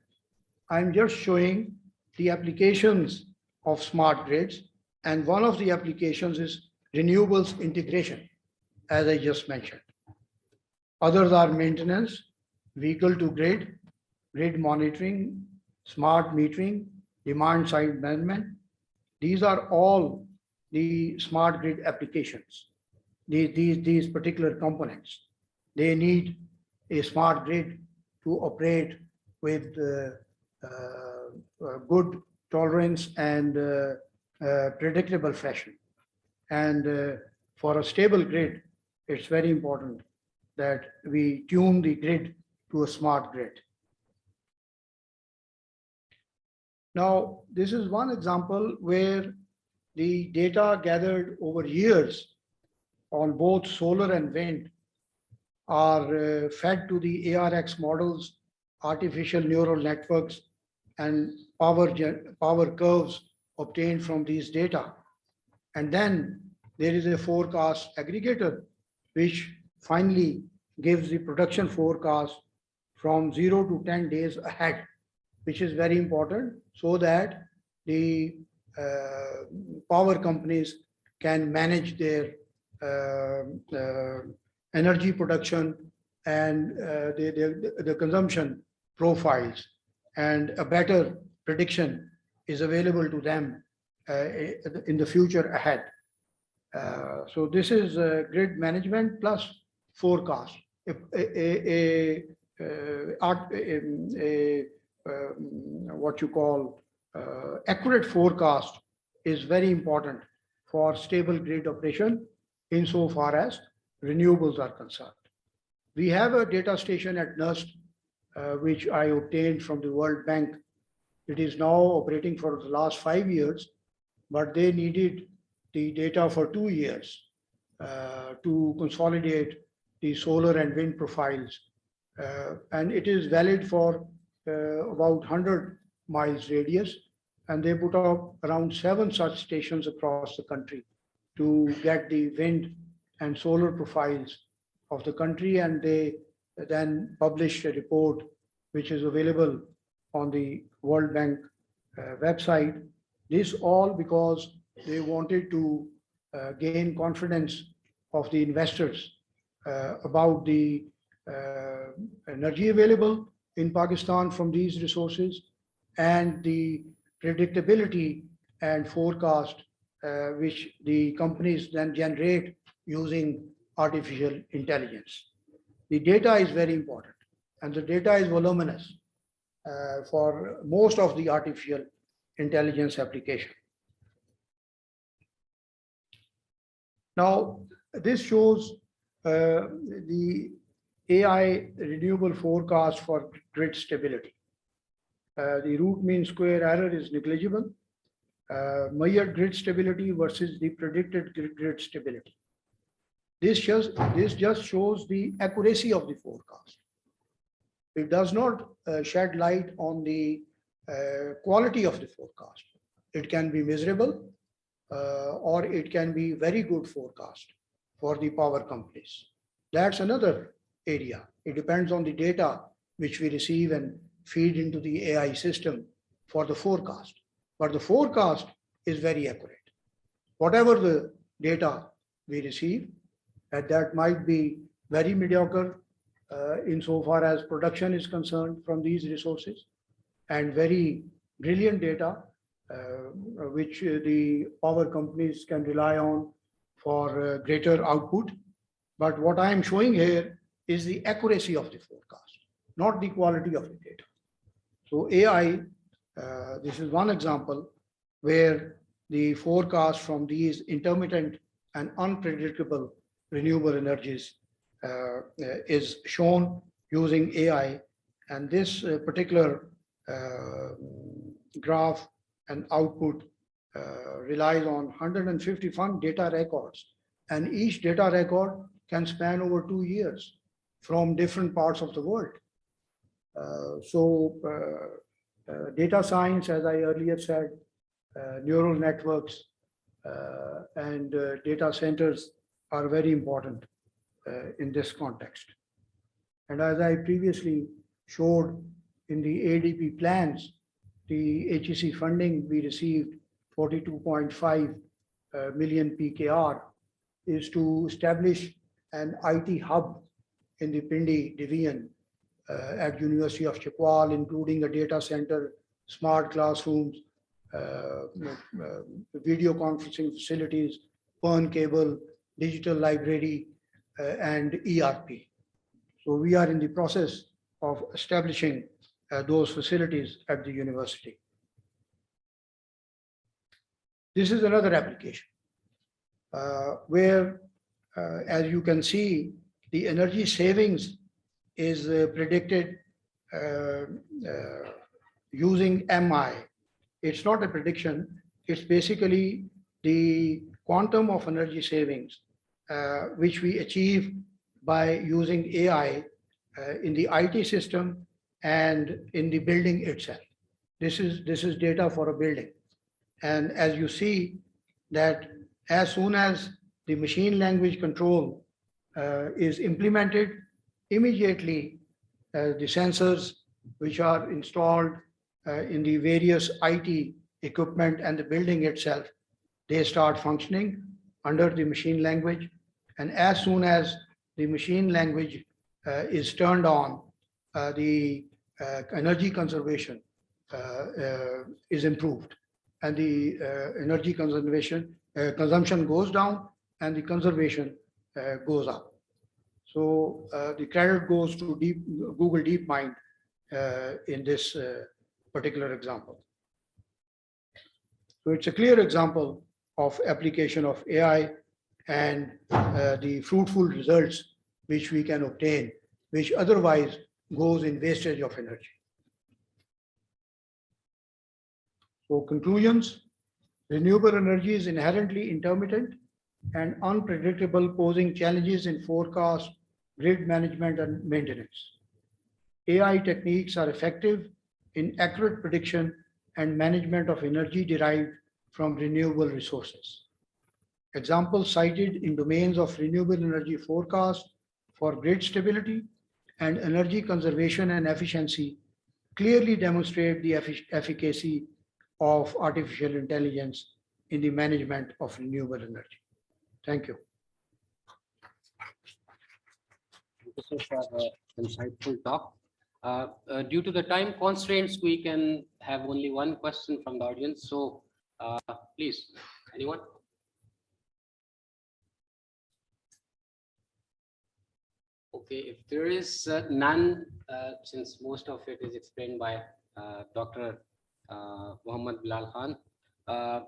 I'm just showing the applications of smart grids. And one of the applications is renewables integration, as I just mentioned. Others are maintenance, vehicle to grid, grid monitoring, smart metering, demand side management. These are all the smart grid applications. These particular components, they need a smart grid to operate with good tolerance and predictable fashion. And for a stable grid, it's very important that we tune the grid to a smart grid. Now, this is one example where the data gathered over years on both solar and wind are fed to the ARX models, artificial neural networks, and power curves obtained from these data. And then there is a forecast aggregator, which finally gives the production forecast from 0 to 10 days ahead, which is very important so that the power companies can manage their energy production and the consumption profiles, and a better prediction is available to them in the future ahead. So this is grid management plus forecast. What you call accurate forecast is very important for stable grid operation insofar as renewables are concerned. We have a data station at NUST, which I obtained from the World Bank. It is now operating for the last 5 years, but they needed the data for 2 years to consolidate the solar and wind profiles. And it is valid for about 100 miles radius. And they put up around 7 such stations across the country to get the wind and solar profiles of the country. And they then published a report which is available on the World Bank website. This all because they wanted to gain confidence of the investors about the energy available in Pakistan from these resources and the predictability and forecast which the companies then generate using artificial intelligence. The data is very important, and the data is voluminous for most of the artificial intelligence application. Now, this shows the AI renewable forecast for grid stability. The root mean square error is negligible. Measured grid stability versus the predicted grid stability. This just shows the accuracy of the forecast. It does not shed light on the quality of the forecast. It can be miserable or it can be very good forecast for the power companies. That's another area. It depends on the data which we receive and feed into the AI system for the forecast. But the forecast is very accurate. Whatever the data we receive, and that might be very mediocre insofar as production is concerned from these resources, and very brilliant data which the power companies can rely on for greater output. But what I am showing here is the accuracy of the forecast, not the quality of the data. So AI, this is one example where the forecast from these intermittent and unpredictable renewable energies is shown using AI. And this particular graph and output relies on 151 data records. And each data record can span over 2 years from different parts of the world. Data science, as I earlier said, neural networks and data centers are very important in this context. And as I previously showed in the ADP plans, the HEC funding we received 42.5 million PKR is to establish an IT hub in the Pindi division at University of Chapal, including a data center, smart classrooms, video conferencing facilities, PERN cable, digital library, and ERP. So we are in the process of establishing those facilities at the university. This is another application where, as you can see, the energy savings is predicted using MI. It's not a prediction, it's basically the quantum of energy savings which we achieve by using AI in the IT system and in the building itself. This is data for a building. And as you see that as soon as the machine language control is implemented, immediately the sensors which are installed in the various IT equipment and the building itself, they start functioning under the machine language. And as soon as the machine language is turned on, the energy conservation is improved, and the energy consumption goes down and the conservation goes up. So the credit goes to Google DeepMind in this particular example. So it's a clear example of application of AI and the fruitful results which we can obtain, which otherwise goes in wastage of energy. So conclusions: renewable energy is inherently intermittent and unpredictable, posing challenges in forecast, grid management, and maintenance. AI techniques are effective in accurate prediction and management of energy derived from renewable resources. Examples cited in domains of renewable energy forecast for grid stability and energy conservation and efficiency clearly demonstrate the efficacy of artificial intelligence in the management of renewable energy. Thank you. Thank you, sir, for the insightful talk. Due to the time constraints, we can have only one question from the audience. So please, anyone? Okay, if there is none, since most of it is explained by Dr. Muhammad Bilal Khan.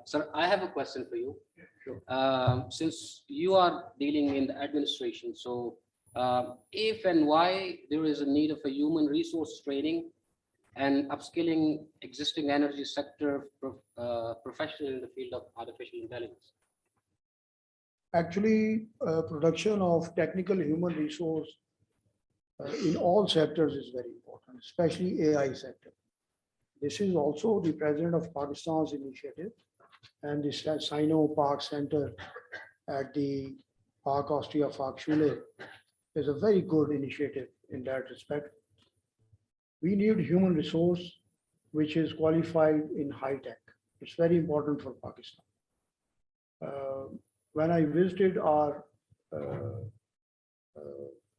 Sir, I have a question for you. Sure. Since you are dealing in the administration, so if and why there is a need of a human resource training and upskilling existing energy sector professional in the field of artificial intelligence? Actually, production of technical human resource in all sectors is very important, especially AI sector. This is also the President of Pakistan's initiative, and the Sino-Pak Center at the Pak Austria Fachschule is a very good initiative in that respect. we need human resource which is qualified in high tech. It's very important for Pakistan. When I visited our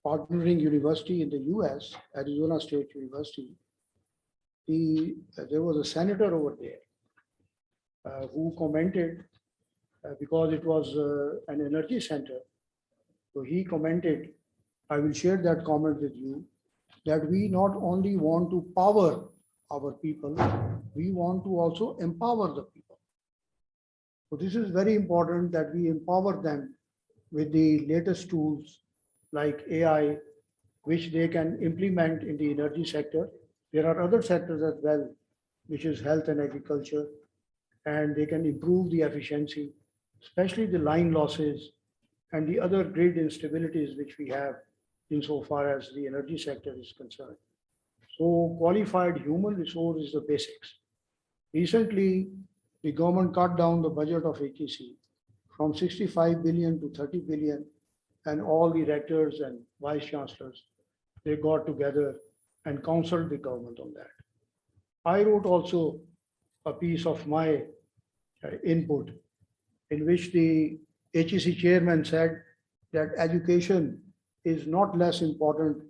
partnering university in the US, Arizona State University, there was a senator over there who commented, because it was an energy center. So he commented, I will share that comment with you, that we not only want to power our people, we want to also empower the people. So this is very important that we empower them with the latest tools like AI, which they can implement in the energy sector. There are other sectors as well, which is health and agriculture, and they can improve the efficiency, especially the line losses and the other grid instabilities which we have insofar as the energy sector is concerned. So qualified human resource is the basics. Recently, the government cut down the budget of HEC from 65 billion to 30 billion, and all the rectors and vice chancellors, they got together and counseled the government on that. I wrote also a piece of my input in which the HEC chairman said that education is not less important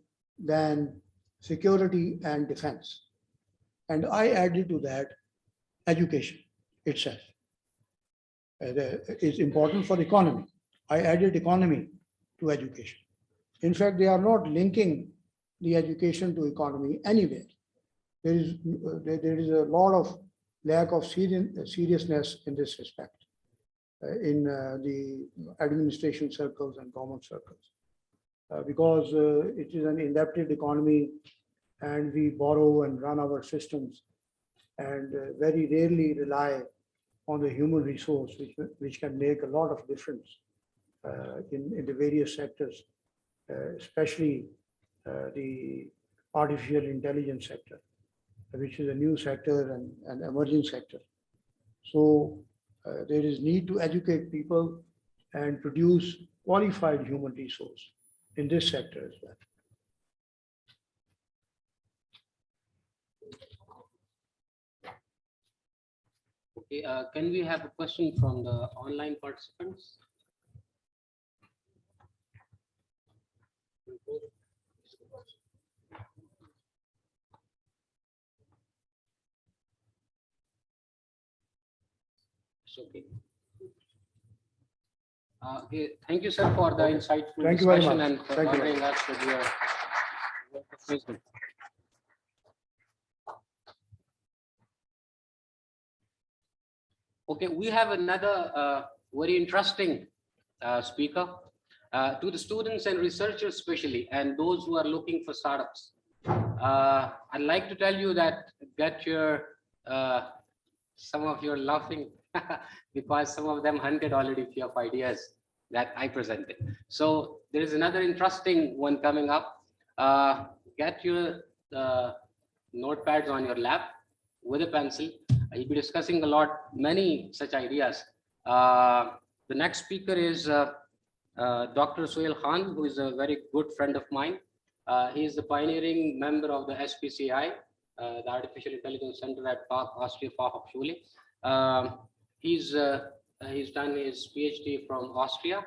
than security and defense. And I added to that education itself is important for economy. I added economy to education. In fact, they are not linking the education to economy anywhere. There is a lot of lack of seriousness in this respect in the administration circles and government circles, because it is an indebted economy and we borrow and run our systems and very rarely rely on the human resource, which can make a lot of difference in the various sectors, especially the artificial intelligence sector, which is a new sector and emerging sector. So there is need to educate people and produce qualified human resource in this sector as well. Okay, can we have a question from the online participants? It's okay. Okay, thank you, sir, for the insightful Thank you very discussion much. and for Thank you. honoring us with your work of wisdom. Okay, we have another very interesting speaker. To the students and researchers especially, and those who are looking for startups, I'd like to tell you that get your, some of you are laughing because some of them hunted already a few of ideas that I presented. So there is another interesting one coming up. Get your notepads on your lap with a pencil. I'll be discussing many such ideas. The next speaker is Dr. Sohail Khan, who is a very good friend of mine. He is the pioneering member of the SPCI, the Artificial Intelligence Center at Park, Austria, Fachhochschule. He's done his PhD from Austria,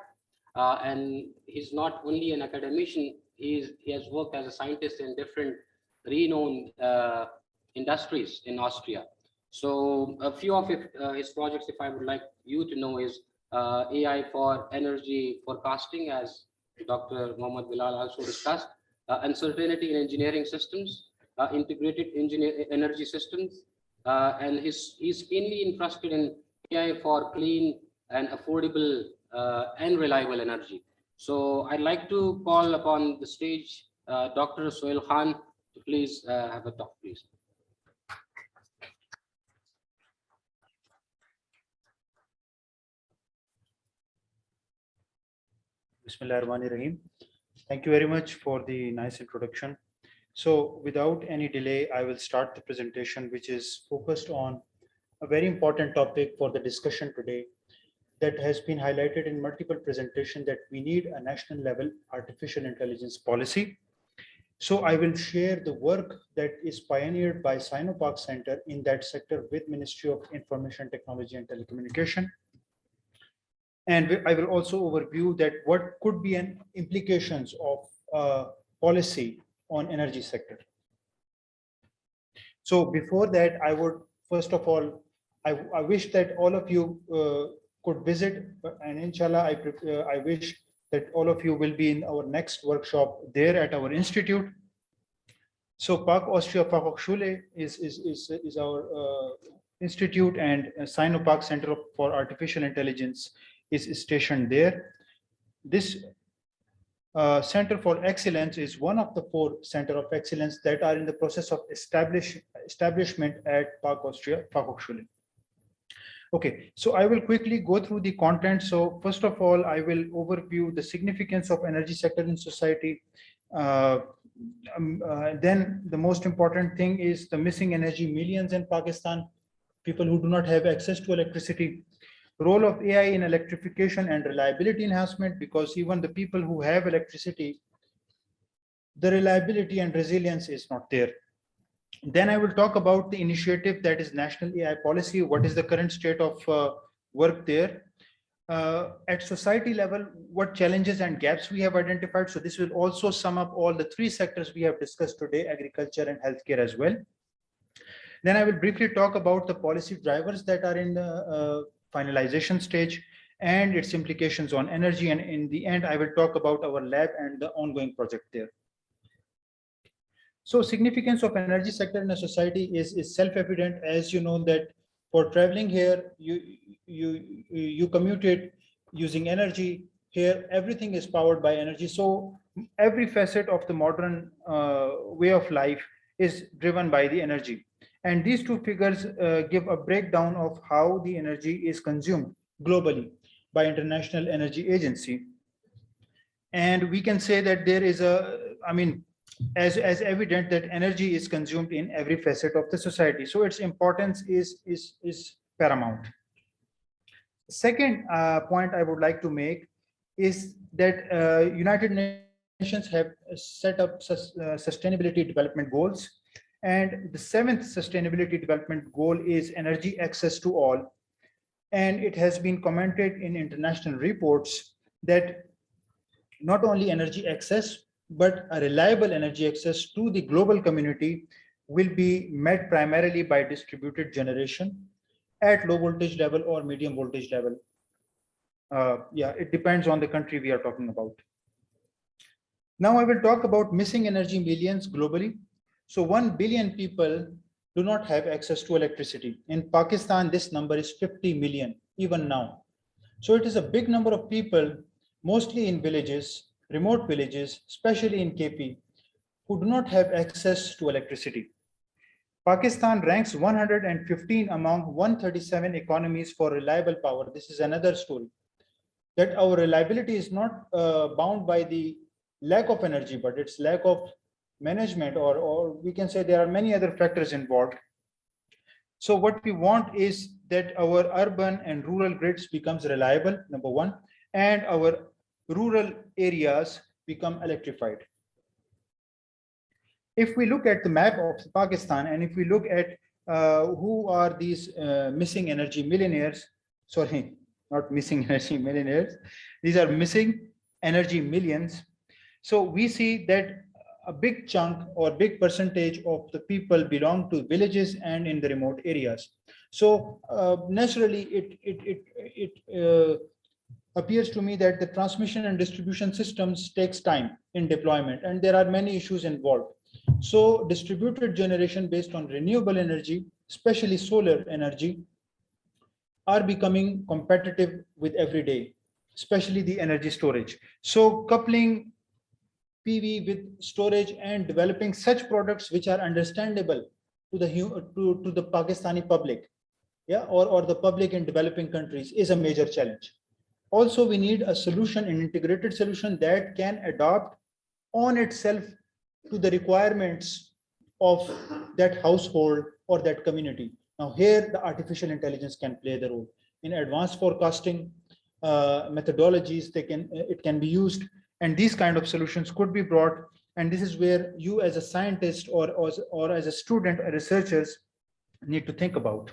and he's not only an academician, he has worked as a scientist in different renowned industries in Austria. So a few of his projects, if I would like you to know, is AI for energy forecasting, as Dr. Mohammad Bilal also discussed, uncertainty in engineering systems, integrated energy systems, and he's keenly interested in AI for clean and affordable and reliable energy. So I'd like to call upon the stage Dr. Sohail Khan to please have a talk, please. Bismillahirrahmanirrahim. Thank you very much for the nice introduction. So without any delay, I will start the presentation, which is focused on a very important topic for the discussion today that has been highlighted in multiple presentations, that we need a national level artificial intelligence policy. So I will share the work that is pioneered by Sinopark Center in that sector with Ministry of Information Technology and Telecommunication. And I will also overview that what could be an implications of policy on energy sector. So before that, I would, first of all, I wish that all of you could visit, and inshallah, I wish that all of you will be in our next workshop there at our institute. So Park Austria Fachhochschule is our institute, and Sinopark Center for Artificial Intelligence is stationed there. This Center for Excellence is one of the 4 Center of Excellence that are in the process of establishment at Park Austria Fachhochschule. Okay, so I will quickly go through the content. So first of all, I will overview the significance of energy sector in society. Then the most important thing is the missing energy millions in Pakistan, people who do not have access to electricity. Role of AI in electrification and reliability enhancement, because even the people who have electricity, the reliability and resilience is not there. Then I will talk about the initiative that is National AI Policy. What is the current state of work there? At society level, what challenges and gaps we have identified. So this will also sum up all the 3 sectors we have discussed today, agriculture and healthcare as well. Then I will briefly talk about the policy drivers that are in the finalization stage and its implications on energy. And in the end, I will talk about our lab and the ongoing project there. So significance of energy sector in a society is self-evident, as you know that for traveling here, you commute it using energy. Here, everything is powered by energy. So every facet of the modern way of life is driven by the energy. And these 2 figures give a breakdown of how the energy is consumed globally by International Energy Agency. And we can say that there is as evident that energy is consumed in every facet of the society. So its importance is paramount. Second point I would like to make is that United Nations have set up sustainability development goals. And the 7th sustainability development goal is energy access to all. And it has been commented in international reports that not only energy access, but a reliable energy access to the global community will be met primarily by distributed generation at low voltage level or medium voltage level. It depends on the country we are talking about. Now I will talk about missing energy millions globally. So 1 billion people do not have access to electricity. In Pakistan, this number is 50 million, even now. So it is a big number of people, mostly in villages, remote villages, especially in KP, who do not have access to electricity. Pakistan ranks 115 among 137 economies for reliable power. This is another story, that our reliability is not bound by the lack of energy, but it's lack of management, or we can say there are many other factors involved. So what we want is that our urban and rural grids becomes reliable, number 1, and our rural areas become electrified. If we look at the map of Pakistan, and if we look at who are these missing energy millionaires, sorry, not missing energy millionaires, these are missing energy millions. So we see that a big chunk or big percentage of the people belong to villages and in the remote areas. So naturally, it appears to me that the transmission and distribution systems takes time in deployment, and there are many issues involved. So distributed generation based on renewable energy, especially solar energy, are becoming competitive with every day, especially the energy storage. So coupling PV with storage and developing such products which are understandable to the Pakistani public, or the public in developing countries, is a major challenge. Also, we need a solution, an integrated solution that can adapt on itself to the requirements of that household or that community. Now here, the artificial intelligence can play the role. In advanced forecasting methodologies, it can be used, and these kind of solutions could be brought And this is where you as a scientist or as a student or researchers need to think about.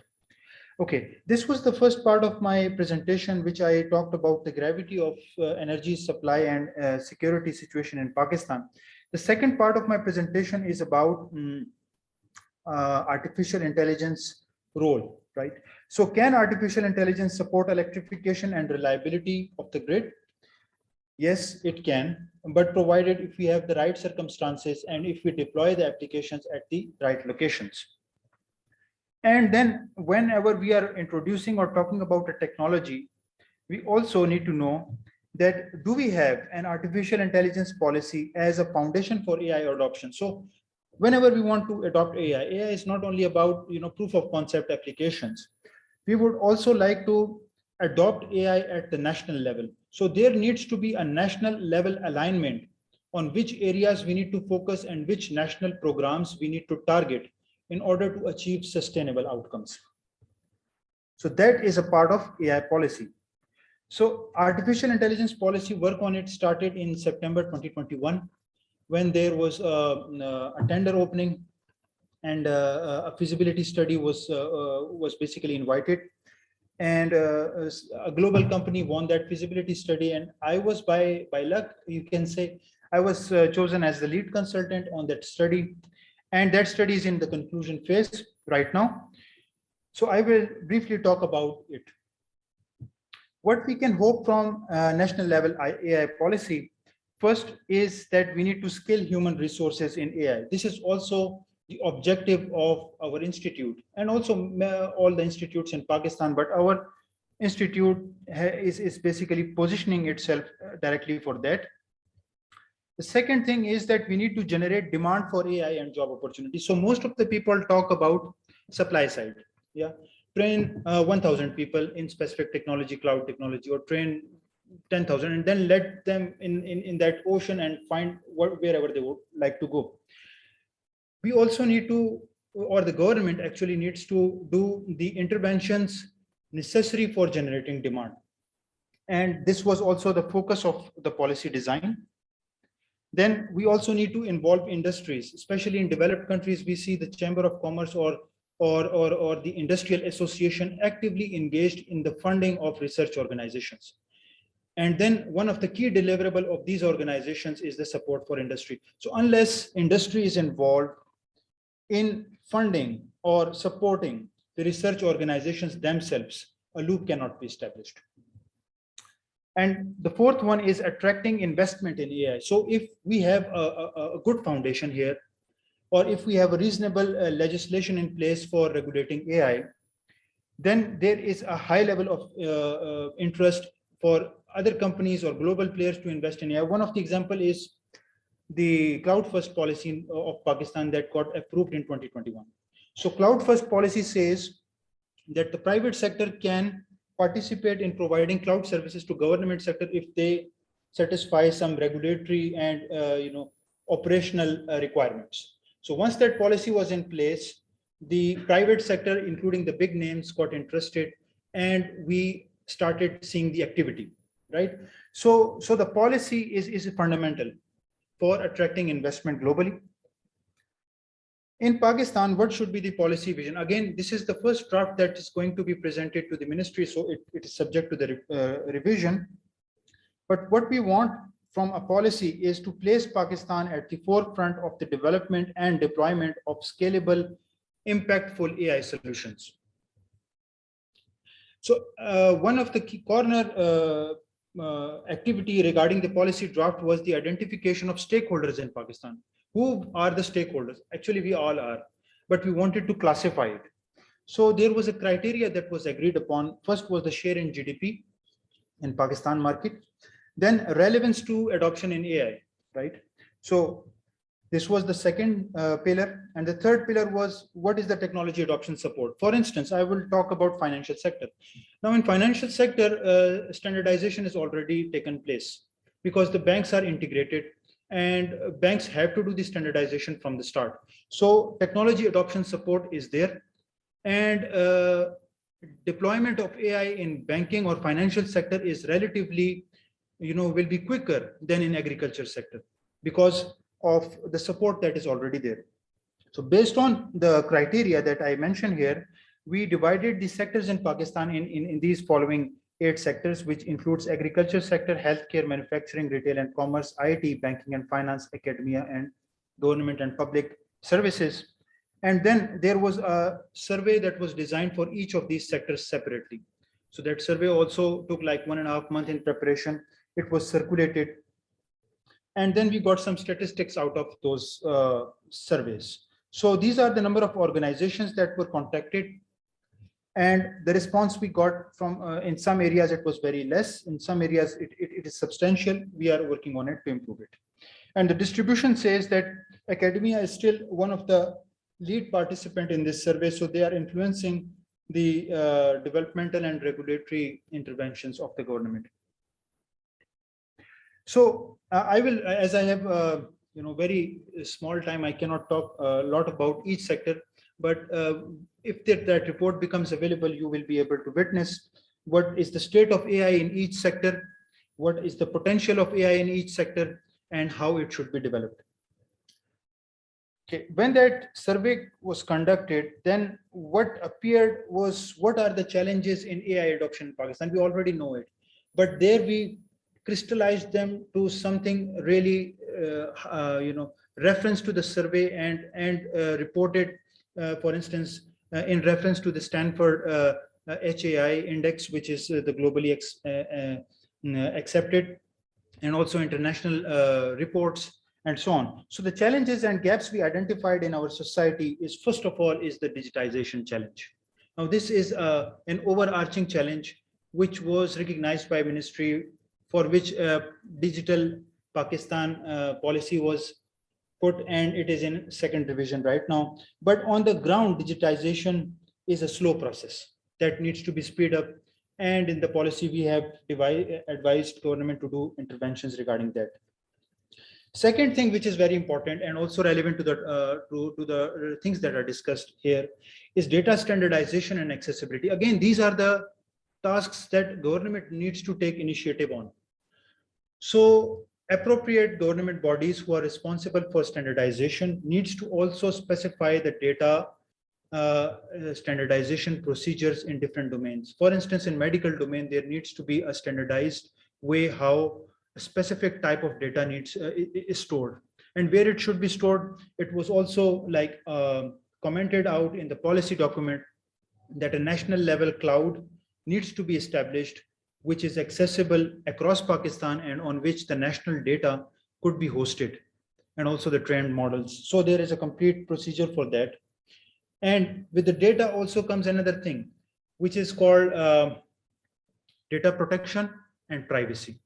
Okay, this was the first part of my presentation, which I talked about the gravity of energy supply and security situation in Pakistan. The second part of my presentation is about artificial intelligence role, right? So can artificial intelligence support electrification and reliability of the grid? Yes, it can, but provided if we have the right circumstances and if we deploy the applications at the right locations. And then whenever we are introducing or talking about a technology, we also need to know that do we have an artificial intelligence policy as a foundation for AI adoption? So whenever we want to adopt AI, AI is not only about proof of concept applications. We would also like to adopt AI at the national level. So there needs to be a national level alignment on which areas we need to focus and which national programs we need to target in order to achieve sustainable outcomes. So that is a part of AI policy. So artificial intelligence policy work on it started in September 2021, when there was a tender opening and a feasibility study was basically invited. And a global company won that feasibility study. And I was by luck, you can say, I was chosen as the lead consultant on that study. And that study is in the conclusion phase right now. So I will briefly talk about it. What we can hope from national level AI policy, first is that we need to skill human resources in AI. This is also the objective of our institute and also all the institutes in Pakistan, but our institute is basically positioning itself directly for that. The second thing is that we need to generate demand for AI and job opportunities. So most of the people talk about supply side. Yeah, train 1,000 people in specific technology, cloud technology, or train 10,000 and then let them in that ocean and find wherever they would like to go. We also need to, or the government actually needs to do the interventions necessary for generating demand. And this was also the focus of the policy design. Then we also need to involve industries, especially in developed countries. We see the Chamber of Commerce or the industrial association actively engaged in the funding of research organizations. And then one of the key deliverable of these organizations is the support for industry. So unless industry is involved in funding or supporting the research organizations themselves, a loop cannot be established. And the fourth one is attracting investment in AI. So if we have a good foundation here, or if we have a reasonable legislation in place for regulating AI, then there is a high level of interest for other companies or global players to invest in AI. One of the example is the cloud first policy of Pakistan that got approved in 2021. So cloud first policy says that the private sector can participate in providing cloud services to government sector if they satisfy some regulatory and operational requirements. So once that policy was in place, the private sector, including the big names, got interested, and we started seeing the activity, right? So the policy is fundamental for attracting investment globally. In Pakistan, what should be the policy vision? Again, this is the first draft that is going to be presented to the ministry, so it is subject to the revision. But what we want from a policy is to place Pakistan at the forefront of the development and deployment of scalable, impactful AI solutions. So one of the key corner activity regarding the policy draft was the identification of stakeholders in Pakistan. Who are the stakeholders? Actually, we all are, but we wanted to classify it. So there was a criteria that was agreed upon. First was the share in GDP in Pakistan market, then relevance to adoption in AI, right? So this was the second pillar. And the third pillar was, what is the technology adoption support? For instance, I will talk about financial sector. Now in financial sector, standardization has already taken place because the banks are integrated and banks have to do the standardization from the start. So technology adoption support is there, and deployment of AI in banking or financial sector is relatively, will be quicker than in agriculture sector, because of the support that is already there. So based on the criteria that I mentioned here, we divided the sectors in Pakistan in these following 8 sectors, which includes agriculture sector, healthcare, manufacturing, retail and commerce, IT, banking and finance, academia, and government and public services. And then there was a survey that was designed for each of these sectors separately. So that survey also took like 1.5 months in preparation. It was circulated. And then we got some statistics out of those surveys. So these are the number of organizations that were contacted. And the response we got from, in some areas, it was very less. In some areas, it is substantial. We are working on it to improve it. And the distribution says that academia is still one of the lead participant in this survey. So they are influencing the developmental and regulatory interventions of the government. So I will, as I have very small time, I cannot talk a lot about each sector. But if that report becomes available, you will be able to witness what is the state of AI in each sector, what is the potential of AI in each sector, and how it should be developed. Okay, when that survey was conducted, then what appeared was what are the challenges in AI adoption in Pakistan? We already know it, but there we crystallized them to something really, reference to the survey and reported. For instance, in reference to the Stanford HAI index, which is the globally accepted, and also international reports and so on. So the challenges and gaps we identified in our society is, first of all, is the digitization challenge. Now, this is an overarching challenge which was recognized by ministry, for which digital Pakistan policy was put, and it is in 2nd revision right now. But on the ground, digitization is a slow process that needs to be speed up. And in the policy, we have advised government to do interventions regarding that. Second thing, which is very important and also relevant to the things that are discussed here, is data standardization and accessibility. Again, these are the tasks that government needs to take initiative on. So appropriate government bodies who are responsible for standardization needs to also specify the data standardization procedures in different domains. For instance, in medical domain, there needs to be a standardized way how a specific type of data is stored, and where it should be stored. It was also like commented out in the policy document that a national level cloud needs to be established, which is accessible across Pakistan and on which the national data could be hosted, and also the trained models. So there is a complete procedure for that. And with the data also comes another thing, which is called data protection and privacy.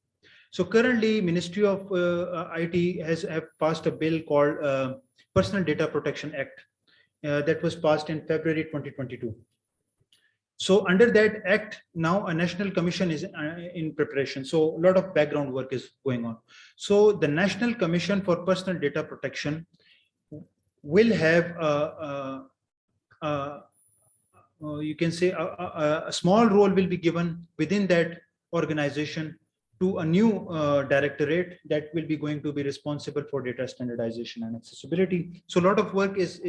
So currently, Ministry of IT has passed a bill called Personal Data Protection Act that was passed in February 2022. So under that act, now a national commission is in preparation. So a lot of background work is going on. So the National Commission for Personal Data Protection will have you can say a small role will be given within that organization to a new directorate that will be going to be responsible for data standardization and accessibility. So a lot of work is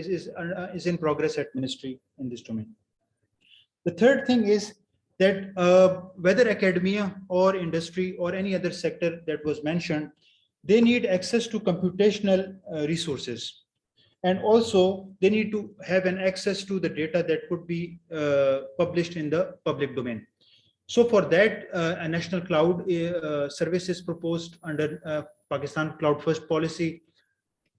in progress at ministry in this domain. The third thing is that whether academia or industry or any other sector that was mentioned, they need access to computational resources. And also they need to have an access to the data that could be published in the public domain. So for that, a national cloud service is proposed under Pakistan Cloud First policy.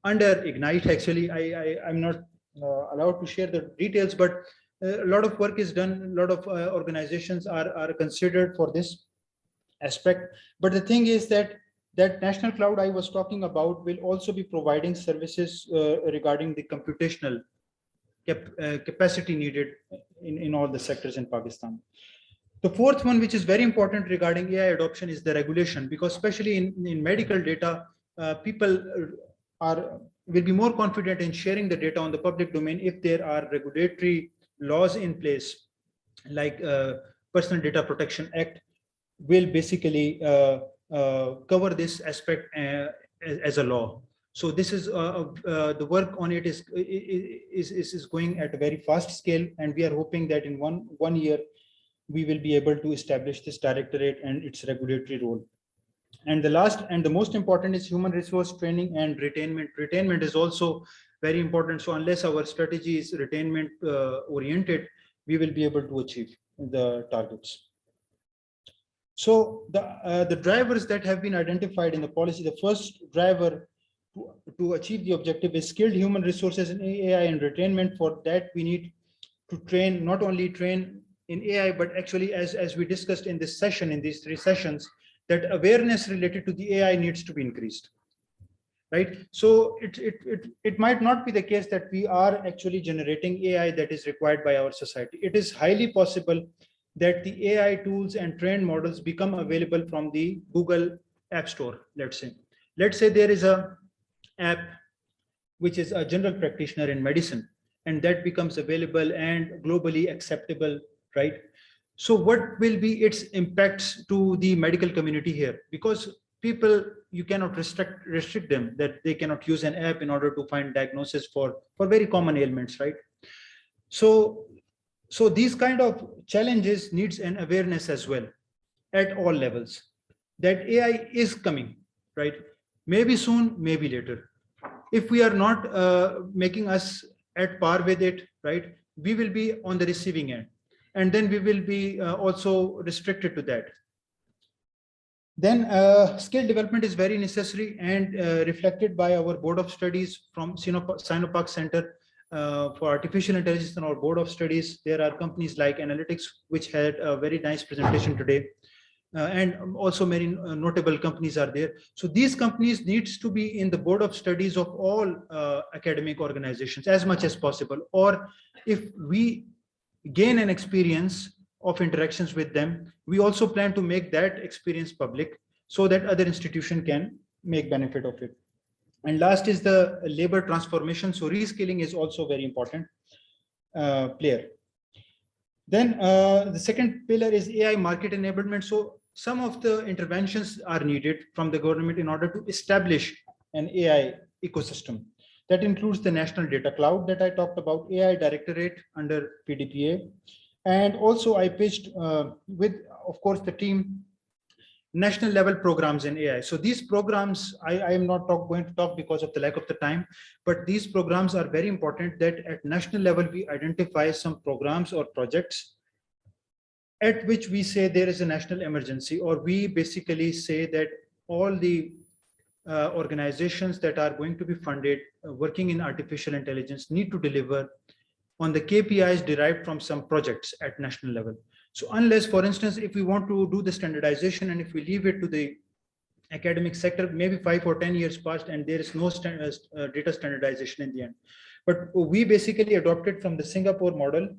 Under Ignite, actually, I'm not allowed to share the details, but a lot of work is done. A lot of organizations are considered for this aspect. But the thing is that national cloud I was talking about will also be providing services regarding the computational capacity needed in all the sectors in Pakistan. The fourth one, which is very important regarding AI adoption, is the regulation, because especially in medical data, people will be more confident in sharing the data on the public domain if there are regulatory laws in place, like Personal Data Protection Act will basically cover this aspect as a law. So this is the work on it is going at a very fast scale, and we are hoping that in one year we will be able to establish this directorate and its regulatory role. And the last and the most important is human resource training and retainment. Retainment is also very important. So unless our strategy is retainment oriented, we will be able to achieve the targets. So the drivers that have been identified in the policy, the first driver to achieve the objective is skilled human resources in AI and retainment. For that, we need to train, not only train in AI, but actually, as we discussed in this session, in these 3 sessions, that awareness related to the AI needs to be increased, right? So it might not be the case that we are actually generating AI that is required by our society. It is highly possible that the AI tools and trained models become available from the Google App Store, let's say. Let's say there is a app which is a general practitioner in medicine, and that becomes available and globally acceptable, right? So what will be its impacts to the medical community here? Because people, you cannot restrict them that they cannot use an app in order to find diagnosis for very common ailments, right? So these kind of challenges needs an awareness as well at all levels, that AI is coming, right? Maybe soon, maybe later. If we are not making us at par with it, right, we will be on the receiving end. And then we will be also restricted to that. Then skill development is very necessary and reflected by our board of studies from Sinopark Center for Artificial Intelligence and our board of studies. There are companies like Analytics, which had a very nice presentation today. And also many notable companies are there. So these companies needs to be in the board of studies of all academic organizations as much as possible. Or if we gain an experience of interactions with them, we also plan to make that experience public so that other institutions can make benefit of it. And last is the labor transformation. So reskilling is also very important player. Then the second pillar is AI market enablement. So some of the interventions are needed from the government in order to establish an AI ecosystem. That includes the National Data Cloud that I talked about, AI Directorate under PDPA. And also I pitched with, of course, the team, national level programs in AI. So these programs, I am not going to talk because of the lack of the time, but these programs are very important that at national level, we identify some programs or projects at which we say there is a national emergency, or we basically say that all the organizations that are going to be funded working in artificial intelligence need to deliver on the KPIs derived from some projects at national level. So unless, for instance, if we want to do the standardization and if we leave it to the academic sector, maybe 5 or 10 years passed and there is no data standardization in the end. But we basically adopted from the Singapore model,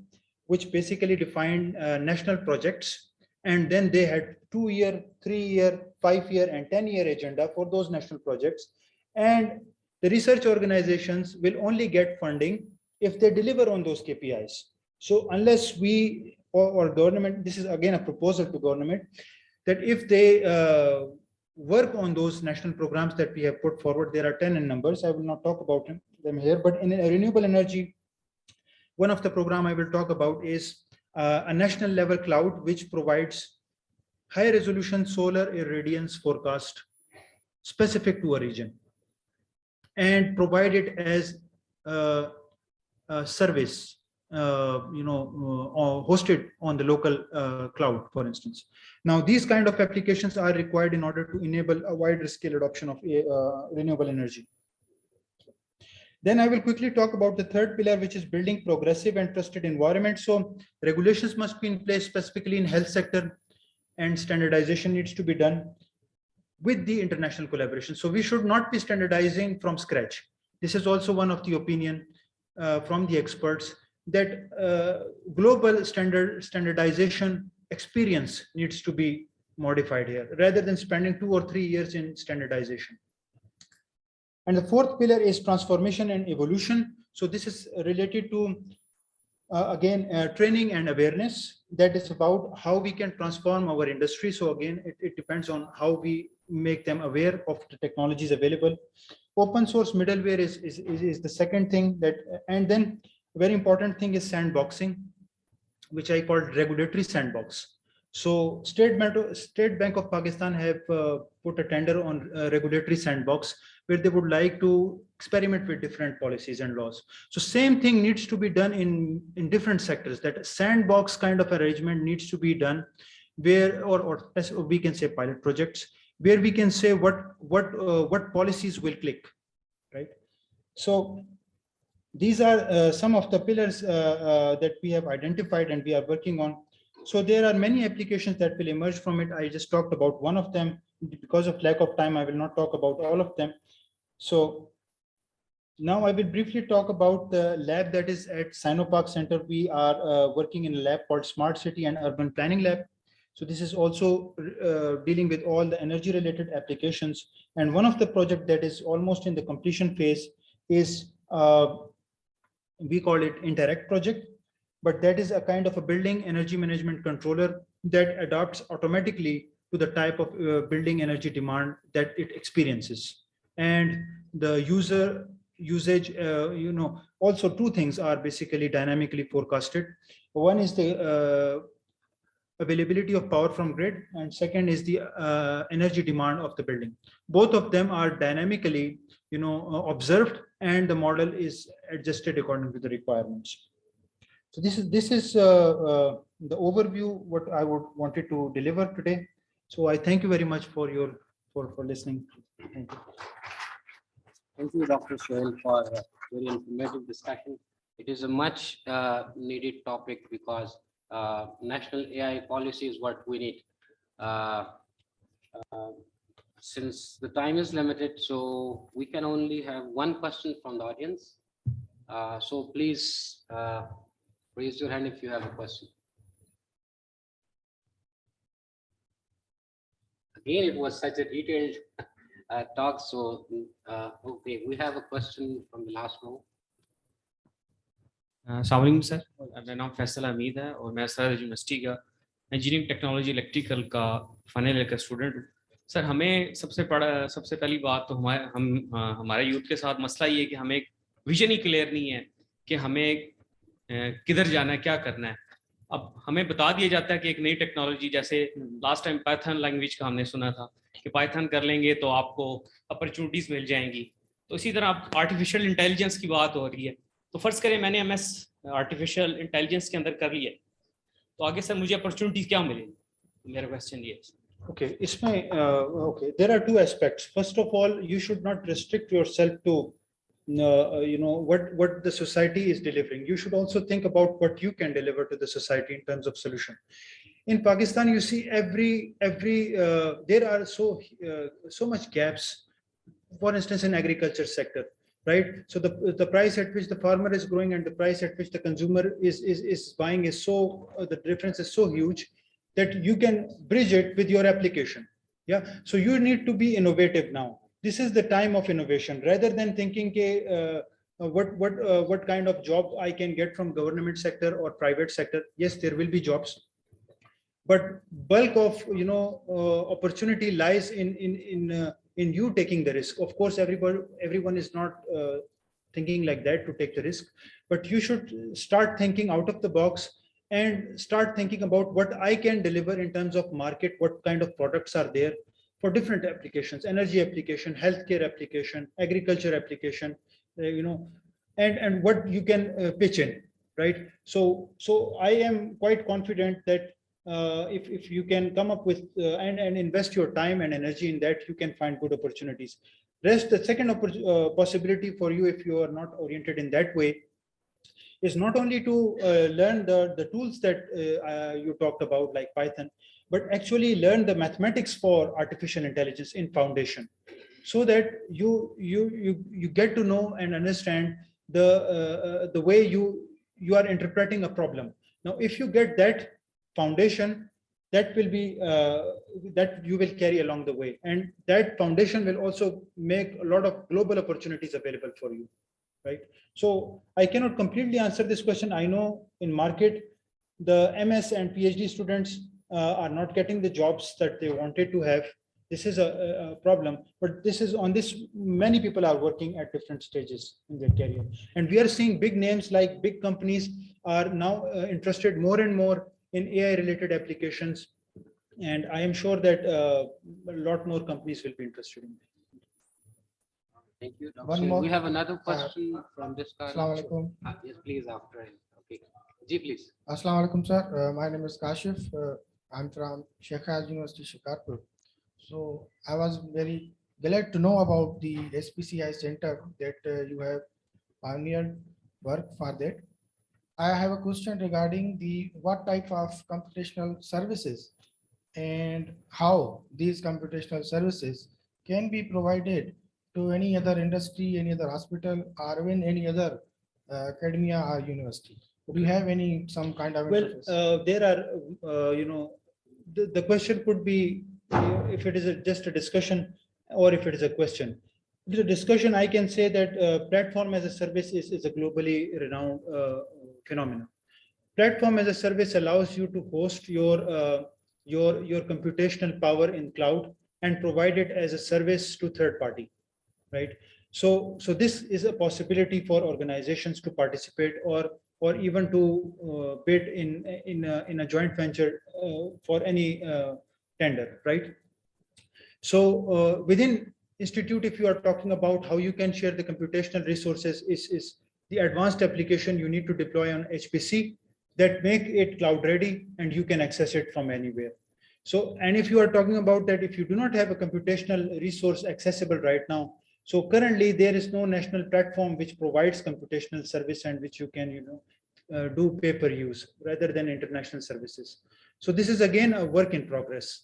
which basically defined national projects. And then they had 2-year, 3-year, 5-year and 10-year agenda for those national projects. And the research organizations will only get funding if they deliver on those KPIs. So unless we or government, this is again a proposal to government, that if they work on those national programs that we have put forward, there are 10 in numbers. I will not talk about them here, but in renewable energy, one of the program I will talk about is a national level cloud, which provides high resolution solar irradiance forecast specific to a region and provide it as a service, hosted on the local cloud, for instance. Now, these kind of applications are required in order to enable a wider scale adoption of renewable energy. Then I will quickly talk about the third pillar, which is building progressive and trusted environment. So regulations must be in place specifically in health sector, and standardization needs to be done with the international collaboration. So we should not be standardizing from scratch. This is also one of the opinion from the experts, that global standardization experience needs to be modified here rather than spending 2 or 3 years in standardization. And the fourth pillar is transformation and evolution. So this is related to Again, training and awareness, that is about how we can transform our industry. So again, it depends on how we make them aware of the technologies available. Open source middleware is the second thing that, and then very important thing is sandboxing, which I called regulatory sandbox. So State Bank of Pakistan have put a tender on regulatory sandbox where they would like to experiment with different policies and laws. So same thing needs to be done in different sectors. That sandbox kind of arrangement needs to be done where, or as we can say pilot projects, where we can say what policies will click, right? So these are some of the pillars that we have identified and we are working on. So there are many applications that will emerge from it. I just talked about one of them. Because of lack of time, I will not talk about all of them. So now I will briefly talk about the lab that is at Sinopark Center. We are working in a lab called Smart City and Urban Planning Lab. So this is also dealing with all the energy related applications. And one of the projects that is almost in the completion phase is we call it Interact project, but that is a kind of a building energy management controller that adapts automatically to the type of building energy demand that it experiences. And the user usage, also two things are basically dynamically forecasted. One is the availability of power from grid, and second is the energy demand of the building. Both of them are dynamically observed, and the model is adjusted according to the requirements. So this is the overview what I wanted to deliver today. So I thank you very much for listening. Thank you. Thank you, Dr. Sohail, for a very informative discussion. It is a much needed topic because national AI policy is what we need. Since the time is limited, so we can only have one question from the audience. So please raise your hand if you have a question. Again, it was such a detailed talk. So, okay, we have a question from the last row. अस्सलाम sir, मेरा नाम फैसल हमीद है और मैं sir university का engineering technology electrical का final year का student हूँ। सर हमें सबसे पहली बात तो हमारे यूथ के साथ मसला ये है कि हमें विजन ही क्लियर नहीं है कि हमें किधर जाना है, क्या करना है। अब हमें बता दिया जाता है कि एक नई टेक्नोलॉजी, जैसे लास्ट टाइम पाइथन लैंग्वेज का हमने सुना था कि पाइथन कर लेंगे तो आपको अपॉर्चुनिटीज मिल जाएंगी। तो इसी तरह आप आर्टिफिशियल इंटेलिजेंस की बात हो रही है, तो फर्ज करें मैंने एमएस आर्टिफिशियल इंटेलिजेंस के अंदर कर लिया, तो आगे सर मुझे अपॉर्चुनिटीज क्या मिलेगी? मेरा क्वेश्चन ये है। Okay, okay, there are two aspects. First of all, you should not restrict yourself to what the society is delivering. You should also think about what you can deliver to the society in terms of solution. In Pakistan, you see there are so much gaps. For instance, in agriculture sector, right? So the price at which the farmer is growing and the price at which the consumer is buying is the difference is so huge that you can bridge it with your application. Yeah. So you need to be innovative now. This is the time of innovation, rather than thinking what kind of job I can get from government sector or private sector. Yes, there will be jobs, but bulk of opportunity lies in you taking the risk. Of course, everyone is not thinking like that to take the risk, but you should start thinking out of the box and start thinking about what I can deliver in terms of market, what kind of products are there for different applications, energy application, healthcare application, agriculture application, and what you can pitch in, right? So I am quite confident that if you can come up with and invest your time and energy in that, you can find good opportunities. The second possibility for you, if you are not oriented in that way, is not only to learn the tools that you talked about, like Python, but actually learn the mathematics for artificial intelligence in foundation, so that you get to know and understand the way you are interpreting a problem. Now, if you get that foundation, that will be that you will carry along the way, and that foundation will also make a lot of global opportunities available for you. right? So I cannot completely answer this question. I know in market, the MS and PhD students are not getting the jobs that they wanted to have. This is a problem, but this is on this, many people are working at different stages in their career. And we are seeing big names like big companies are now interested more and more in AI related applications. And I am sure that a lot more companies will be interested in it. Thank you. One So more- we have another question from this card. Assalamu alaikum. Yes, please, after. Okay. Ji, please. Assalamu alaikum, sir. My name is Kashif. I'm from Sheikh Zayed University, Shikarpur. So I was very glad to know about the SPCI center that you have pioneered work for that. I have a question regarding the what type of computational services and how these computational services can be provided to any other industry, any other hospital, or even any other academia or university. Do you have any some kind of Well, interface? there are, the question could be if it is just a discussion or if it is a question. If it's a discussion, I can say that platform as a service is a globally renowned phenomenon. Platform as a service allows you to host your computational power in cloud and provide it as a service to third party, right? So this is a possibility for organizations to participate or even to bid in a joint venture for any tender, right? So within institute, if you are talking about how you can share the computational resources, is the advanced application you need to deploy on HPC that make it cloud ready and you can access it from anywhere. So, and if you are talking about that, if you do not have a computational resource accessible right now, so currently there is no national platform which provides computational service and which you can, do pay per use rather than international services. So this is again a work in progress.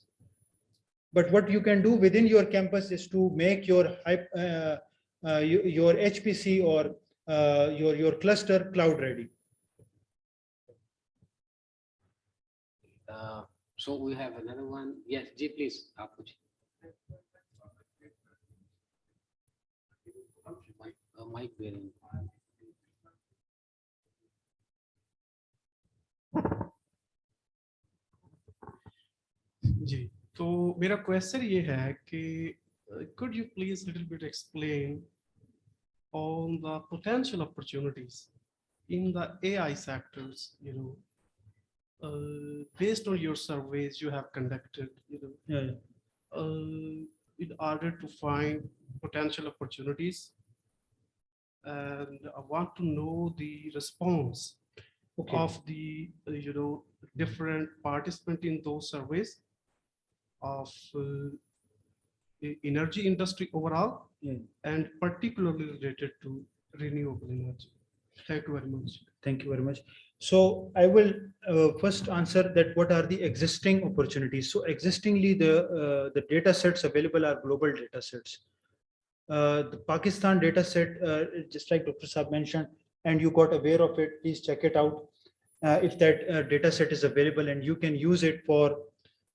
But what you can do within your campus is to make your HPC or your cluster cloud ready. So we have another one. Yes, Ji, please. Mic bearing. जी, तो मेरा question ये है कि could you please little bit explain on the potential opportunities in the AI sectors, based on your surveys you have conducted, in order to find potential opportunities. And I want to know the response of the, different participants in those surveys of the energy industry overall, and particularly related to renewable energy. Thank you very much. Thank you very much. So I will first answer that what are the existing opportunities. So existingly, the data sets available are global data sets. The Pakistan data set, just like Dr. Saab mentioned, and you got aware of it, please check it out. If that data set is available and you can use it for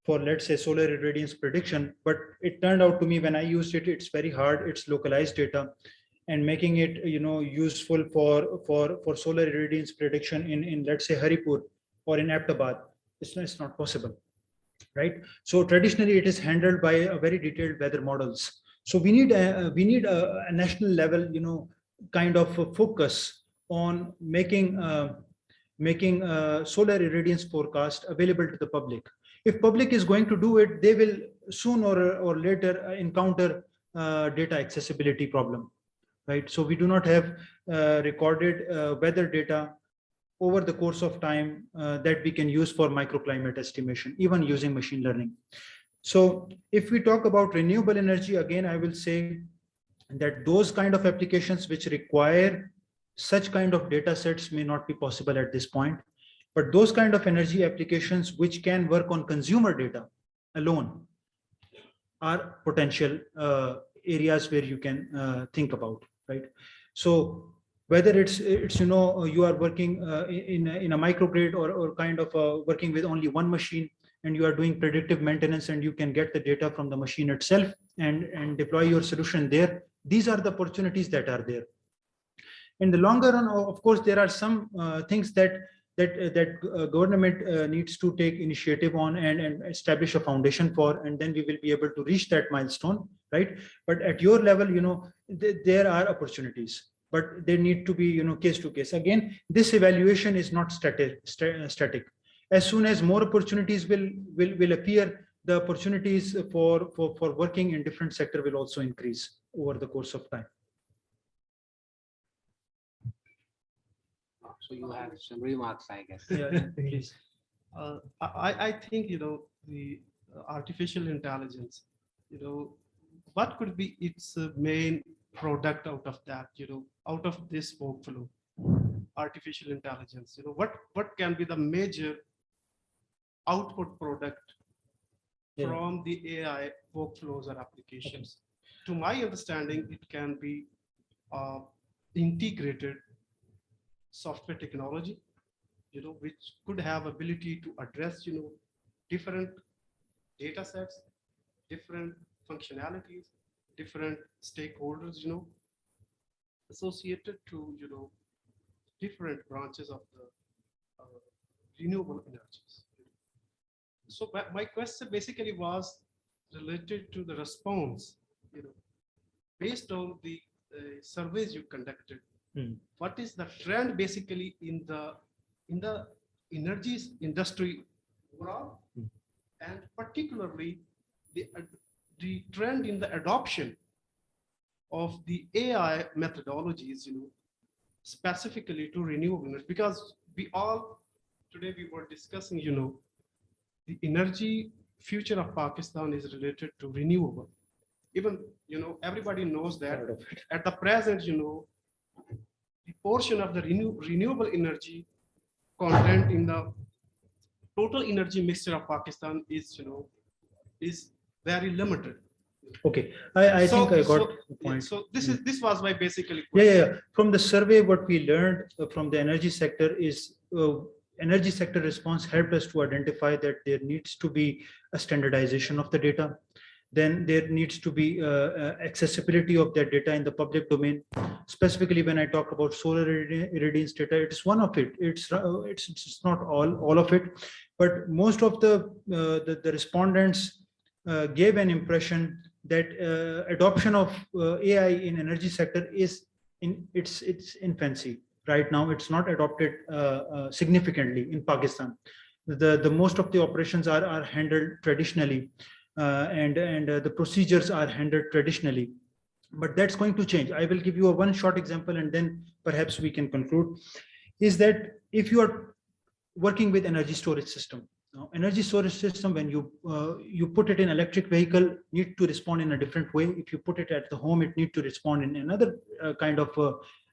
let's say solar irradiance prediction, but it turned out to me when I used it, it's very hard. It's localized data, and making it useful for solar irradiance prediction in let's say Haripur or in Ahmedabad, it's not possible, right? So traditionally it is handled by a very detailed weather models. So we need a national level kind of a focus on making solar irradiance forecast available to the public. If public is going to do it, they will soon or later encounter data accessibility problem, right? So we do not have recorded weather data over the course of time that we can use for microclimate estimation, even using machine learning. So if we talk about renewable energy, again, I will say that those kind of applications which require such kind of data sets may not be possible at this point. But those kind of energy applications which can work on consumer data alone are potential areas where you can think about, right? So whether it's you are working in a microgrid or kind of working with only one machine, and you are doing predictive maintenance and you can get the data from the machine itself and deploy your solution there. These are the opportunities that are there. In the longer run, of course, there are some things that government needs to take initiative on and establish a foundation for, and then we will be able to reach that milestone, right? But at your level, there are opportunities, but they need to be, case to case. Again, this evaluation is not static. As soon as more opportunities will appear, the opportunities for working in different sector will also increase over the course of time. So you have some remarks, I guess. Yeah, please. I think, the artificial intelligence, what could be its main product out of that, out of this workflow, artificial intelligence, what can be the major output product from the AI workflows or applications? To my understanding, it can be integrated software technology, which could have ability to address, different data sets, different functionalities, different stakeholders, associated to, different branches of the renewable energies. So my question basically was related to the response, based on the surveys you conducted. What is the trend basically in the energy industry overall, and particularly the trend in the adoption of the AI methodologies, specifically to renewable energy? Because today we were discussing, the energy future of Pakistan is related to renewable. Even, everybody knows that at the present, the portion of the renewable energy content in the total energy mixture of Pakistan is, is very limited. Okay, I think I got the point. So this was my basically question. Yeah. From the survey, what we learned from the energy sector is energy sector response helped us to identify that there needs to be a standardization of the data. Then there needs to be accessibility of that data in the public domain. Specifically, when I talk about solar irradiance data, it is one of it. It's not all of it, but most of the respondents gave an impression that adoption of AI in energy sector is in its infancy. Right now, it's not adopted significantly in Pakistan. The most of the operations are handled traditionally. And the procedures are handled traditionally, but that's going to change. I will give you one short example, and then perhaps we can conclude. Is that if you are working with energy storage system, energy storage system, when you put it in electric vehicle, need to respond in a different way. If you put it at the home, it need to respond in another kind of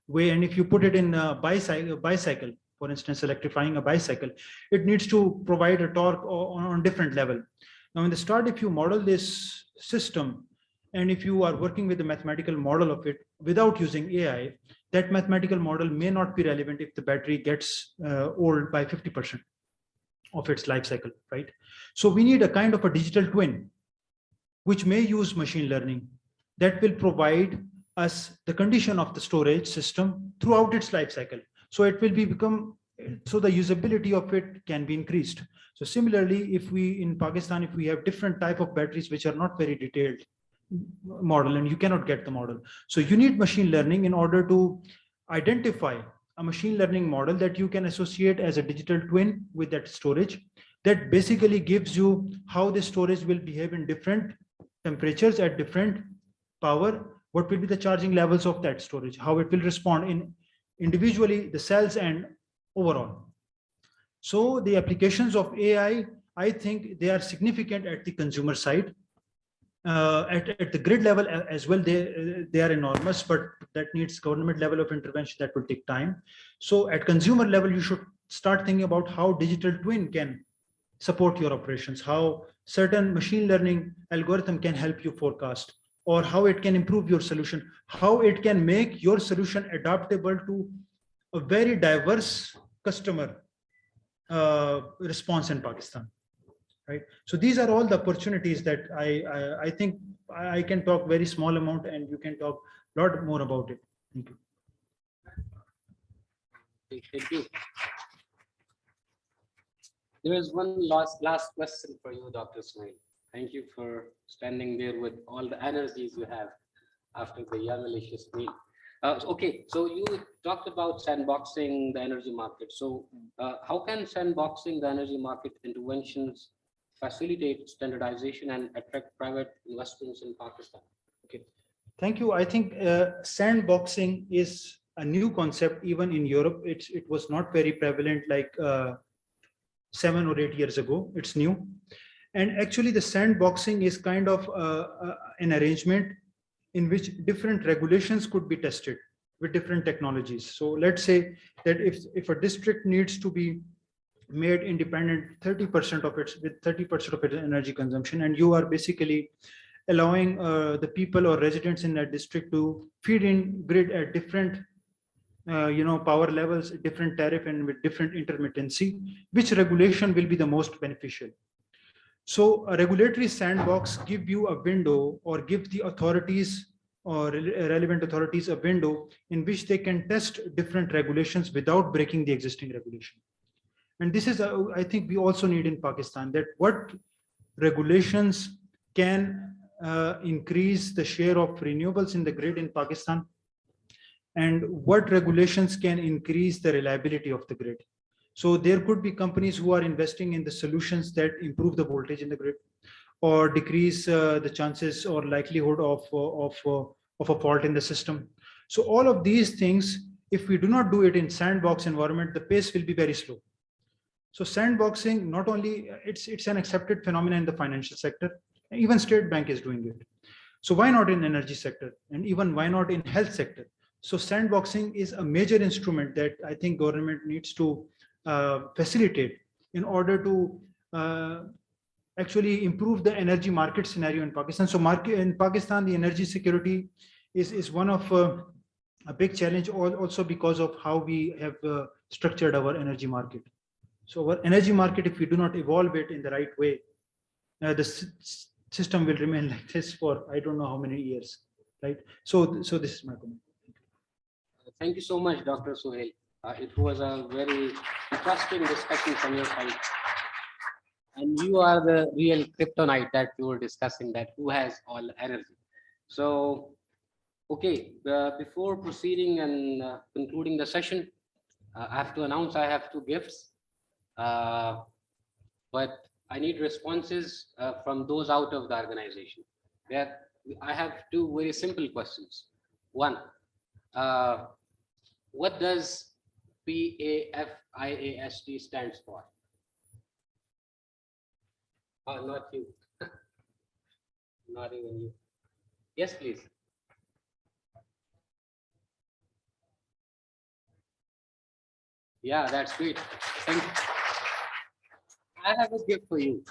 way. And if you put it in a bicycle, for instance, electrifying a bicycle, it needs to provide a torque on different level. Now, in the start, if you model this system, and if you are working with the mathematical model of it without using AI, that mathematical model may not be relevant if the battery gets old by 50% of its life cycle, right? So we need a kind of a digital twin, which may use machine learning that will provide us the condition of the storage system throughout its life cycle. So it will so the usability of it can be increased. So similarly, if we in Pakistan, if we have different type of batteries which are not very detailed model, and you cannot get the model, so you need machine learning in order to identify a machine learning model that you can associate as a digital twin with that storage, that basically gives you how the storage will behave in different temperatures at different power, what will be the charging levels of that storage, how it will respond in individually the cells and overall. So the applications of AI, I think they are significant at the consumer side. At the grid level as well, they are enormous, but that needs government level of intervention that will take time. So at consumer level, you should start thinking about how digital twin can support your operations, how certain machine learning algorithm can help you forecast, or how it can improve your solution, how it can make your solution adaptable to a very diverse customer response in Pakistan, right? So these are all the opportunities that I think I can talk very small amount, and you can talk a lot more about it. Thank you. Thank you. There is one last question for you, Dr. Smail. Thank you for standing there with all the energies you have after the malicious meal. Okay, so you talked about sandboxing the energy market. So how can sandboxing the energy market interventions facilitate standardization and attract private investments in Pakistan? Okay, thank you. I think sandboxing is a new concept even in Europe. It was not very prevalent like 7 or 8 years ago. It's new. And actually the sandboxing is kind of an arrangement in which different regulations could be tested with different technologies. So let's say that if a district needs to be made independent 30% of its with 30% of its energy consumption, and you are basically allowing the people or residents in that district to feed in grid at different power levels, different tariff and with different intermittency, which regulation will be the most beneficial? So a regulatory sandbox give you a window or give the authorities or relevant authorities a window in which they can test different regulations without breaking the existing regulation. And this is, I think we also need in Pakistan, that what regulations can increase the share of renewables in the grid in Pakistan, and what regulations can increase the reliability of the grid. So there could be companies who are investing in the solutions that improve the voltage in the grid or decrease the chances or likelihood of a fault in the system. So all of these things, if we do not do it in sandbox environment, the pace will be very slow. So sandboxing, not only it's an accepted phenomenon in the financial sector, even State Bank is doing it. So why not in energy sector, and even why not in health sector? So sandboxing is a major instrument that I think government needs to facilitate in order to actually improve the energy market scenario in Pakistan. So in Pakistan, the energy security is one of a big challenge, also because of how we have structured our energy market. So our energy market, if we do not evolve it in the right way, the system will remain like this for I don't know how many years, right? So this is my comment. Thank you so much, Dr. Suhail. It was a very interesting discussion from your side. And you are the real kryptonite that we were discussing, that who has all the energy. So, okay, before proceeding and concluding the session, I have to announce I have 2 gifts. But I need responses from those out of the organization. I have 2 very simple questions. One, what does PAFIAST stands for? Oh, not you. Not even you. Yes, please. Yeah, that's great. Thank you. I have a gift for you.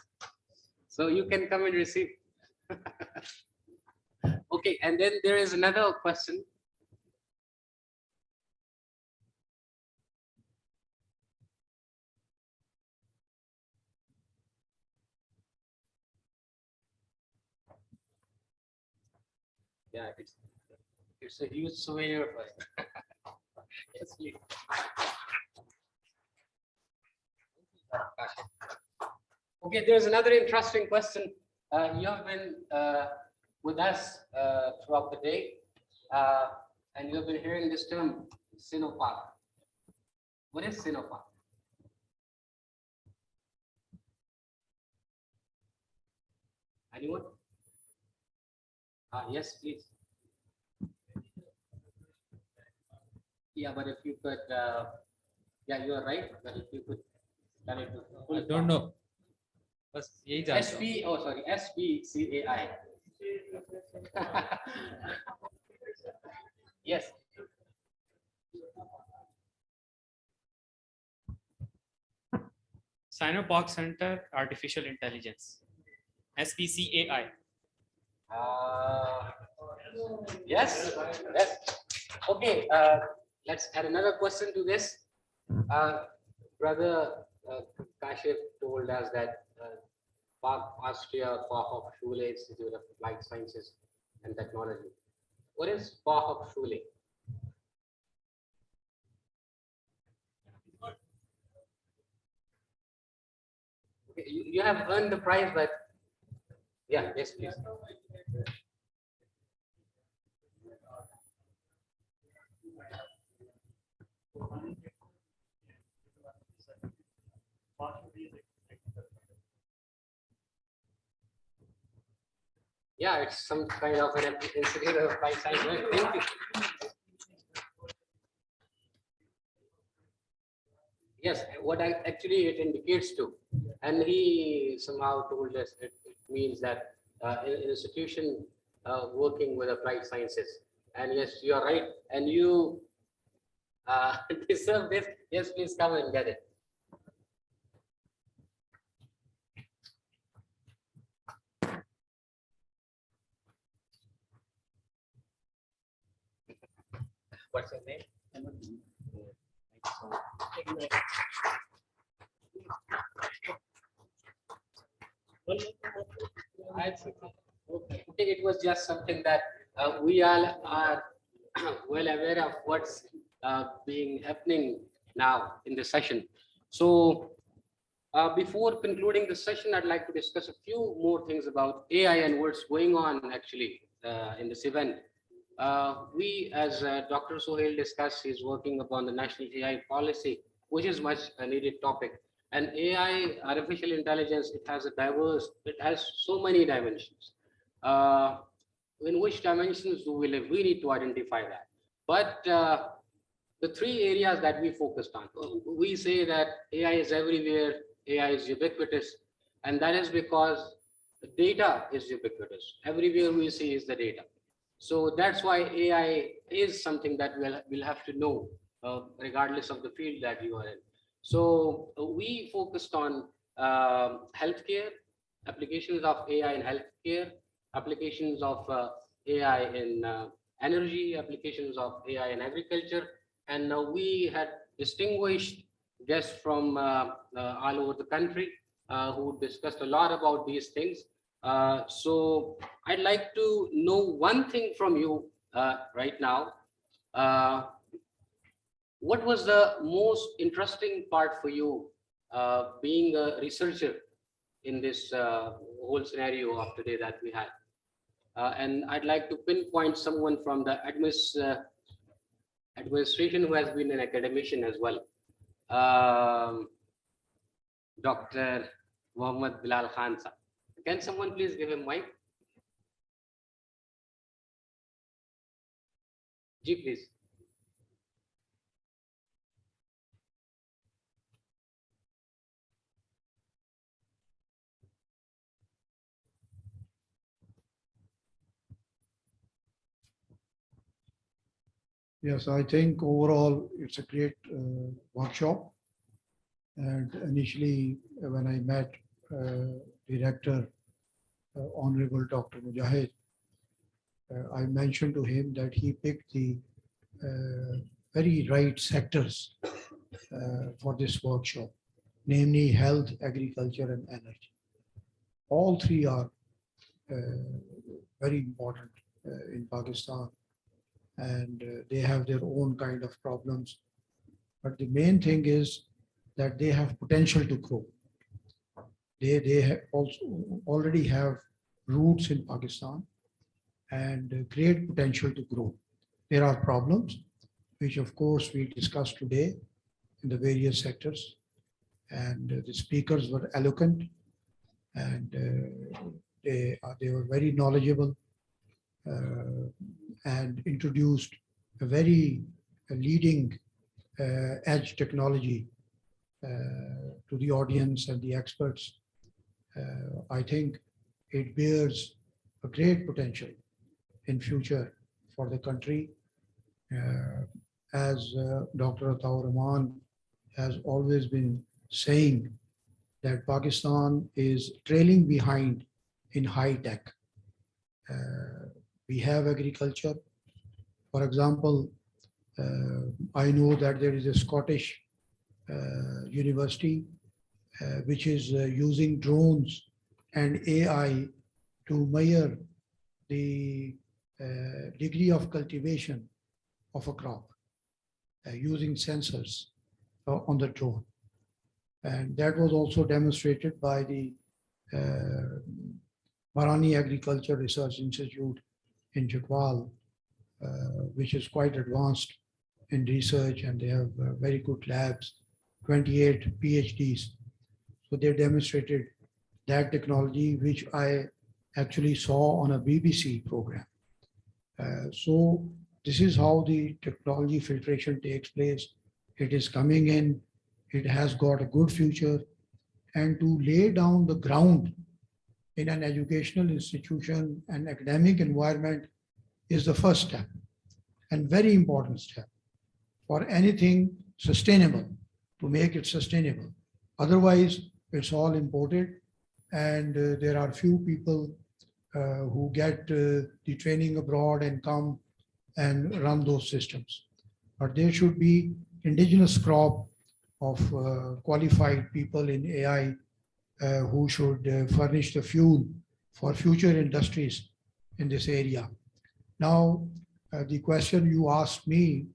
So you can come and receive. Okay, and then there is another question. Yeah, it's a huge souvenir for us. Yes, please. Okay, there's another interesting question. You have been with us throughout the day, and you have been hearing this term, Sinopharm. What is Sinopharm? Anyone? Yes, please. Yeah, but if you could, yeah, you are right. But if you could, I don't know. SP, oh sorry, SPCAI. Yes. Sinopark Center Artificial Intelligence, SPCAI. Yes, yes. Okay, let's add another question to this. Brother Kashif told us that Austria Fachhochschule Institute of Applied Sciences and Technology. What is Fachhochschule? Okay, you have earned the prize, but yeah, yes, please. Yeah, it's some kind of an incident of my side. Thank you. Yes, what I actually it indicates to, and he somehow told us it means that an institution working with applied sciences. And yes, you are right. And you deserve this. Yes, please come and get it. What's your name? It was just something that we all are well aware of what's being happening now in the session. So before concluding the session, I'd like to discuss a few more things about AI and what's going on actually in this event. We, as Dr. Sohail discussed, is working upon the national AI policy, which is much a needed topic. And AI, artificial intelligence, it has it has so many dimensions. In which dimensions do we live? We need to identify that. But the three areas that we focused on, we say that AI is everywhere, AI is ubiquitous, and that is because the data is ubiquitous. Everywhere we see is the data. So that's why AI is something that we'll have to know, regardless of the field that you are in. So we focused on healthcare, applications of AI in healthcare, applications of AI in energy, applications of AI in agriculture. And we had distinguished guests from all over the country who discussed a lot about these things. So I'd like to know one thing from you right now. What was the most interesting part for you being a researcher in this whole scenario of today that we had? And I'd like to pinpoint someone from the administration who has been an academician as well. Dr. Mohammad Bilal Khan sir. Can someone please give him mic? Ji, please. Yes, I think overall it's a great workshop. And initially, when I met Director Honorable Dr. Mujahid, I mentioned to him that he picked the very right sectors for this workshop, namely health, agriculture, and energy. All three are very important in Pakistan, and they have their own kind of problems. But the main thing is that they have potential to grow. They have also already have roots in Pakistan and great potential to grow. There are problems, which of course we discussed today in the various sectors, and the speakers were eloquent, and they were very knowledgeable and introduced a very leading edge technology to the audience and the experts. I think it bears a great potential in future for the country. As Dr. Ataur Rahman has always been saying, that Pakistan is trailing behind in high tech. We have agriculture. For example, I know that there is a Scottish university which is using drones and AI to measure the degree of cultivation of a crop using sensors on the drone. And that was also demonstrated by the Barani Agriculture Research Institute in Jakwal, which is quite advanced in research, and they have very good labs, 28 PhDs. So they demonstrated that technology, which I actually saw on a BBC program. So this is how the technology filtration takes place. It is coming in, it has got a good future, and to lay down the ground in an educational institution and academic environment is the first step and very important step for anything sustainable, to make it sustainable. Otherwise, it's all imported, and there are few people who get the training abroad and come and run those systems. But there should be indigenous crop of qualified people in AI who should furnish the fuel for future industries in this area. Now, the question you asked me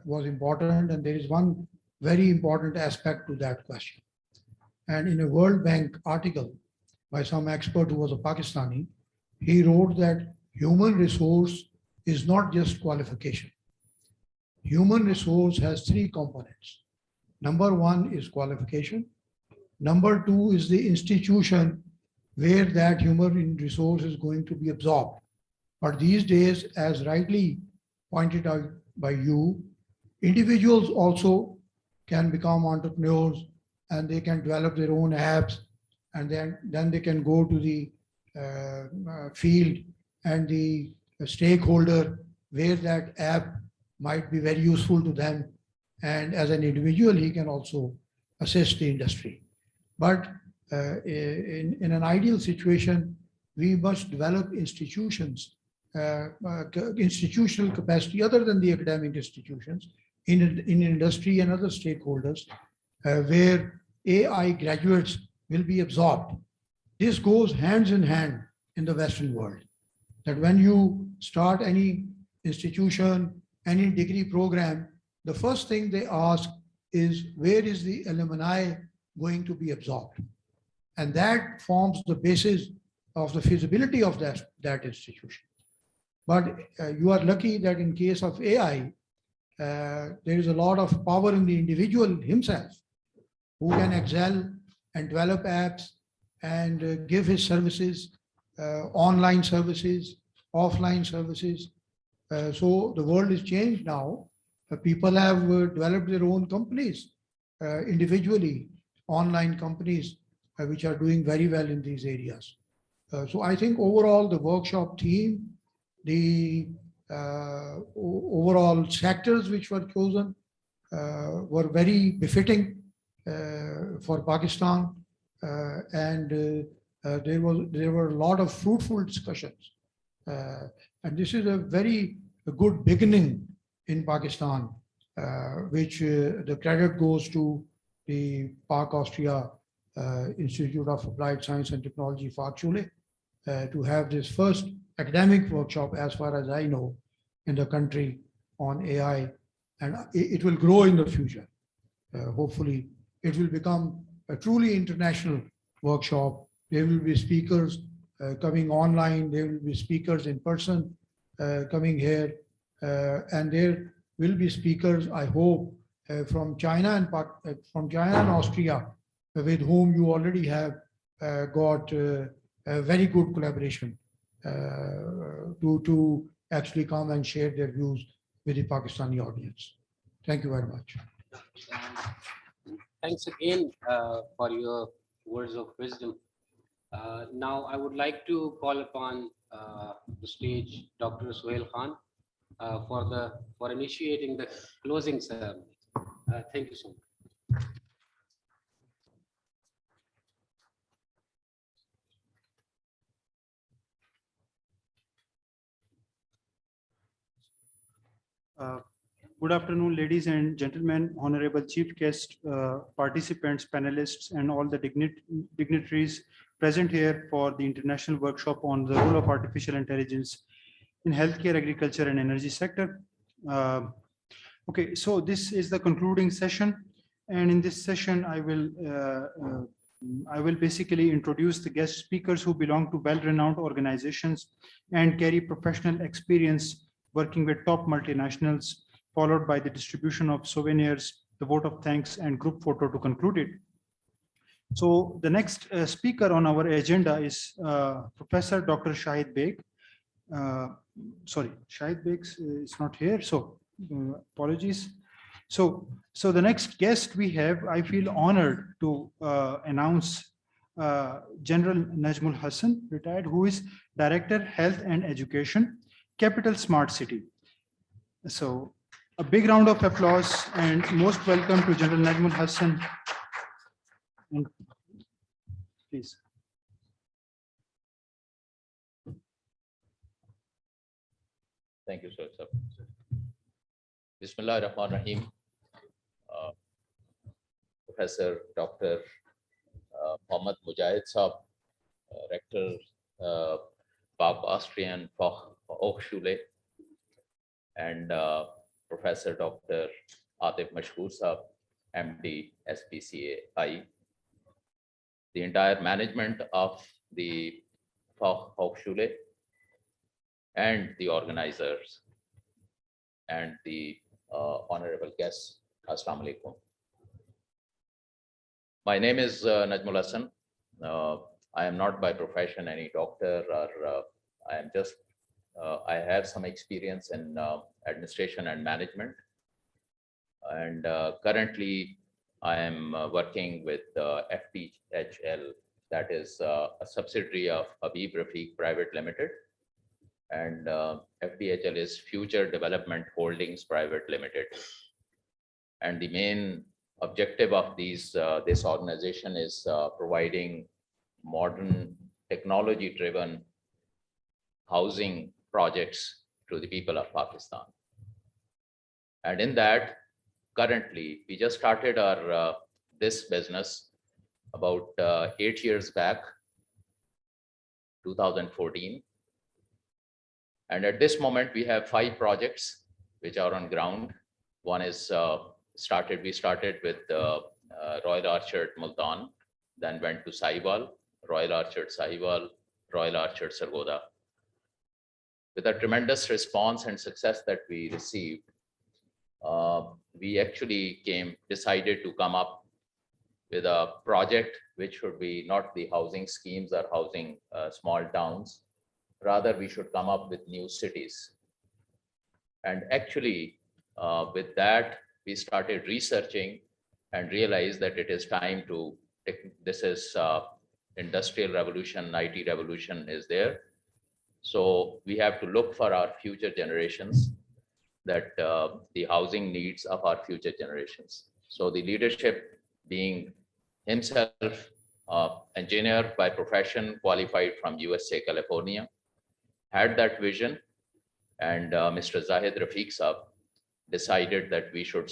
was important, and there is one very important aspect to that question. And in a World Bank article by some expert who was a Pakistani, he wrote that human resource is not just qualification. Human resource has three components. Number one is qualification. Number two is the institution where that human resource is going to be absorbed. But these days, as rightly pointed out by you, individuals also can become entrepreneurs, and they can develop their own apps, and then they can go to the field and the stakeholder where that app might be very useful to them. And as an individual, he can also assist the industry. But in an ideal situation, we must develop institutions, institutional capacity other than the academic institutions in industry and other stakeholders where AI graduates will be absorbed. This goes hands in hand in the Western world, that when you start any institution, any degree program, the first thing they ask is, where is the alumni going to be absorbed? And that forms the basis of the feasibility of that institution. But you are lucky that in case of AI, there is a lot of power in the individual himself who can excel and develop apps and give his services, online services, offline services. So the world is changed now. People have developed their own companies individually, online companies, which are doing very well in these areas. So I think overall the workshop theme, the overall sectors which were chosen were very befitting for Pakistan, and there were a lot of fruitful discussions. And this is a very good beginning in Pakistan, which the credit goes to the Pak Austria Institute of Applied Science and Technology, Fachschule, to have this first academic workshop, as far as I know, in the country on AI, and it will grow in the future. Hopefully, it will become a truly international workshop. There will be speakers coming online, there will be speakers in person coming here, and there will be speakers, I hope, from China and Austria, with whom you already have got a very good collaboration to actually come and share their views with the Pakistani audience. Thank you very much. Thanks again for your words of wisdom. Now I would like to call upon the stage Dr. Suhail Khan for initiating the closing ceremony. Thank you so much. Good afternoon, ladies and gentlemen, honorable chief guest, participants, panelists, and all the dignitaries present here for the international workshop on the role of artificial intelligence in healthcare, agriculture, and energy sector. Okay, so this is the concluding session, And in this session, I will basically introduce the guest speakers who belong to well-renowned organizations and carry professional experience working with top multinationals, followed by the distribution of souvenirs, the vote of thanks, and group photo to conclude it. So the next speaker on our agenda is Professor Dr. Shahid Beg. Sorry, Shahid Beg is not here, so apologies. So the next guest we have, I feel honored to announce General Najmul Hassan, retired, who is Director, Health and Education, Capital Smart City. So a big round of applause and most welcome to General Najmul Hassan. And please. Thank you, sir. Bismillah ar-Rahman ar-Rahim. Professor Dr. Mohammad Mujahid Saab, Rector, Pak Austrian Hochschule, and Professor Dr. Atif Mashkoor Saab, MD, SPCAI. The entire management of the Hochschule and the organizers and the honorable guests. Assalamu alaikum. My name is Najmul Hassan. I am not by profession any doctor, or I am just, I have some experience in administration and management. And currently I am working with FTHL, that is a subsidiary of Habib Rafiq Private Limited. And FTHL is Future Development Holdings Private Limited. And the main objective of this organization is providing modern technology-driven housing projects to the people of Pakistan. And in that, currently, we just started our this business about 8 years back, 2014. And at this moment, we have 5 projects which are on ground. One is we started with Royal Orchard Multan, then went to Sahiwal, Royal Orchard Sahiwal, Royal Orchard Sargodha. With a tremendous response and success that we received, we actually decided to come up with a project which should be not the housing schemes or housing small towns. Rather, we should come up with new cities. And actually, with that, we started researching and realized that it is time to, this is industrial revolution, IT revolution is there. So we have to look for our future generations, that the housing needs of our future generations. So the leadership, being himself engineer by profession, qualified from USA, California, had that vision. And Mr. Zahid Rafiq Saab decided that we should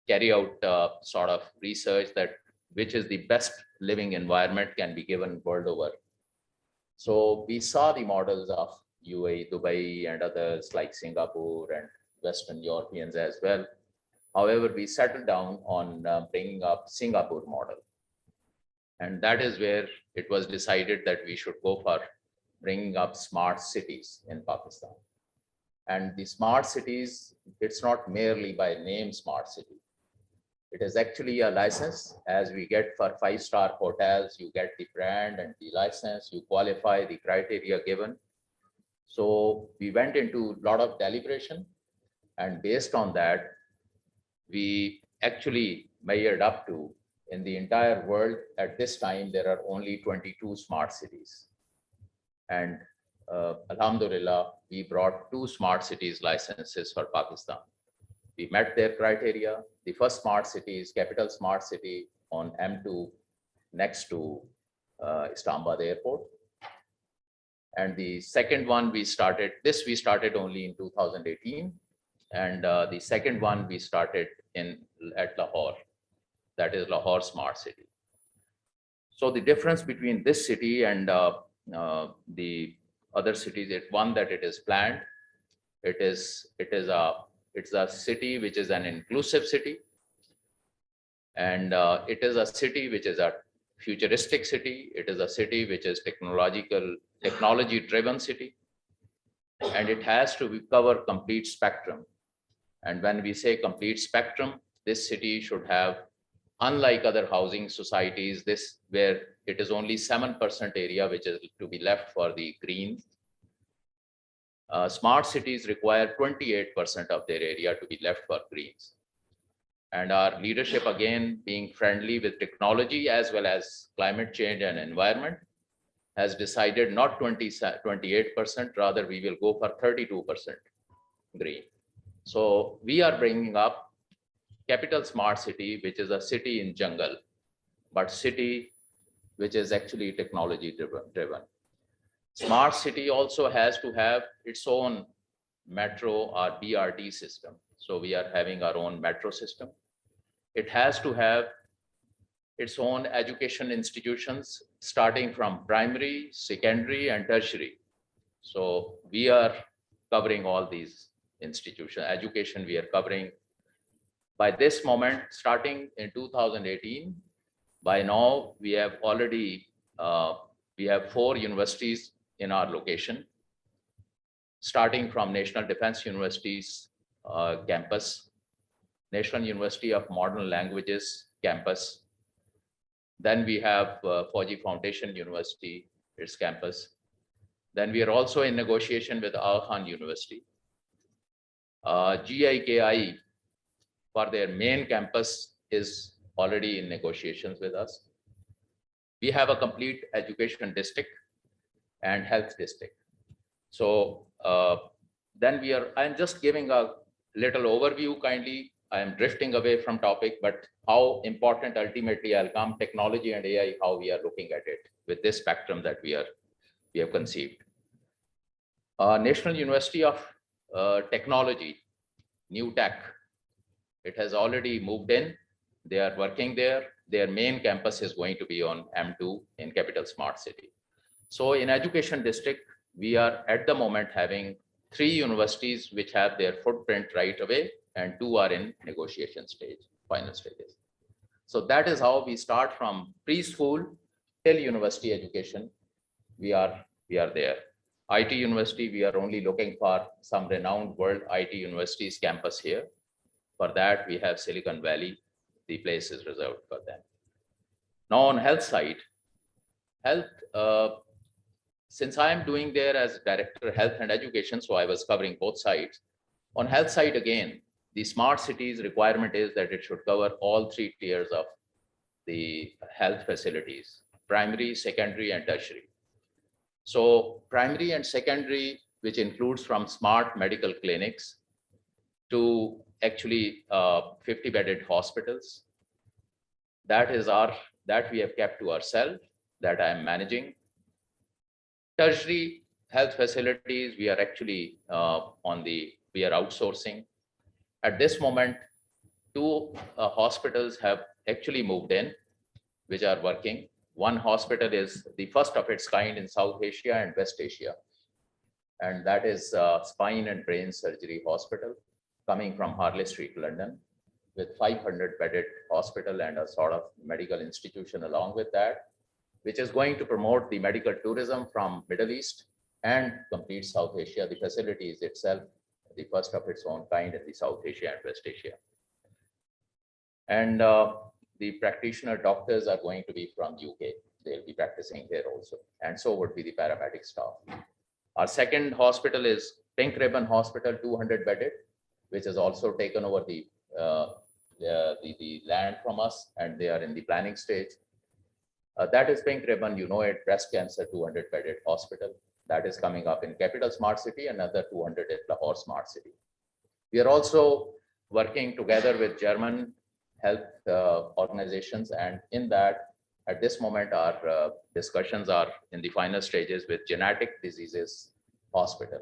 carry out sort of research that which is the best living environment can be given world over. So we saw the models of UAE, Dubai, and others like Singapore and Western Europeans as well. However, we settled down on bringing up Singapore model. And that is where it was decided that we should go for bringing up smart cities in Pakistan. And the smart cities, it's not merely by name smart city. It is actually a license. As we get for 5-star hotels, you get the brand and the license, you qualify the criteria given. So we went into a lot of deliberation, and based on that, we actually measured up to, in the entire world at this time, there are only 22 smart cities. And Alhamdulillah, we brought 2 smart cities licenses for Pakistan. We met their criteria. The first smart city is Capital Smart City on M2 next to Islamabad Airport. And the second one we started only in 2018. And the second one we started at Lahore, that is Lahore Smart City. So the difference between this city and the other cities is one, that it is planned. It's a city which is an inclusive city. And it is a city which is a futuristic city. It is a city which is technology-driven city. And it has to cover complete spectrum. And when we say complete spectrum, this city should have, unlike other housing societies, this where it is only 7% area which is to be left for the green. Smart cities require 28% of their area to be left for greens. And our leadership, again, being friendly with technology as well as climate change and environment, has decided not 28%, rather we will go for 32% green. So we are bringing up capital smart city, which is a city in jungle, but city which is actually technology driven. Smart city also has to have its own metro or BRT system. So we are having our own metro system. It has to have its own education institutions, starting from primary, secondary, and tertiary. So we are covering all these institutions. Education we are covering. By this moment, starting in 2018, by now we have already, we have 4 universities in our location, starting from National Defense University's campus, National University of Modern Languages campus. Then we have Fauji Foundation University, its campus. Then we are also in negotiation with Aga Khan University. GIKI for their main campus is already in negotiations with us. We have a complete education district and health district. So then I'm just giving a little overview kindly. I am drifting away from topic, but how important ultimately I'll come, technology and AI, how we are looking at it with this spectrum that we have conceived. National University of Technology, New Tech, it has already moved in. They are working there. Their main campus is going to be on M2 in Capital Smart City. So in education district, we are at the moment having 3 universities which have their footprint right away, and 2 are in negotiation stage, final stages. So that is how we start from preschool till university education. We are there. IT university, we are only looking for some renowned world IT universities campus here. For that, we have Silicon Valley. The place is reserved for them. Now on health side, since I am doing there as Director Health and Education, so I was covering both sides. On health side again, the smart cities requirement is that it should cover all 3 tiers of the health facilities, primary, secondary, and tertiary. So primary and secondary, which includes from smart medical clinics to actually 50-bedded hospitals, that we have kept to ourselves, that I am managing. Tertiary health facilities, we are actually we are outsourcing. At this moment, 2 hospitals have actually moved in, which are working. One hospital is the first of its kind in South Asia and West Asia. And that is Spine and Brain Surgery Hospital coming from Harley Street, London, with 500-bedded hospital and a sort of medical institution along with that, which is going to promote the medical tourism from Middle East and complete South Asia. The facility is itself the first of its own kind in the South Asia and West Asia. And the practitioner doctors are going to be from UK. They'll be practicing here also. And so would be the paramedic staff. Our second hospital is Pink Ribbon Hospital, 200-bedded, which has also taken over the land from us, and they are in the planning stage. That is Pink Ribbon, you know it, breast cancer 200-bedded hospital. That is coming up in Capital Smart City, another 200 at Lahore Smart City. We are also working together with German health organizations, and in that, at this moment, our discussions are in the final stages with Genetic Diseases Hospital.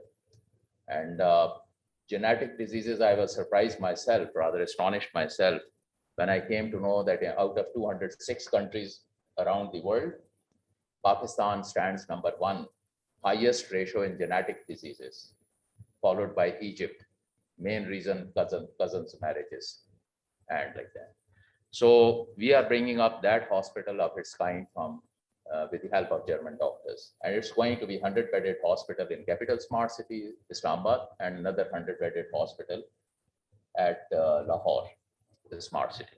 And genetic diseases, I was surprised myself, rather astonished myself, when I came to know that out of 206 countries around the world, Pakistan stands number 1, highest ratio in genetic diseases, followed by Egypt. Main reason, cousins marriages, and like that. So we are bringing up that hospital of its kind from with the help of German doctors. And it's going to be 100-bedded hospital in capital smart city, Islamabad, and another 100-bedded hospital at Lahore, the smart city.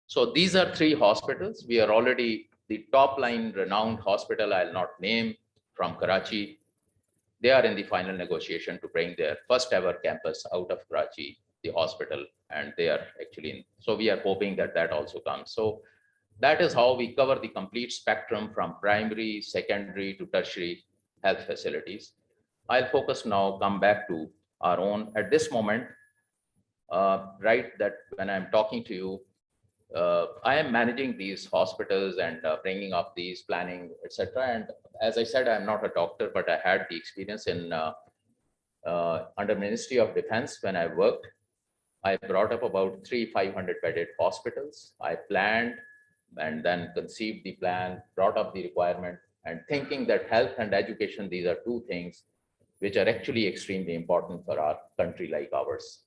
So these are 3 hospitals. We are already the top line renowned hospital, I'll not name, from Karachi. They are in the final negotiation to bring their first ever campus out of Karachi, the hospital, and they are actually in. So we are hoping that that also comes. So that is how we cover the complete spectrum from primary, secondary to tertiary health facilities. I'll focus now, come back to our own at this moment, right, that when I'm talking to you, I am managing these hospitals and bringing up these planning, etc. And as I said, I'm not a doctor, but I had the experience in under Ministry of Defense when I worked. I brought up about 3 500-bedded hospitals. I planned and then conceived the plan, brought up the requirement, and thinking that health and education, these are 2 things which are actually extremely important for our country like ours.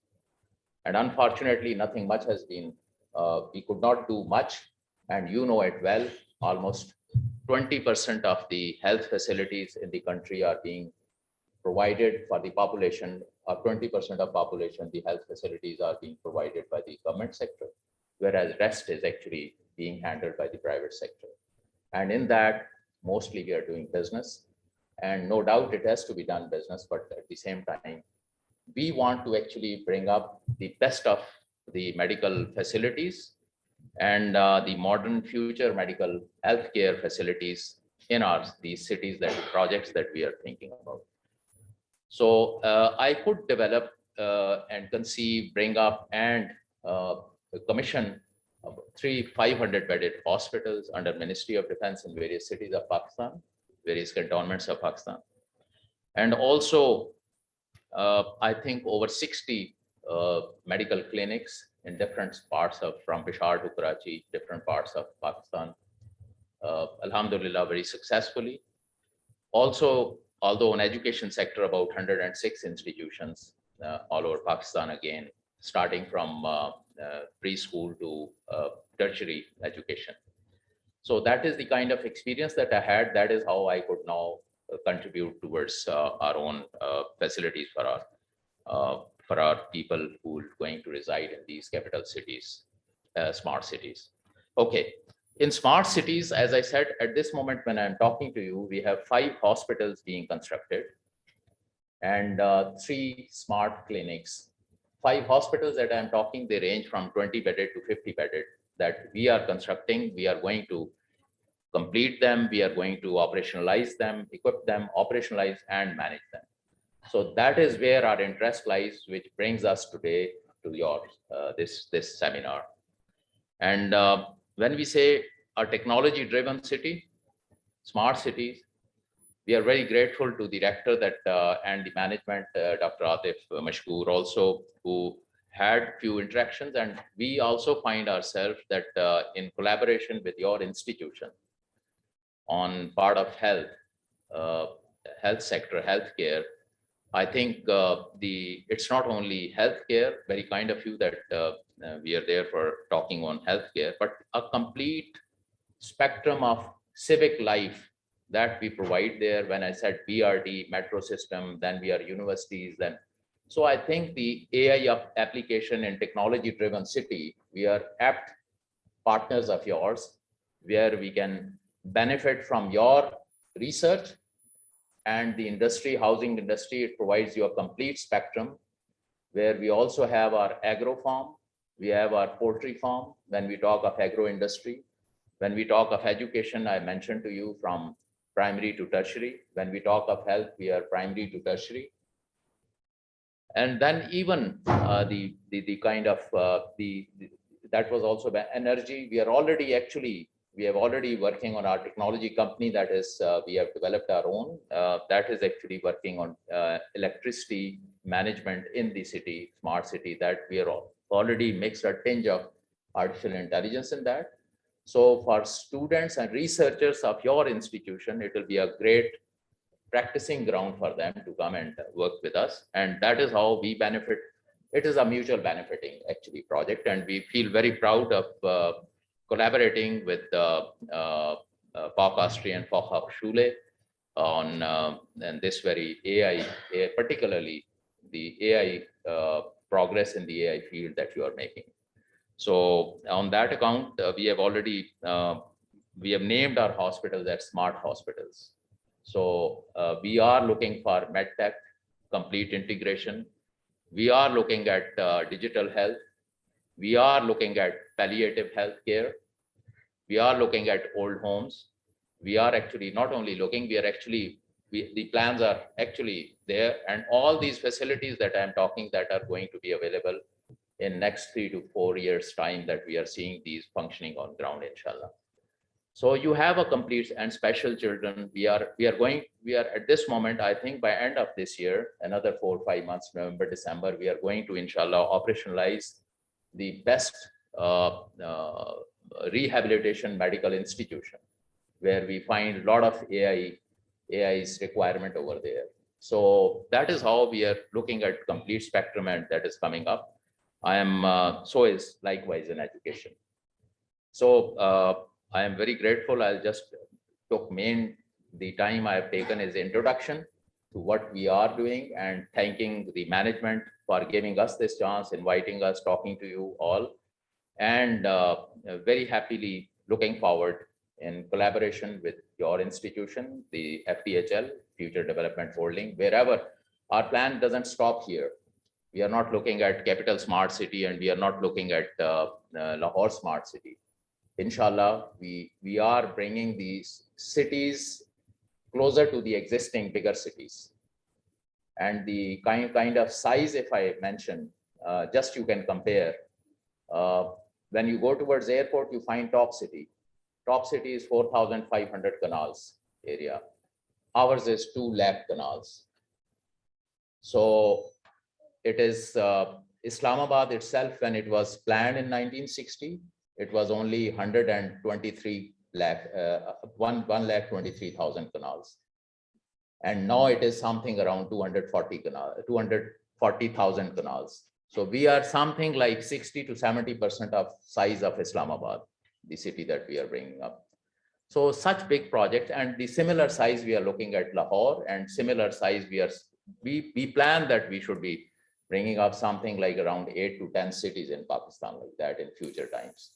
And unfortunately, nothing much has been, we could not do much, and you know it well, almost 20% of the health facilities in the country are being provided for the population, or 20% of population, the health facilities are being provided by the government sector, whereas rest is actually being handled by the private sector. And in that, mostly we are doing business, and no doubt it has to be done business, but at the same time, we want to actually bring up the best of the medical facilities and the modern future medical healthcare facilities in these cities, that projects that we are thinking about. So I could develop and conceive, bring up, and commission 3 500-bedded hospitals under Ministry of Defense in various cities of Pakistan, various cantonments of Pakistan, and also I think over 60 medical clinics in different parts of, from Peshawar to Karachi, different parts of Pakistan, alhamdulillah, very successfully. Also, although in education sector, about 106 institutions all over Pakistan, again, starting from preschool to tertiary education. So that is the kind of experience that I had. That is how I could now contribute towards our own facilities for our people who are going to reside in these capital cities, smart cities. Okay, in smart cities, as I said, at this moment when I'm talking to you, we have 5 hospitals being constructed and 3 smart clinics. 5 hospitals that I'm talking, they range from 20-bedded to 50-bedded that we are constructing. We are going to complete them. We are going to operationalize them, equip them, operationalize and manage them. So that is where our interest lies, which brings us today to your this seminar. And when we say a technology-driven city, smart cities, we are very grateful to the rector that and the management, Dr. Atif Mashkoor also, who had few interactions, and we also find ourselves that in collaboration with your institution on part of health, health sector, healthcare. I think it's not only healthcare, very kind of you that we are there for talking on healthcare, but a complete spectrum of civic life that we provide there. When I said BRD, metro system, then we are universities, then. So I think the AI application and technology-driven city, we are apt partners of yours, where we can benefit from your research and the industry, housing industry. It provides you a complete spectrum, where we also have our agro farm, we have our poultry farm when we talk of agro industry. When we talk of education, I mentioned to you from primary to tertiary. When we talk of health, we are primary to tertiary. And then even the kind of that was also energy. We are already we have already working on our technology company, that is we have developed our own that is actually working on electricity management in the city, smart city, that we are already mixed a tinge of artificial intelligence in that. So for students and researchers of your institution, it will be a great practicing ground for them to come and work with us. And that is how we benefit It is a mutual benefiting actually project, and we feel very proud of collaborating with Park Austria and Fachhochschule on and this very AI, particularly the AI progress in the AI field that you are making. So on that account, we have already we have named our hospitals as smart hospitals. So we are looking for medtech complete integration. We are looking at digital health. We are looking at palliative health care. We are looking at old homes. We are actually not only looking, we are actually, the plans are actually there, and all these facilities that I'm talking that are going to be available in next 3 to 4 years time, that we are seeing these functioning on ground, inshallah. So you have a complete and special children. We are at this moment, I think by end of this year, another 4 or 5 months, November, December, we are going to inshallah operationalize the best rehabilitation medical institution, where we find a lot of AI's requirement over there. So that is how we are looking at complete spectrum, and that is coming up. I am so is likewise in education. So I am very grateful. I'll just the time I have taken is introduction to what we are doing, and thanking the management for giving us this chance, inviting us, talking to you all, and very happily looking forward in collaboration with your institution, the FDHL, Future Development Holding, wherever our plan doesn't stop here. We are not looking at Capital Smart City, and we are not looking at Lahore Smart City. Inshallah, we are bringing these cities closer to the existing bigger cities. And the kind of size, if I mention, just you can compare. When you go towards airport, you find Top City. Top City is 4,500 canals area. Ours is 2 lakh canals. So it is Islamabad itself, when it was planned in 1960, it was only 123 lakh, 1,23,000 canals. And now it is something around 240,000 canals. So we are something like 60 to 70% of size of Islamabad, the city that we are bringing up. So such big project, and the similar size we are looking at Lahore, and similar size we plan that we should be bringing up something like around 8 to 10 cities in Pakistan like that in future times.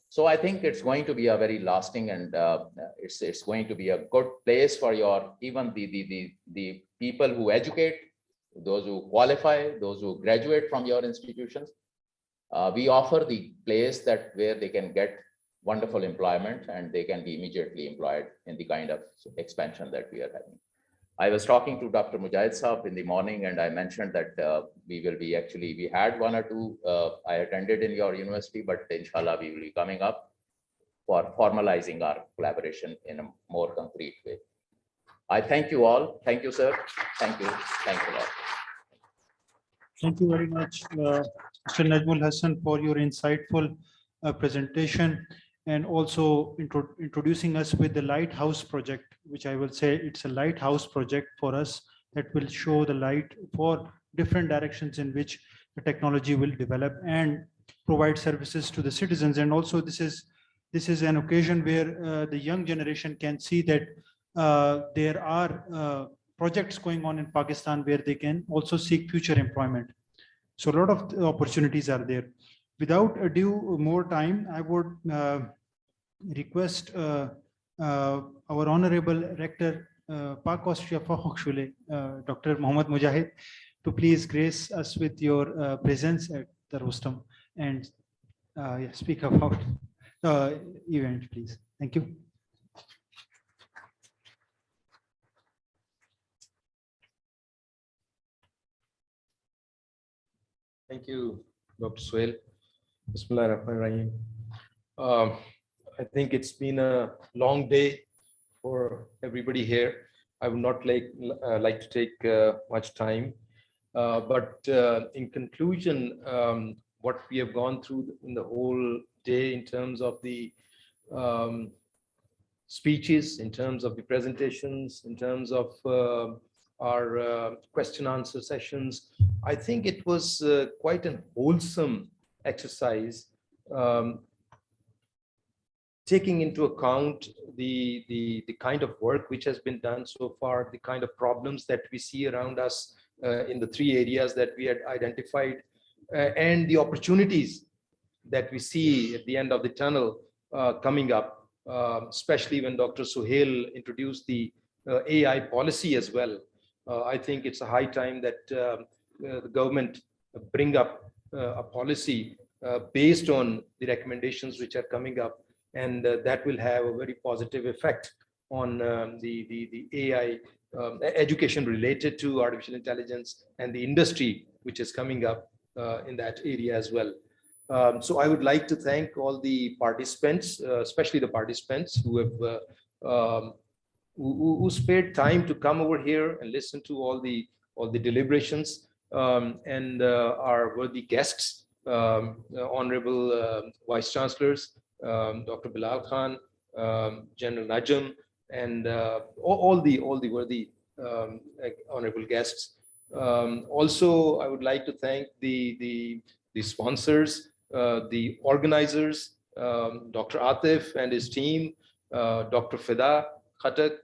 So I think it's going to be a very lasting, and it's going to be a good place for your, even the people who educate, those who qualify, those who graduate from your institutions. We offer the place that where they can get wonderful employment, and they can be immediately employed in the kind of expansion that we are having. I was talking to Dr. Mujahid Saab in the morning, and I mentioned that we had 1 or 2 I attended in your university, but inshallah we will be coming up for formalizing our collaboration in a more concrete way. I thank you all. Thank you, sir. Thank you. Thank you all. Thank you very much, Mr. Najmul Hassan, for your insightful presentation, and also introducing us with the Lighthouse project, which I will say it's a lighthouse project for us that will show the light for different directions in which the technology will develop and provide services to the citizens. And also this is an occasion where the young generation can see that there are projects going on in Pakistan where they can also seek future employment. So a lot of opportunities are there. Without ado more time, I would request our Honorable Rector, Park Austria Fachhochschule, Dr. Mohammad Mujahid, to please grace us with your presence at the rostrum and speak about the event, please. Thank you. Thank you, Dr. Suhail. Bismillahirrahmanirrahim. I think it's been a long day for everybody here. I would not like to take much time, but in conclusion, what we have gone through in the whole day in terms of the speeches, in terms of the presentations, in terms of our question answer sessions. I think it was quite a wholesome exercise, taking into account the kind of work which has been done so far, the kind of problems that we see around us in the three areas that we had identified, and the opportunities that we see at the end of the tunnel coming up, especially when Dr. Suhail introduced the AI policy as well. I think it's a high time that the government bring up a policy based on the recommendations which are coming up, and that will have a very positive effect on the AI education related to artificial intelligence and the industry which is coming up in that area as well. So I would like to thank all the participants, especially the participants who have who spared time to come over here and listen to all the deliberations, and our worthy guests, honorable vice chancellors, Dr. Bilal Khan, General Najam, and all the worthy honorable guests. Also, I would like to thank the sponsors, the organizers, Dr. Atif and his team, Dr. Fida Khatak,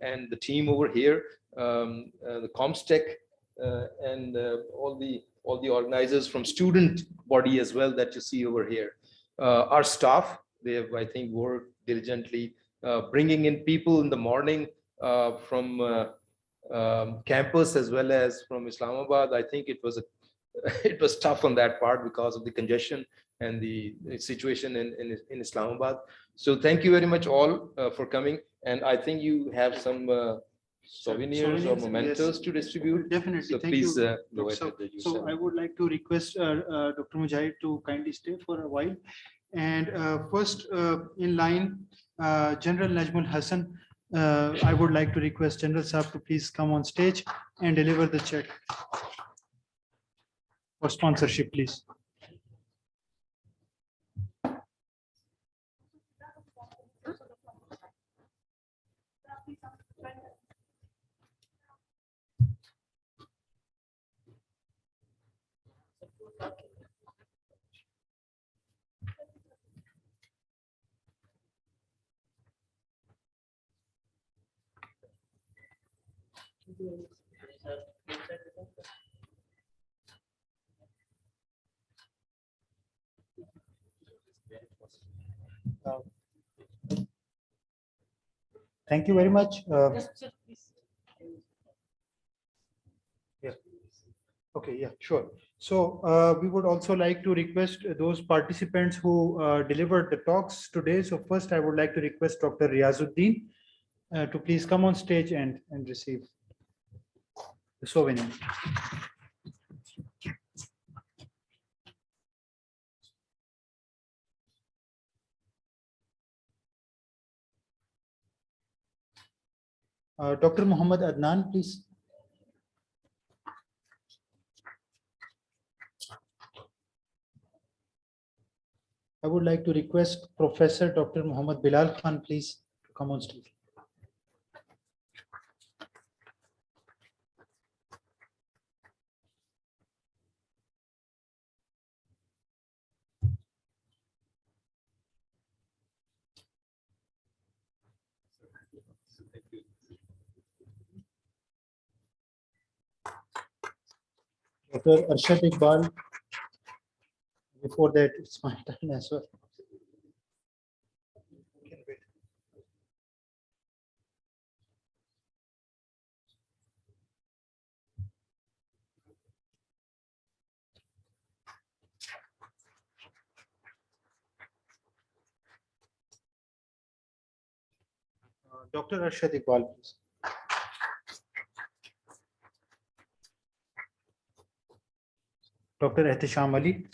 and the team over here, the comstech, and all the organizers from student body as well that you see over here. Our staff, they have, I think, worked diligently, bringing in people in the morning from campus as well as from Islamabad. I think it was tough on that part because of the congestion and the situation in Islamabad. So thank you very much all for coming. And I think you have some souvenirs or mementos to distribute. Definitely. So Thank please you. go ahead. So I would like to request Dr. Mujahid to kindly stay for a while. And first in line, General Najmul Hassan, I would like to request General Saab to please come on stage and deliver the check for sponsorship, please. Thank you very much. Yeah. Okay, yeah, sure. So we would also like to request those participants who delivered the talks today. So first, I would like to request Dr. Riazuddin to please come on stage and receive the souvenir. Dr. Muhammad Adnan, please. I would like to request Professor Dr. Muhammad Bilal Khan, please, to come on stage. Dr. Arshad Iqbal. Before that, it's my turn as well. Dr. Arshad Iqbal, please. Dr. Ehtisham Ali.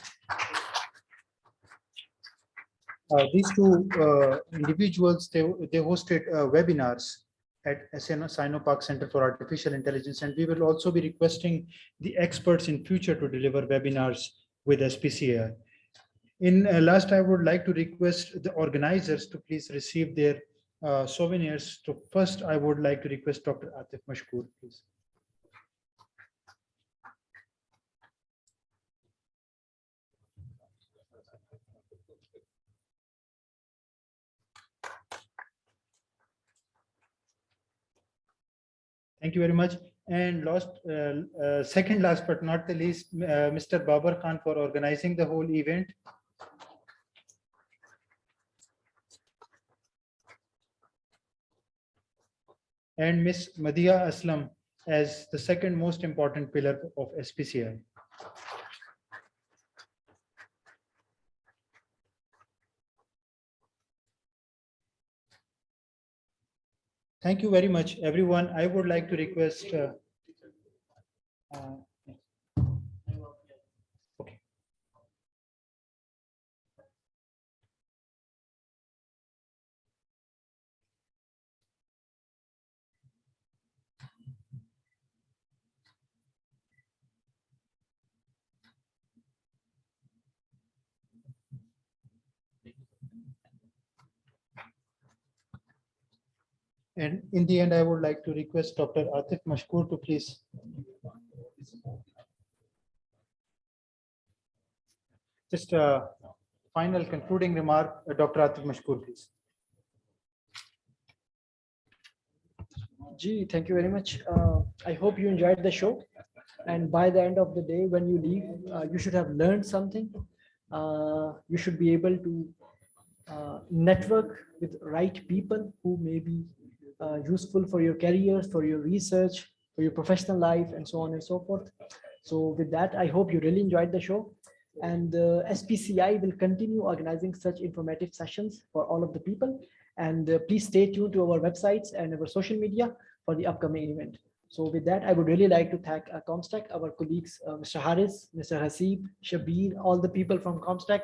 These two individuals, they hosted webinars at Sino-Park Center for Artificial Intelligence, and we will also be requesting the experts in future to deliver webinars with SPCI. In last, I would like to request the organizers to please receive their souvenirs. So first, I would like to request Dr. Atif Mashkoor, please. Thank you very much. And second last but not the least, Mr. Babar Khan for organizing the whole event. And Ms. Madhiya Aslam as the second most important pillar of SPCI. Thank you very much, everyone. I would like to request. Okay. And in the end, I would like to request Dr. Atif Mashkoor to please. Just a final concluding remark, Dr. Atif Mashkoor, please. Gee, thank you very much. I hope you enjoyed the show. And by the end of the day, when you leave, you should have learned something. You should be able to network with right people who may be useful for your careers, for your research, for your professional life, and so on and so forth. So with that, I hope you really enjoyed the show. And SPCI will continue organizing such informative sessions for all of the people. And please stay tuned to our websites and our social media for the upcoming event. So with that, I would really like to thank Comstech, our colleagues, Mr. Haris, Mr. Hasib, Shabir, all the people from Comstech.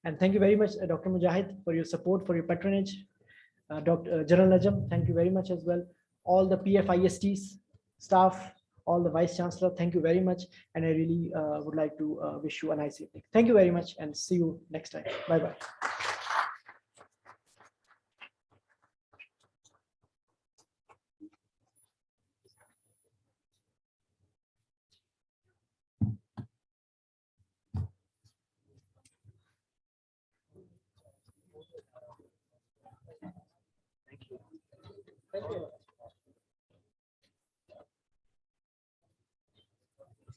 And thank you very much, Dr. Mujahid, for your support, for your patronage. Dr. General Najam, thank you very much as well. All the PFISTs, staff, all the Vice Chancellor, thank you very much. And I really would like to wish you a nice evening. Thank you very much and see you next time. Bye-bye.